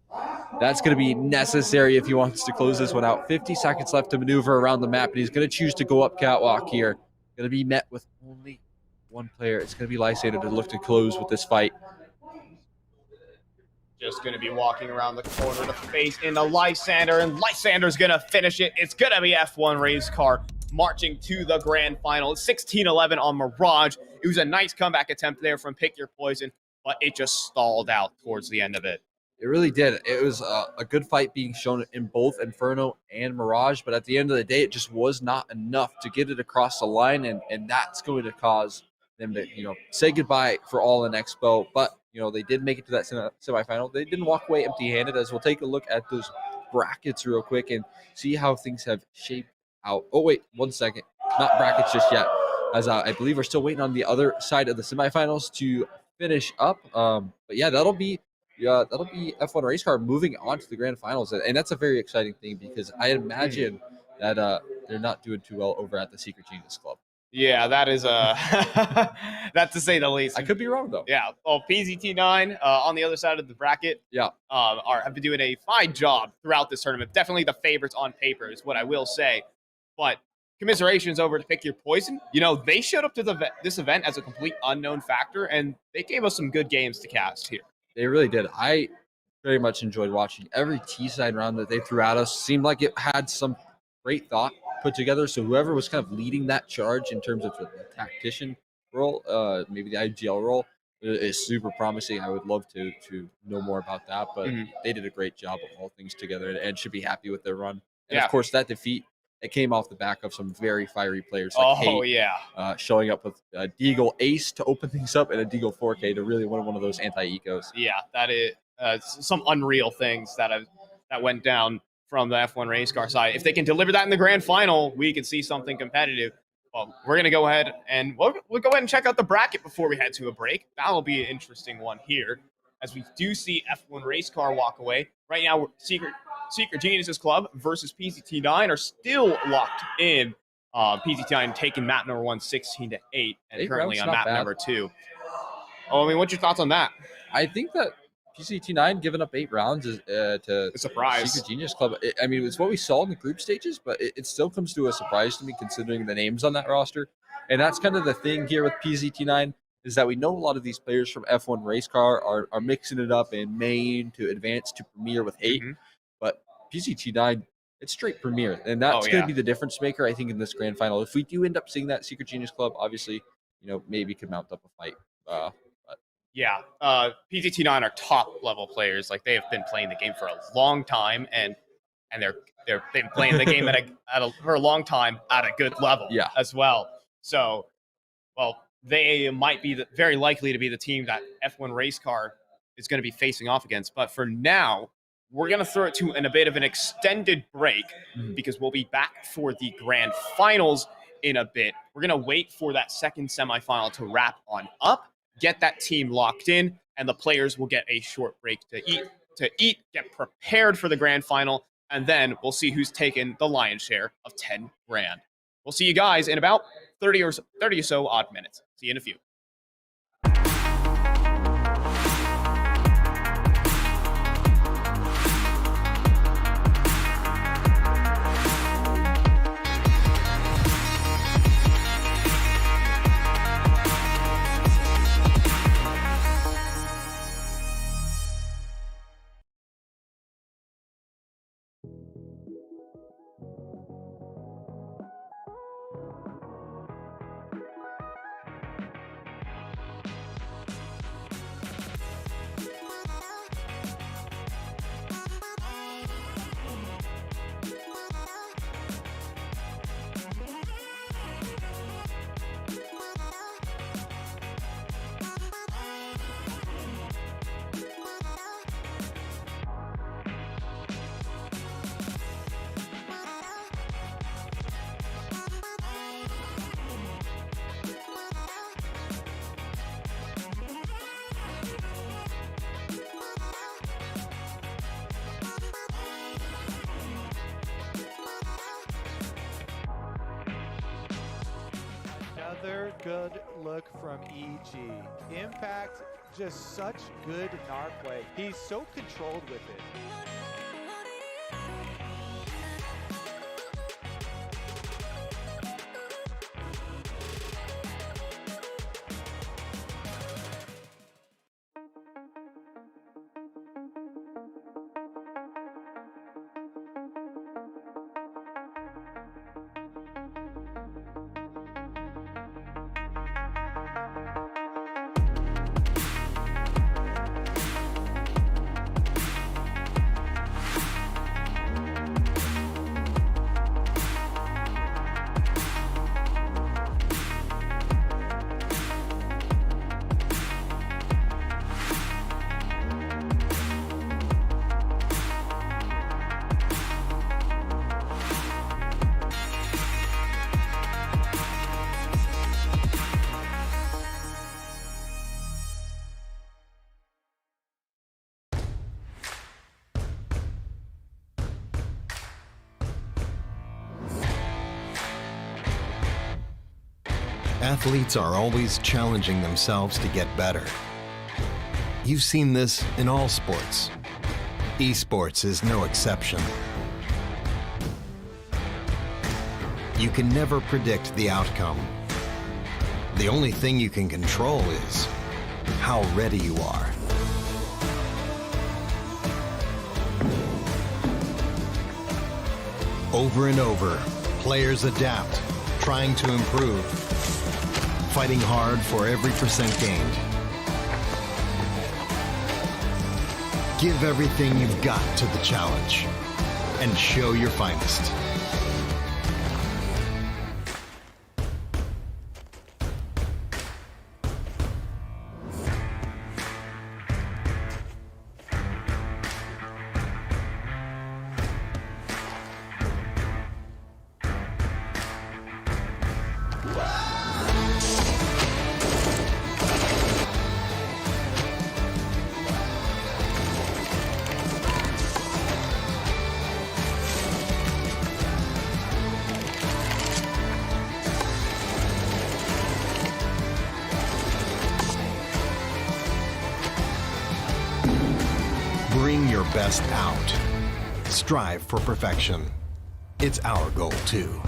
that's going to be necessary if he wants to close this one out. 50 seconds left to maneuver around the map, and he's going to choose to go up catwalk here. Going to be met with only 1 player. It's going to be Lysander to look to close with this fight. Just going to be walking around the corner to face into Lysander, and Lysander's going to finish it. It's going to be F1 Race Car marching to the grand final. It's 16-11 on Mirage. It was a nice comeback attempt there from Pick Your Poison, but it just stalled out towards the end of it. It really did. It was a good fight being shown in both Inferno and Mirage, but at the end of the day, it just was not enough to get it across the line, and that's going to cause them to, say goodbye for all in Expo. But, they did make it to that semifinal. They didn't walk away empty-handed, as we'll take a look at those brackets real quick and see how things have shaped out. Oh, wait, 1 second. Not brackets just yet, as I believe we're still waiting on the other side of the semifinals to finish up. But yeah, that'll be F1 Race Car moving on to the grand finals, and that's a very exciting thing because I imagine that they're not doing too well over at the Secret Genius Club. Yeah, that is that's to say the least. I could be wrong though. Yeah. Well, PZT9 on the other side of the bracket, have been doing a fine job throughout this tournament. Definitely the favorites on paper is what I will say. But commiserations over to Pick Your Poison. They showed up to this event as a complete unknown factor, and they gave us some good games to cast here. They really did. I very much enjoyed watching every T-side round that they threw at us. Seemed like it had some great thought put together. So whoever was kind of leading that charge in terms of the tactician role, maybe the IGL role, is super promising. I would love to know more about that, but they did a great job of all things together and should be happy with their run. And of course, that defeat, it came off the back of some very fiery players like showing up with a Deagle Ace to open things up and a Deagle 4K to really win one of those anti-ecos. Yeah, that is some unreal things that went down from the F1 Race Car side. If they can deliver that in the grand final, we can see something competitive. Well, we're going to go ahead and we'll go ahead and check out the bracket before we head to a break. That'll be an interesting one here, as we do see F1 Race Car walk away. Right now, Secret Geniuses Club versus PZT9 are still locked in. PZT9 taking map number 1, 16-8, and currently on map number 2. Oh, I mean, what's your thoughts on that? I think that PCT9 giving up 8 rounds to a surprise. Secret Genius Club. I mean, it's what we saw in the group stages, but it still comes to a surprise to me considering the names on that roster. And that's kind of the thing here with PZT9 is that we know a lot of these players from F1 Race Car are mixing it up in main to advance to Premier with 8. But PZT9, it's straight Premier. And that's going to be the difference maker, I think, in this grand final. If we do end up seeing that Secret Genius Club, obviously, maybe could mount up a fight. Yeah, PZT9 are top level players. Like, they have been playing the game for a long time, and they've been playing the game for a long time at a good level as well. So, well, they might be very likely to be the team that F1 Race Car is going to be facing off against. But for now, we're going to throw it to in a bit of an extended break because we'll be back for the grand finals in a bit. We're going to wait for that second semifinal to wrap on up, get that team locked in, and the players will get a short break to eat, get prepared for the grand final, and then we'll see who's taken the lion's share of 10 grand. We'll see you guys in about 30 or so odd minutes. See you in a few. Another good look from EG. mAAd, just such good NAR play. He's so controlled with it. Athletes are always challenging themselves to get better. You've seen this in all sports. Esports is no exception. You can never predict the outcome. The only thing you can control is how ready you are. Over and over, players adapt, trying to improve, fighting hard for every percent gained. Give everything you've got to the challenge and show your finest. Bring your best out. Strive for perfection. It's our goal too.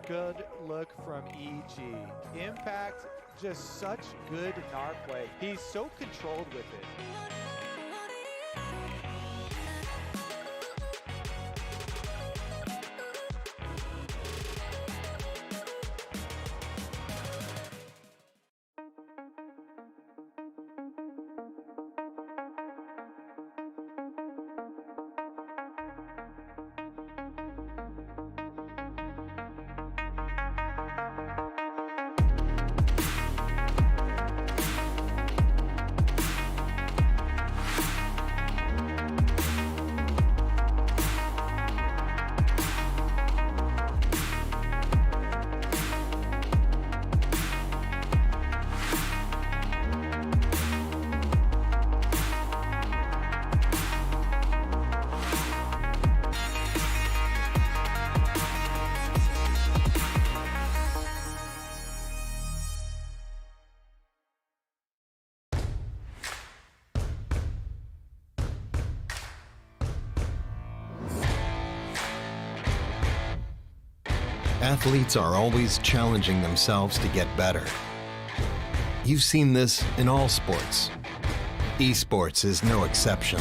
good look from EG. Impact, just such good narc play. He's so controlled with it. Athletes are always challenging themselves to get better. You've seen this in all sports. Esports is no exception.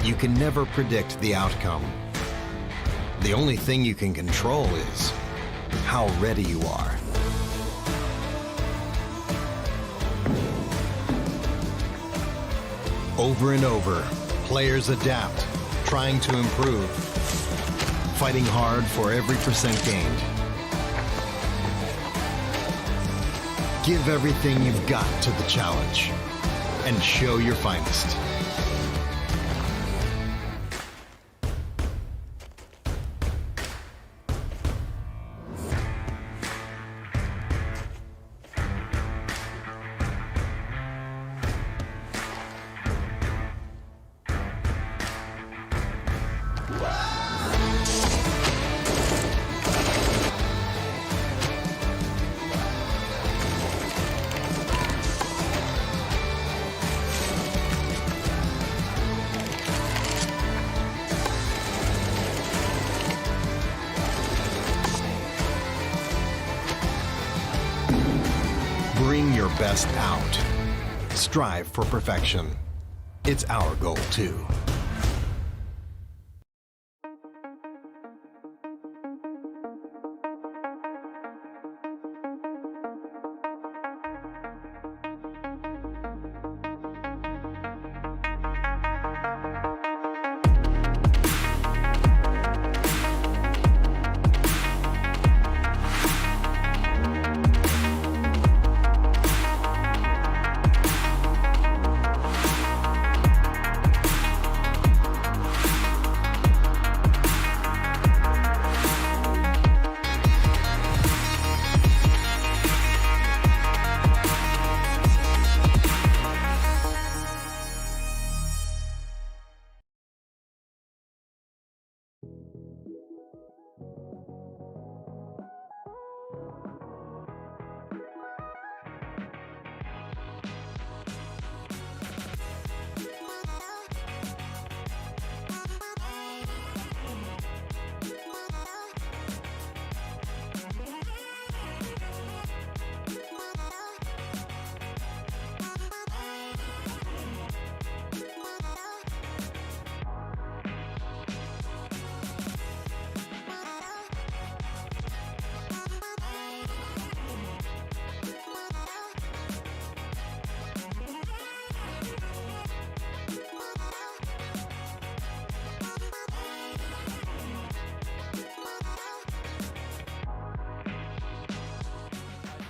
You can never predict the outcome. The only thing you can control is how ready you are. Over and over, players adapt, trying to improve, fighting hard for every percent gained. Give everything you've got to the challenge and show your finest. Bring your best out. Strive for perfection. It's our goal too.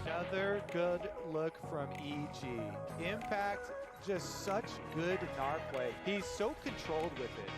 Another good look from EG. Impact, just such good narc play. He's so controlled with it.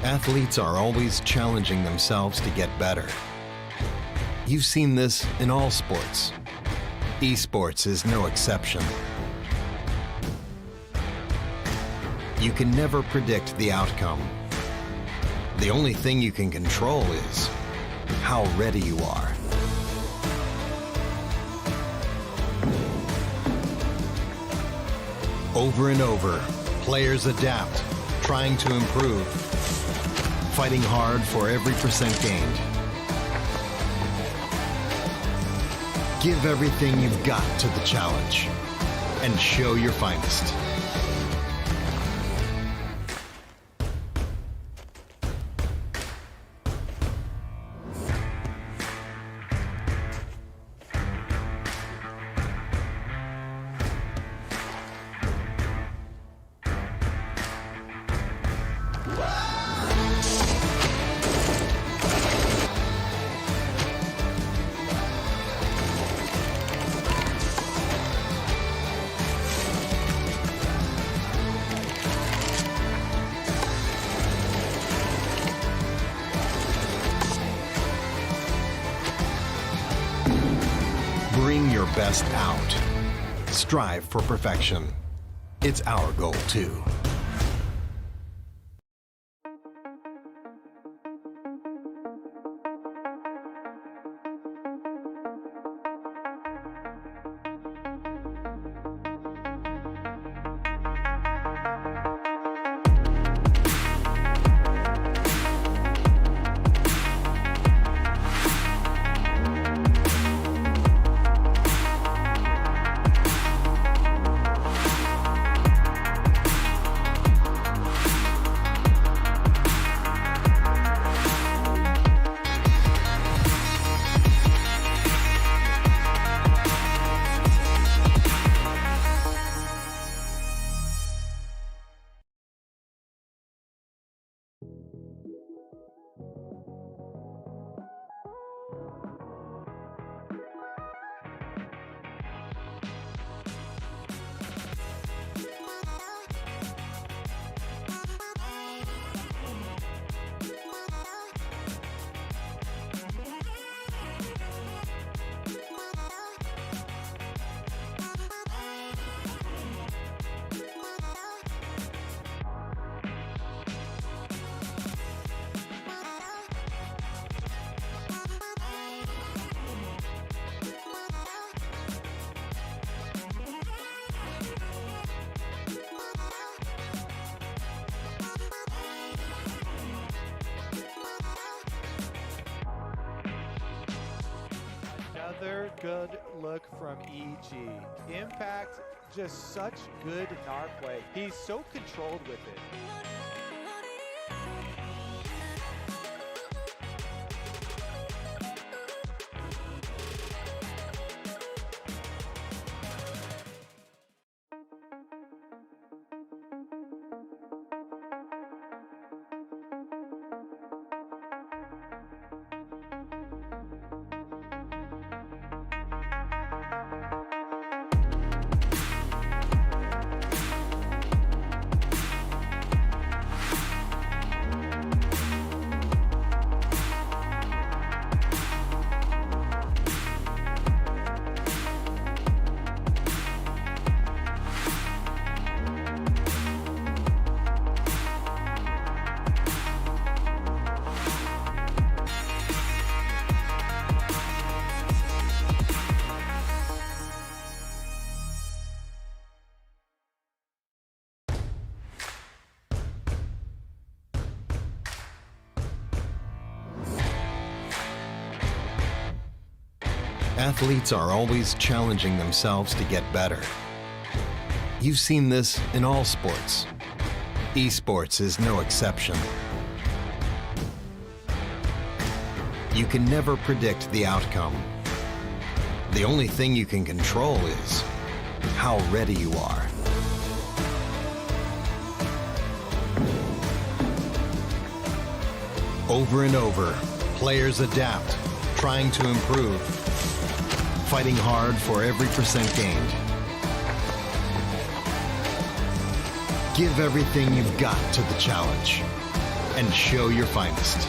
Athletes are always challenging themselves to get better. You've seen this in all sports. Esports is no exception. You can never predict the outcome. The only thing you can control is how ready you are. Over and over, players adapt, trying to improve, fighting hard for every percent gained. Give everything you've got to the challenge and show your finest. Bring your best out. Strive for perfection. It's our goal too. Another good look from EG. Impact, just such good narc play. He's so controlled with it. Athletes are always challenging themselves to get better. You've seen this in all sports. Esports is no exception. You can never predict the outcome. The only thing you can control is how ready you are. Over and over, players adapt, trying to improve, fighting hard for every percent gained. Give everything you've got to the challenge and show your finest.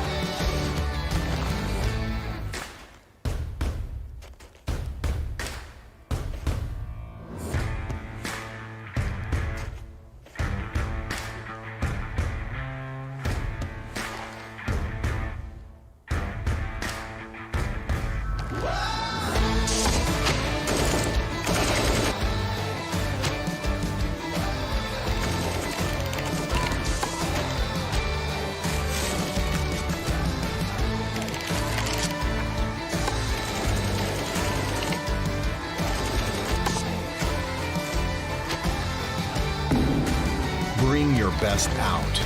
Bring your best out.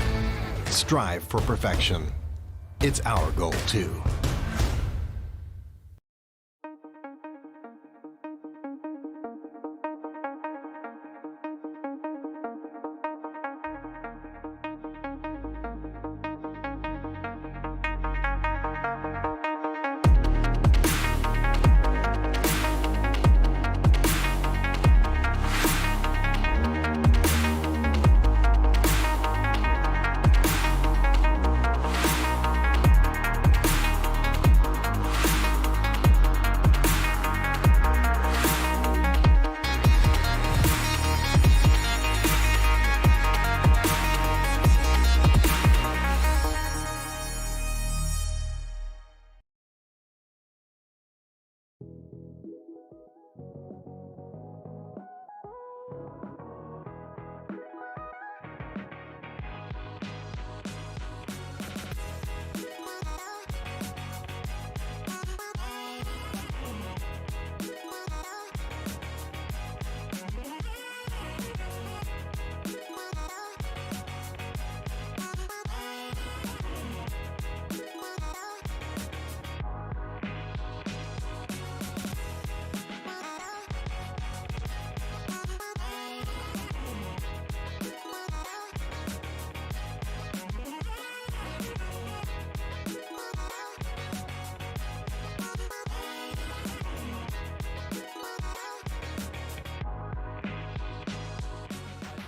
Strive for perfection. It's our goal, too.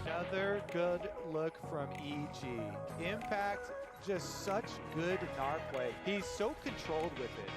Another good look from EG. Impact, just such good narc play. He's so controlled with it.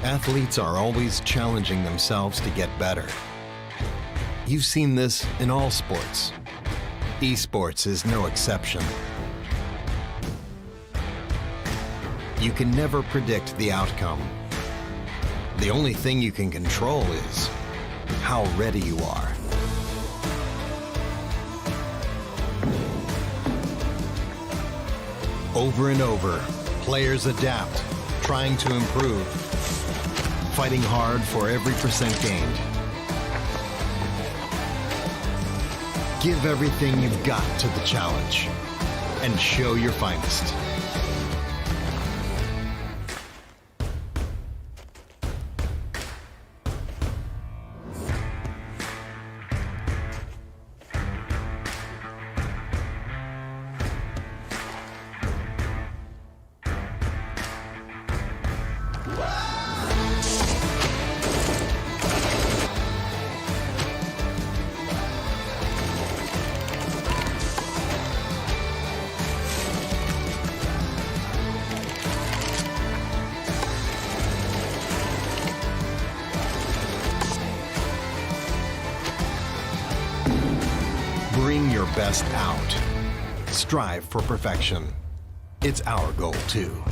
Athletes are always challenging themselves to get better. You've seen this in all sports. Esports is no exception. You can never predict the outcome. The only thing you can control is how ready you are. Over and over, players adapt, trying to improve, fighting hard for every percent gained. Give everything you've got to the challenge and show your finest. Bring your best out. Strive for perfection. It's our goal too.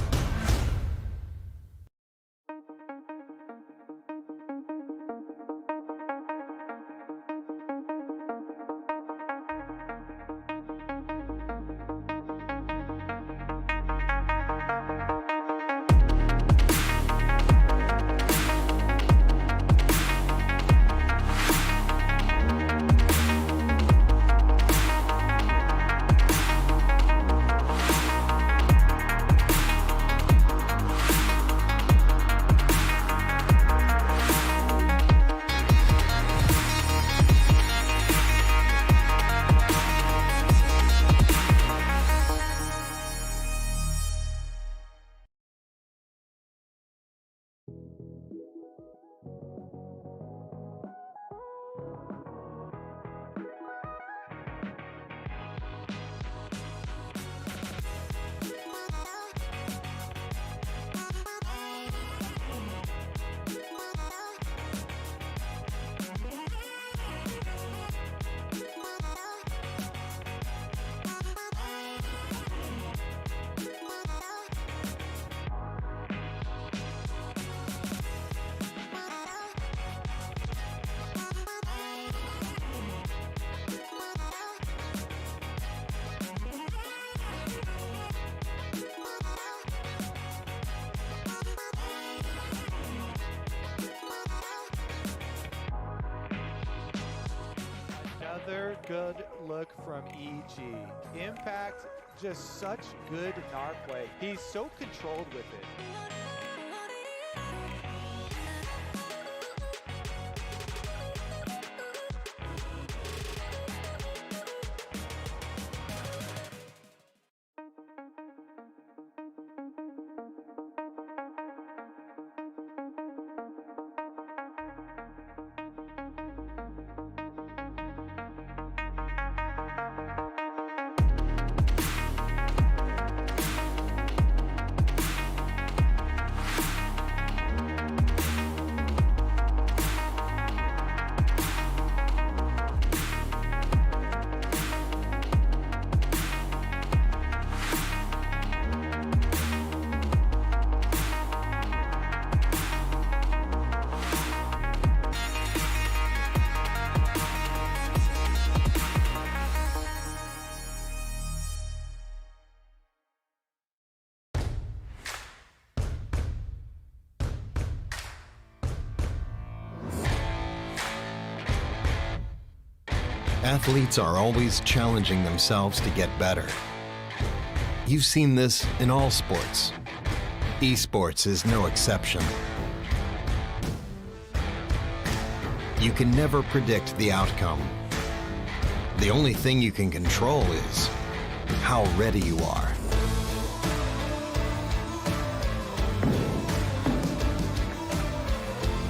Another good look from EG. Impact, just such good narc play. He's so controlled with it. Athletes are always challenging themselves to get better. You've seen this in all sports. Esports is no exception. You can never predict the outcome. The only thing you can control is how ready you are.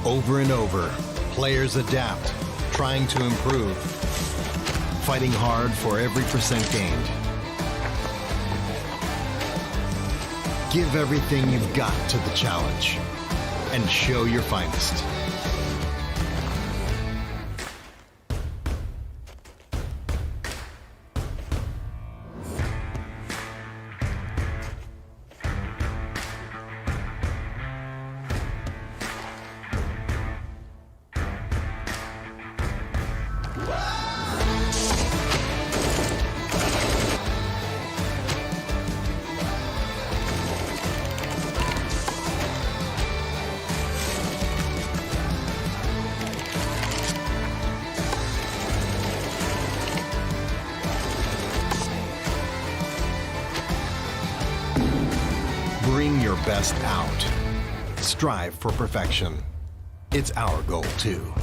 Over and over, players adapt, trying to improve, fighting hard for every percent gained. Give everything you've got to the challenge and show your finest. Bring your best out. Strive for perfection. It's our goal too.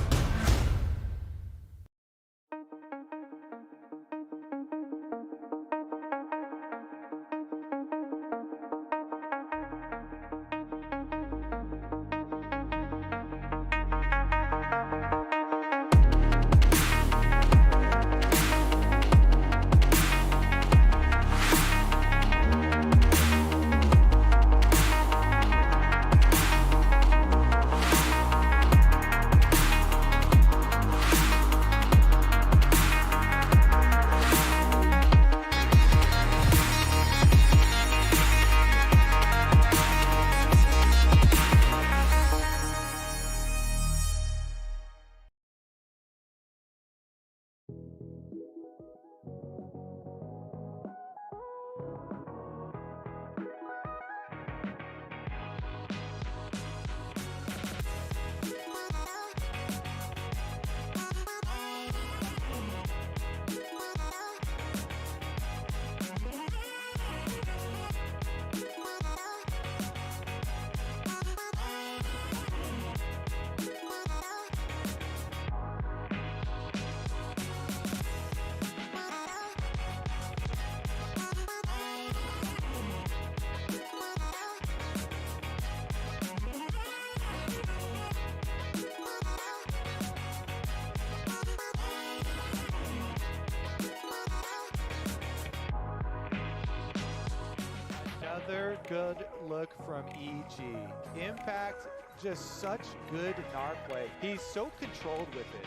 Another good look from EG. Impact, just such good narc play. He's so controlled with it.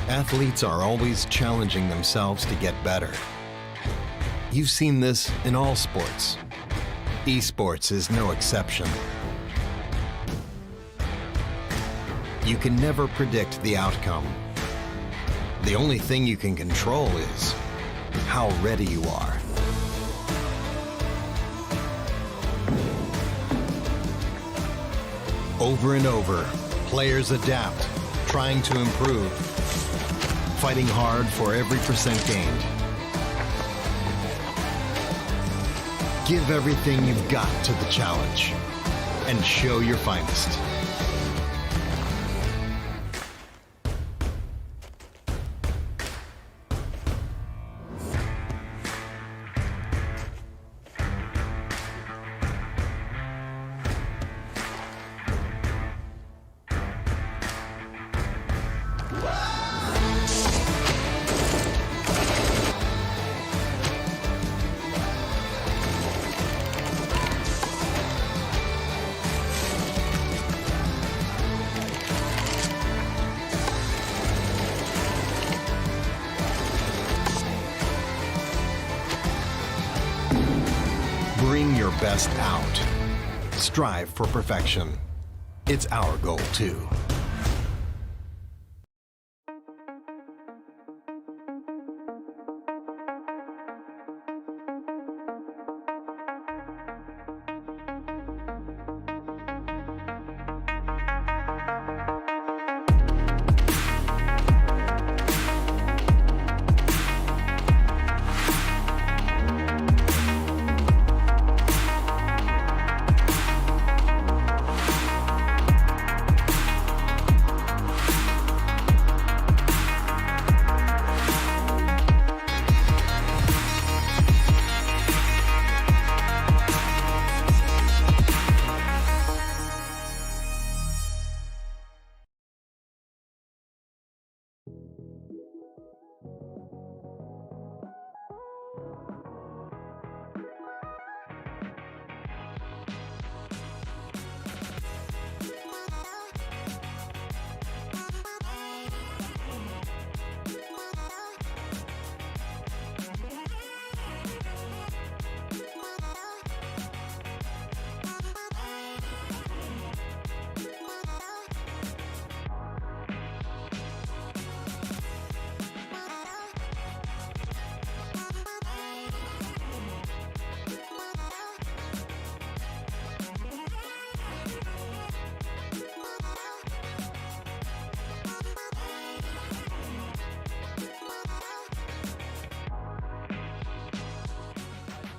Athletes are always challenging themselves to get better. You've seen this in all sports. Esports is no exception. You can never predict the outcome. The only thing you can control is how ready you are. Over and over, players adapt, trying to improve, fighting hard for every percent gained. Give everything you've got to the challenge and show your finest. Bring your best out. Strive for perfection. It's our goal too.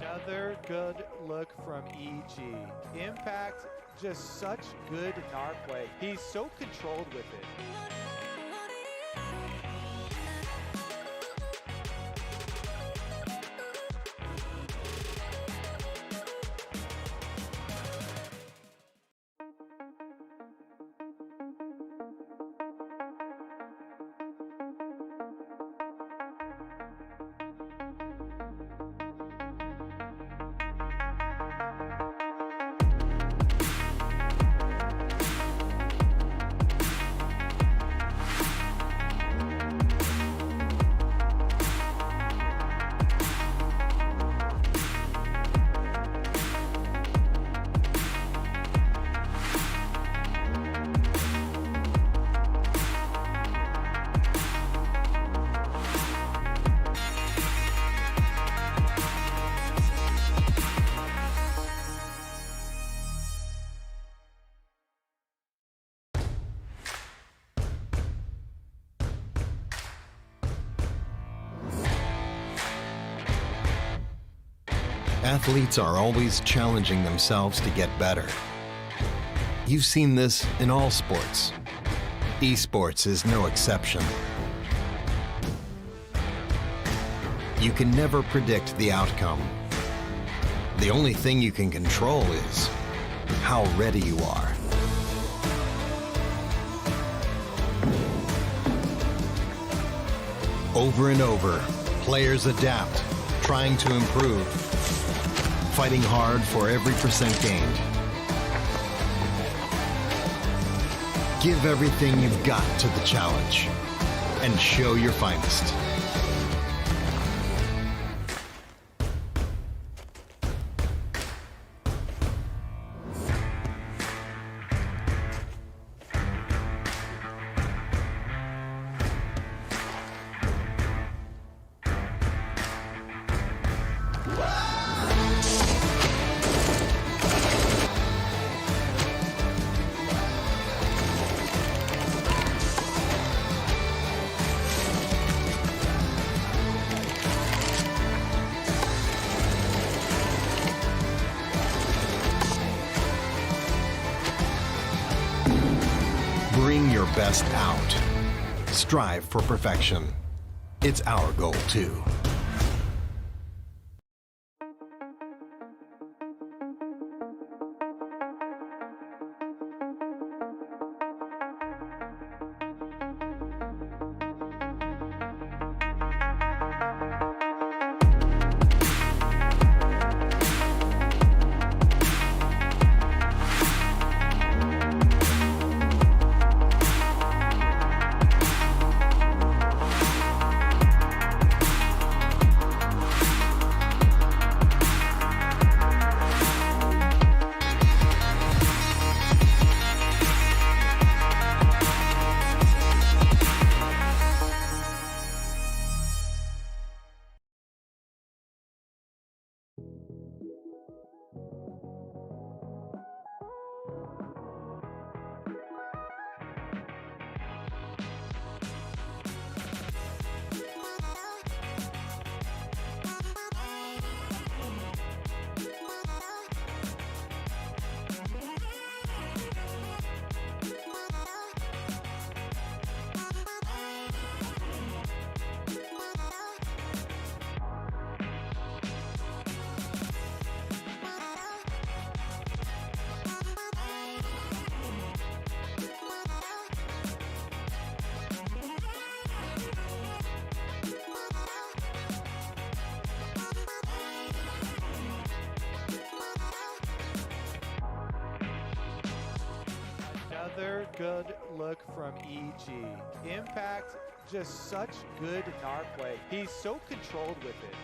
Another good look from EG. Impact, just such good narc play. He's so controlled with it. Athletes are always challenging themselves to get better. You've seen this in all sports. Esports is no exception. You can never predict the outcome. The only thing you can control is how ready you are. Over and over, players adapt, trying to improve, fighting hard for every percent gained. Give everything you've got to the challenge and show your finest. Bring your best out. Strive for perfection. It's our goal too. Another good look from EG. Impact, just such good NAR play. He's so controlled with it.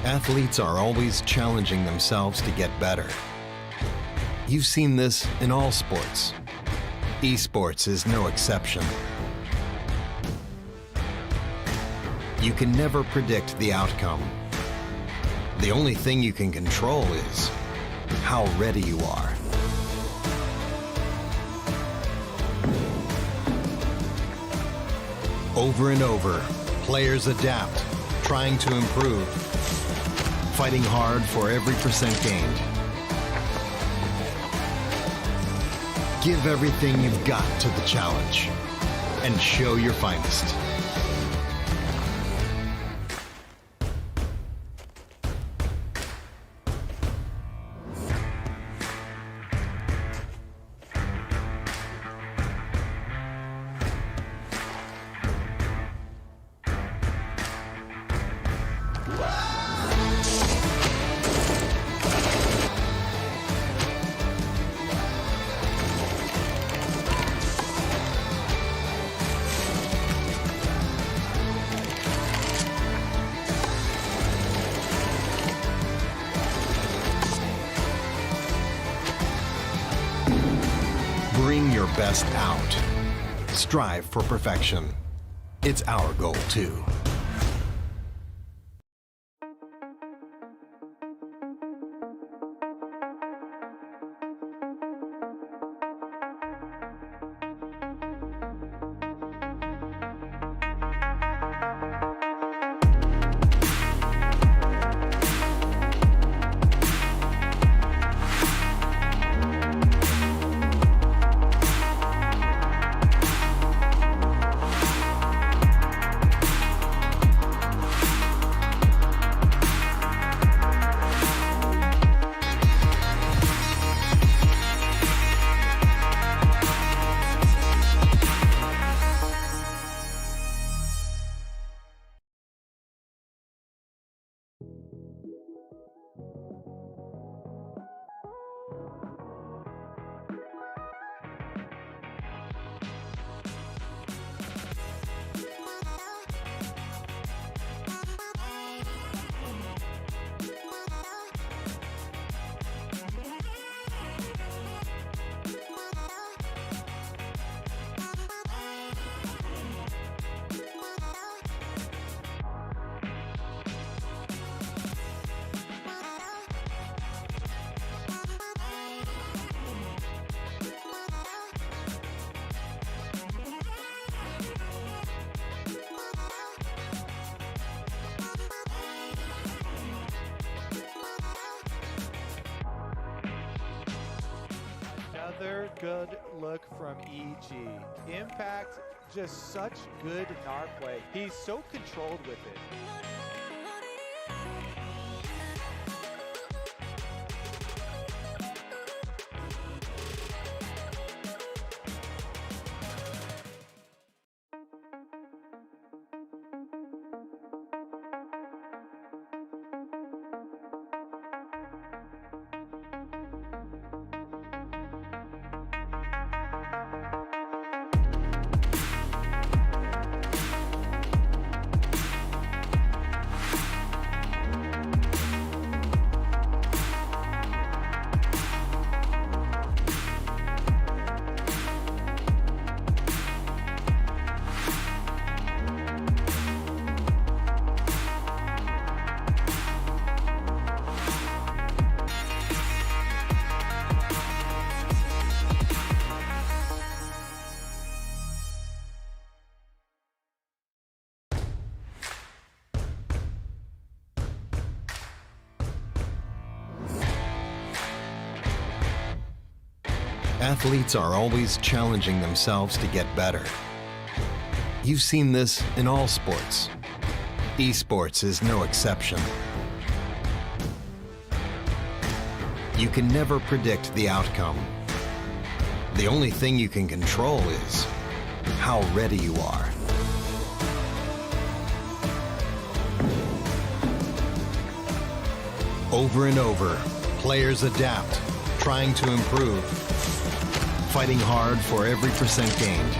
Athletes are always challenging themselves to get better. You've seen this in all sports. Esports is no exception. You can never predict the outcome. The only thing you can control is how ready you are. Over and over, players adapt, trying to improve, fighting hard for every percent gained. Give everything you've got to the challenge and show your finest. Bring your best out. Strive for perfection. It's our goal, too. Another good look from EG. Impact, just such good NAR play. He's so controlled with it. Athletes are always challenging themselves to get better. You've seen this in all sports. Esports is no exception. You can never predict the outcome. The only thing you can control is how ready you are. Over and over, players adapt, trying to improve, fighting hard for every percent gained.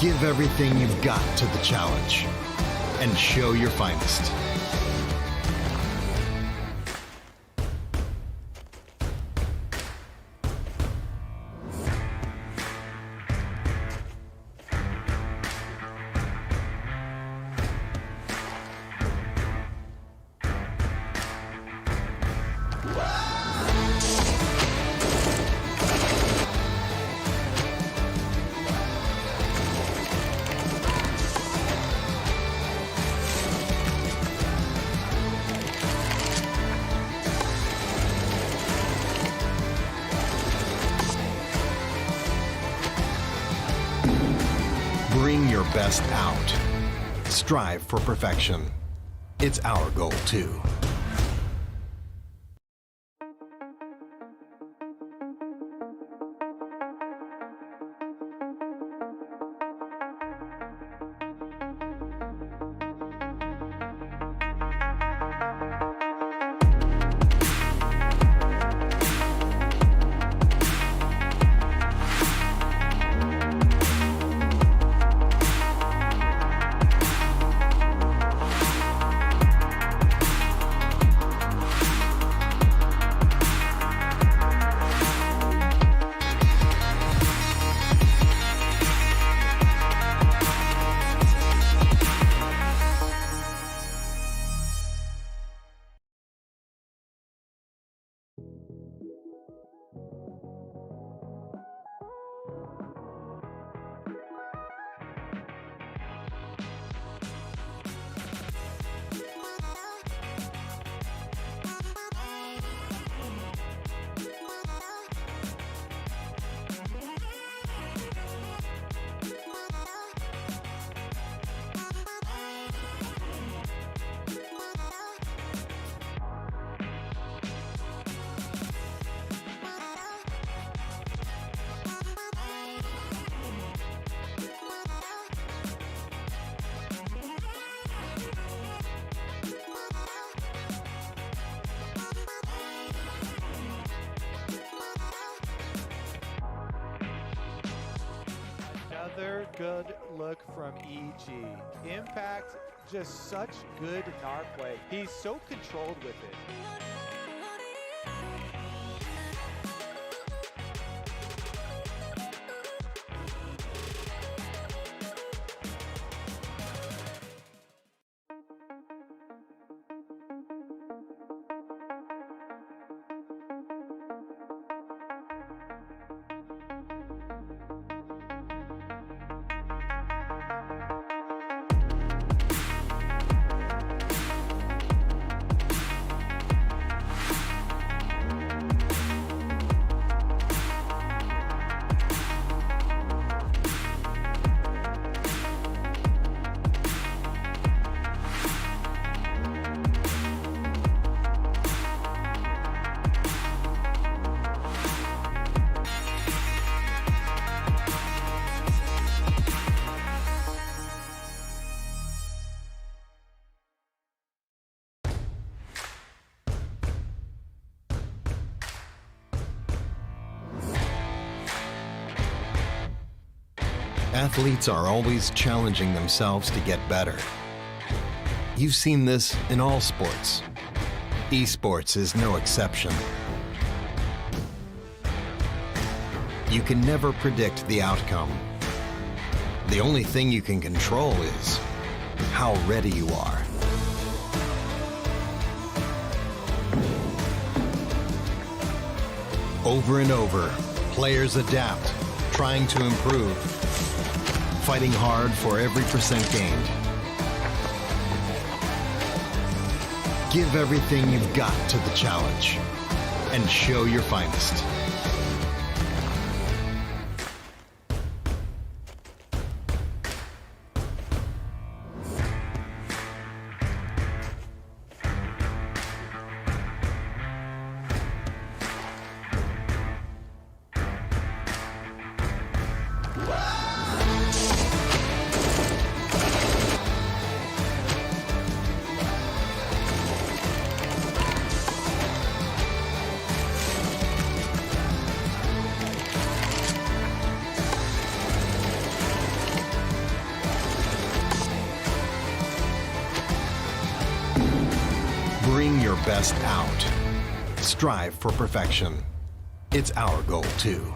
Give everything you've got to the challenge and show your finest. your best out. Strive for perfection. It's our goal too. Another good look from EG. Impact, just such good narc play. He's so controlled with it. Athletes are always challenging themselves to get better. You've seen this in all sports. Esports is no exception. You can never predict the outcome. The only thing you can control is how ready you are. Over and over, players adapt, trying to improve, fighting hard for every percent gained. Give everything you've got to the challenge and show your finest. Bring your best out. Strive for perfection. It's our goal too.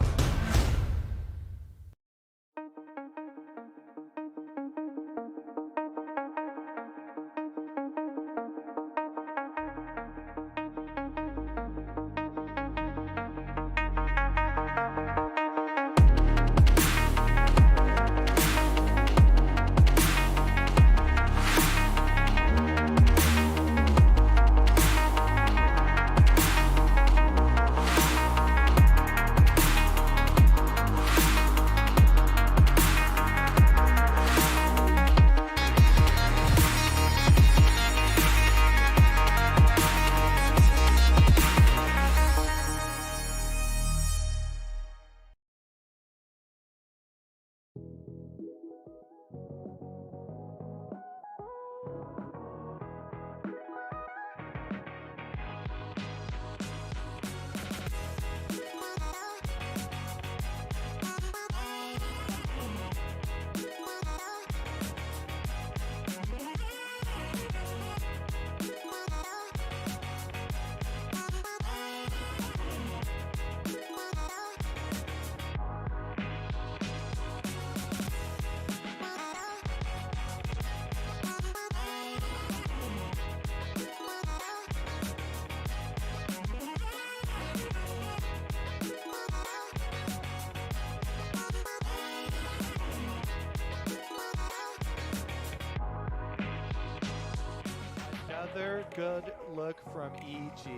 good look from EG.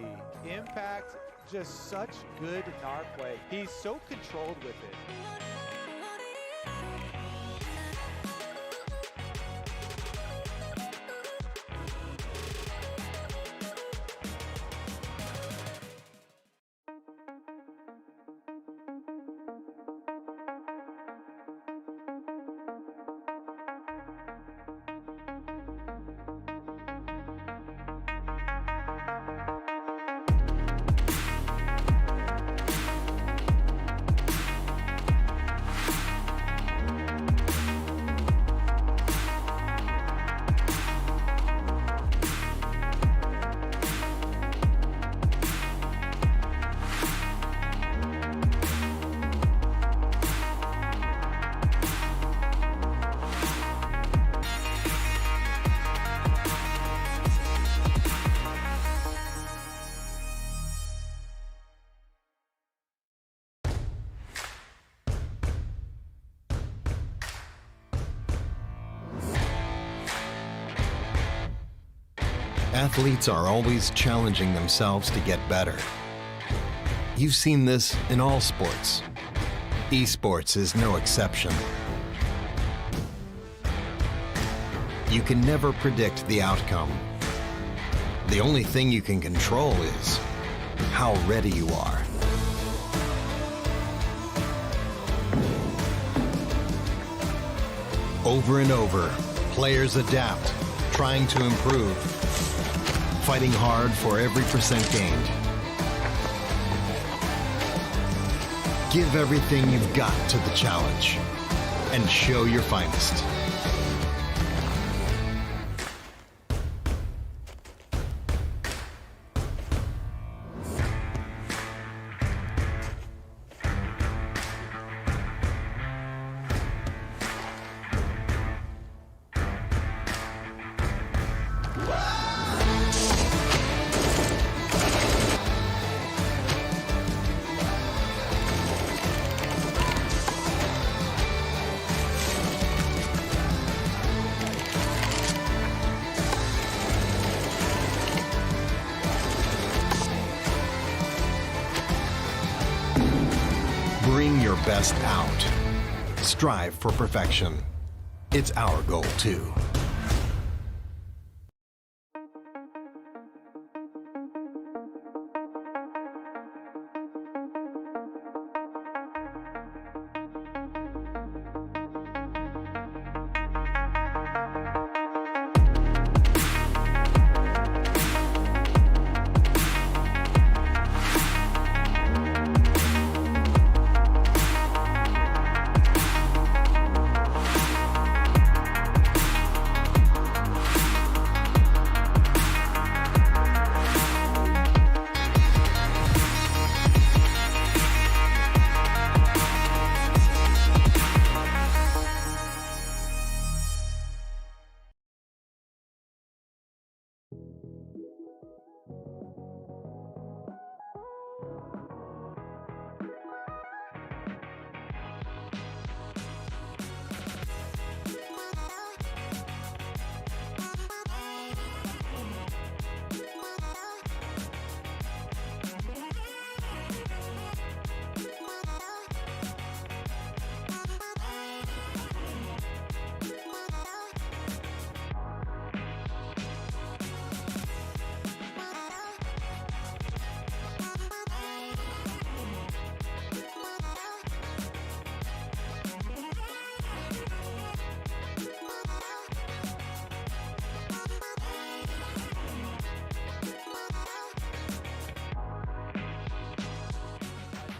Impact, just such good narc play. He's so controlled with it. Athletes are always challenging themselves to get better. You've seen this in all sports. Esports is no exception. You can never predict the outcome. The only thing you can control is how ready you are. Over and over, players adapt, trying to improve, fighting hard for every percent gained. Give everything you've got to the challenge and show your finest. Bring your best out. Strive for perfection. It's our goal too.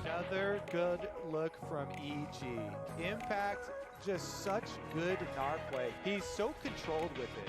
Another good look from EG. Impact, just such good narc play. He's so controlled with it.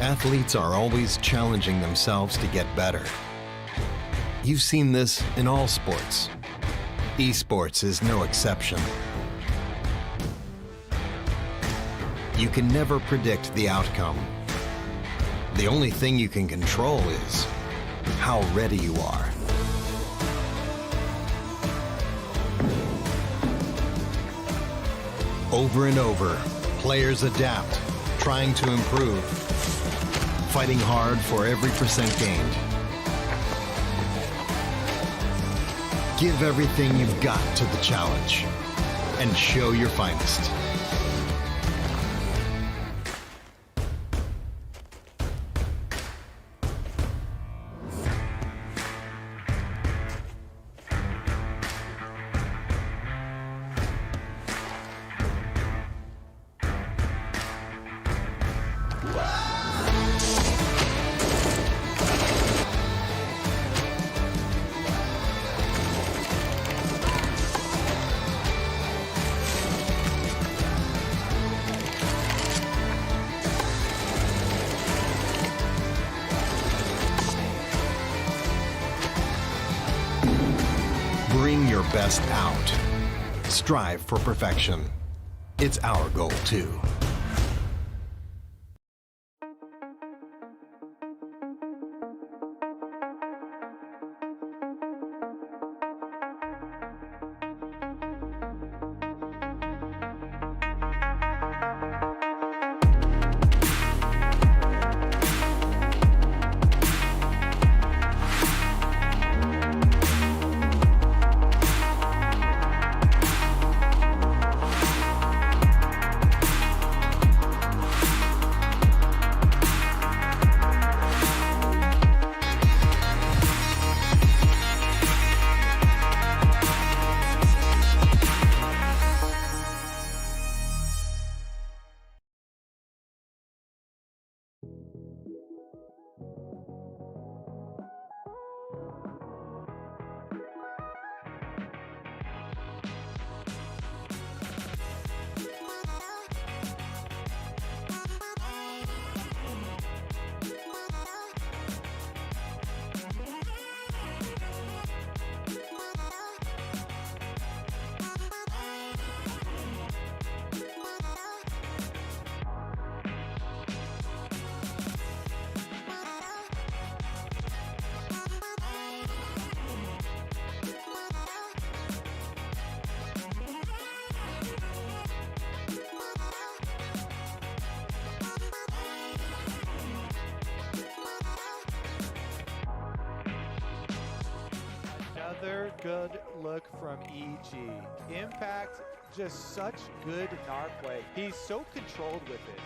Athletes are always challenging themselves to get better. You've seen this in all sports. Esports is no exception. You can never predict the outcome. The only thing you can control is how ready you are. Over and over, players adapt, trying to improve, fighting hard for every percent gained. Give everything you've got to the challenge and show your finest. Bring your best out. Strive for perfection. It's our goal too. Another good look from EG. Impact, just such good narc play. He's so controlled with it.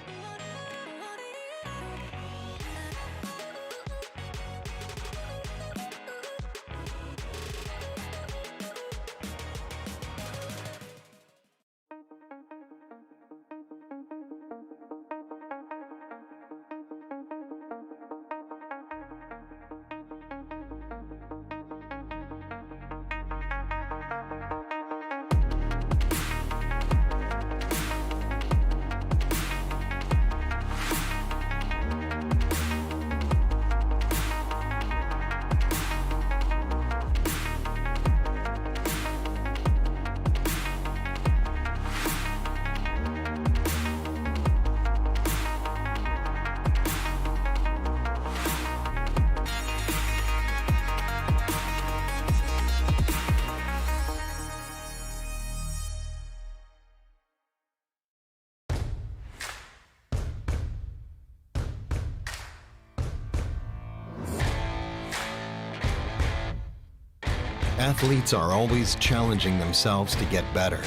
Athletes are always challenging themselves to get better.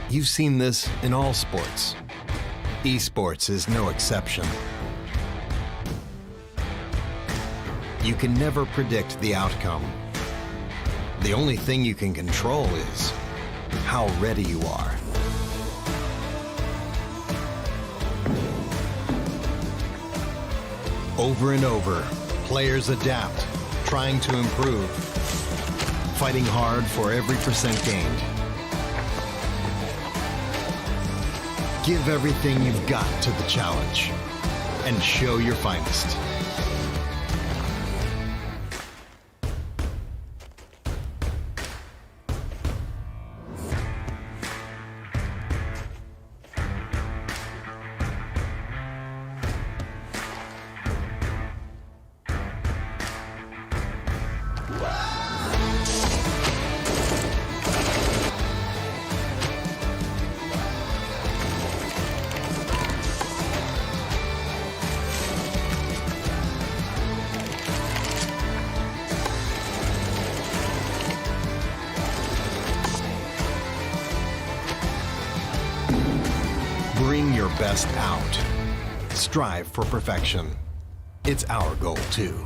You've seen this in all sports. Esports is no exception. You can never predict the outcome. The only thing you can control is how ready you are. Over and over, players adapt, trying to improve, fighting hard for every percent gained. Give everything you've got to the challenge and show your finest. Bring your best out. Strive for perfection. It's our goal, too.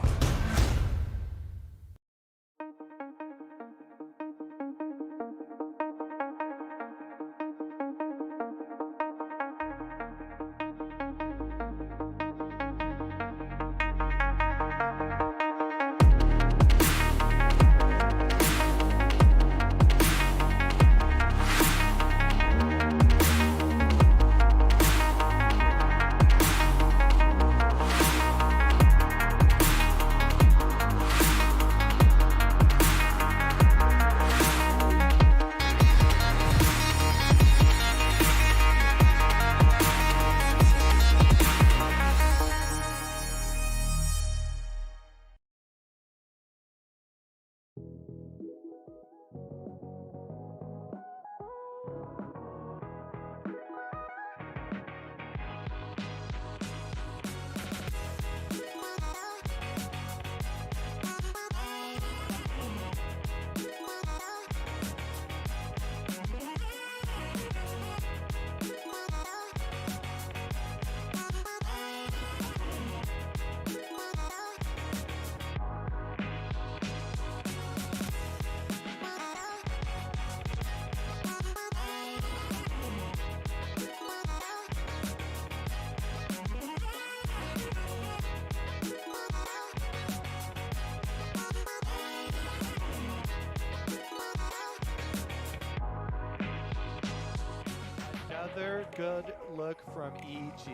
Another good look from EG.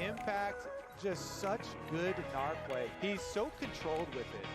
Impact, just such good NAR play. He's so controlled with it.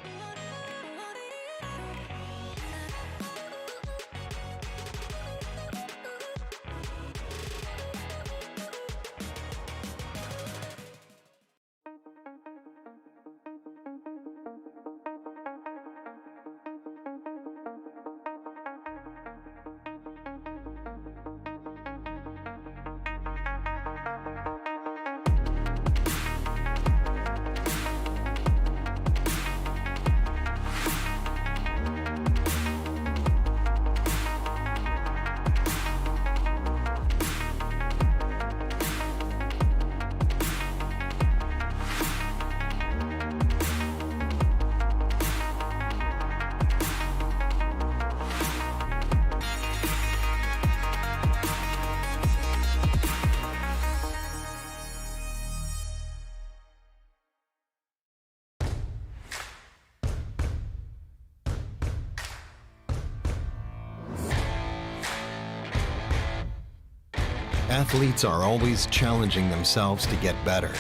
Athletes are always challenging themselves to get better.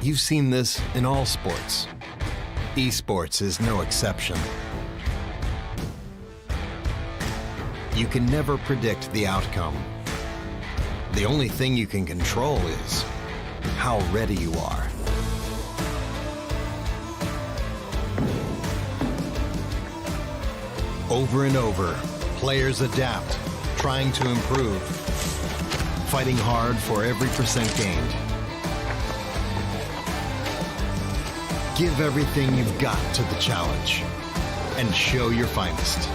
You've seen this in all sports. Esports is no exception. You can never predict the outcome. The only thing you can control is how ready you are. Over and over, players adapt, trying to improve, fighting hard for every percent gained. Give everything you've got to the challenge and show your finest.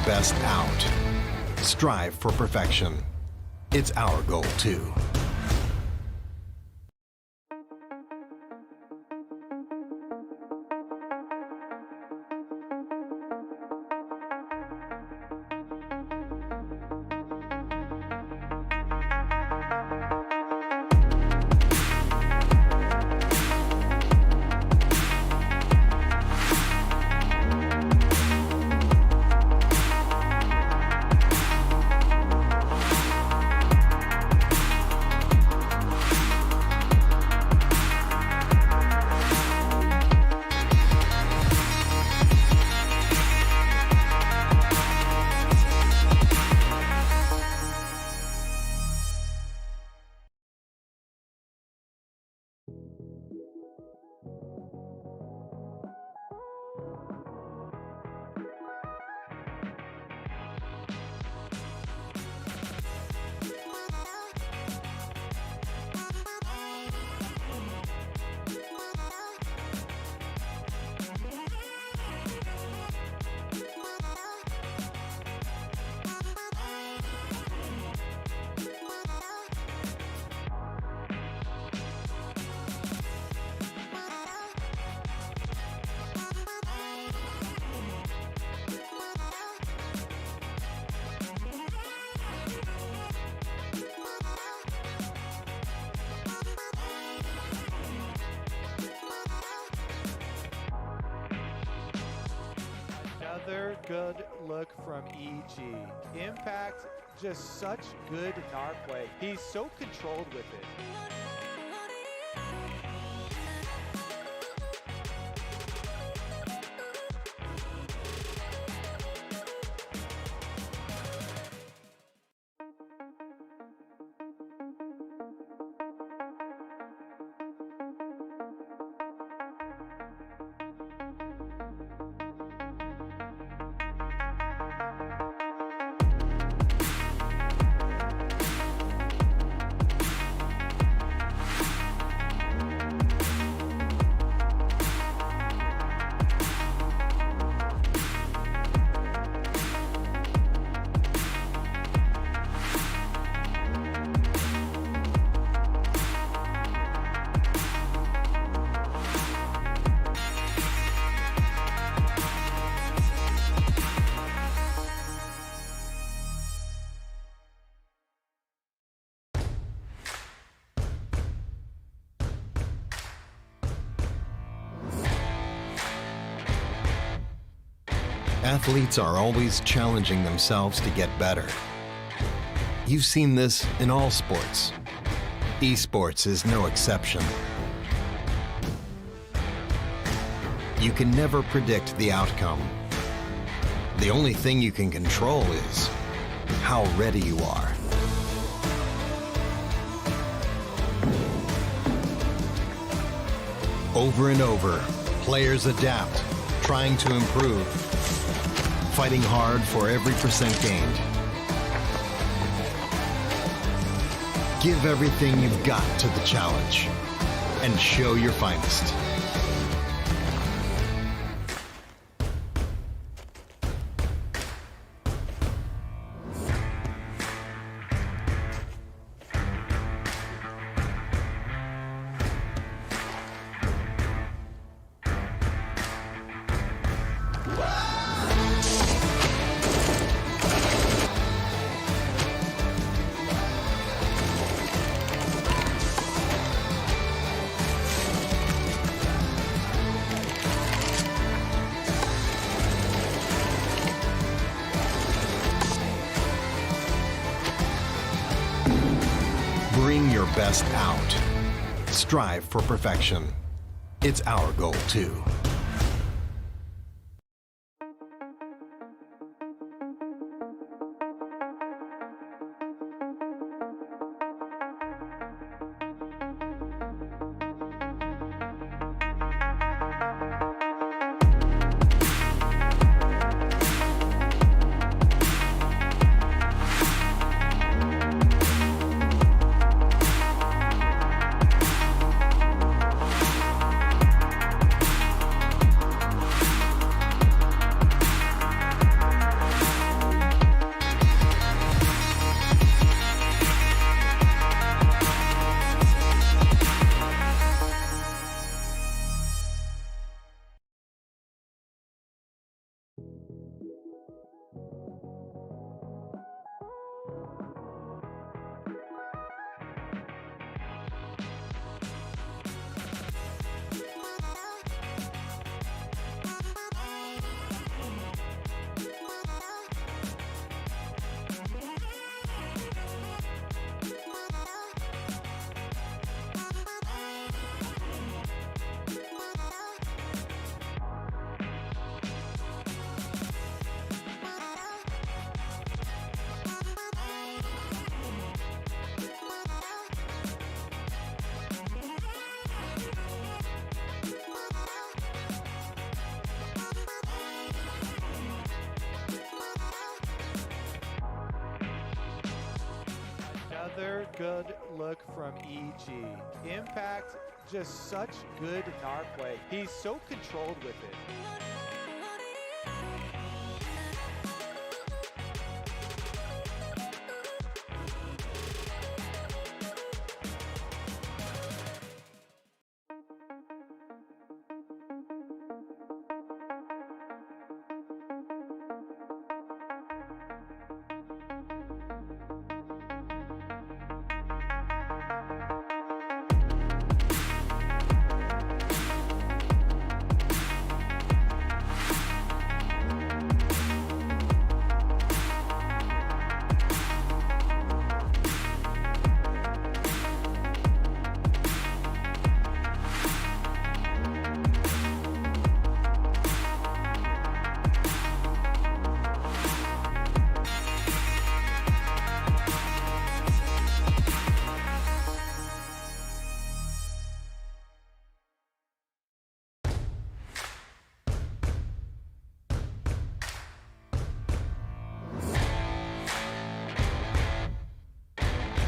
best out. Strive for perfection. It's our goal too. Another good look from EG. mAAd, just such good NAR play. He's so controlled with it. Athletes are always challenging themselves to get better. You've seen this in all sports. Esports is no exception. You can never predict the outcome. The only thing you can control is how ready you are. Over and over, players adapt, trying to improve, fighting hard for every percent gained. Give everything you've got to the challenge and show your finest. Bring your best out. Strive for perfection. It's our goal too. Another good look from EG. Impact, just such good NAR play. He's so controlled with it.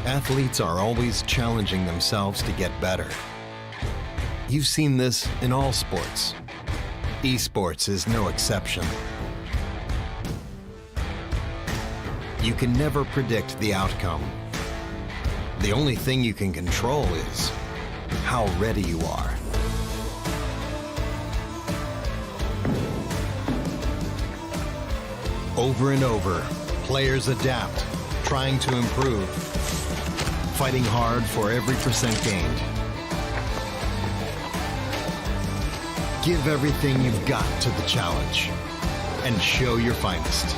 Athletes are always challenging themselves to get better. You've seen this in all sports. Esports is no exception. You can never predict the outcome. The only thing you can control is how ready you are. Over and over, players adapt, trying to improve, fighting hard for every percent gained. Give everything you've got to the challenge and show your finest.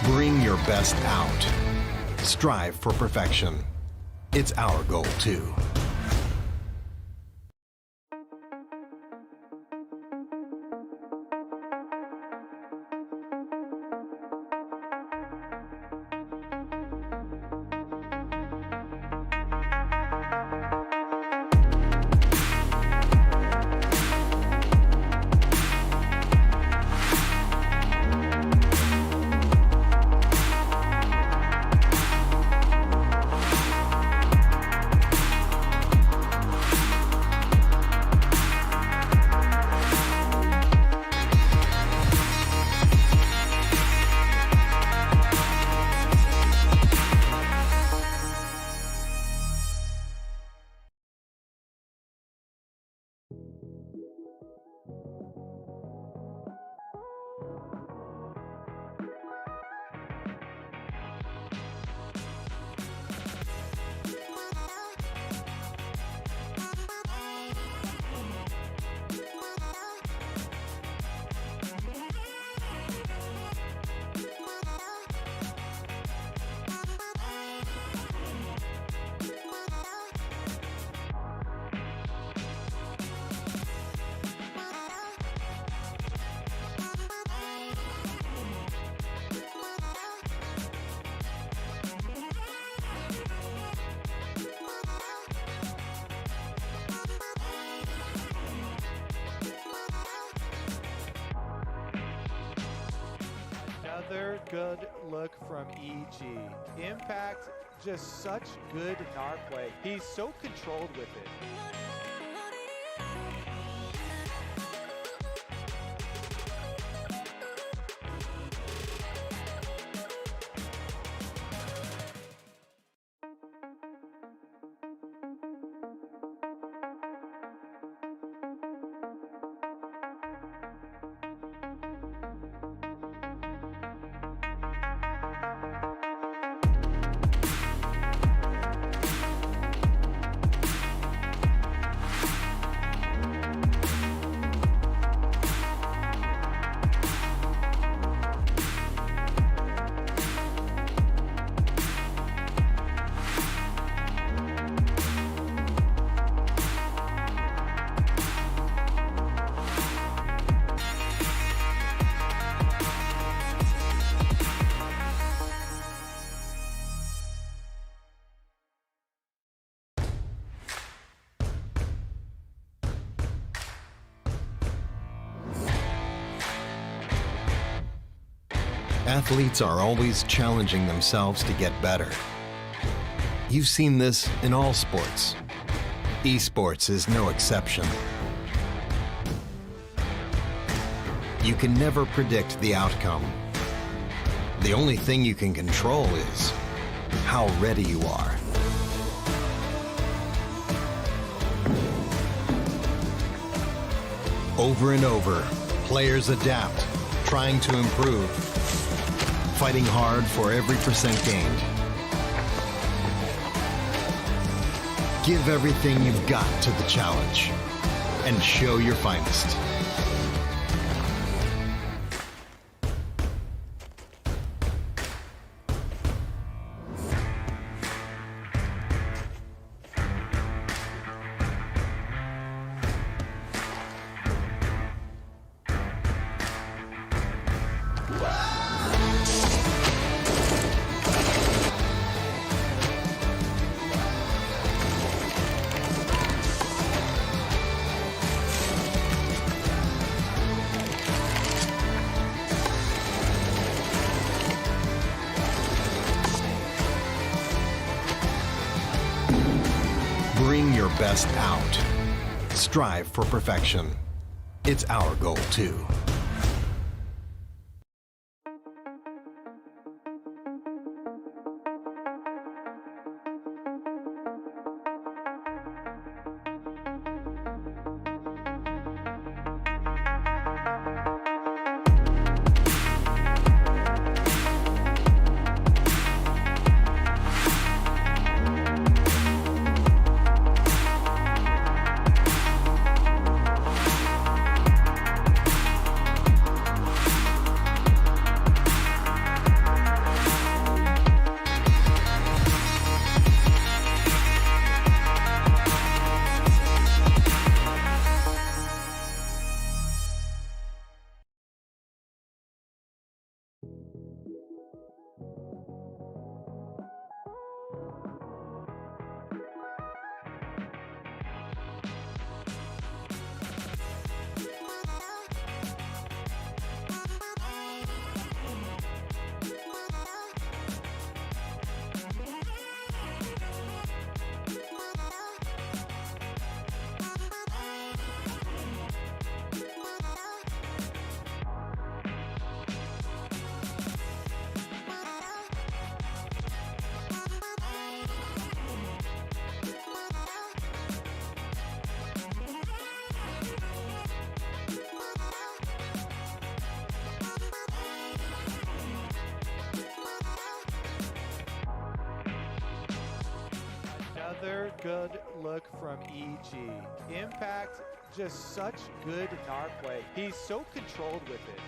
Bring your best out. Strive for perfection. It's our goal too. Another good look from EG. Impact, just such good NAR play. He's so controlled with it. Athletes are always challenging themselves to get better. You've seen this in all sports. Esports is no exception. You can never predict the outcome. The only thing you can control is how ready you are. Over and over, players adapt, trying to improve, fighting hard for every percent gained. Give everything you've got to the challenge and show your finest. Bring your best out. Strive for perfection. It's our goal too. Another good look from EG. Impact, just such good narc play. He's so controlled with it.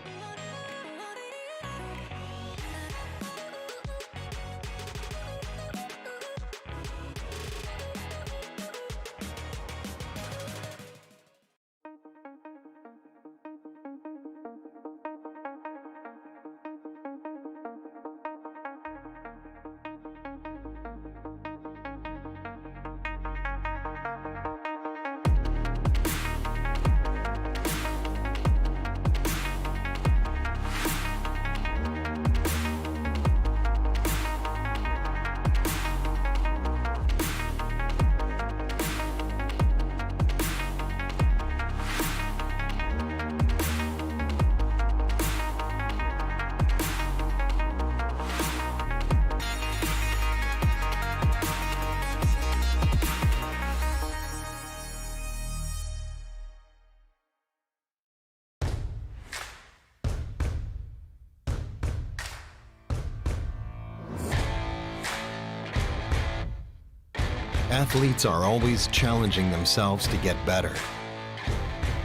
Athletes are always challenging themselves to get better.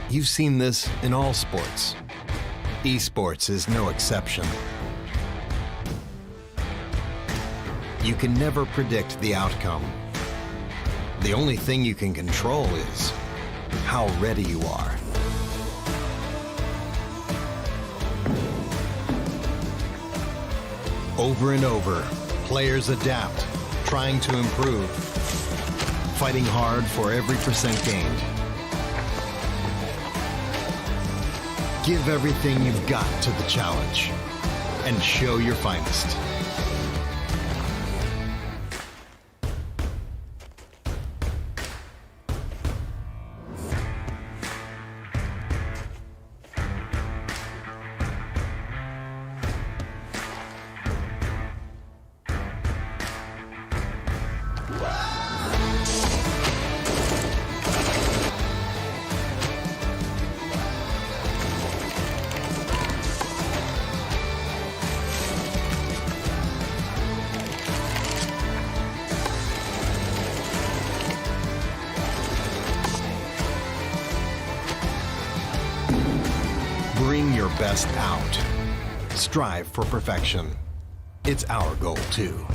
You've seen this in all sports. Esports is no exception. You can never predict the outcome. The only thing you can control is how ready you are. Over and over, players adapt, trying to improve, fighting hard for every percent gained. Give everything you've got to the challenge and show your finest. Bring your best out. Strive for perfection. It's our goal, too.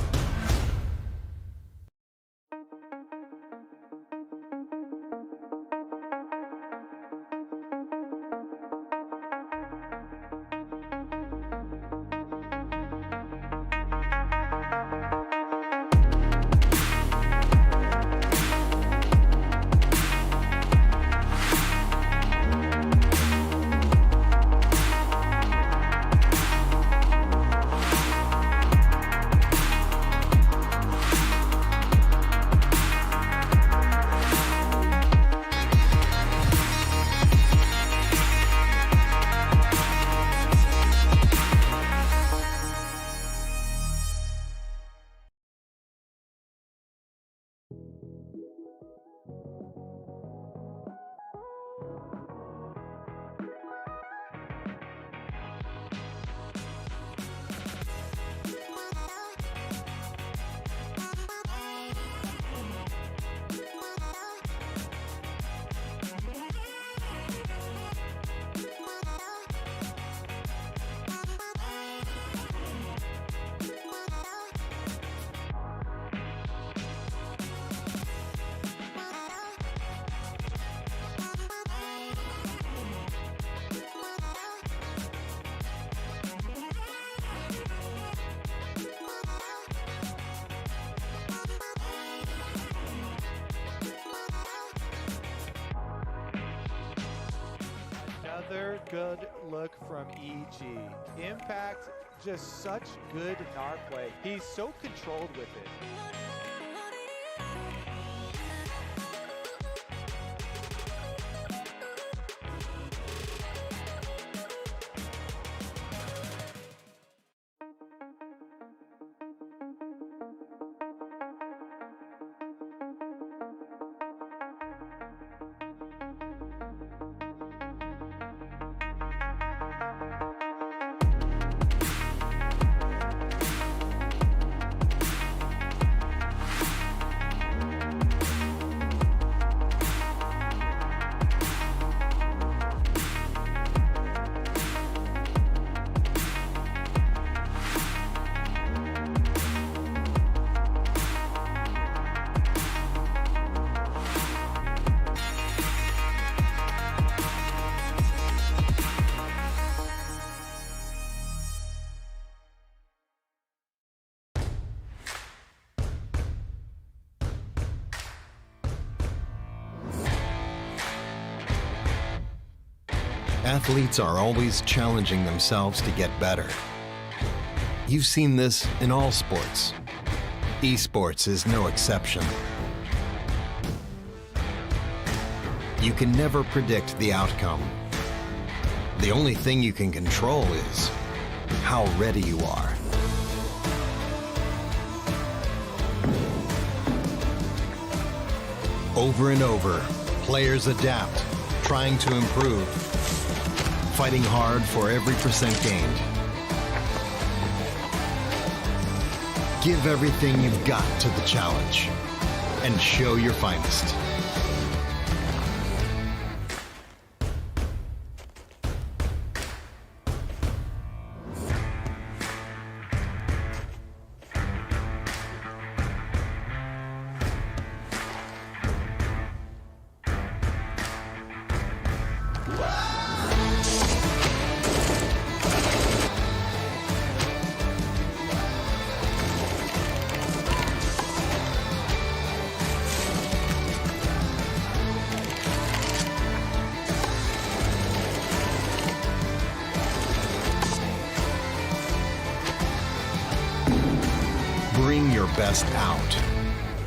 Another good look from EG. Impact, just such good NAR play. He's so controlled with it. Athletes are always challenging themselves to get better. You've seen this in all sports. Esports is no exception. You can never predict the outcome. The only thing you can control is how ready you are. Over and over, players adapt, trying to improve, fighting hard for every percent gained. Give everything you've got to the challenge and show your finest. best out.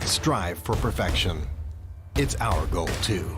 Strive for perfection. It's our goal too.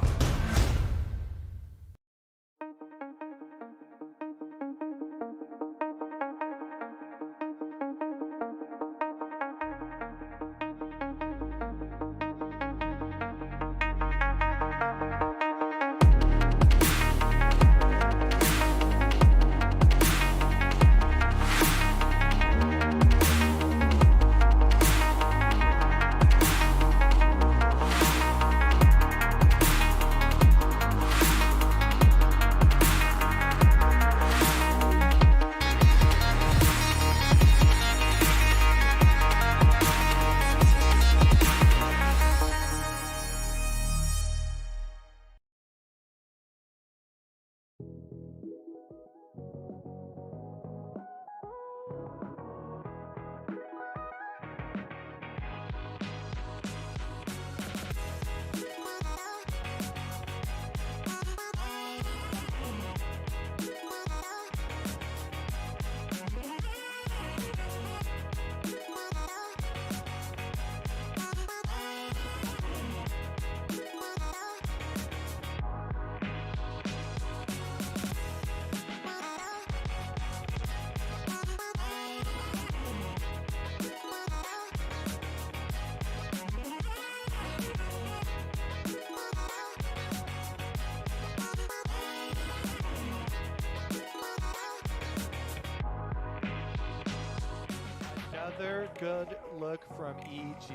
Another good look from EG.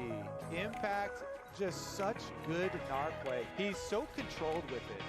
Impact, just such good narc play. He's so controlled with it.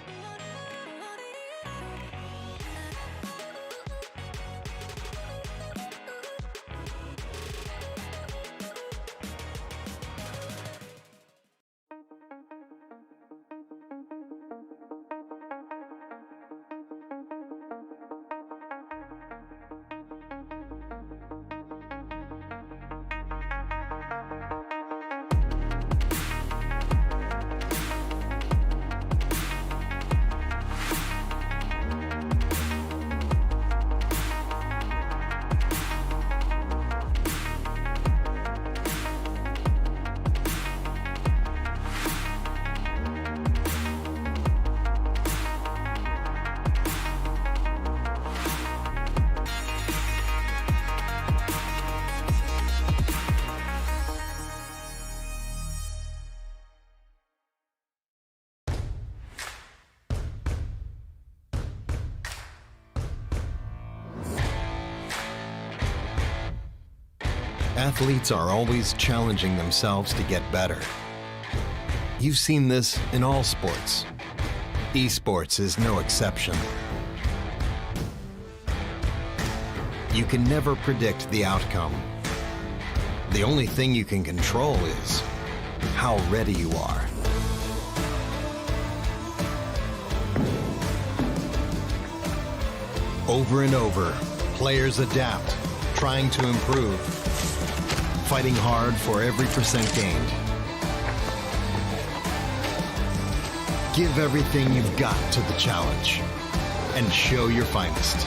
Athletes are always challenging themselves to get better. You've seen this in all sports. Esports is no exception. You can never predict the outcome. The only thing you can control is how ready you are. Over and over, players adapt, trying to improve, fighting hard for every percent gained. Give everything you've got to the challenge and show your finest.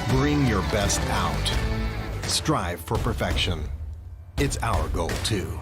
Bring your best out. Strive for perfection. It's our goal too.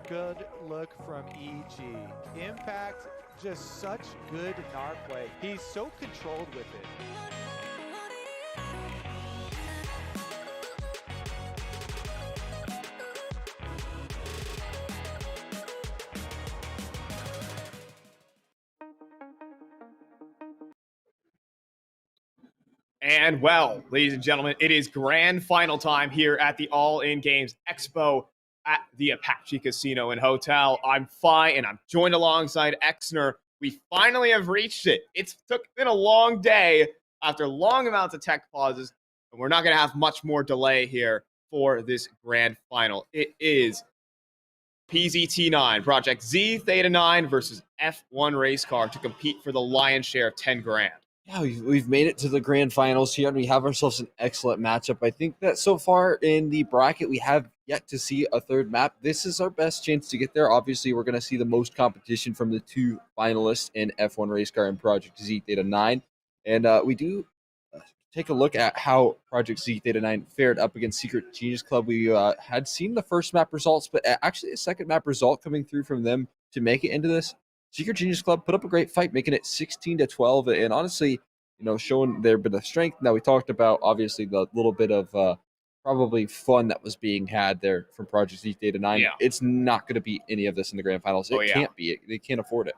good look from EG. Impact, just such good NAR play. He's so controlled with it. And well, ladies and gentlemen, it is grand final time here at the All In Games Expo at the Apache Casino and Hotel. I'm Fi, and I'm joined alongside Exner. We finally have reached it. It's been a long day after long amounts of tech pauses, and we're not going to have much more delay here for this grand final. It is PZT9, Project Z Theta 9 versus F1 Race Car to compete for the lion's share of 10 grand. Yeah, we've made it to the grand finals here, and we have ourselves an excellent matchup. I think that so far in the bracket, we have yet to see a third map. This is our best chance to get there. Obviously, we're going to see the most competition from the two finalists in F1 Race Car and Project Z Theta 9. And we do take a look at how Project Z Theta 9 fared up against Secret Genius Club. We had seen the first map results, but actually a second map result coming through from them to make it into this. Secret Genius Club put up a great fight, making it 16-12, and honestly, showing their bit of strength. Now, we talked about, obviously, the little bit of probably fun that was being had there from Project Z Theta 9. Yeah. It's not going to be any of this in the grand finals. It can't be. They can't afford it.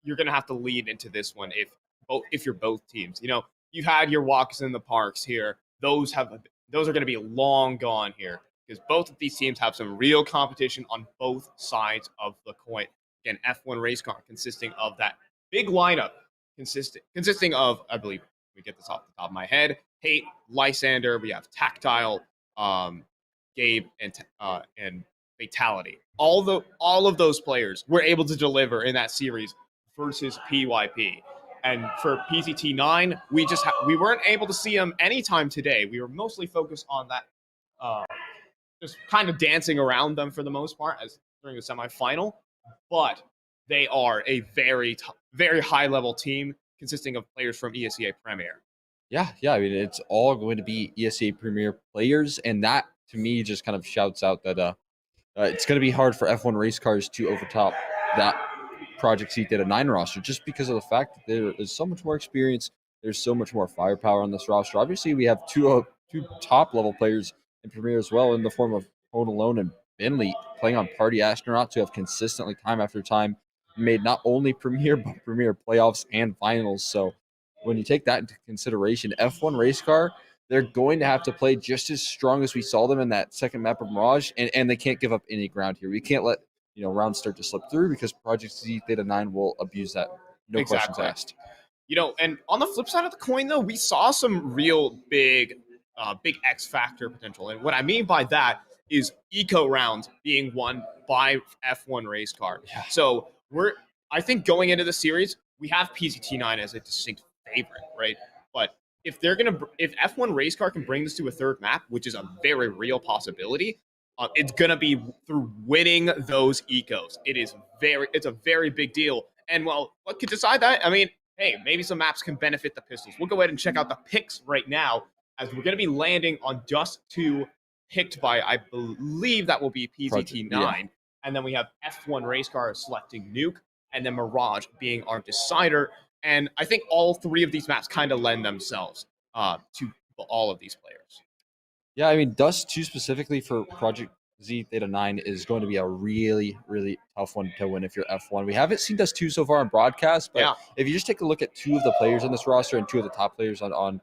You're going to have to lead into this one if you're both teams. You've had your walks in the parks here. Those are going to be long gone here because both of these teams have some real competition on both sides of the coin. Again, F1 Race Car consisting of that big lineup, consisting of, I believe, we get this off the top of my head, Hate, Lysander, we have Tactile, Gabe, and Fatality. All of those players were able to deliver in that series versus PYP. And for PZT9, we weren't able to see them anytime today. We were mostly focused on that, just kind of dancing around them for the most part as during the semifinal. But they are a very, very high-level team consisting of players from ESEA Premier. Yeah. I mean, it's all going to be ESEA Premier players, and that, to me, just kind of shouts out that it's going to be hard for F1 race cars to overtop that Project Z Theta 9 roster just because of the fact that there is so much more experience. There's so much more firepower on this roster. Obviously, we have two top-level players in Premier as well in the form of Code Alone and Bentley playing on Party Astronauts who have consistently, time after time, made not only Premier, but Premier playoffs and finals. So when you take that into consideration, F1 Race Car, they're going to have to play just as strong as we saw them in that second map of Mirage, and they can't give up any ground here. We can't let rounds start to slip through because Project Z Theta 9 will abuse that. No questions asked. And on the flip side of the coin, though, we saw some real big X factor potential. And what I mean by that is eco rounds being won by F1 Race Car. Yeah. So I think going into the series, we have PZT9 as a distinct favorite, right? But if F1 Race Car can bring this to a third map, which is a very real possibility, it's gonna be through winning those ecos. It's a very big deal. And well, what could decide that? I mean, hey, maybe some maps can benefit the Pistols. We'll go ahead and check out the picks right now, as we're gonna be landing on Dust 2, picked by, I believe that will be PZT9. Yeah. And then we have F1 Race Car selecting Nuke, and then Mirage being our decider. And I think all three of these maps kind of lend themselves to all of these players. Yeah, I mean, Dust 2 specifically for Project Z Theta 9 is going to be a really, really tough one to win if you're F1. We haven't seen Dust 2 so far on broadcast, but if you just take a look at two of the players on this roster and two of the top players on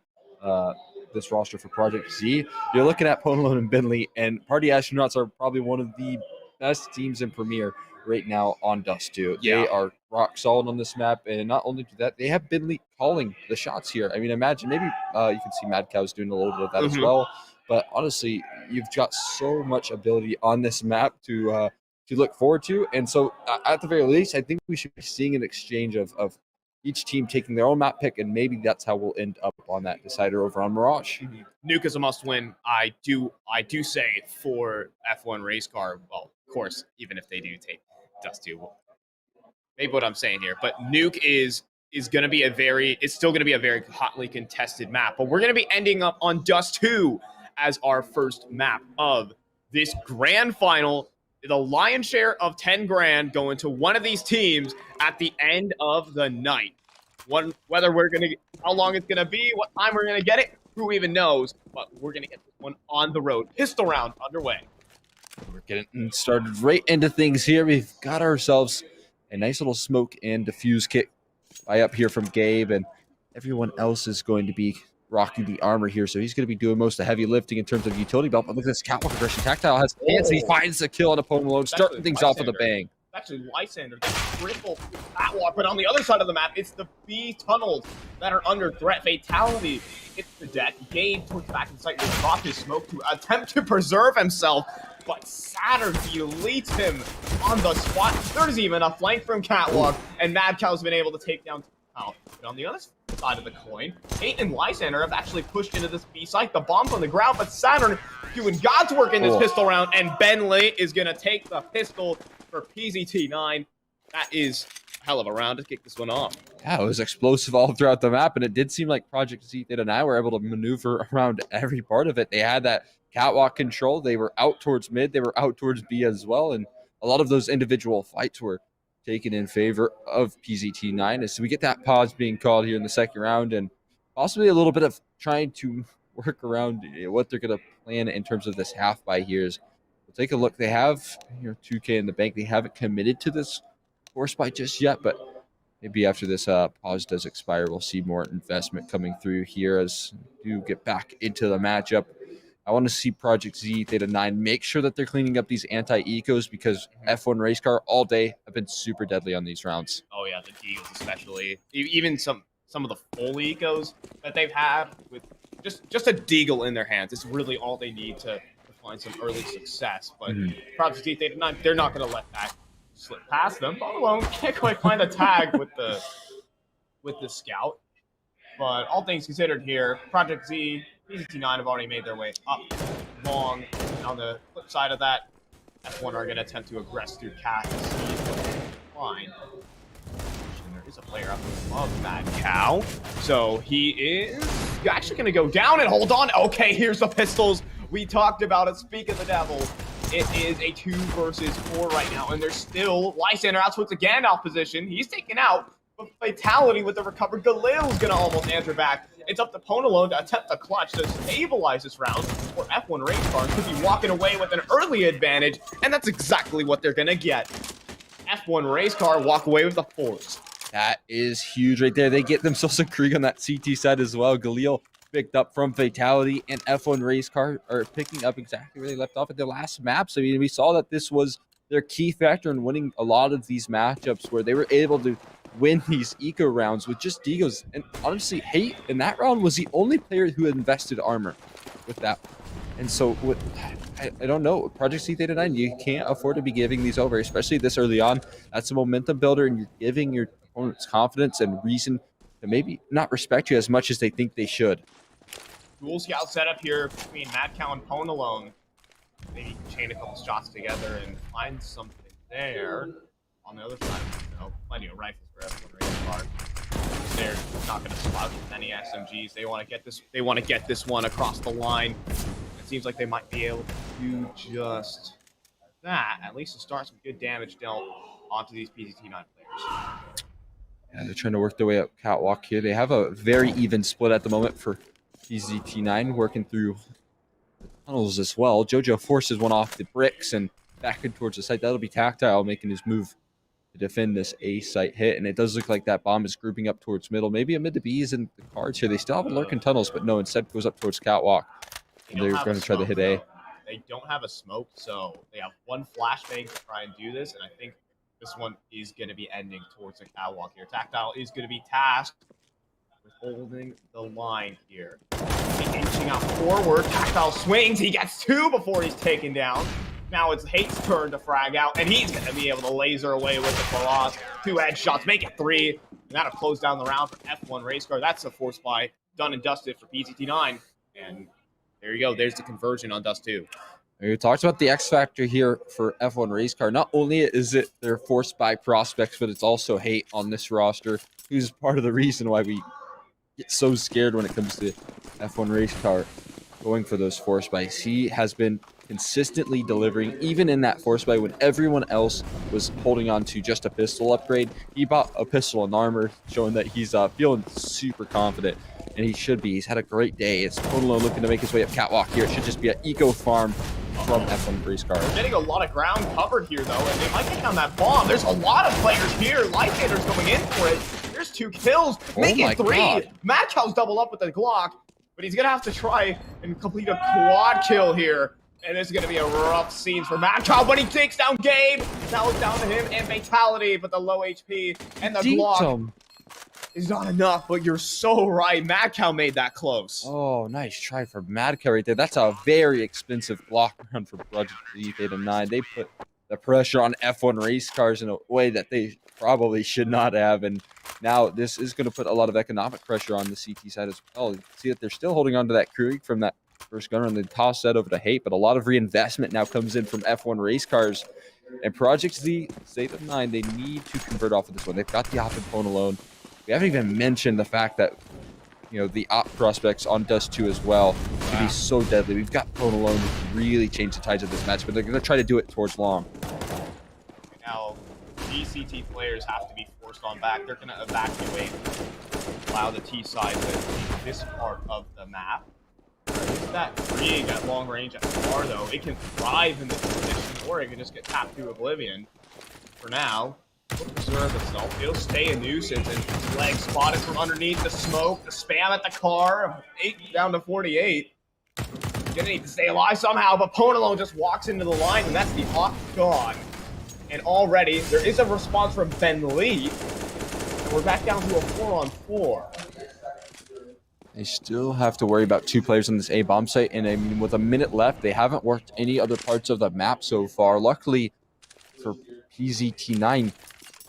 this roster for Project Z, you're looking at Ponalone and Bentley, and Party Astronauts are probably one of the best teams in Premier right now on Dust 2. Yeah. They are rock solid on this map, and not only do that, they have Bentley calling the shots here. I mean, imagine, maybe you can see Mad Cow's doing a little bit of that as well. But honestly, you've got so much ability on this map to look forward to. And so at the very least, I think we should be seeing an exchange of each team taking their own map pick, and maybe that's how we'll end up on that decider over on Mirage. Nuke is a must-win. I do say for F1 Race Car. Well, of course, even if they do take Dust 2, maybe what I'm saying here. But Nuke is going to be it's still going to be a very hotly contested map. But we're going to be ending up on Dust 2 as our first map of this grand final. the lion's share of 10 grand going to one of these teams at the end of the night. Whether we're going to, how long it's going to be, what time we're going to get it, who even knows, but we're going to get this one on the road. Pistol round underway. We're getting started right into things here. We've got ourselves a nice little smoke and diffuse kit by up here from Gabe, and everyone else is going to be rocking the armor here, so he's going to be doing most of the heavy lifting in terms of utility belt. But look at this catwalk aggression. Tactile has hands, and he finds a kill on opponent alone, starting things off with a bang. Actually, Lysander gets triple catwalk, but on the other side of the map, it's the B tunnels that are under threat. Fatality hits the deck. Gabe towards back in sight will drop his smoke to attempt to preserve himself, but Saturn deletes him on the spot. There's even a flank from Catwalk, and Mad Cow's been able to take down Tao. But on the other side of the coin, Kate and Lysander have actually pushed into this B site. The bomb's on the ground, but Saturn doing God's work in this pistol round, and Ben Lee is going to take the pistol for PZT9. That is a hell of a round to kick this one off. Yeah, it was explosive all throughout the map, and it did seem like Project Z and I were able to maneuver around every part of it. They had that catwalk control. They were out towards mid. They were out towards B as well, and a lot of those individual fights were taken in favor of PZT9 as we get that pause being called here in the second round, and possibly a little bit of trying to work around what they're going to plan in terms of this half buy here. We'll take a look. They have 2K in the bank. They haven't committed to this force buy just yet, but maybe after this pause does expire, we'll see more investment coming through here as you get back into the matchup. I want to see Project Z Theta 9 make sure that they're cleaning up these anti-ecos, because F1 race car all day have been super deadly on these rounds. Oh yeah, the Deagles especially. Even some of the full ecos that they've had with just a Deagle in their hands. It's really all they need to find some early success. But Project Z Theta 9, they're not going to let that slip past them. But alone can't quite find the tag with the scout. But all things considered here, Project Z, PZT9 have already made their way up long. And on the flip side of that, F1 are going to attempt to aggress through Cat. Fine. There is a player up above Mad Cow. So he is actually going to go down and hold on. Okay, here's the pistols. We talked about it. Speak of the devil. It is a 2 versus 4 right now. And there's still Lysander out towards the Gandalf position. He's taken out. But Fatality with the recovered Galil's going to almost answer back. It's up to Ponalone to attempt a clutch to stabilize this round, or F1 race car could be walking away with an early advantage, and that's exactly what they're going to get. F1 race car walk away with the force. That is huge right there. They get themselves a Krieg on that CT side as well. Galil picked up from Fatality, and F1 race car are picking up exactly where they left off at their last maps. I mean, we saw that this was their key factor in winning a lot of these matchups, where they were able to win these eco rounds with just Deagos. And honestly, Hate in that round was the only player who invested armor with that. And so I don't know, Project C Theta 9, you can't afford to be giving these over, especially this early on. That's a momentum builder, and you're giving your opponents confidence and reason to maybe not respect you as much as they think they should. Dual scout setup here between Mad Cow and Ponalone. Maybe chain a couple shots together and find something there. On the other side, plenty of rifles for F1 race car. They're not going to slouch with any SMGs. They want to get this. They want to get this one across the line. It seems like they might be able to do just that, at least to start some good damage dealt onto these PZT9 players. Yeah, they're trying to work their way up catwalk here. They have a very even split at the moment for PZT9, working through the tunnels as well. Jojo forces one off the bricks and back in towards the site. That'll be Tactile making his move to defend this A site hit, and it does look like that bomb is grouping up towards middle. Maybe a mid to B is in the cards here. They still have a lurk in tunnels, but no, instead goes up towards catwalk. And they're going to try to hit A. They don't have a smoke, so they have one flashbang to try and do this, and I think this one is going to be ending towards the catwalk here. Tactile is going to be tasked with holding the line here. Inching out forward, Tactile swings. He gets 2 before he's taken down. Now it's Hate's turn to frag out, and he's going to be able to laser away with the Barrage. 2 headshots, make it 3. And that'll close down the round for F1 race car. That's a force buy done and dusted for PZT9. And there you go. There's the conversion on Dust 2. We talked about the X factor here for F1 race car. Not only is it their force buy prospects, but it's also Hate on this roster, who's part of the reason why we get so scared when it comes to F1 race car going for those force buys. He has been consistently delivering, even in that force play when everyone else was holding on to just a pistol upgrade. He bought a pistol and armor, showing that he's feeling super confident, and he should be. He's had a great day. It's Podolo looking to make his way up catwalk here. It should just be an eco farm from F1 Race Car. They're getting a lot of ground covered here, though, and they might take down that bomb. There's a lot of players here. Lifehater's going in for it. There's 2 kills. Make it 3. mAAd's double up with the Glock, but he's going to have to try and complete a quad kill here. And this is going to be a rough scene for mAAd, but he takes down Gabe. Now it's down to him and Fatality, but the low HP and the Glock is not enough. But you're so right. mAAd made that close. Oh, nice try for mAAd right there. That's a very expensive Glock run for Project Zeta 9. They put the pressure on F1 race cars in a way that they probably should not have. And now this is going to put a lot of economic pressure on the CT side as well. You can see that they're still holding on to that Krieg from that first gun run. They toss that over to Hate, but a lot of reinvestment now comes in from F1 race cars. And Project Zeta 9, they need to convert off of this one. They've got the op and phone alone. We haven't even mentioned the fact that, you know, the op prospects on Dust 2 as well can be so deadly. We've got phone alone to really change the tides of this match, but they're going to try to do it towards long. Now, DCT players have to be forced on back. They're going to evacuate, allow the T side to this part of the map. That Krieg at long range at far, though, it can thrive in this position, or it can just get tapped to oblivion. For now, it'll preserve itself. It'll stay a nuisance, and leg spotted from underneath the smoke, the spam at the car, 8 down to 48. Gonna need to stay alive somehow, but Ponalo just walks into the line, and that's the op gone. And already, there is a response from Ben Lee, and we're back down to a 4-on-4. They still have to worry about 2 players on this A bomb site, and I mean, with a minute left, they haven't worked any other parts of the map so far. Luckily for PZT9,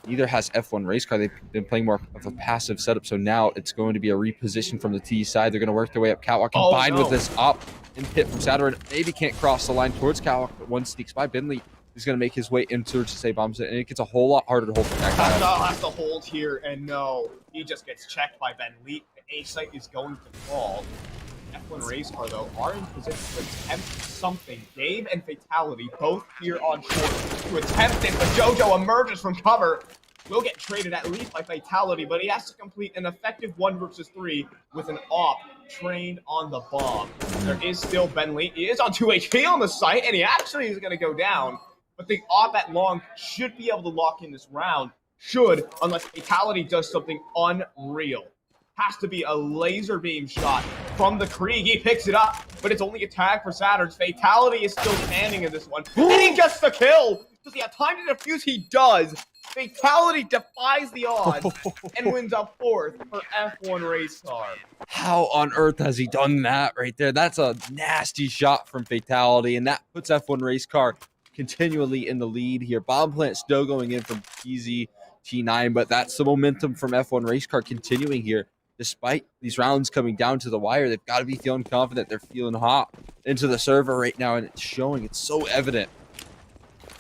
neither has F1 race car. They've been playing more of a passive setup, so now it's going to be a reposition from the T side. They're going to work their way up catwalk, combined with this op and hit from Saturn. Maybe can't cross the line towards catwalk, but one sneaks by. Bentley is going to make his way into the A bomb site, and it gets a whole lot harder to hold for that guy. Has to hold here, and no, he just gets checked by Ben Lee. A site is going to fall. F1 race car, though, are in position to attempt something. Gabe and Fatality both here on shore to attempt it, but Jojo emerges from cover. Will get traded at least by Fatality, but he has to complete an effective 1 versus 3 with an op trained on the bomb. There is still Ben Lee. He is on 2 HP on the site, and he actually is going to go down. But the op at long should be able to lock in this round. Should, unless Fatality does something unreal. Has to be a laser beam shot from the Krieg. He picks it up, but it's only a tag for Saturn's. Fatality is still standing in this one. And he gets the kill! Does he have time to defuse? He does! Fatality defies the odds and wins a 4th for F1 race car. How on earth has he done that right there? That's a nasty shot from Fatality, and that puts F1 race car continually in the lead here. Bomb plant still going in from PZT9, but that's the momentum from F1 race car continuing here. Despite these rounds coming down to the wire, they've got to be feeling confident. They're feeling hot into the server right now, and it's showing. It's so evident.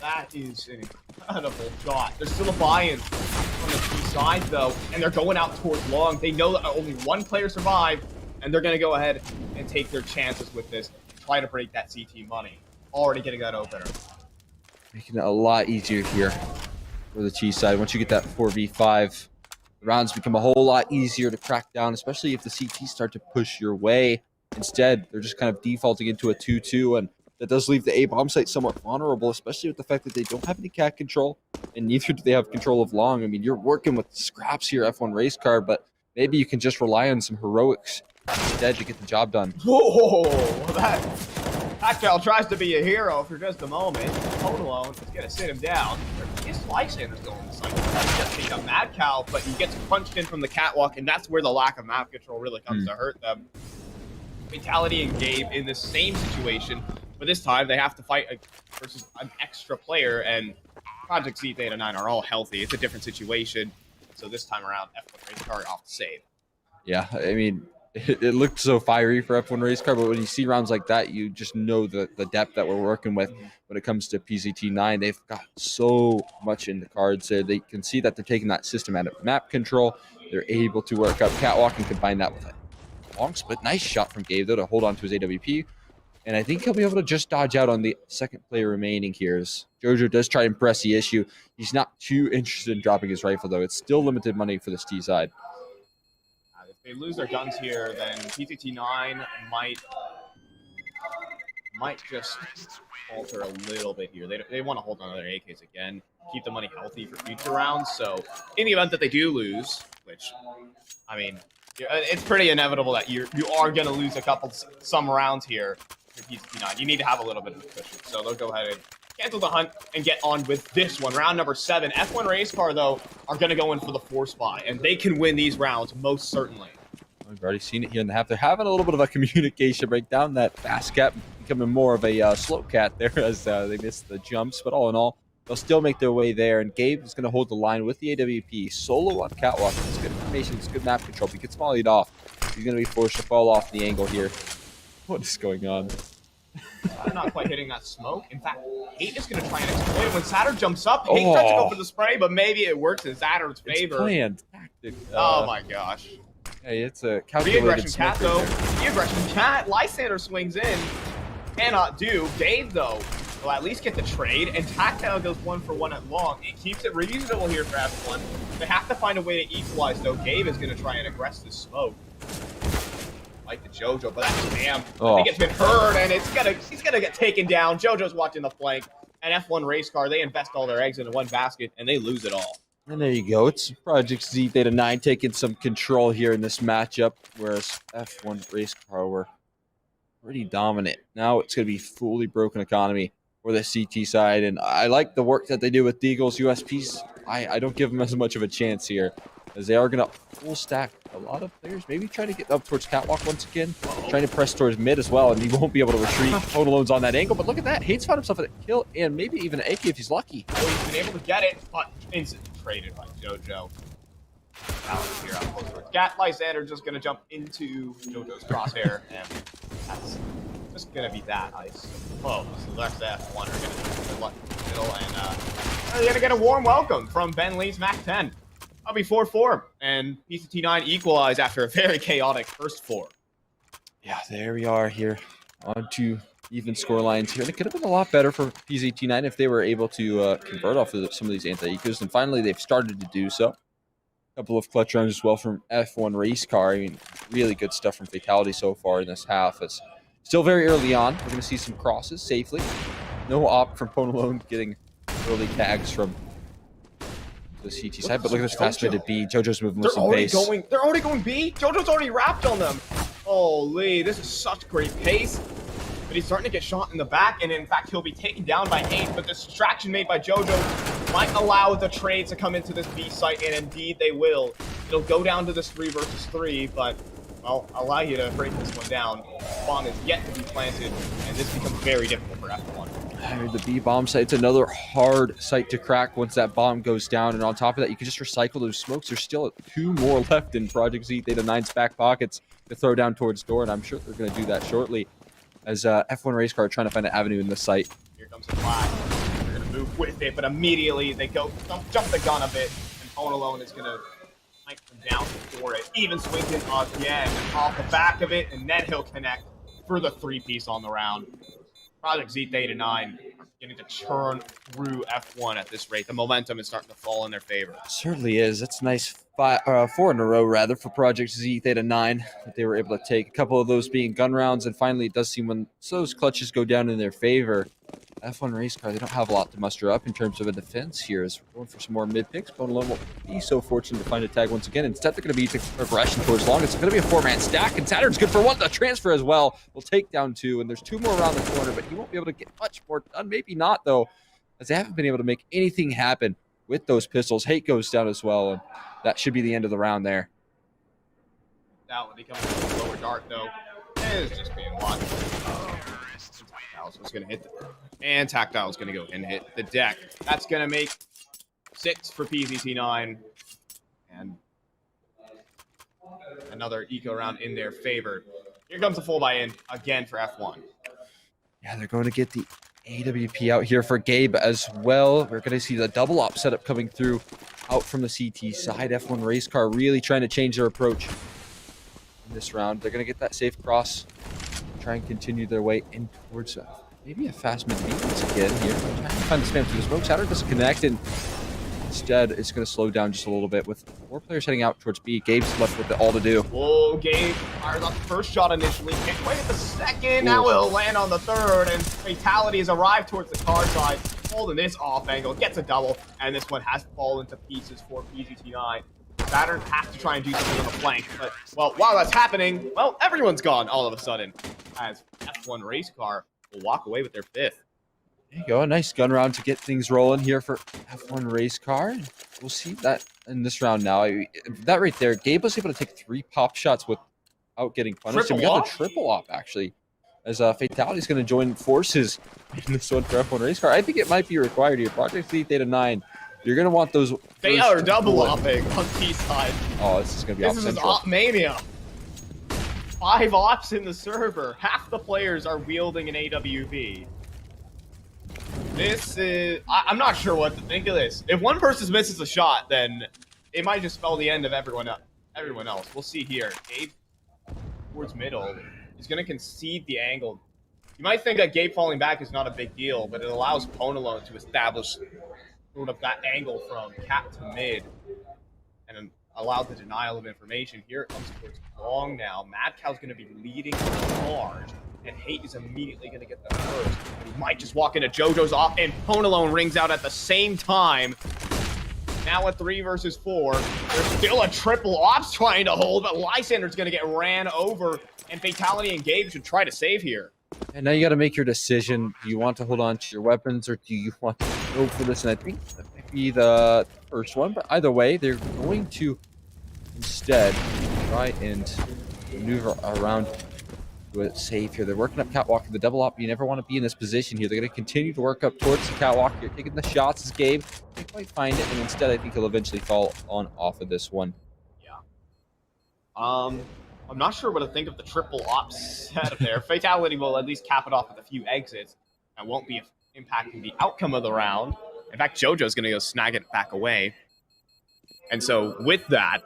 That is an incredible shot. There's still a buy-in on the T side, though, and they're going out towards long. They know that only 1 player survived, and they're going to go ahead and take their chances with this. Try to break that CT money. Already getting that opener. Making it a lot easier here for the T side. Once you get that 4v5, the rounds become a whole lot easier to crack down, especially if the CTs start to push your way. Instead, they're just kind of defaulting into a 2-2, and that does leave the A bomb site somewhat vulnerable, especially with the fact that they don't have any cat control, and neither do they have control of long. I mean, you're working with scraps here, F1 race car, but maybe you can just rely on some heroics instead to get the job done. Whoa, that gal tries to be a hero for just a moment. Hold alone, it's gonna sit him down. His Lysander's going to the side. He just picked up Mad Cow, but he gets punched in from the catwalk, and that's where the lack of map control really comes to hurt them. Fatality and Gabe in the same situation, but this time they have to fight versus an extra player, and Project Zeta 9 are all healthy. It's a different situation, so this time around, F1 race car off the save. Yeah, I mean, it looked so fiery for F1 race car, but when you see rounds like that, you just know the depth that we're working with when it comes to PZT9. They've got so much in the cards there. They can see that they're taking that systematic map control. They're able to work up catwalk and combine that with a long split. Nice shot from Gabe, though, to hold on to his AWP. And I think he'll be able to just dodge out on the second player remaining here. As Jojo does try and press the issue. He's not too interested in dropping his rifle, though. It's still limited money for this T side. If they lose their guns here, then PZT9 might just falter a little bit here. They want to hold on to their AKs again, keep the money healthy for future rounds. So in the event that they do lose, which, I mean, it's pretty inevitable that you are going to lose some rounds here for PZT9. You need to have a little bit of a cushion. So they'll go ahead and cancel the hunt and get on with this one. Round number 7. F1 Race Car, though, are going to go in for the 4 spot, and they can win these rounds most certainly. We've already seen it here in the half. They're having a little bit of a communication breakdown. That fast cat becoming more of a slow cat there as they miss the jumps. But all in all, they'll still make their way there. And Gabe is going to hold the line with the AWP. Solo on catwalk. It's good information. It's good map control. He gets volleyed off. He's going to be forced to fall off the angle here. What is going on? I'm not quite hitting that smoke. In fact, Hate is going to try and exploit it. When Saturn jumps up, Hate tries to go for the spray, but maybe it works in Saturn's favor. It's planned tactic. Oh my gosh. Hey, it's a calculated cat, though. The aggression cat. Lysander swings in. Cannot do. Dave, though, will at least get the trade, and Tactile goes 1 for 1 at long. It keeps it reasonable here for F1. They have to find a way to equalize, though. Gabe is going to try and aggress this smoke. Like the Jojo, but that's damn. I think it's been heard, and he's gonna get taken down. Jojo's watching the flank, and F1 Race Car, they invest all their eggs into one basket, and they lose it all. And there you go. It's Project Z Theta 9 taking some control here in this matchup, whereas F1 Race Car were pretty dominant. Now it's going to be fully broken economy for the CT side, and I like the work that they do with Deagle's USPs. I don't give them as much of a chance here, as they are going to full stack a lot of players. Maybe trying to get up towards catwalk once again, trying to press towards mid as well, and he won't be able to retreat. Alone's on that angle, but look at that. Hate's found himself a kill and maybe even an AK if he's lucky. Oh, he's been able to get it, but instantly traded by Jojo. Balance here out close towards Gat. Lysander just going to jump into Jojo's crosshair, and that's just going to be that ice. Whoa, so that's F1 are going to good luck in the middle, and they're going to get a warm welcome from Ben Lee's Mac 10. I'll be 4-4, and PZT9 equalize after a very chaotic first 4. Yeah, there we are here. On to even score lines here. And it could have been a lot better for PZT9 if they were able to convert off of some of these anti-ecos, and finally they've started to do so. A couple of clutch rounds as well from F1 Race Car. I mean, really good stuff from Fatality so far in this half. It's still very early on. We're going to see some crosses safely. No op from Ponalone getting early tags from the CT side, but look at this fast mid at B. Jojo's moving with some pace. They're already going B? Jojo's already wrapped on them. Holy, this is such great pace. But he's starting to get shot in the back, and in fact, he'll be taken down by Hate, but the distraction made by Jojo might allow the trades to come into this B site, and indeed they will. It'll go down to this 3 versus 3, but I'll allow you to break this one down. Bomb is yet to be planted, and this becomes very difficult for F1. The B bomb site, it's another hard site to crack once that bomb goes down, and on top of that, you can just recycle those smokes. There's still 2 more left in Project Z Theta 9's back pockets to throw down towards door, and I'm sure they're going to do that shortly as F1 Race Car trying to find an avenue in the site. Here comes the flag. They're going to move with it, but immediately they go jump the gun a bit, and Ponalone is going to snipe them down for it. Even swings in again off the back of it, and then he'll connect for the 3-piece on the round. Project Z Theta 9 getting to churn through F1 at this rate. The momentum is starting to fall in their favor. Certainly is. That's nice 4 in a row, rather, for Project Z Theta 9 that they were able to take. A couple of those being gun rounds, and finally it does seem when those clutches go down in their favor, F1 Race Car, they don't have a lot to muster up in terms of a defense here. As we're going for some more mid picks, Ponalone won't be so fortunate to find a tag once again. Instead, they're going to be aggression towards long. It's going to be a 4-man stack, and Saturn's good for 1. The transfer as well will take down 2, and there's 2 more around the corner, but he won't be able to get much more done. Maybe not, though, as they haven't been able to make anything happen with those pistols. Hate goes down as well, and that should be the end of the round there. Now, when he comes to the lower dart, though, it's just being watched. Tactile's going to hit and Tactile's going to go and hit the deck. That's going to make 6 for PZT9, and another eco round in their favor. Here comes a full buy-in again for F1. Yeah, they're going to get the AWP out here for Gabe as well. We're going to see the double op setup coming through out from the CT side. F1 Race Car really trying to change their approach in this round. They're going to get that safe cross. try and continue their way in towards maybe a fast mid beat once again here. Trying to find the spam through the smoke. Saturn doesn't connect, and instead it's going to slow down just a little bit with 4 players heading out towards B. Gabe's left with it all to do. Whoa, Gabe fires off the first shot initially. Can't quite hit the second. Now he'll land on the third, and Fatality has arrived towards the car side, holding this off angle, gets a double, and this one has fallen to pieces for PZT9. Saturn has to try and do something on the flank, but, well, while that's happening, well, everyone's gone all of a sudden, as F1 Race Car will walk away with their 5th. There you go, a nice gun round to get things rolling here for F1 Race Car. We'll see that in this round now. That right there, Gabe was able to take 3 pop shots without getting punished. And we got the triple op, actually, as Fatality is going to join forces in this one for F1 Race Car. I think it might be required here. Project Z Theta 9, you're going to want those. They are double opping on T side. Oh, this is going to be This is op mania. 5 ops in the server. Half the players are wielding an AWP. This is... I'm not sure what to think of this. If one person misses a shot, then it might just spell the end of everyone else. We'll see here. Gabe towards middle is going to concede the angle. You might think that Gabe falling back is not a big deal, but it allows Ponalone to establish sort of that angle from cap to mid and allow the denial of information. Here it comes towards long now. mAAd's going to be leading large, and Hate is immediately going to get the first. He might just walk into JoJo's off, and Ponalone rings out at the same time. Now a 3 versus 4. There's still a triple ops trying to hold, but Lysander's going to get ran over, and Fatality and Gabe should try to save here. And now you got to make your decision. Do you want to hold on to your weapons, or do you want to go for this? And I think that might be the first one, but either way, they're going to instead try and maneuver around to a save here. They're working up catwalk for the double op. You never want to be in this position here. They're going to continue to work up towards the catwalk. You're taking the shots as Gabe. Can't quite find it, and instead I think he'll eventually fall on off of this one. Yeah. I'm not sure what to think of the triple ops setup there. Fatality will at least cap it off with a few exits. That won't be impacting the outcome of the round. In fact, JoJo's going to go snag it back away. And so with that,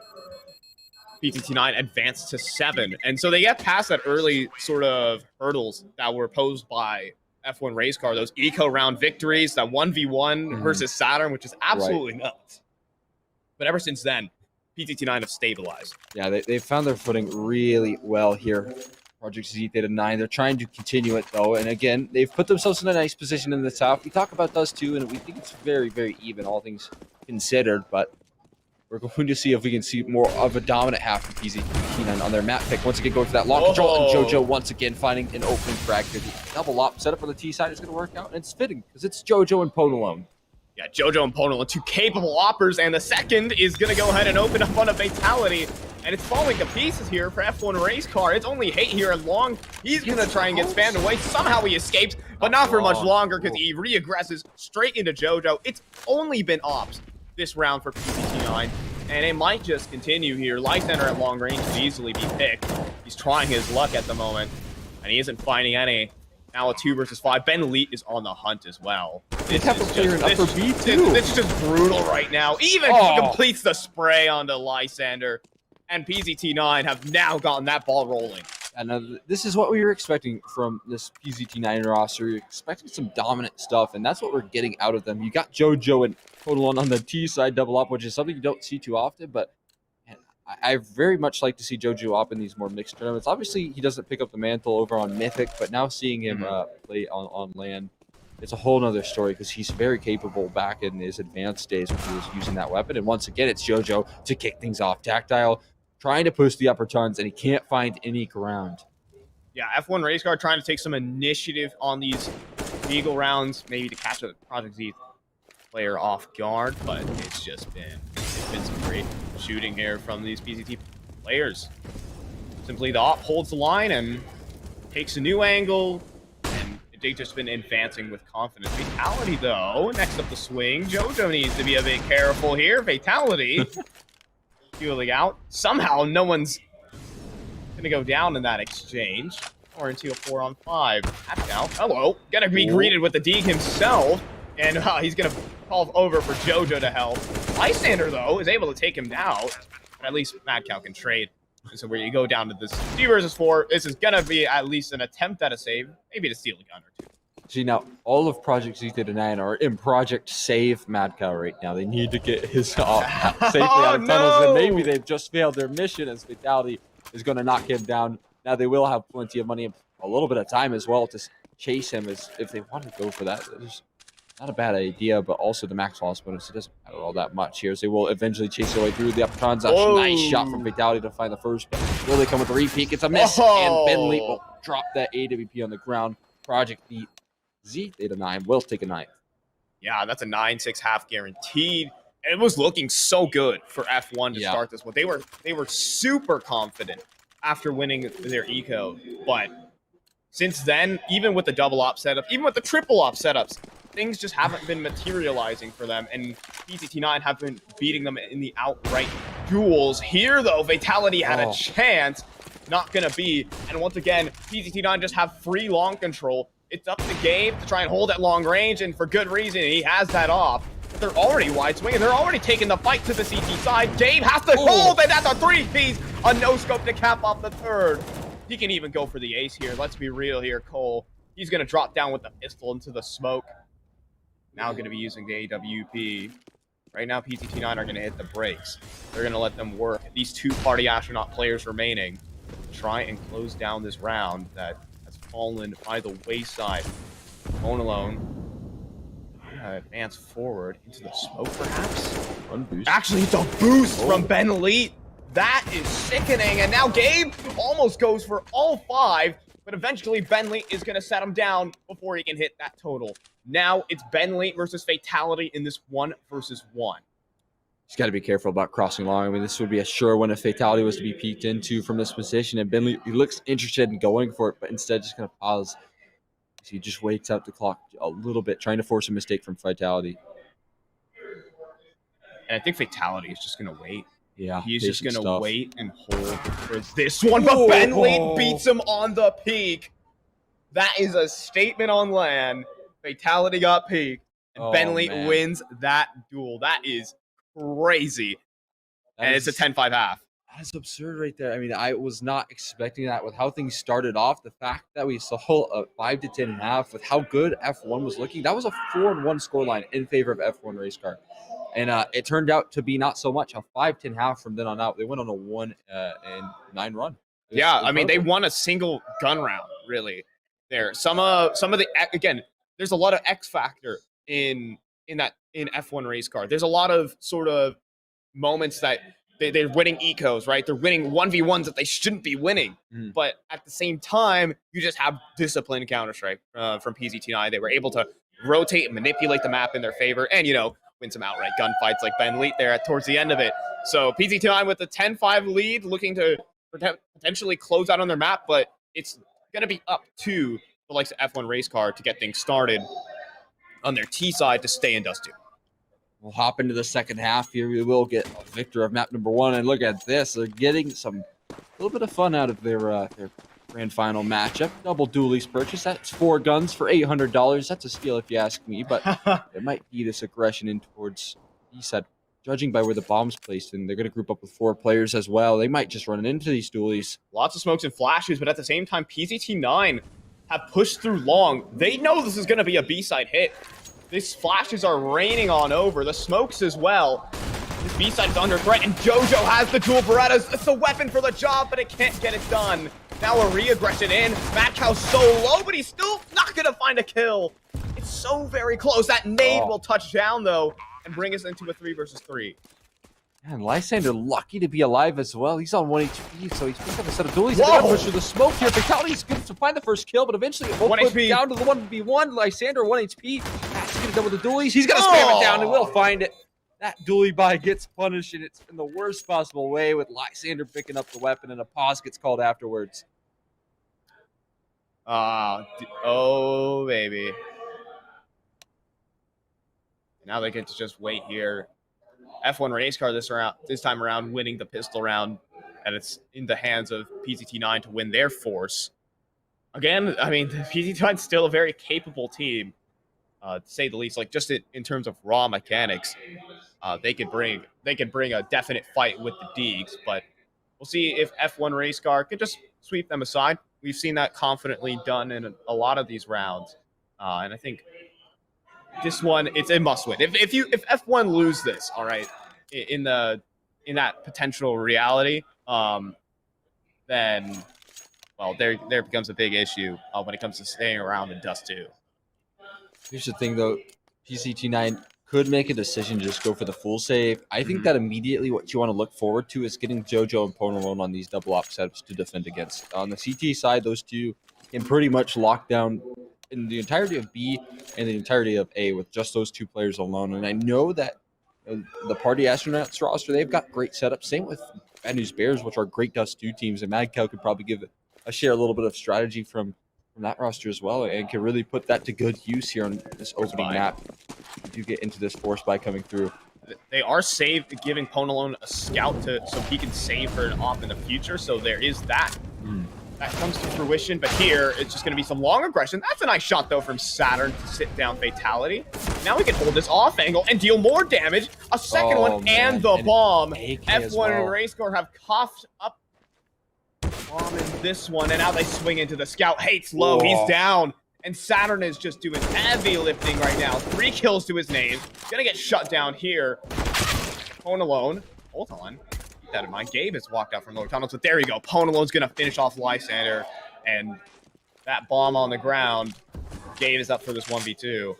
PTT9 advanced to 7. And so they get past that early sort of hurdles that were posed by F1 Race Car, those eco round victories, that 1v1 versus Saturn, which is absolutely nuts. But ever since then, PTT9 have stabilized. Yeah, they've found their footing really well here. Project Z Theta 9, they're trying to continue it though. And again, they've put themselves in a nice position in the top. We talk about those two, and we think it's very, very even, all things considered. But we're going to see if we can see more of a dominant half from PZT9 on their map pick. Once again, going for that long control, and JoJo once again finding an opening frag here. The double op setup for the T side is going to work out, and it's fitting because it's JoJo and Ponalone. Yeah, JoJo and Ponalone, 2 capable oppers, and the second is going to go ahead and open up on a Fatality, and it's falling to pieces here for F1 Race Car. It's only Hate here and Long. He's going to try and get spammed away. Somehow he escapes, but not for much longer because he re-aggresses straight into JoJo. It's only been ops this round for PTT9, and it might just continue here. Lysander at long range could easily be picked. He's trying his luck at the moment, and he isn't finding any. Now a 2 versus 5. Ben Elite is on the hunt as well. This is just brutal right now. Even he completes the spray onto Lysander, and PZT9 have now gotten that ball rolling. And this is what we were expecting from this PZT9 roster. You're expecting some dominant stuff, and that's what we're getting out of them. You got JoJo and Ponalone on the T side double up, which is something you don't see too often, but I very much like to see JoJo up in these more mixed tournaments. Obviously, he doesn't pick up the mantle over on Mythic, but now seeing him play on LAN, it's a whole nother story because he's very capable back in his advanced days when he was using that weapon. And once again, it's JoJo to kick things off. Tactile trying to push the upper tons, and he can't find any ground. Yeah, F1 Race Car trying to take some initiative on these Eagle rounds, maybe to catch a Project Z player off guard, but it's been some great shooting here from these PZT players. Simply the op holds the line and takes a new angle, and they've just been advancing with confidence. Fatality, though, next up the swing. JoJo needs to be a bit careful here. Fatality fueling out. Somehow, no one's going to go down in that exchange. Or into a 4-on-5. Now, hello. Gonna be greeted with the Deke himself, and he's going to call over for JoJo to help. Lysander, though, is able to take him down, but at least mAAd can trade. And so where you go down to this 3 versus 4, this is going to be at least an attempt at a save, maybe to steal a gun or two. See, now all of Project Z39 are in Project Save Mad Cow right now. They need to get his safely out of tunnels, and maybe they've just failed their mission as Fatality is going to knock him down. Now they will have plenty of money and a little bit of time as well to chase him as if they want to go for that. It's not a bad idea, but also the max loss bonus, it doesn't matter all that much here. So they will eventually chase their way through the upper transaction. Nice shot from Fatality to find the first, but will they come with a repeat? It's a miss, and Bentley will drop that AWP on the ground. Project beat Z39 will take a 9th. Yeah, that's a 9-6 half guaranteed. And it was looking so good for F1 to start this one. They were super confident after winning their eco, but since then, even with the double op setup, even with the triple op setups, things just haven't been materializing for them, and PZT9 have been beating them in the outright duels. Here, though, Fatality had a chance. Not gonna be. And once again, PZT9 just have free long control. It's up to Gabe to try and hold at long range, and for good reason, he has that off. But they're already wide swinging. They're already taking the fight to the CT side. Gabe has to hold, and that's a 3-piece. A no-scope to cap off the third. He can even go for the ace here. Let's be real here, Cole. He's going to drop down with the pistol into the smoke. Now going to be using the AWP. Right now, PZT9 are going to hit the brakes. They're going to let them work. These 2 Party Astronaut players remaining try and close down this round that has fallen by the wayside. Phone alone. Advance forward into the smoke, perhaps? One boost. Actually, it's a boost from Ben Elite. That is sickening. And now Gabe almost goes for all 5, but eventually Bentley is going to set him down before he can hit that total. Now it's Bentley versus Fatality in this 1 versus 1. He's got to be careful about crossing long. I mean, this would be a sure one if Fatality was to be peeked into from this position. And Bentley, he looks interested in going for it, but instead just going to pause. So he just waits out the clock a little bit, trying to force a mistake from Fatality. And I think Fatality is just going to wait. Yeah, he's just going to wait and hold for this one. But Bentley beats him on the peak. That is a statement on land. Fatality got peaked. And Bentley wins that duel. That is crazy. And it's a 10-5 half. That's absurd right there. I mean, I was not expecting that with how things started off. The fact that we saw a 5 to 10 half with how good F1 was looking. That was a 4-1 scoreline in favor of F1 race car. And it turned out to be not so much a 5-10 half from then on out. They went on a 1-9 run. Yeah, I mean, they won a single gun round, really. There, some of the, again, there's a lot of X factor in F1 race car. There's a lot of sort of moments that they're winning ecos, right? They're winning 1v1s that they shouldn't be winning. But at the same time, you just have discipline Counter-Strike from PZT9. They were able to rotate and manipulate the map in their favor and, win some outright gunfights like Ben Leet there towards the end of it. So PZT9 with a 10-5 lead, looking to potentially close out on their map, but it's going to be up to the likes of F1 race car to get things started on their T side to stay in Dust 2. We'll hop into the second half here. We will get a victor of map number 1. And look at this. They're getting a little bit of fun out of their grand final matchup. Double dualies purchase. That's 4 guns for $800. That's a steal if you ask me. But there might be this aggression in towards B side. Judging by where the bomb's placed, and they're going to group up with 4 players as well. They might just run into these dualies. Lots of smokes and flashes, but at the same time, PZT9 have pushed through long. They know this is going to be a B-side hit. These flashes are raining on over. The smokes as well. This B-side is under threat, and JoJo has the dual Berettas. It's the weapon for the job, but it can't get it done. Now a re-aggression in. Mad Cow's so low, but he's still not going to find a kill. It's so very close. That nade will touch down, though, and bring us into a 3 versus 3. And Lysander lucky to be alive as well. He's on 1 HP, so he's picked up a set of dualies. He's going to push through the smoke here. Fatality's good to find the first kill, but eventually it won't put down to the 1v1. Lysander, 1 HP. That's going to go with the dualies. He's going to spam it down, and we'll find it. That dualie buy gets punished, and it's in the worst possible way with Lysander picking up the weapon, and a pause gets called afterwards. Oh, baby. Now they get to just wait here. F1 race car this time around winning the pistol round, and it's in the hands of PZT9 to win their force. Again, I mean, PZT9 is still a very capable team, to say the least. Like, just in terms of raw mechanics, they could bring a definite fight with the Deegs, but We'll see if F1 Race Car can just sweep them aside. We've seen that confidently done in a lot of these rounds. And I think this one, it's a must win. If F1 lose this, all right, in that potential reality, then well, there becomes a big issue when it comes to staying around in Dust 2. Here's the thing, though. PCT9 could make a decision to just go for the full save. I think that immediately what you want to look forward to is getting JoJo and Ponalone on these double op setups to defend against. On the CT side, those two can pretty much lock down in the entirety of B and the entirety of A with just those two players alone. And I know that the Party Astronauts roster, they've got great setups. Same with Bad News Bears, which are great Dust 2 teams. And mAAd could probably give a little bit of strategy from that roster as well, and can really put that to good use here on this opening map. If you get into this force by coming through, they are giving Ponalone a scout so he can save for an op in the future. So there is that. That comes to fruition, but here it's just going to be some long aggression. That's a nice shot though from Saturn to sit down fatality. Now we can hold this off angle and deal more damage. A second one man. and the bomb. AK F1 and Race Car have coughed up bomb in this one, and now they swing into the scout. Hates low. He's down. And Saturn is just doing heavy lifting right now. 3 kills to his name. Gonna get shut down here. Ponalone. Hold on. Keep that in mind. Gabe has walked out from lower tunnels, but there you go. Ponalone's gonna finish off Lysander. And that bomb on the ground. Gabe is up for this 1v2.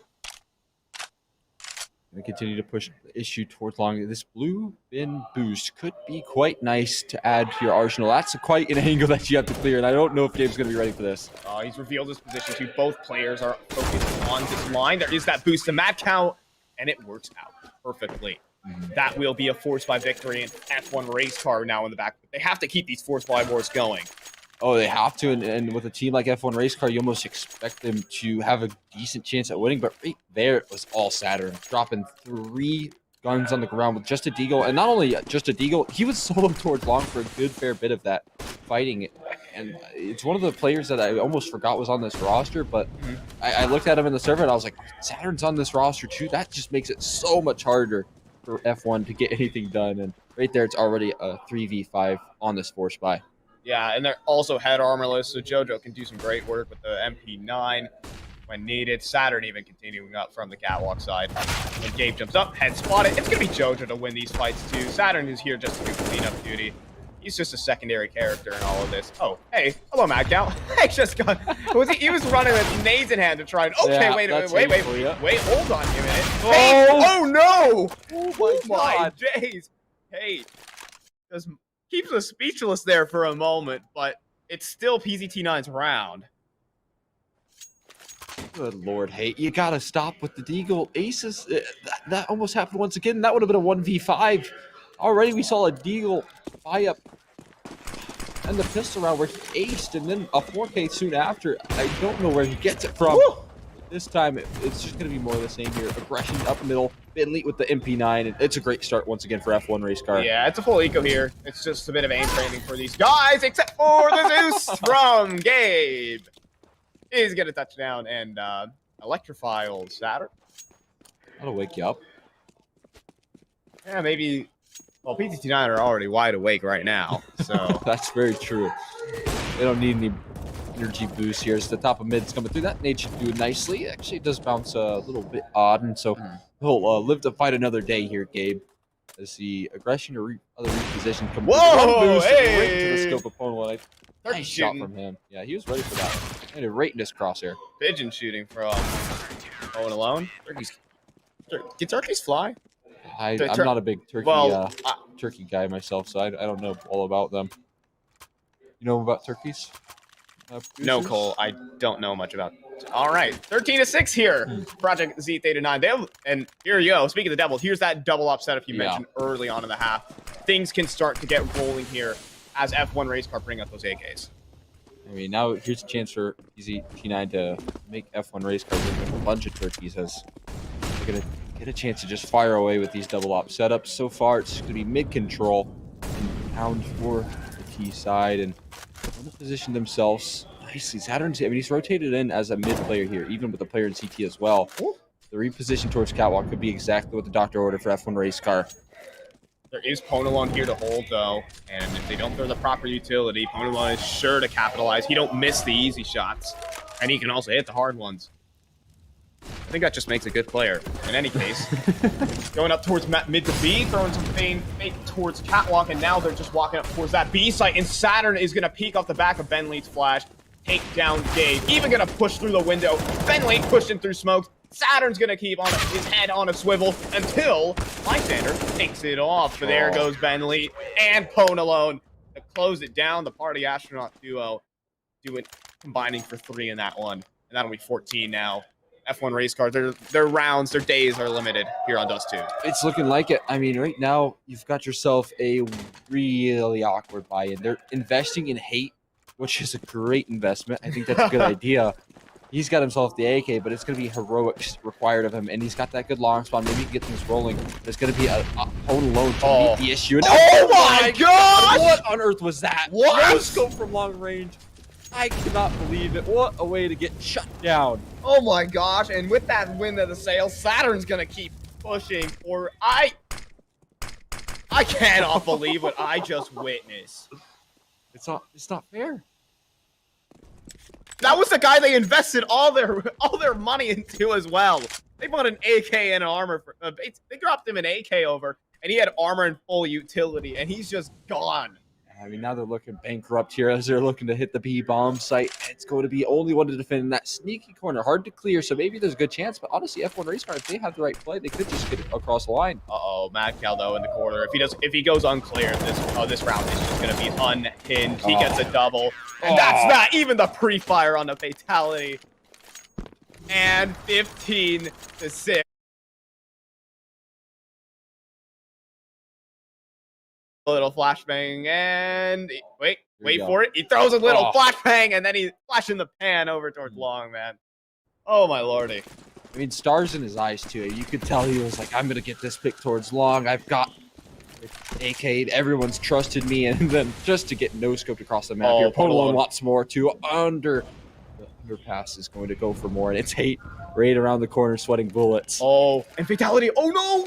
Gonna continue to push the issue towards long. This blue bin boost could be quite nice to add to your arsenal. That's quite an angle that you have to clear, and I don't know if Gabe's gonna be ready for this. He's revealed his position too. Both players are focused on this line. There is that boost to map count, and it works out perfectly. That will be a force by victory, and F1 Race Car now in the back. They have to keep these force by wars going. Oh, they have to, and with a team like F1 Race Car, you almost expect them to have a decent chance at winning, but right there it was all Saturn, dropping 3 guns on the ground with just a deagle, and not only just a deagle, he was soloed towards long for a good fair bit of that fighting, and it's one of the players that I almost forgot was on this roster, but I looked at him in the server, and I was like, Saturn's on this roster too. That just makes it so much harder for F1 to get anything done, and right there it's already a 3v5 on this force buy. Yeah, and they're also head armorless, so JoJo can do some great work with the MP9 when needed. Saturn even continuing up from the catwalk side. When Gabe jumps up, head spotted. It's going to be JoJo to win these fights too. Saturn is here just to do cleanup duty. He's just a secondary character in all of this. Oh, hey, hello, mAAd. Hey, just got. He was running with nades in hand to try and. Okay, yeah, wait, hold on a minute. Oh, hey, oh no! Oh my days. Hey, just keeps us speechless there for a moment, but it's still PZT9's round. Good Lord, hey, you gotta stop with the deagle. Aces, that almost happened once again. That would have been a 1v5. Already we saw a deagle buy up and the pistol round where he aced, and then a 4K soon after. I don't know where he gets it from. Woo! This time, it's just going to be more of the same here. Aggression up the middle, elite with the MP9, and it's a great start once again for F1 Race Car. Yeah, it's a full eco here. It's just a bit of aim training for these guys, except for the Zeus from Gabe. He's going to touchdown and electrify old Saturn. That'll wake you up. Yeah, maybe. Well, PTT9 are already wide awake right now, so. That's very true. They don't need any energy boost here as the top of mid's coming through. That nade should do nicely. Actually, it does bounce a little bit odd, and so he'll live to fight another day here, Gabe. As the aggression or other reposition comes through. Hey! Right to the scope of Ponalone. Nice shot from him. Yeah, he was ready for that. And right in his crosshair. Pigeon shooting from Owen alone. Did turkeys fly? I'm not a big turkey turkey guy myself, so I don't know all about them. You know about turkeys? No, Cole, I don't know much about. All right, 13-6 here. Project Z Theta 9. And here you go. Speaking of the devil, here's that double up setup you mentioned early on in the half. Things can start to get rolling here as F1 Race Car bring up those AKs. I mean, now here's a chance for PZT9 to make F1 Race Car with a bunch of turkeys as they're going to get a chance to just fire away with these double op setups. So far, it's going to be mid-control and pound for the T side and want to position themselves nicely. Saturn's, I mean, he's rotated in as a mid player here, even with the player in CT as well. The reposition towards catwalk could be exactly what the doctor ordered for F1 Race Car. There is Ponalon here to hold, though, and if they don't throw the proper utility, Ponalon is sure to capitalize. He don't miss the easy shots, and he can also hit the hard ones. I think that just makes a good player. In any case, going up towards mid to B, throwing some fake towards Catwalk, and now they're just walking up towards that B site, and Saturn is going to peek off the back of Bentley's flash, take down Gabe, even going to push through the window. Bentley pushing through smokes. Saturn's going to keep on his head on a swivel until Lysander takes it off. But there goes Bentley and Ponalone to close it down. The Party Astronaut duo combining for 3 in that one. And that'll be 14 now. F1 race cars, their rounds, their days are limited here on Dust 2. It's looking like it. I mean, right now, you've got yourself a really awkward buy-in. They're investing in Hate, which is a great investment. I think that's a good idea. He's got himself the AK, but it's going to be heroics required of him, and he's got that good long spawn. Maybe he can get things rolling. There's going to be a alone to meet the issue. And oh my gosh! What on earth was that? What? No scope from long range. I cannot believe it. What a way to get shut down. Oh my gosh, and with that win of the sale, Saturn's gonna keep pushing for I cannot believe what I just witnessed. It's not fair. That was the guy they invested all their money into as well. They bought an AK and an armor for, they dropped him an AK over, and he had armor and full utility, and he's just gone. I mean, now they're looking bankrupt here as they're looking to hit the B bomb site. It's going to be only one to defend in that sneaky corner. Hard to clear, so maybe there's a good chance. But honestly, F1 race car, if they have the right play, they could just get it across the line. Uh-oh, Mad Cow, though, in the corner. If he goes unclear, this round is just going to be unhinged. He gets a double. And that's that. Even the pre-fire on the fatality. And 15-6. A little flashbang, and wait for it. He throws a little flashbang, and then he flashing the pan over towards Long, man. Oh my lordy. I mean, stars in his eyes too. You could tell he was like, I'm gonna get this pick towards Long. I've got AK'd. Everyone's trusted me, and then just to get no scoped across the map here. Ponalone wants more too. Under the underpass is going to go for more, and it's Hate right around the corner, sweating bullets. Oh, and fatality. Oh no!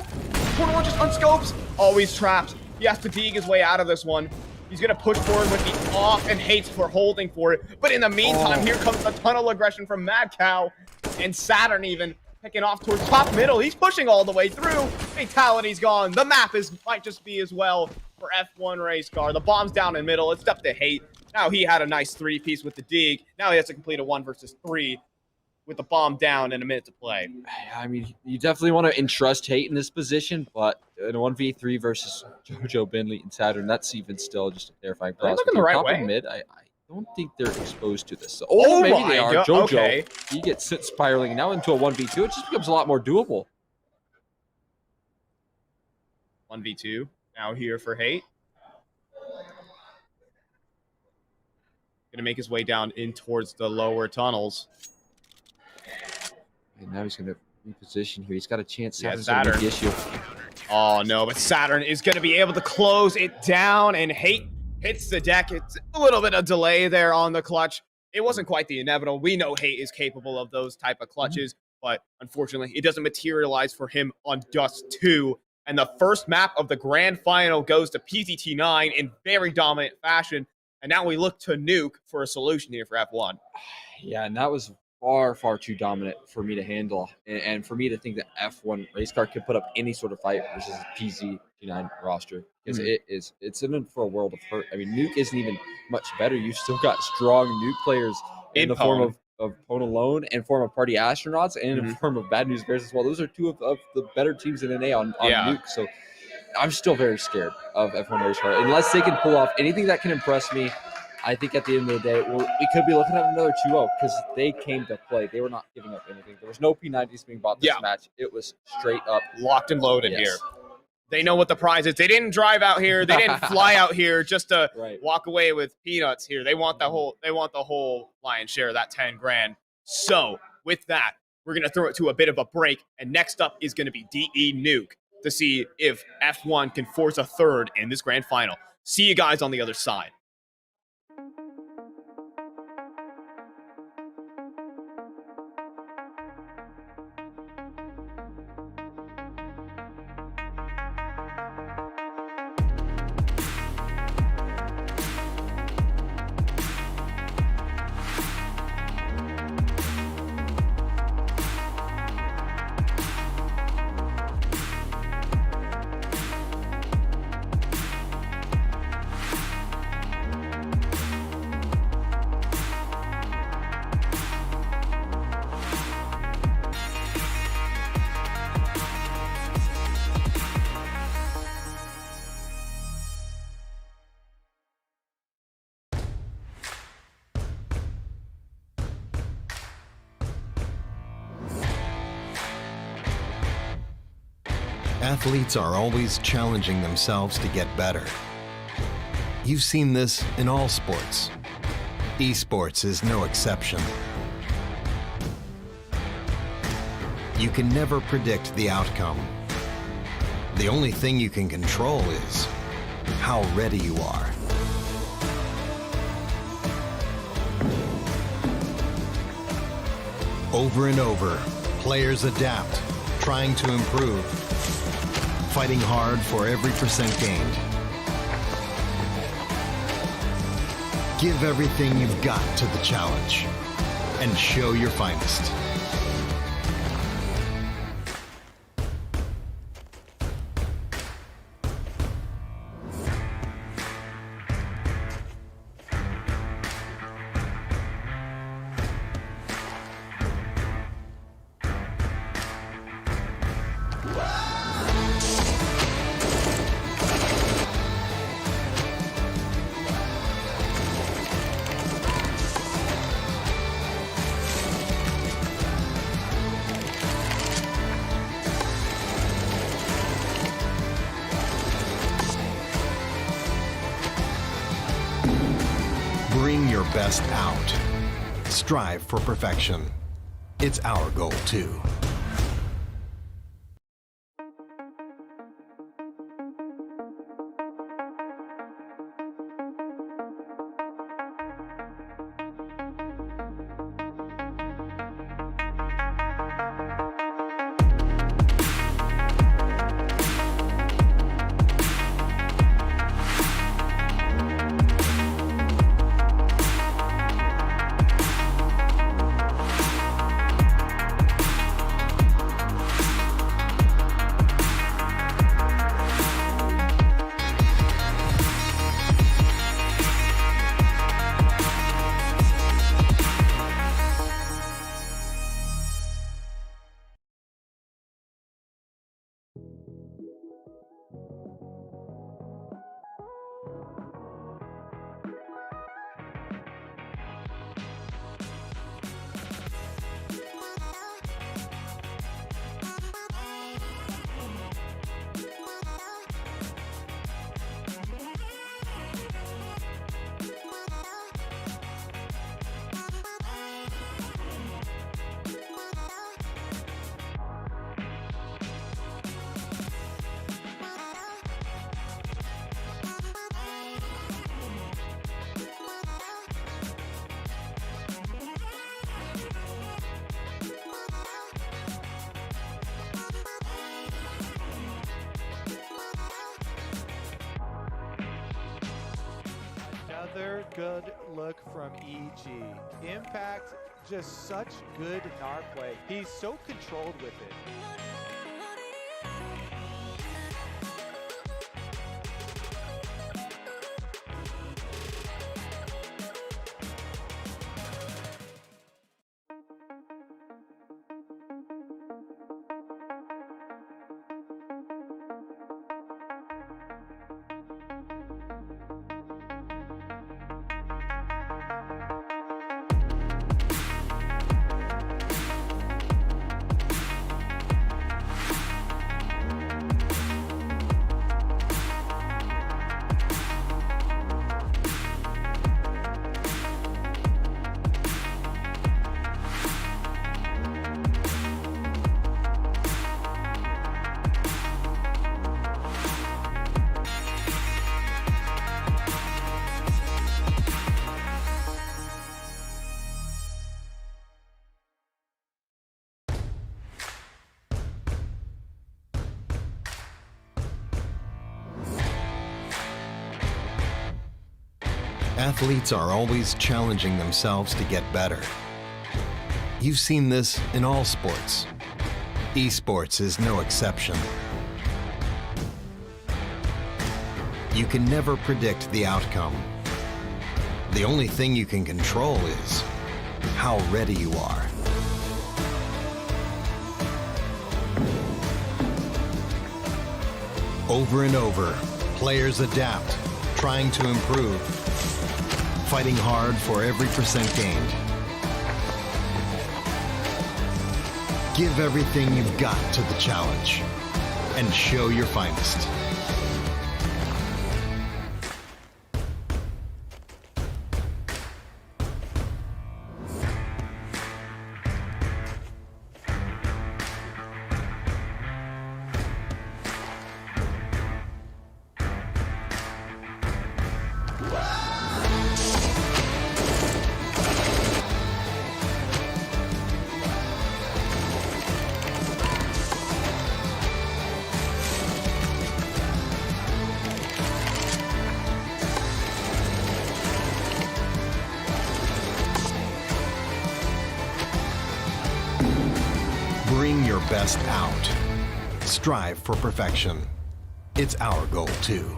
Ponalone just unscopes. Always trapped. He has to dig his way out of this one. He's going to push forward with the off and Hates for holding for it. But in the meantime, here comes a tunnel aggression from Mad Cow. And Saturn even picking off towards top middle. He's pushing all the way through. Fatality's gone. The map might just be as well for F1 race car. The bomb's down in middle. It's up to Hate. Now he had a nice 3-piece with the dig. Now he has to complete a 1 versus 3. With the bomb down and a minute to play. I mean, you definitely want to entrust Hate in this position, but in a 1v3 versus JoJo, Bentley, and Saturn, that's even still just a terrifying process. They're looking the right way. Mid, I don't think they're exposed to this. So, maybe they are. JoJo, he gets sent spiraling now into a 1v2. It just becomes a lot more doable. 1v2 now here for Hate. Gonna make his way down in towards the lower tunnels. And now he's going to reposition here. He's got a chance to have Saturn. a big issue. Oh, no, but Saturn is going to be able to close it down, and Hate hits the deck. It's a little bit of delay there on the clutch. It wasn't quite the inevitable. We know Hate is capable of those type of clutches, but unfortunately, it doesn't materialize for him on Dust 2. And the first map of the grand final goes to PZT9 in very dominant fashion. And now we look to Nuke for a solution here for F1. Yeah, and that was far too dominant for me to handle, and for me to think that F1 race car could put up any sort of fight versus PZ9 roster, because it's in for a world of hurt. I mean, Nuke isn't even much better. You've still got strong Nuke players in the form of Ponalone, and form of Party Astronauts, and in the form of Bad News Bears as well. Those are two of the better teams in NA on Nuke. So I'm still very scared of F1 race car unless they can pull off anything that can impress me. I think at the end of the day, we could be looking at another 2-0 because they came to play. They were not giving up anything. There was no P90s being bought this match. It was straight up locked and loaded here. They know what the prize is. They didn't drive out here. They didn't fly out here just to walk away with peanuts here. They want the whole lion's share of that 10 grand. So with that, we're going to throw it to a bit of a break. And next up is going to be DE Nuke to see if F1 can force a third in this grand final. See you guys on the other side. Athletes are always challenging themselves to get better. You've seen this in all sports. Esports is no exception. You can never predict the outcome. The only thing you can control is how ready you are. Over and over, players adapt, trying to improve, fighting hard for every percent gained. Give everything you've got to the challenge and show your finest. Bring your best out. Strive for perfection. It's our goal too. Another good look from EG. Impact, just such good NAR play. He's so controlled with it. Athletes are always challenging themselves to get better. You've seen this in all sports. Esports is no exception. You can never predict the outcome. The only thing you can control is how ready you are. Over and over, players adapt, trying to improve, fighting hard for every percent gained. Give everything you've got to the challenge and show your finest. Bring your best out. Strive for perfection. It's our goal, too.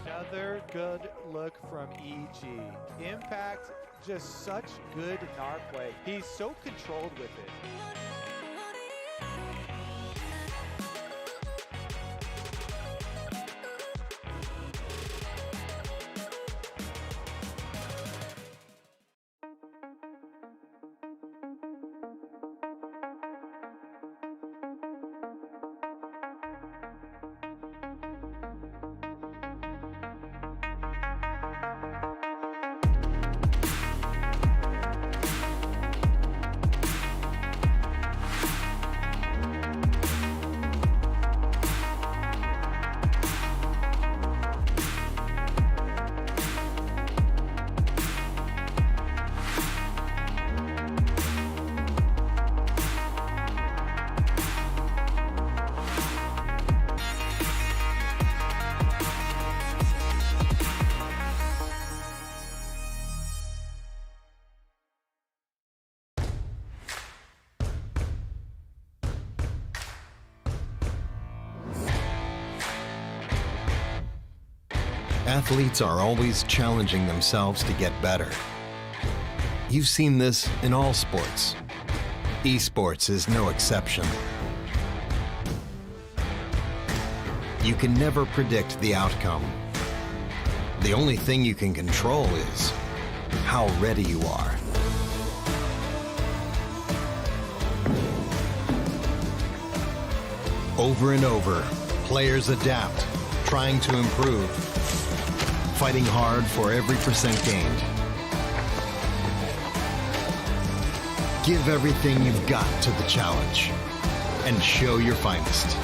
Another good look from EG. Impact, just such good narc play. He's so controlled with it. Athletes are always challenging themselves to get better. You've seen this in all sports. Esports is no exception. You can never predict the outcome. The only thing you can control is how ready you are. Over and over, players adapt, trying to improve, fighting hard for every percent gained. Give everything you've got to the challenge and show your finest.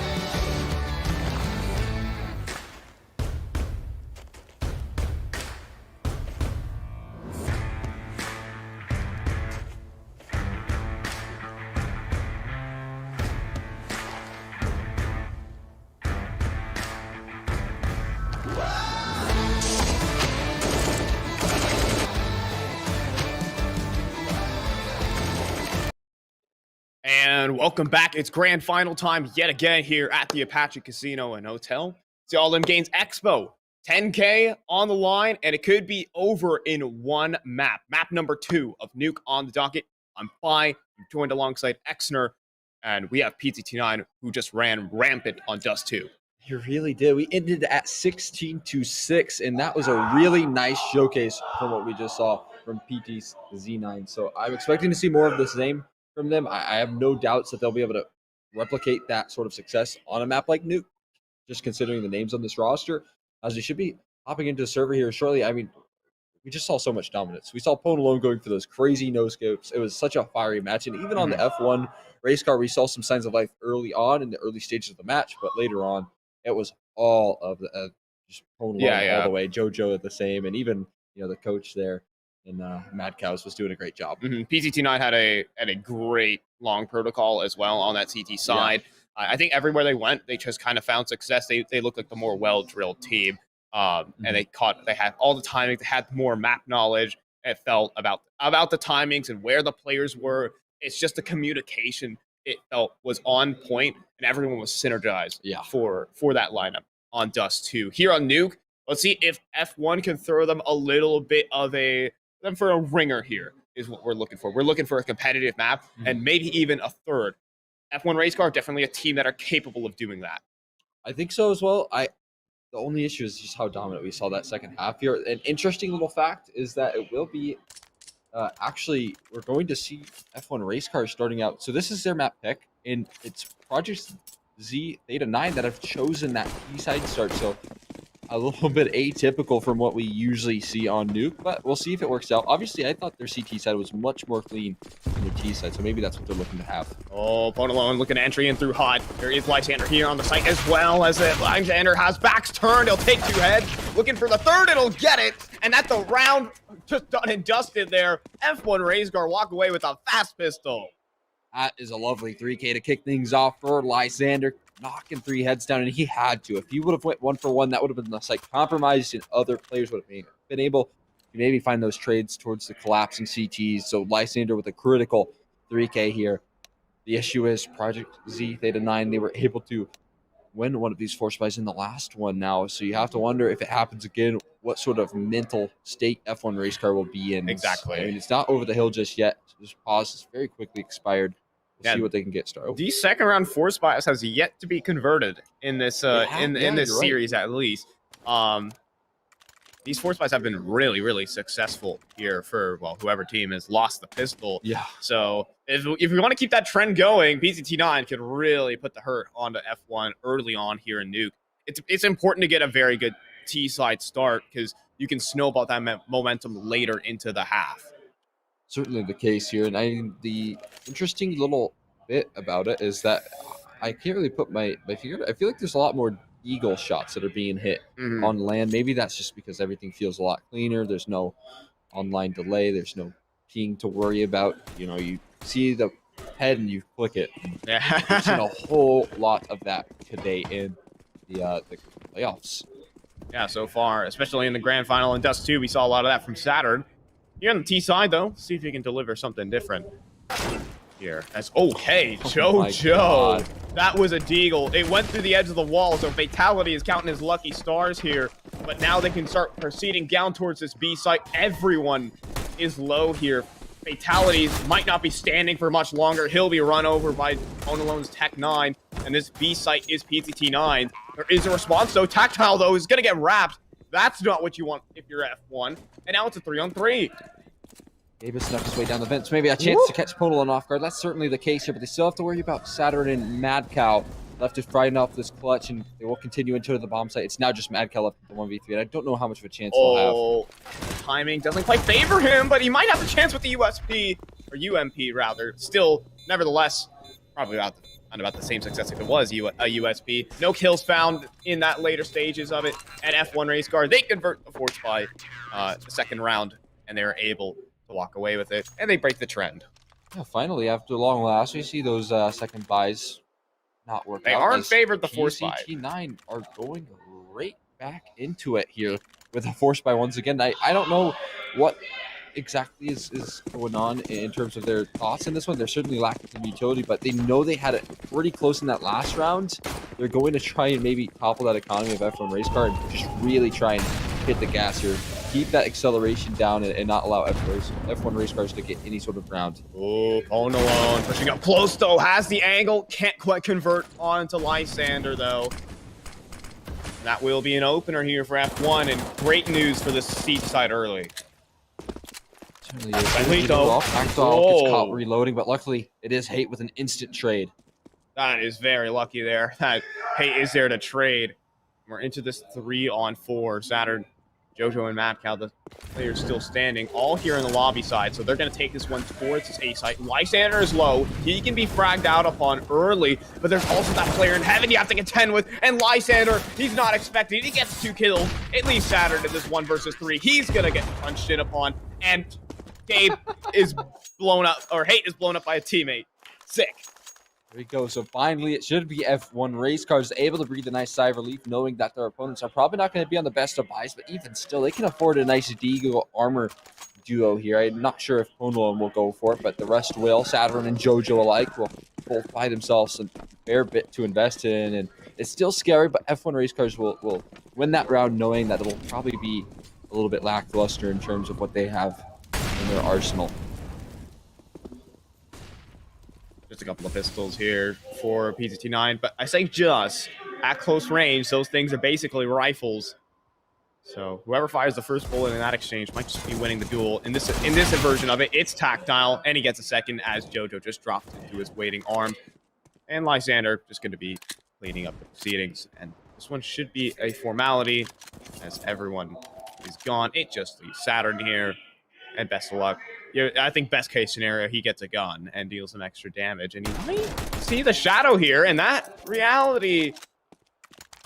And welcome back. It's grand final time yet again here at the Apache Casino and Hotel. It's the All In Games Expo 10K on the line, and it could be over in one map. Map number 2 of Nuke on the docket. I'm Phi. I'm joined alongside Exner, and we have PZT9, who just ran rampant on Dust 2. You really did. We ended at 16-6, and that was a really nice showcase from what we just saw from PT's Z9. So I'm expecting to see more of the same from them. I have no doubts that they'll be able to replicate that sort of success on a map like Nuke, just considering the names on this roster, as they should be hopping into the server here shortly. I mean, we just saw so much dominance. We saw Ponalone going for those crazy no-scopes. It was such a fiery match, and even on the F1 race car, we saw some signs of life early on in the early stages of the match, but later on, it was all of the just Ponalone all the way. JoJo the same, and even the coach there and Mad Cows was doing a great job. PZT9 had a great long protocol as well on that CT side. I think everywhere they went, they just kind of found success. They looked like the more well-drilled team, and they had all the timing. They had more map knowledge. It felt about the timings and where the players were. It's just the communication. It felt was on point, and everyone was synergized for that lineup on Dust 2. Here on Nuke, let's see if F1 can throw them a little bit of a ringer here is what we're looking for. We're looking for a competitive map and maybe even a third. F1 Race Car, definitely a team that are capable of doing that. I think so as well. The only issue is just how dominant we saw that second half here. An interesting little fact is that it will be actually, we're going to see F1 race cars starting out. So this is their map pick, and it's Project Z Theta 9 that have chosen that T-side start. So a little bit atypical from what we usually see on Nuke, but we'll see if it works out. Obviously, I thought their CT side was much more clean than their T side, so maybe that's what they're looking to have. Oh, Ponalone looking to entry in through Hot. There is Lysander here on the site as well as it. Lysander has backs turned. He'll take 2 heads. Looking for the third. It'll get it. And that's the round just done and dusted there. F1 Razegar walk away with a fast pistol. That is a lovely 3K to kick things off for Lysander, knocking 3 heads down, and he had to. If he would have went 1 for 1, that would have been less like compromised, and other players would have been able to maybe find those trades towards the collapsing CTs. So Lysander with a critical 3K here. The issue is Project Z Theta 9, they were able to win one of these force buys in the last one now. So you have to wonder if it happens again, what sort of mental state F1 race car will be in. Exactly. I mean, it's not over the hill just yet. So this pause is very quickly expired. We'll see what they can get started. These second round force buys has yet to be converted in this in this series at least. These force buys have been really, really successful here for whoever team has lost the pistol. Yeah. So if we want to keep that trend going, PZT9 could really put the hurt onto F1 early on here in Nuke. It's important to get a very good T side start because you can snowball that momentum later into the half. Certainly the case here, and the interesting little bit about it is that I can't really put my finger. I feel like there's a lot more eagle shots that are being hit on land. Maybe that's just because everything feels a lot cleaner. There's no online delay. There's no ping to worry about. You see the head and you click it. Yeah, we've seen a whole lot of that today in the playoffs. Yeah, so far, especially in the grand final in Dust 2, we saw a lot of that from Saturn. Here on the T side, though, see if he can deliver something different here. That's okay, JoJo. That was a deagle. It went through the edge of the wall, so Fatality is counting his lucky stars here. But now they can start proceeding down towards this B site. Everyone is low here. Fatalities might not be standing for much longer. He'll be run over by Ponalone's Tech 9, and this B site is PZT9. There is a response, though. Tactile, though, is going to get wrapped. That's not what you want if you're F1. And now it's a 3-on-3. Davis snuck his way down the vents. Maybe a chance to catch Ponalone off guard. That's certainly the case here, but they still have to worry about Saturn and Mad Cow left to frighten off this clutch, and they will continue into the bomb site. It's now just Mad Cow left at the 1v3, and I don't know how much of a chance they'll have. Timing doesn't quite favor him, but he might have a chance with the USP, or UMP rather. Still, nevertheless, probably about the same success if it was a USP. No kills found in that later stages of it. At F1 Race Car, they convert the force by the second round, and they're able to walk away with it, and they break the trend. Yeah, finally, after long last, we see those second buys not work out. They aren't favored the force buy. PZT9 are going right back into it here with a force buy once again. I don't know what exactly is going on in terms of their thoughts in this one. They're certainly lacking some utility, but they know they had it pretty close in that last round. They're going to try and maybe topple that economy of F1 race car and just really try and hit the gas here. Keep that acceleration down and not allow F1 race cars to get any sort of round. Oh, Pwn alone, pushing up close though, has the angle, can't quite convert onto Lysander though. That will be an opener here for F1, and great news for the seat side early. Certainly is. Gets caught reloading, but luckily it is Hate with an instant trade. That is very lucky there. That Hate is there to trade. We're into this 3-on-4. Saturn, Jojo, and mAAd, the players still standing, all here in the lobby side. So they're going to take this one towards this A site. Lysander is low. He can be fragged out upon early, but there's also that player in heaven you have to contend with. And Lysander, he's not expecting. He gets 2 kills. At least Saturn in this 1 versus 3. He's going to get punched in upon. And Gabe is blown up, or Hate is blown up by a teammate. Sick. There we go. So finally, it should be F1 race cars able to breathe a nice sigh of relief, knowing that their opponents are probably not going to be on the best of buys, but even still, they can afford a nice Deagle armor duo here. I'm not sure if Ponlon will go for it, but the rest will. Saturn and Jojo alike will both buy themselves a fair bit to invest in, and it's still scary, but F1 race cars will win that round, knowing that it'll probably be a little bit lackluster in terms of what they have in their arsenal. Just a couple of pistols here for PZT9, but I say just at close range, those things are basically rifles. So whoever fires the first bullet in that exchange might just be winning the duel. In this version of it, it's tactile, and he gets a second as Jojo just dropped into his waiting arm. And Lysander just going to be cleaning up the proceedings. And this one should be a formality as everyone is gone. It just leaves Saturn here, and best of luck. Yeah, I think best case scenario, he gets a gun and deals some extra damage, and he might see the shadow here, and that reality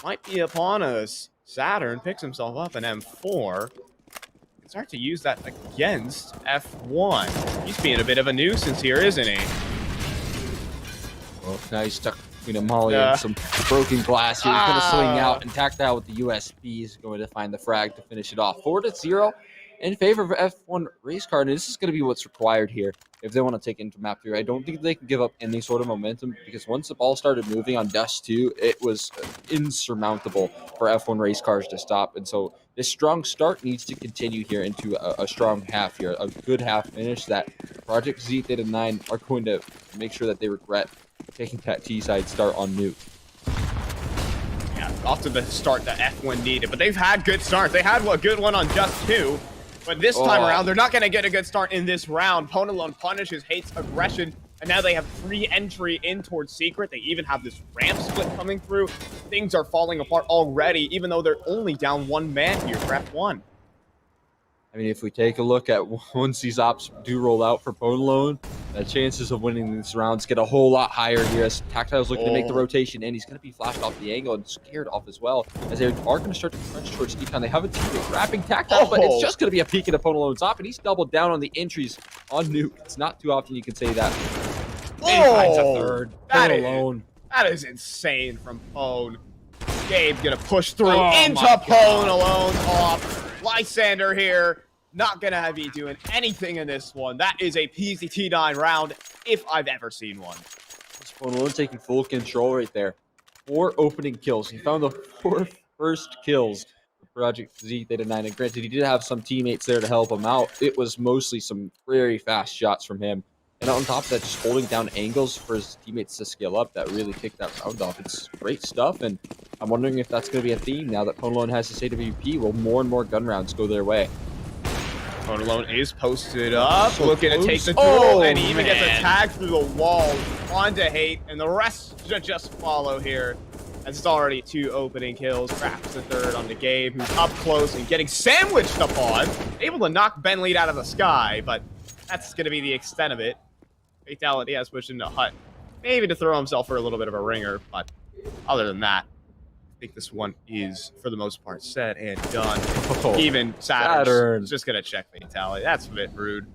might be upon us. Saturn picks himself up an M4. Can start to use that against F1. He's being a bit of a nuisance here, isn't he? Well, now he's stuck between a molly and some broken glass here. He's going to swing out and tactile with the USB. He's going to find the frag to finish it off. 4-0. In favor of F1 race car, and this is going to be what's required here if they want to take into map 3. I don't think they can give up any sort of momentum, because once the ball started moving on Dust 2, it was insurmountable for F1 race cars to stop. And so this strong start needs to continue here into a strong half here, a good half finish that Project Z Theta 9 are going to make sure that they regret taking that T-side start on Nuke. Yeah, off to the start that F1 needed, but they've had good starts. They had a good one on Dust 2. But this time around, they're not going to get a good start in this round. Ponalone punishes Hate's aggression, and now they have free entry in towards Secret. They even have this ramp split coming through. Things are falling apart already, even though they're only down 1 man here for F1. I mean, if we take a look at once these ops do roll out for Ponalone, the chances of winning these rounds get a whole lot higher here as Tactile's looking to make the rotation, and he's going to be flashed off the angle and scared off as well, as they are going to start to crunch towards Decon. They have a teammate wrapping Tactile, but it's just going to be a peek into Ponalone's op, and he's doubled down on the entries on Nuke. It's not too often you can say that. And he finds a third. Ponalone. That is insane from Pone. Gabe's going to push through into Ponalone's off. Lysander here, not going to be doing anything in this one. That is a PZT9 round, if I've ever seen one. Ponalone taking full control right there. 4 opening kills. He found the 4 first kills for Project Z Theta 9. And granted, he did have some teammates there to help him out. It was mostly some very fast shots from him. And on top of that, just holding down angles for his teammates to scale up, that really kicked that round off. It's great stuff, and I'm wondering if that's going to be a theme now that Ponalone has this AWP. Will more and more gun rounds go their way? Ponalone is posted up, looking to take the duel, and he even gets a tag through the wall onto Hate, and the rest should just follow here. As it's already 2 opening kills. Crafts the third onto Gabe, who's up close and getting sandwiched upon. Able to knock Ben Lead out of the sky, but that's going to be the extent of it. Fatality has pushed into Hut, maybe to throw himself for a little bit of a ringer, but other than that, I think this one is, for the most part, said and done. Even Saturn's just going to check Fatality. That's a bit rude.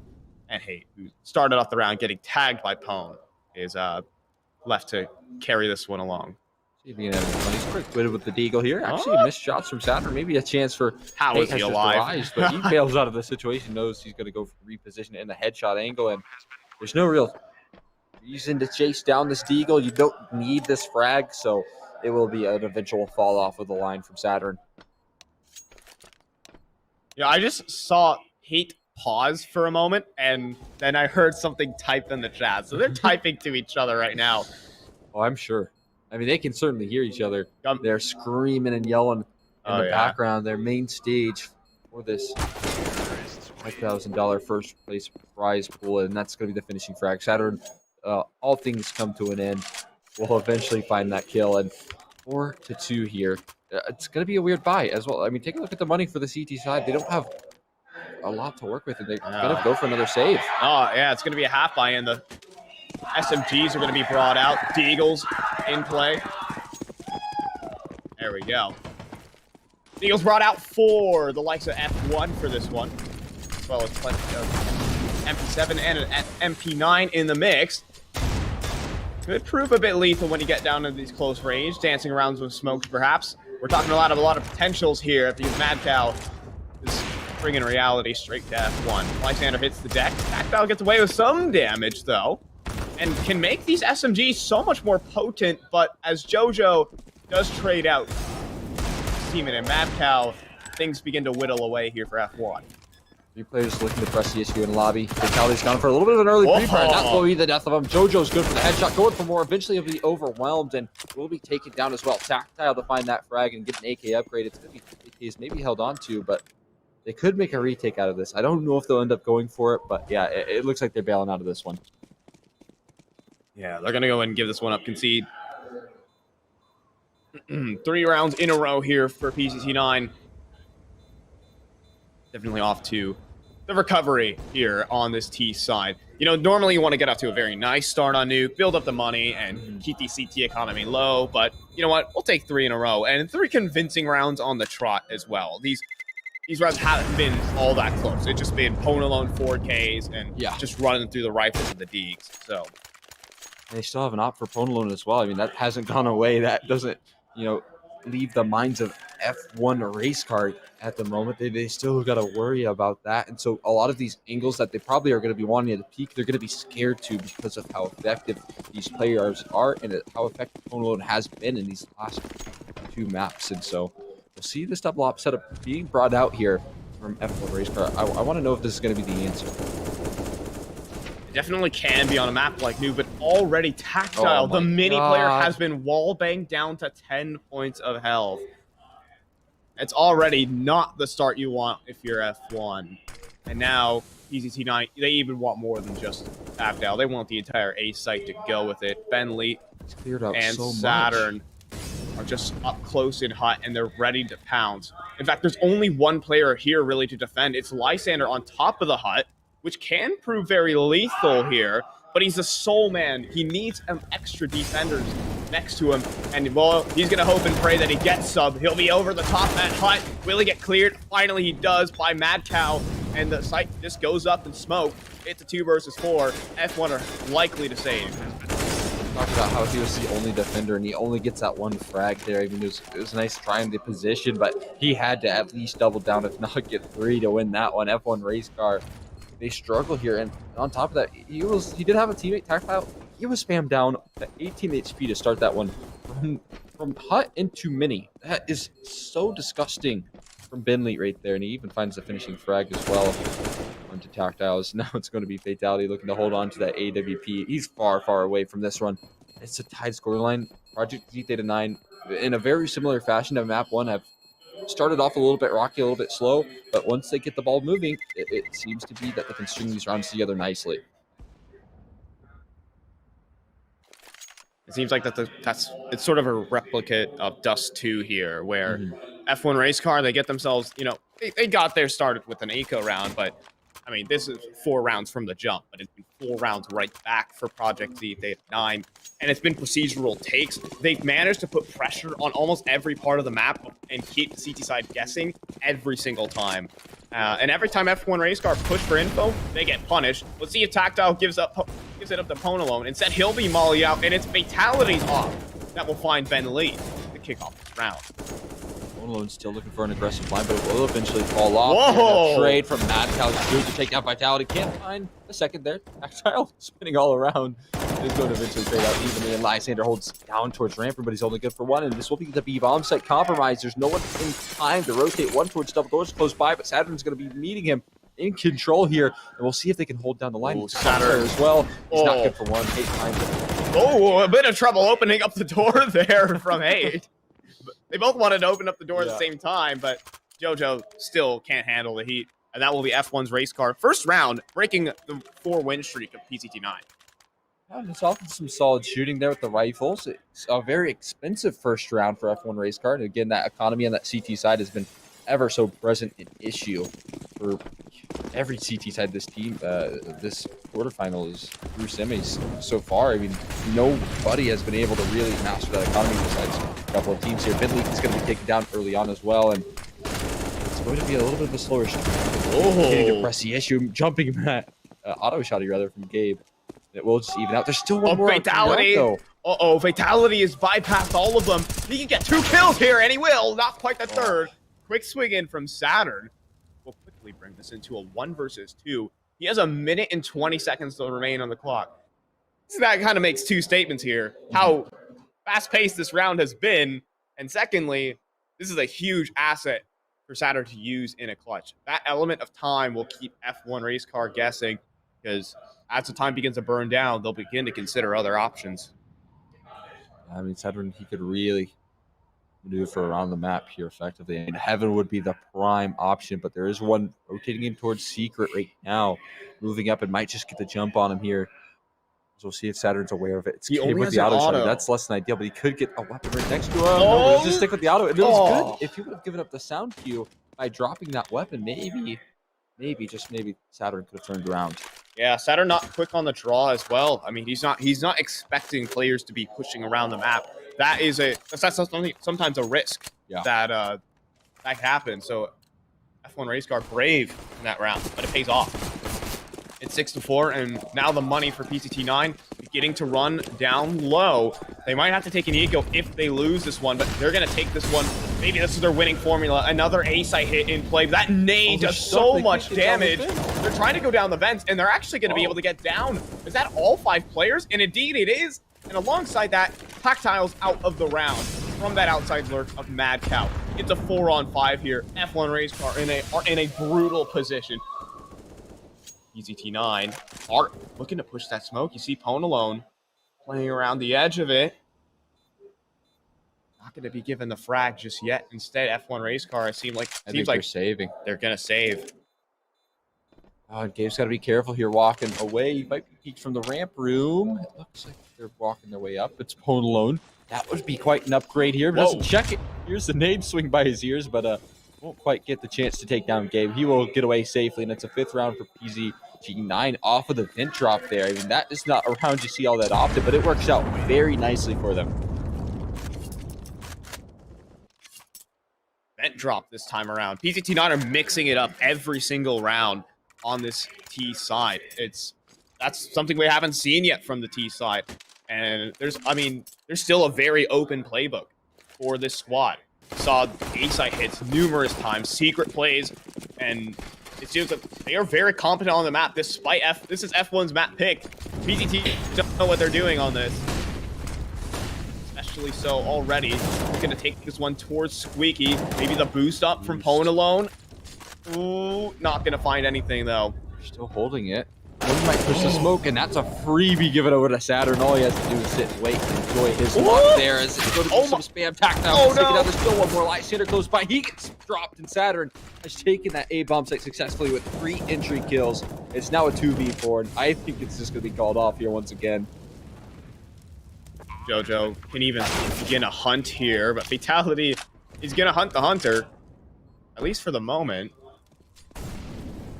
And Hate, who started off the round getting tagged by Pone, is left to carry this one along. See if he can have any fun. He's quick-witted with the deagle here. Actually, missed shots from Saturn. Maybe a chance for How is he alive? But he bails out of the situation, knows he's going to go for the reposition in the headshot angle, and there's no real reason to chase down this deagle. You don't need this frag, so it will be an eventual fall off of the line from Saturn. Yeah, I just saw Hate pause for a moment, and then I heard something type in the chat. So they're typing to each other right now. Oh, I'm sure. I mean, they can certainly hear each other. They're screaming and yelling in the background. Their main stage for this $5,000 first place prize pool, and that's going to be the finishing frag. Saturn, all things come to an end. We'll eventually find that kill, and 4-2 here. It's going to be a weird buy as well. I mean, take a look at the money for the CT side. They don't have a lot to work with, and they're going to go for another save. Oh, yeah, it's going to be a half buy, and the SMGs are going to be brought out. Deagles in play. There we go. Deagles brought out for the likes of F1 for this one, as well as plenty of MP7 and an MP9 in the mix. Could prove a bit lethal when you get down to these close range, dancing around with smokes perhaps. We're talking a lot of potentials here because mAAd Cow is bringing reality straight to F1. Lysander hits the deck. mAAd Cow gets away with some damage though, and can make these SMGs so much more potent, but as JoJo does trade out Seaman and mAAd Cow, things begin to whittle away here for F1. 3 players looking to press the issue in lobby. Fatality's gone for a little bit of an early pre-fire. That will be the death of him. JoJo's good for the headshot. Going for more. Eventually he'll be overwhelmed and will be taken down as well. Tactile to find that frag and get an AK upgrade. It's going to be AKs maybe held on to, but they could make a retake out of this. I don't know if they'll end up going for it, but yeah, it looks like they're bailing out of this one. Yeah, they're going to go and give this one up, concede. 3 rounds in a row here for PCC9. Definitely off to the recovery here on this T side. You know, normally you want to get off to a very nice start on Nuke, build up the money, and keep the CT economy low, but you know what? We'll take 3 in a row, and 3 convincing rounds on the trot as well. These rounds haven't been all that close. It's just been Pwn alone 4Ks and just running through the rifles and the Deegs. So they still have an op for Pwn alone as well. I mean, that hasn't gone away. That doesn't, you know, leave the minds of F1 race car at the moment. They still got to worry about that. And so a lot of these angles that they probably are going to be wanting at the peak, they're going to be scared to because of how effective these players are and how effective Pwn alone has been in these last 2 maps. And so we'll see this double op setup being brought out here from F1 race car. I want to know if this is going to be the answer. It definitely can be on a map like New, but already Tactile, the mini player, has been wall banged down to 10 points of health. It's already not the start you want if you're F1. And now PCC9, they even want more than just Tactile. They want the entire A site to go with it. Bentley and so Saturn are just up close in hut, and they're ready to pounce. In fact, there's only one player here really to defend. It's Lysander on top of the hut, which can prove very lethal here, but he's a soul man. He needs extra defenders next to him, and well, he's gonna hope and pray that he gets sub. He'll be over the top of that hut. Will he get cleared? Finally he does by mAAd Cow, and the site just goes up in smoke. It's a 2 versus 4. F1 are likely to save. Talked about how he was the only defender and he only gets that 1 frag there. I mean, it was nice trying the position, but he had to at least double down, if not get 3 to win that one. F1 race car, they struggle here, and on top of that, he did have a teammate, Tactile. He was spammed down at 18 HP to start that one from hut into mini. That is so disgusting from Bentley right there, and he even finds the finishing frag as well onto Tactiles. Now it's going to be Fatality looking to hold on to that AWP. He's far, far away from this run. It's a tied scoreline. Project Z-Theta9, in a very similar fashion to map 1, have started off a little bit rocky, a little bit slow, but once they get the ball moving, it seems to be that they can string these rounds together nicely. It seems like it's sort of a replicate of Dust 2 here, where F1 race car, they get themselves, you know, they got there started with an eco round, but I mean, this is 4 rounds from the jump, but it's been 4 rounds right back for Project Z-Theta9, and it's been procedural takes. They've managed to put pressure on almost every part of the map and keep the CT side guessing every single time. And every time F1 race car push for info, they get punished. Let's see if Tactile gives it up to Pwn alone. Instead, he'll be molly out, and it's Fatality's off. that will find Ben Lee to kick off this round. Olone's still looking for an aggressive line, but it will eventually fall off. Whoa! Trade from mAAd is good to take out Vitality. Can't find a second there. Tactile spinning all around. Is going to eventually trade out evenly, and Lysander holds down towards Ramper, but he's only good for one, and this will be the B bomb site compromise. There's no one in time to rotate one towards double doors close by, but Saturn's going to be meeting him in control here, and we'll see if they can hold down the line. Saturn as well. He's not good for one. 8 times. Oh, a bit of trouble opening up the door there from 8. They both wanted to open up the door at the same time, but JoJo still can't handle the heat, and that will be F1's race car. First round, breaking the 4-win streak of PCT9. Yeah, it's often some solid shooting there with the rifles. It's a very expensive first round for F1 race car, and again, that economy on that CT side has been ever so present an issue for every CT side. This team, this quarterfinal is through semis so far. I mean, nobody has been able to really master that economy besides a couple of teams here. Bentley is going to be taken down early on as well, and it's going to be a little bit of a slower shot. Getting to press the issue, jumping that auto shotty rather from Gabe. It will just even out. There's still one more Fatality. though. Uh-oh, Fatality has bypassed all of them. He can get 2 kills here, and he will. Not quite the third. Quick swing in from Saturn. We'll quickly bring this into a 1 versus 2. He has 1 minute and 20 seconds to remain on the clock. So that kind of makes 2 statements here. How fast-paced this round has been. And secondly, this is a huge asset for Saturn to use in a clutch. That element of time will keep F1 race car guessing, because as the time begins to burn down, they'll begin to consider other options. I mean, Saturn, he could really maneuver around the map here effectively. And Heaven would be the prime option, but there is one rotating in towards Secret right now, moving up and might just get the jump on him here. So we'll see if Saturn's aware of it. It's only with has the an auto shot. auto. That's less than ideal, but he could get a weapon right next to him. No, but let's just stick with the auto. It was good if he would have given up the sound cue by dropping that weapon. Maybe Saturn could have turned around. Yeah, Saturn not quick on the draw as well. I mean, he's not expecting players to be pushing around the map. That's sometimes a risk that happens. So F1 race car brave in that round, but it pays off. It's 6-4, and now the money for PCT9 beginning to run down low. They might have to take an eco if they lose this one, but they're going to take this one. Maybe this is their winning formula. Another A-site hit in play. That nade does so much damage. They're trying to go down the vents, and they're actually going to be able to get down. Is that all 5 players? And indeed it is. And alongside that, Tactile's out of the round from that outside lurk of Mad Cow. It's a 4-on-5 here. F1 race car are in a brutal position. PCT9 are looking to push that smoke. You see Pone alone playing around the edge of it. Not going to be given the frag just yet. Instead, F1 race car seems like they're saving. They're going to save. Oh, Gabe's got to be careful here walking away. He might be peeked from the ramp room. It looks like they're walking their way up. It's Pone alone. That would be quite an upgrade here, but doesn't check it. Here's the nade swing by his ears, but won't quite get the chance to take down Gabe. He will get away safely, and it's a 5th round for PZG9 off of the vent drop there. I mean, that is not a round you see all that often, but it works out very nicely for them. Vent drop this time around. PZT9 are mixing it up every single round on this T side. That's something we haven't seen yet from the T side. And there's still a very open playbook for this squad. Saw A-site hits numerous times, secret plays, and it seems that they are very competent on the map despite this is F1's map pick. PZT don't know what they're doing on this. Especially so already. We're gonna take this one towards Squeaky. Maybe the boost up from Pone alone. Ooh, not gonna find anything though. Still holding it. One might push the smoke, and that's a freebie given over to Saturn. All he has to do is sit and wait and enjoy his luck there as it's going to be some spam Tactile. There's still one more Lysander close by. He gets dropped, and Saturn has taken that A-bomb site successfully with 3 entry kills. It's now a 2v4, and I think it's just going to be called off here once again. JoJo can even begin a hunt here, but Fatality is going to hunt the Hunter, at least for the moment.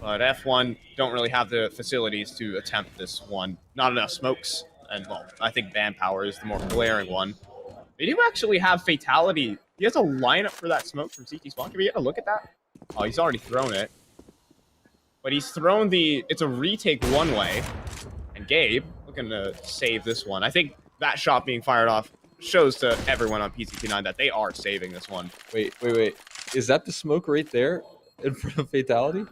But F1 don't really have the facilities to attempt this one. Not enough smokes, and well, I think Band Power is the more glaring one. They do actually have Fatality. He has a lineup for that smoke from CT Spawn. Can we get a look at that? Oh, he's already thrown it. But he's thrown it's a retake one way. And Gabe looking to save this one. I think that shot being fired off shows to everyone on PCT9 that they are saving this one. Wait. Is that the smoke right there in front of Fatality?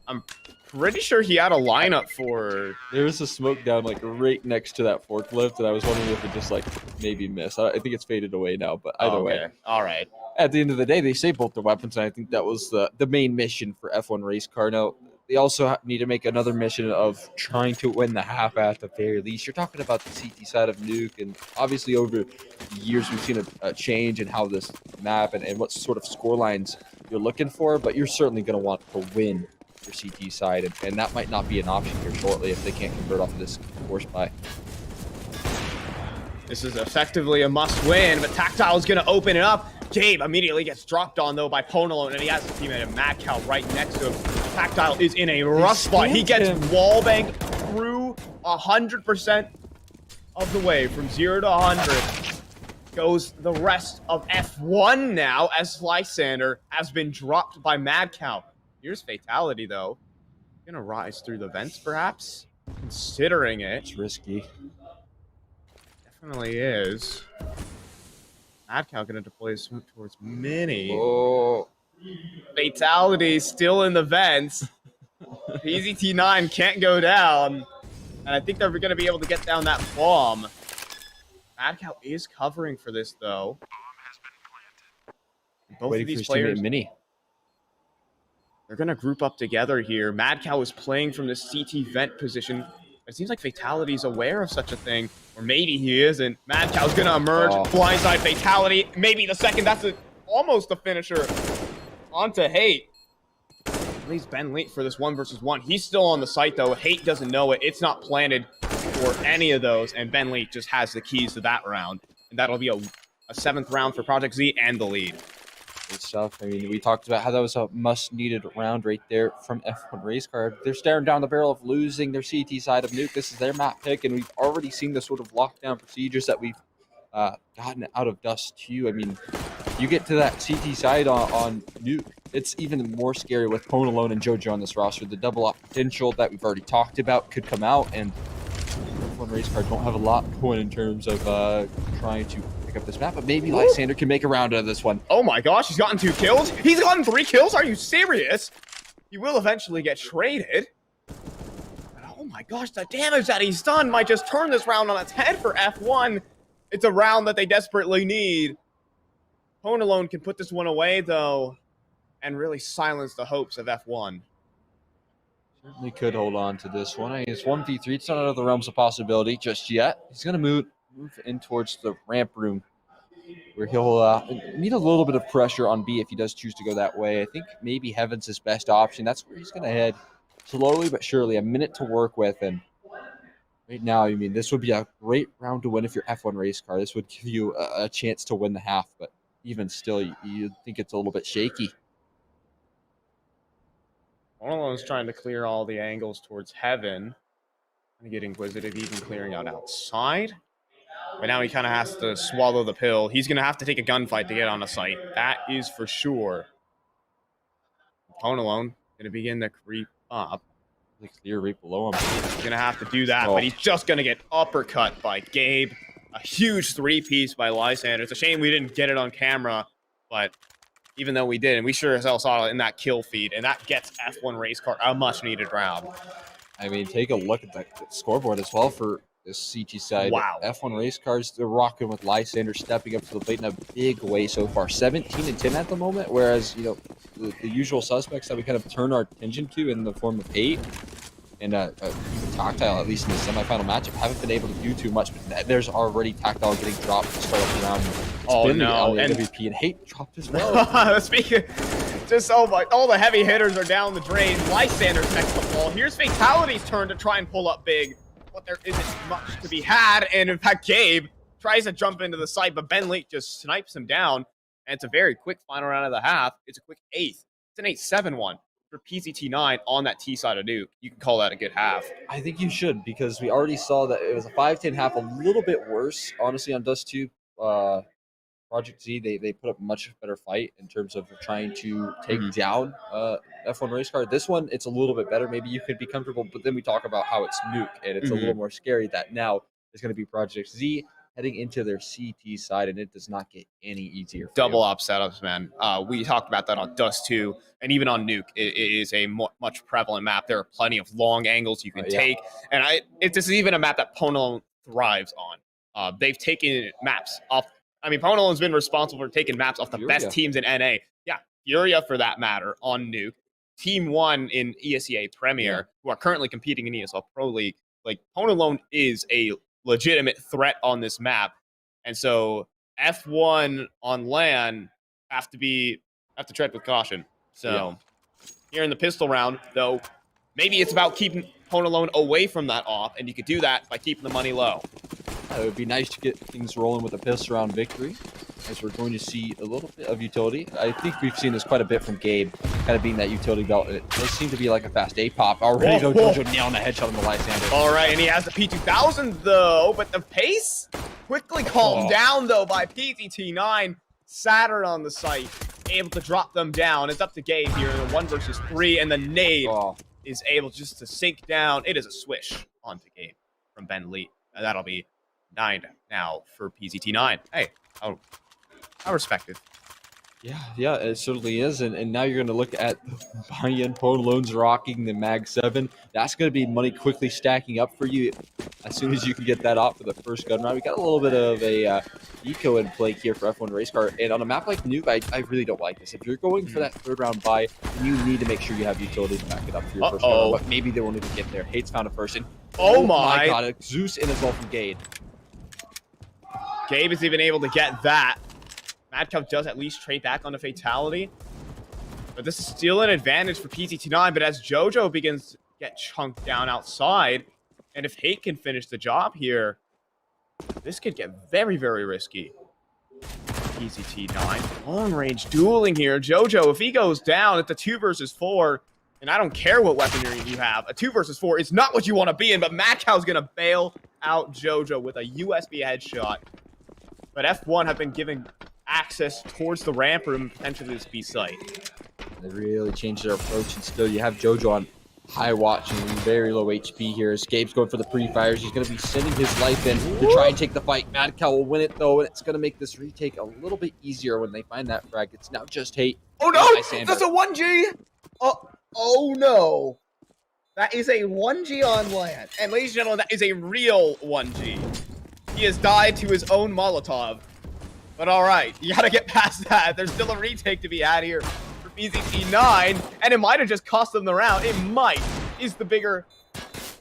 I'm pretty sure he had a lineup for... There was a smoke down like right next to that forklift, and I was wondering if it just like maybe missed. I think it's faded away now, but either way. All right. At the end of the day, they saved both their weapons, and I think that was the main mission for F1 Race Car. Now, they also need to make another mission of trying to win the half at the very least. You're talking about the CT side of Nuke, and obviously over the years we've seen a change in how this map and what sort of score lines you're looking for, but you're certainly going to want to win your CT side, and that might not be an option here shortly if they can't convert off of this force buy. This is effectively a must-win, but Tactile is going to open it up. Gabe immediately gets dropped on, though, by Ponalone, and he has his teammate mAAd right next to him. Tactile is in a rough spot. He gets wallbanged through 100% of the way, from 0 to 100. Goes the rest of F1 now, as Lysander has been dropped by mAAd. Here's Fatality, though. Gonna rise through the vents, perhaps? Considering it. It's risky. Definitely is. mAAd gonna deploy his smoke towards Mini. Oh. Fatality still in the vents. PZT9 can't go down. And I think they're gonna be able to get down that bomb. mAAd is covering for this, though. Both Waiting of these for his teammate players, Mini. they're gonna group up together here. mAAd is playing from the CT vent position. It seems like Fatality's aware of such a thing, or maybe he isn't. mAAd gonna emerge, blindside Fatality, maybe the second. That's almost a finisher onto Hate. Leaves Ben late for this 1v1. He's still on the site, though. Hate doesn't know it. It's not planted for any of those, and Ben Lee just has the keys to that round. And that'll be a 7th round for Project Z and the lead. Great stuff. I mean, we talked about how that was a much-needed round right there from F1 Race Car. They're staring down the barrel of losing their CT side of Nuke. This is their map pick, and we've already seen the sort of lockdown procedures that we've gotten out of Dust 2. I mean, you get to that CT side on Nuke, it's even more scary with Ponalone and Jojo on this roster. The double-up potential that we've already talked about could come out, and F1 Race Car don't have a lot going in terms of trying to pick up this map, but maybe Lysander can make a round out of this one. Oh my gosh, he's gotten 2 kills? He's gotten 3 kills? Are you serious? He will eventually get traded. But oh my gosh, the damage that he's done might just turn this round on its head for F1. It's a round that they desperately need. Ponalone can put this one away, though, and really silence the hopes of F1. Certainly could hold on to this one. I mean, it's 1v3. It's not out of the realms of possibility just yet. He's going to move in towards the ramp room, where he'll need a little bit of pressure on B if he does choose to go that way. I think maybe Heaven's his best option. That's where he's going to head slowly but surely. A minute to work with, and right now, I mean, this would be a great round to win if you're F1 Race Car. This would give you a chance to win the half, but even still, you think it's a little bit shaky. Ponalone's trying to clear all the angles towards Heaven. And get inquisitive, even clearing out outside. But now he kind of has to swallow the pill. He's going to have to take a gunfight to get on the site. That is for sure. Ponalone going to begin to creep up. The clear right below him. He's going to have to do that, but he's just going to get uppercut by Gabe. A huge 3-piece by Lysander. It's a shame we didn't get it on camera, but even though we did, and we sure as hell saw it in that kill feed, and that gets F1 Race Car a much-needed round. I mean, take a look at the scoreboard as well for this CT side. Wow. F1 Race Cars, they're rocking with Lysander stepping up to the plate in a big way so far. 17-10 at the moment, whereas, you know, the usual suspects that we kind of turn our attention to in the form of Hate and even Tactile, at least in the semifinal matchup, haven't been able to do too much. But there's already Tactile getting dropped to start up the round. Oh, no. And MVP, and Hate dropped as well. Speaking, just all the heavy hitters are down the drain. Lysander's next to the ball. Here's Fatality's turn to try and pull up big, but there isn't much to be had. And in fact, Gabe tries to jump into the site, but Ben Leak just snipes him down. And it's a very quick final round of the half. It's a quick 8th. It's an 8-7-1 for PZT9 on that T side of Nuke. You can call that a good half. I think you should, because we already saw that it was a 5-10 half, a little bit worse, honestly, on Dust 2. Project Z, they put up a much better fight in terms of trying to take down F1 Race Car. This one, it's a little bit better. Maybe you could be comfortable, but then we talk about how it's Nuke, and it's a little more scary that now it's going to be Project Z heading into their CT side, and it does not get any easier. For Double you. op setups, man. We talked about that on Dust 2, and even on Nuke. It is a much prevalent map. There are plenty of long angles you can take, and this is even a map that Pono thrives on. They've taken maps off. I mean, Pono has been responsible for taking maps off the best teams in NA. Yeah, Furia for that matter on Nuke. Team 1 in ESEA Premier, who are currently competing in ESL Pro League. Like, Pono alone is a legitimate threat on this map. And so F1 on LAN have to tread with caution. So here in the pistol round, though, maybe it's about keeping Pono alone away from that off, and you could do that by keeping the money low. It would be nice to get things rolling with a pistol round victory, as we're going to see a little bit of utility. I think we've seen this quite a bit from Gabe, kind of being that utility belt. And it does seem to be like a fast A-pop. Already though, Jojo nailing a headshot on the Lysander. All right, and he has the P2000 though, but the pace quickly calmed down though by PZT9. Saturn on the site, able to drop them down. It's up to Gabe here in a 1 versus 3, and the nade is able just to sink down. It is a swish onto Gabe from Ben Lee. That'll be 9 now for PZT9. Hey, I respect it. Yeah, it certainly is. And now you're going to look at buy-in Pono Alone's rocking the Mag 7. That's going to be money quickly stacking up for you as soon as you can get that off for the first gun round. We got a little bit of a eco in play here for F1 Race Car. And on a map like Nuke, I really don't like this. If you're going for that third round buy, you need to make sure you have utility to back it up for your first round. But maybe they won't even get there. Hates found a person. Oh my God, a Zeus in as well from Gabe. Gabe is even able to get that. mAAd does at least trade back on the fatality. But this is still an advantage for PZT9. But as Jojo begins to get chunked down outside, and if Hate can finish the job here, this could get very, very risky. PZT9, long range dueling here. Jojo, if he goes down, it's a 2 versus 4. And I don't care what weaponry you have. A 2 versus 4 is not what you want to be in, but mAAd's going to bail out Jojo with a USB headshot. But F1 have been given access towards the ramp room, potentially this B site. They really changed their approach, and still you have Jojo on high watch and very low HP here. Escape's going for the pre-fires. He's going to be sending his life in to try and take the fight. mAAd will win it, though, and it's going to make this retake a little bit easier when they find that frag. It's now just Hate. Oh, no! That's a 1G! Oh, no. That is a 1G on land. And ladies and gentlemen, that is a real 1G. He has died to his own Molotov. But all right, you got to get past that. There's still a retake to be had here for PZT9, and it might have just cost them the round. It might is the bigger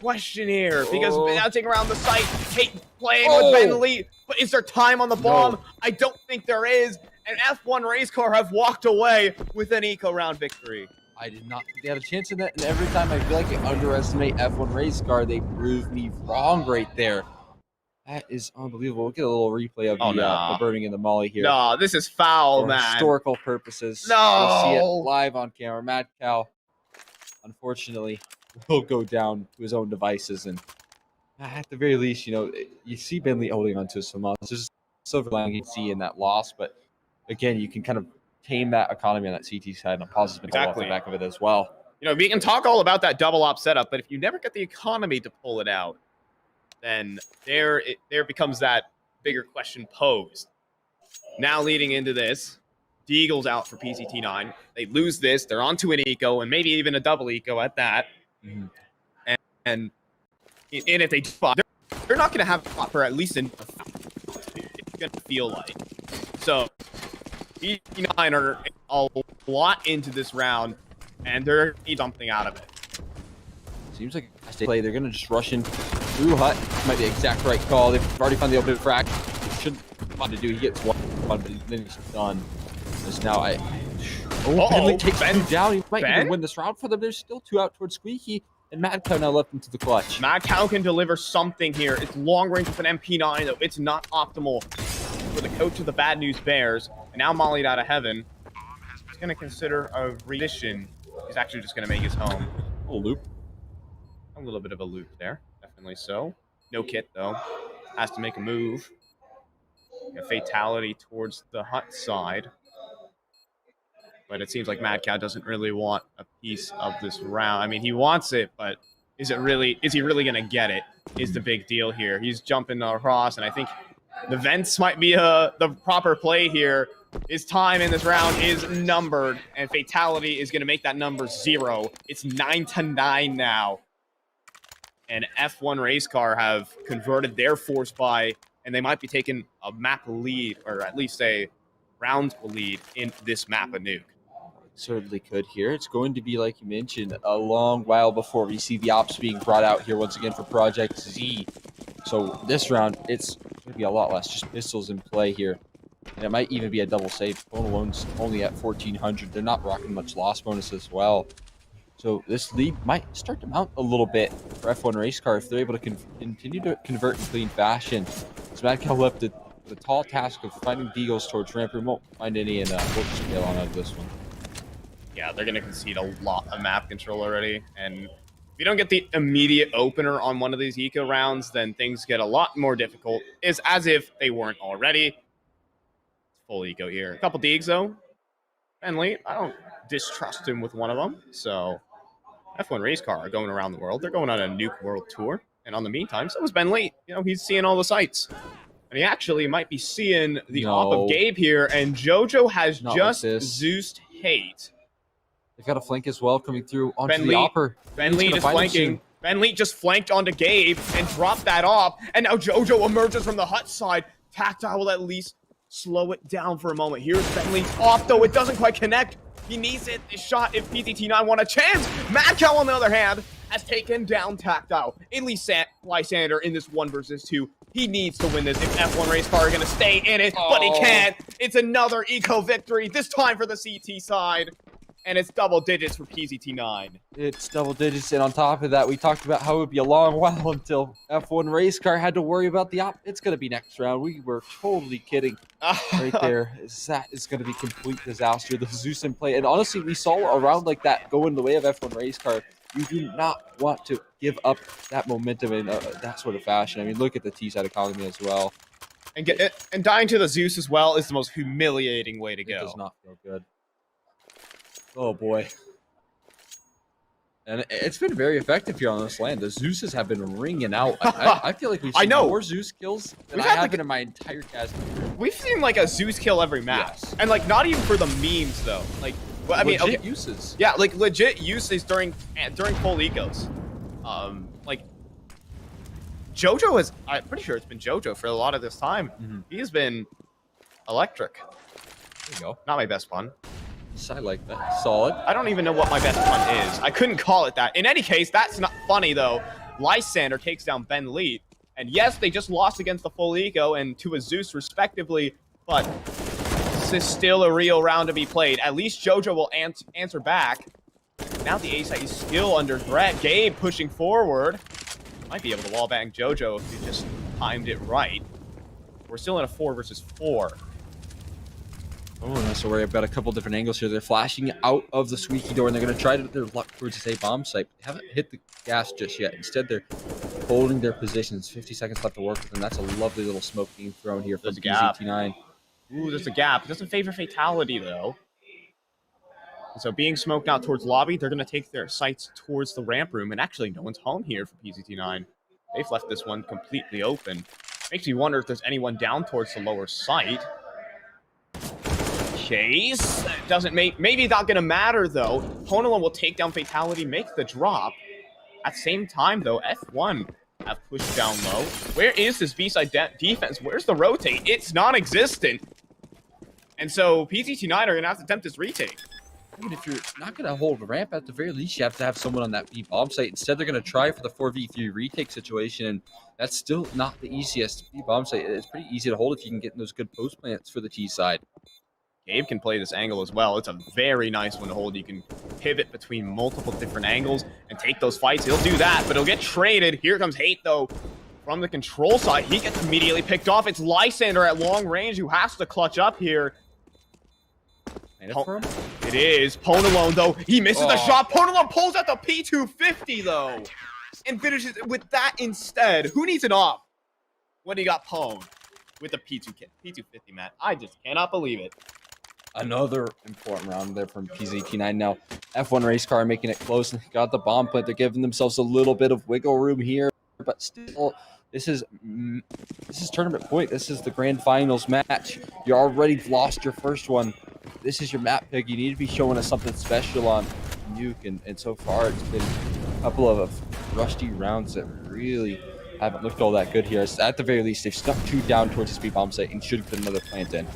question here, because now taking around the site, Hate playing with Ben Lee. But is there time on the bomb? No. I don't think there is. And F1 Race Car have walked away with an eco round victory. I did not think they had a chance in that, and every time I feel like I underestimate F1 Race Car, they prove me wrong right there. That is unbelievable. We'll get a little replay of the burning in the molly here. No, this is foul, man. Historical purposes. No. We'll see it live on camera. mAAd, unfortunately, will go down to his own devices. And at the very least, you know, you see Ben Lee holding onto some loss. There's silver lining you see in that loss. But again, you can kind of tame that economy on that CT side, and a positive off the back of it as well. You know, we can talk all about that double op setup, but if you never get the economy to pull it out, then there becomes that bigger question posed. Now leading into this, Deagle's out for PZT9. They lose this. They're onto an eco, and maybe even a double eco at that. And if they spot, they're not going to have a spot for at least it's going to feel like. So PZT9 are a lot into this round, and they're going to need something out of it. Seems like a play. They're going to just rush in through hut. Might be the exact right call. They've already found the open frac. They shouldn't want to do. He gets one, but then he's done. Just now, Bentley takes two down. He might even win this round for them. There's still 2 out towards Squeaky, and mAAd now left into the clutch. mAAd can deliver something here. It's long range with an MP9, though. It's not optimal for the coach of the Bad News Bears. And now mollied out of heaven. He's going to consider a rendition. He's actually just going to make his home. A loop. A little bit of a loop there. Definitely so. No kit, though. Has to make a move. A fatality towards the hut side. But it seems like mAAd doesn't really want a piece of this round. I mean, he wants it, but is he really going to get it? Is the big deal here. He's jumping across, and I think The vents might be the proper play here. His time in this round is numbered, and Fatality is going to make that number 0. It's 9-9 now. And F1 Race Car have converted their force buy, and they might be taking a map lead, or at least a round lead in this map of Nuke. Certainly could here. It's going to be, like you mentioned, a long while before we see the ops being brought out here once again for Project Z. So this round, it's going to be a lot less, just pistols in play here. And it might even be a double save. Alone's only at 1,400. They're not rocking much loss bonus as well. So this lead might start to mount a little bit for F1 Race Car if they're able to continue to convert in clean fashion. As mAAd left the tall task of finding Deagles towards ramp room. Won't find any, and we'll just bail on out of this one. Yeah, they're going to concede a lot of map control already. And if you don't get the immediate opener on one of these eco rounds, then things get a lot more difficult. It's as if they weren't already. Full eco here. A couple Deags, though. Bentley, I don't distrust him with one of them. So F1 Race Car are going around the world. They're going on a Nuke World Tour. And on the meantime, so is Bentley. You know, he's seeing all the sights. And he actually might be seeing the op of Gabe here. And JoJo has just Zeused Hate. They've got a flank as well coming through onto Ben the Lee, opper. Ben Lee just flanking. Ben Lee just flanked onto Gabe and dropped that off. And now JoJo emerges from the hut side. Tactile will at least slow it down for a moment. Here's Ben Lee's off, though. It doesn't quite connect. He needs it. This shot if PZT9 want a chance. mAAd, on the other hand, has taken down Tactile. Lysander in this 1 versus 2. He needs to win this if F1 Race Car are going to stay in it, but he can't. It's another eco victory, this time for the CT side. And it's double digits for PZT9. It's double digits, and on top of that, we talked about how it would be a long while until F1 Race Car had to worry about the op. It's going to be next round. We were totally kidding right there. That is going to be complete disaster. The Zeus in play. And honestly, we saw a round like that go in the way of F1 Race Car. You do not want to give up that momentum in that sort of fashion. I mean, look at the T-side economy as well. And dying to the Zeus as well is the most humiliating way to go. It does not feel good. Oh boy. And it's been very effective here on this land. The Zeuses have been ringing out. I feel like we've seen more Zeus kills than I have in my entire cast. We've seen like a Zeus kill every match. Yes. And like not even for the memes though. Like well, I mean legit uses. Yeah, like legit uses during full ecos. Like JoJo is I'm pretty sure it's been JoJo for a lot of this time. Mm-hmm. He's been electric. There you go. Not my best pun. I like that. Solid. I don't even know what my best pun is. I couldn't call it that. In any case, that's not funny, though. Lysander takes down Ben Lee. And yes, they just lost against the full eco and to a Zeus, respectively. But this is still a real round to be played. At least JoJo will answer back. Now the A-side is still under threat. Gabe pushing forward. Might be able to wallbang JoJo if he just timed it right. We're still in a 4 versus 4. Oh, not so worry. I've got a couple different angles here. They're flashing out of the squeaky door, and they're going to try to their luck towards this A-bomb site. They haven't hit the gas just yet. Instead, they're holding their positions. 50 seconds left to work with, and that's a lovely little smoke being thrown here from PZT9. Ooh, there's a gap. It doesn't favor Fatality, though. And so being smoked out towards lobby, they're going to take their sights towards the ramp room, and actually no one's home here for PZT9. They've left this one completely open. Makes me wonder if there's anyone down towards the lower site. Chase doesn't maybe not gonna matter though. Ponalone will take down Fatality, make the drop. At the same time though, F1 have pushed down low. Where is this B-side defense? Where's the rotate? It's non-existent. And so PZT9 are gonna have to attempt this retake. I mean, if you're not gonna hold a ramp, at the very least you have to have someone on that B-bomb site. Instead, they're gonna try for the 4v3 retake situation, and that's still not the easiest B-bomb site. It's pretty easy to hold if you can get in those good post plants for the T side. Gabe can play this angle as well. It's a very nice one to hold. You can pivot between multiple different angles and take those fights. He'll do that, but he'll get traded. Here comes Hate, though, from the control side. He gets immediately picked off. It's Lysander at long range who has to clutch up here. It is. Ponalone, though. He misses the shot. Ponalone pulls out the P250, though, and finishes it with that instead. Who needs an off when he got pwned with the P250, Matt? I just cannot believe it. Another important round there from PZT9. Now, F1 Race Car making it close. Got the bomb plant. They're giving themselves a little bit of wiggle room here, but still This is tournament point. This is the grand finals match. You already lost your first one. This is your map pick. You need to be showing us something special on Nuke, and so far it's been a couple of rusty rounds that really haven't looked all that good here. At the very least, they've stuck 2 down towards the speed bomb site and should put another plant in.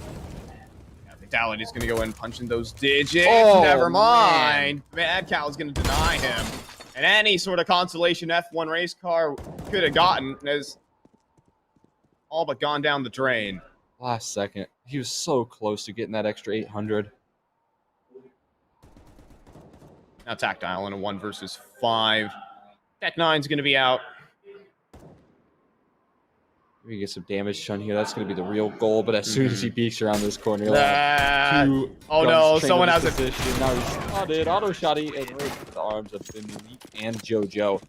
Vitality is going to go in punching those digits. Oh, Never mind. mAAd is going to deny him. And any sort of consolation F1 race car could have gotten has all but gone down the drain. Last second. He was so close to getting that extra 800. Now Tactile in a 1 versus 5. Tech 9's going to be out. We get some damage done here. That's going to be the real goal. But as soon as he peeks around this corner, oh no, someone has a position. Now he's spotted, auto shotty, and right to the arms of Finley and JoJo.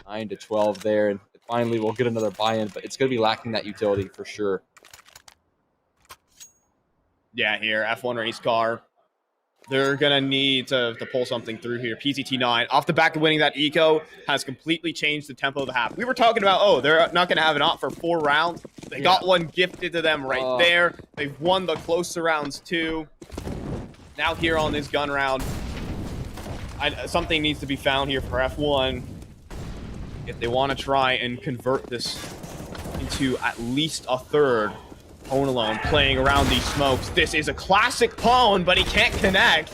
9-12 there, and finally we'll get another buy-in. But it's going to be lacking that utility for sure. Yeah, here F1 race car. They're going to need to pull something through here. PZT9, off the back of winning that eco, has completely changed the tempo of the half. We were talking about, oh, they're not going to have an op for 4 rounds. They got one gifted to them right there. They've won the closer rounds too. Now here on this gun round, something needs to be found here for F1 if they want to try and convert this into at least a third. Pwn alone playing around these smokes. This is a classic Pwn, but he can't connect.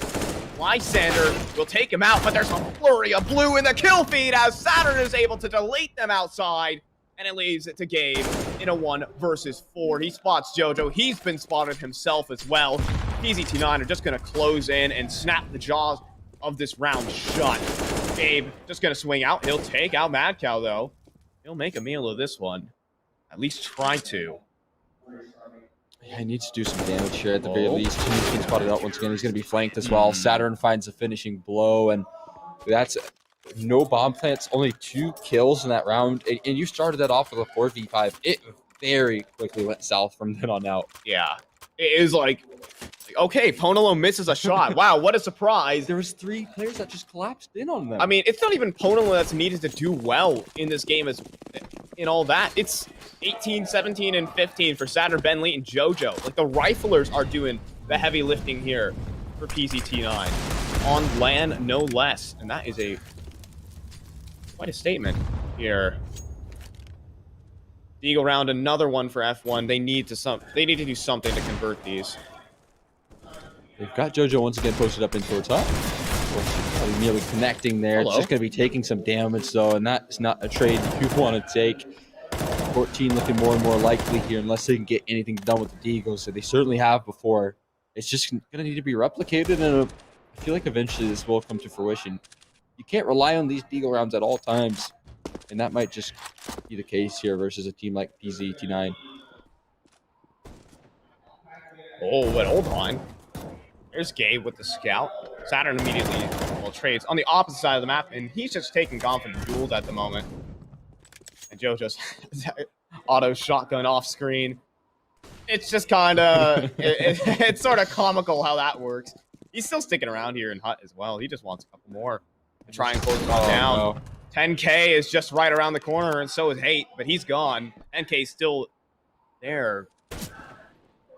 Lysander will take him out, but there's a flurry of blue in the kill feed as Saturn is able to delete them outside, and it leaves it to Gabe in a 1 versus 4. He spots JoJo. He's been spotted himself as well. PZT9 are just going to close in and snap the jaws of this round shut. Gabe just going to swing out. He'll take out mAAd, though. He'll make a meal of this one. At least try to. Yeah, he needs to do some damage here at the very least. He's been spotted out once again. He's going to be flanked as well. Saturn finds a finishing blow, and that's no bomb plants, only 2 kills in that round. And you started that off with a 4v5. It very quickly went south from then on out. Yeah. It is like okay, Ponolo misses a shot. Wow, what a surprise. There was 3 players that just collapsed in on them. I mean, it's not even Ponolo that's needed to do well in this game as in all that. It's 18, 17, and 15 for Saturn, Ben Lee, and JoJo. Like, the riflers are doing the heavy lifting here for PZT9. On LAN, no less. And that is quite a statement here. Eagle round, another one for F1. They need to do something to convert these. They've got JoJo once again posted up in towards top. Nearly connecting there. Hello. It's just going to be taking some damage, though, and that's not a trade you want to take. 14 looking more and more likely here unless they can get anything done with the Deagles that they certainly have before. It's just going to need to be replicated, and I feel like eventually this will come to fruition. You can't rely on these Deagle rounds at all times, and that might just be the case here versus a team like PZT9. Oh, but hold on. There's Gabe with the scout. Saturn immediately trades on the opposite side of the map, and he's just taking confident duels at the moment. And Joe just auto shotgun off screen. It's just kind of it's sort of comical how that works. He's still sticking around here in Hut as well. He just wants a couple more to try and close it down. No. 10K is just right around the corner, and so is Hate, but he's gone. 10K is still there.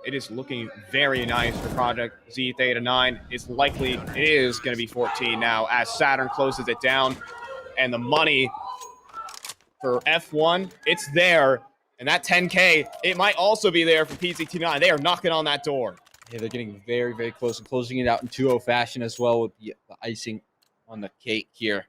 It is looking very nice for Project Z Theta 9. It is going to be 14 now as Saturn closes it down. And the money for F1, it's there. And that 10K, it might also be there for PZT9. They are knocking on that door. Yeah, they're getting very, very close and closing it out in 2-0 fashion as well with the icing on the cake here.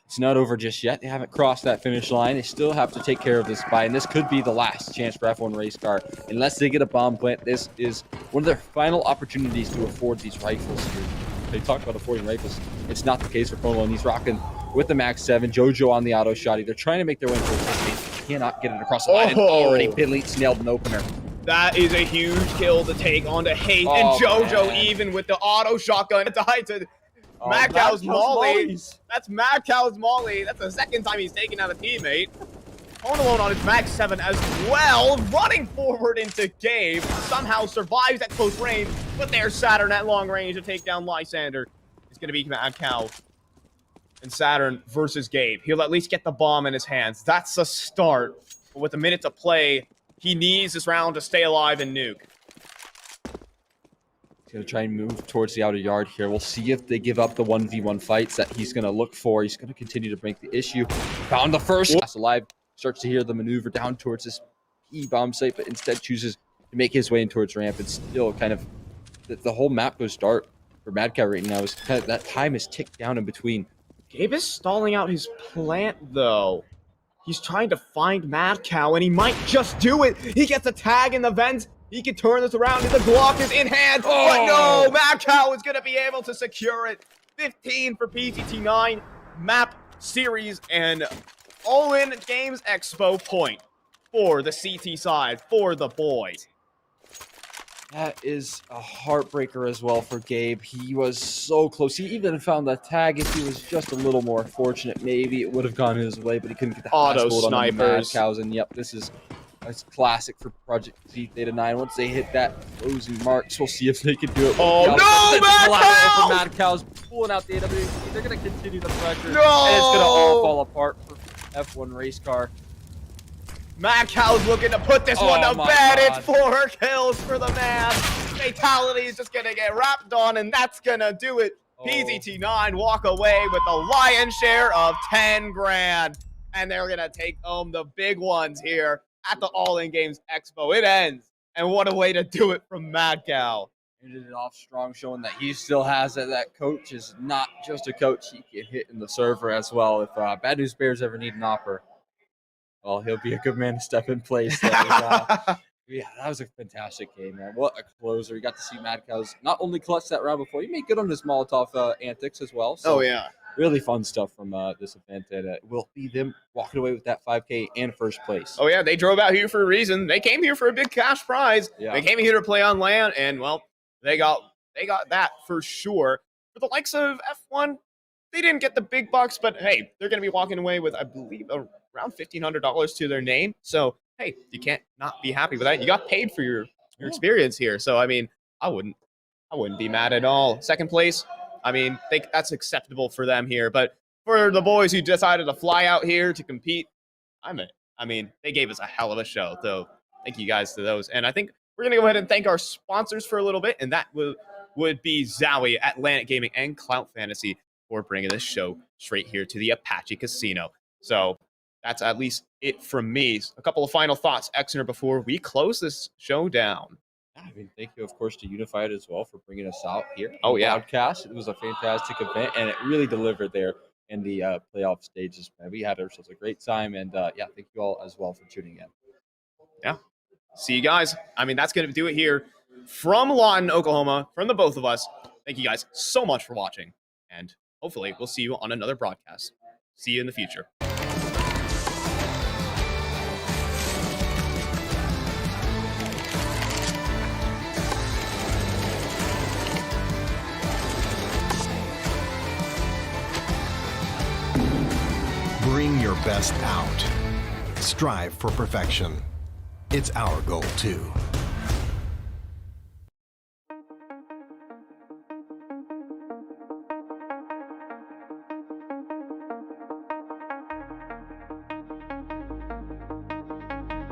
It's not over just yet. They haven't crossed that finish line. They still have to take care of this buy, and this could be the last chance for F1 race car. Unless they get a bomb plant, this is one of their final opportunities to afford these rifles here. They talk about affording rifles. It's not the case for Polo, and he's rocking with the Max 7. JoJo on the auto shotty. They're trying to make their way into this game. They cannot get it across the line, and already Bidley nailed an opener. That is a huge kill to take onto Hate, and JoJo even with the auto shotgun died to mAAd's Molly. That's mAAd's Molly. That's the second time he's taken out a teammate. Home alone on his Max 7 as well. Running forward into Gabe. Somehow survives at close range. But there's Saturn at long range to take down Lysander. It's going to be mAAd and Saturn versus Gabe. He'll at least get the bomb in his hands. That's a start but with a minute to play, he needs this round to stay alive and nuke. He's going to try and move towards the outer yard here. We'll see if they give up the 1v1 fights that he's going to look for. He's going to continue to break the issue. Found the first. Last alive. Starts to hear the maneuver down towards this E-bomb site, but instead chooses to make his way in towards ramp. And still kind of the whole map goes dark for mAAd right now. Is kind of, that time is ticked down in between. Gabe is stalling out his plant, though. He's trying to find mAAd, and he might just do it. He gets a tag in the vent. He can turn this around, and the Glock is in hand. But no, mAAd is going to be able to secure it. 15 for PZT9, map series, and all-in games Expo point for the CT side, for the boys. That is a heartbreaker as well for Gabe. He was so close. He even found the tag. If he was just a little more fortunate, maybe it would have gone his way, but he couldn't get the auto fast hold on the snipers. mAAd. And yep, this is classic for Project Theta 9. Once they hit that closing marks, we'll see if they can do it. Oh no, mAAd's pulling out the AWP. They're going to continue the pressure. No! And it's going to all fall apart for F1 race car. mAAd's looking to put this one to my bed. God. It's 4 kills for the man. Fatality is just going to get wrapped on, and that's going to do it. PZT9 walk away with the lion's share of 10 grand. And they're going to take home the big ones here at the All-In Games Expo. It ends. And what a way to do it from mAAd. Ended it off strong, showing that he still has it. That coach is not just a coach. He can hit in the server as well. If Bad News Bears ever need an opper, well, he'll be a good man to step in place. Yeah, that was a fantastic game, man. What a closer. We got to see mAAd not only clutch that round before, he made good on his Molotov antics as well. So yeah. really fun stuff from this event. And it will be them walking away with that 5K and first place. Oh, yeah, they drove out here for a reason. They came here for a big cash prize. Yeah. They came here to play on land, and, well, they got that for sure. For the likes of F1, they didn't get the big bucks, but, hey, they're going to be walking away with, I believe, around $1,500 to their name. So, hey, you can't not be happy with that. You got paid for your experience here. So, I mean, I wouldn't be mad at all. Second place, I mean, that's acceptable for them here. But for the boys who decided to fly out here to compete, I mean, they gave us a hell of a show. So thank you guys to those. And I think we're going to go ahead and thank our sponsors for a little bit. And that would be Zowie, Atlantic Gaming, and Clout Fantasy for bringing this show straight here to the Apache Casino. So that's at least it from me. A couple of final thoughts, Exner, before we close this show down. I mean, thank you, of course, to Unified as well for bringing us out here. Oh, yeah. Podcast. It was a fantastic event, and it really delivered there in the playoff stages. Man, we had ourselves a great time, and yeah, thank you all as well for tuning in. Yeah. See you guys. I mean, that's going to do it here from Lawton, Oklahoma, from the both of us. Thank you guys so much for watching, and hopefully we'll see you on another broadcast. See you in the future. Bring your best out. Strive for perfection. It's our goal, too.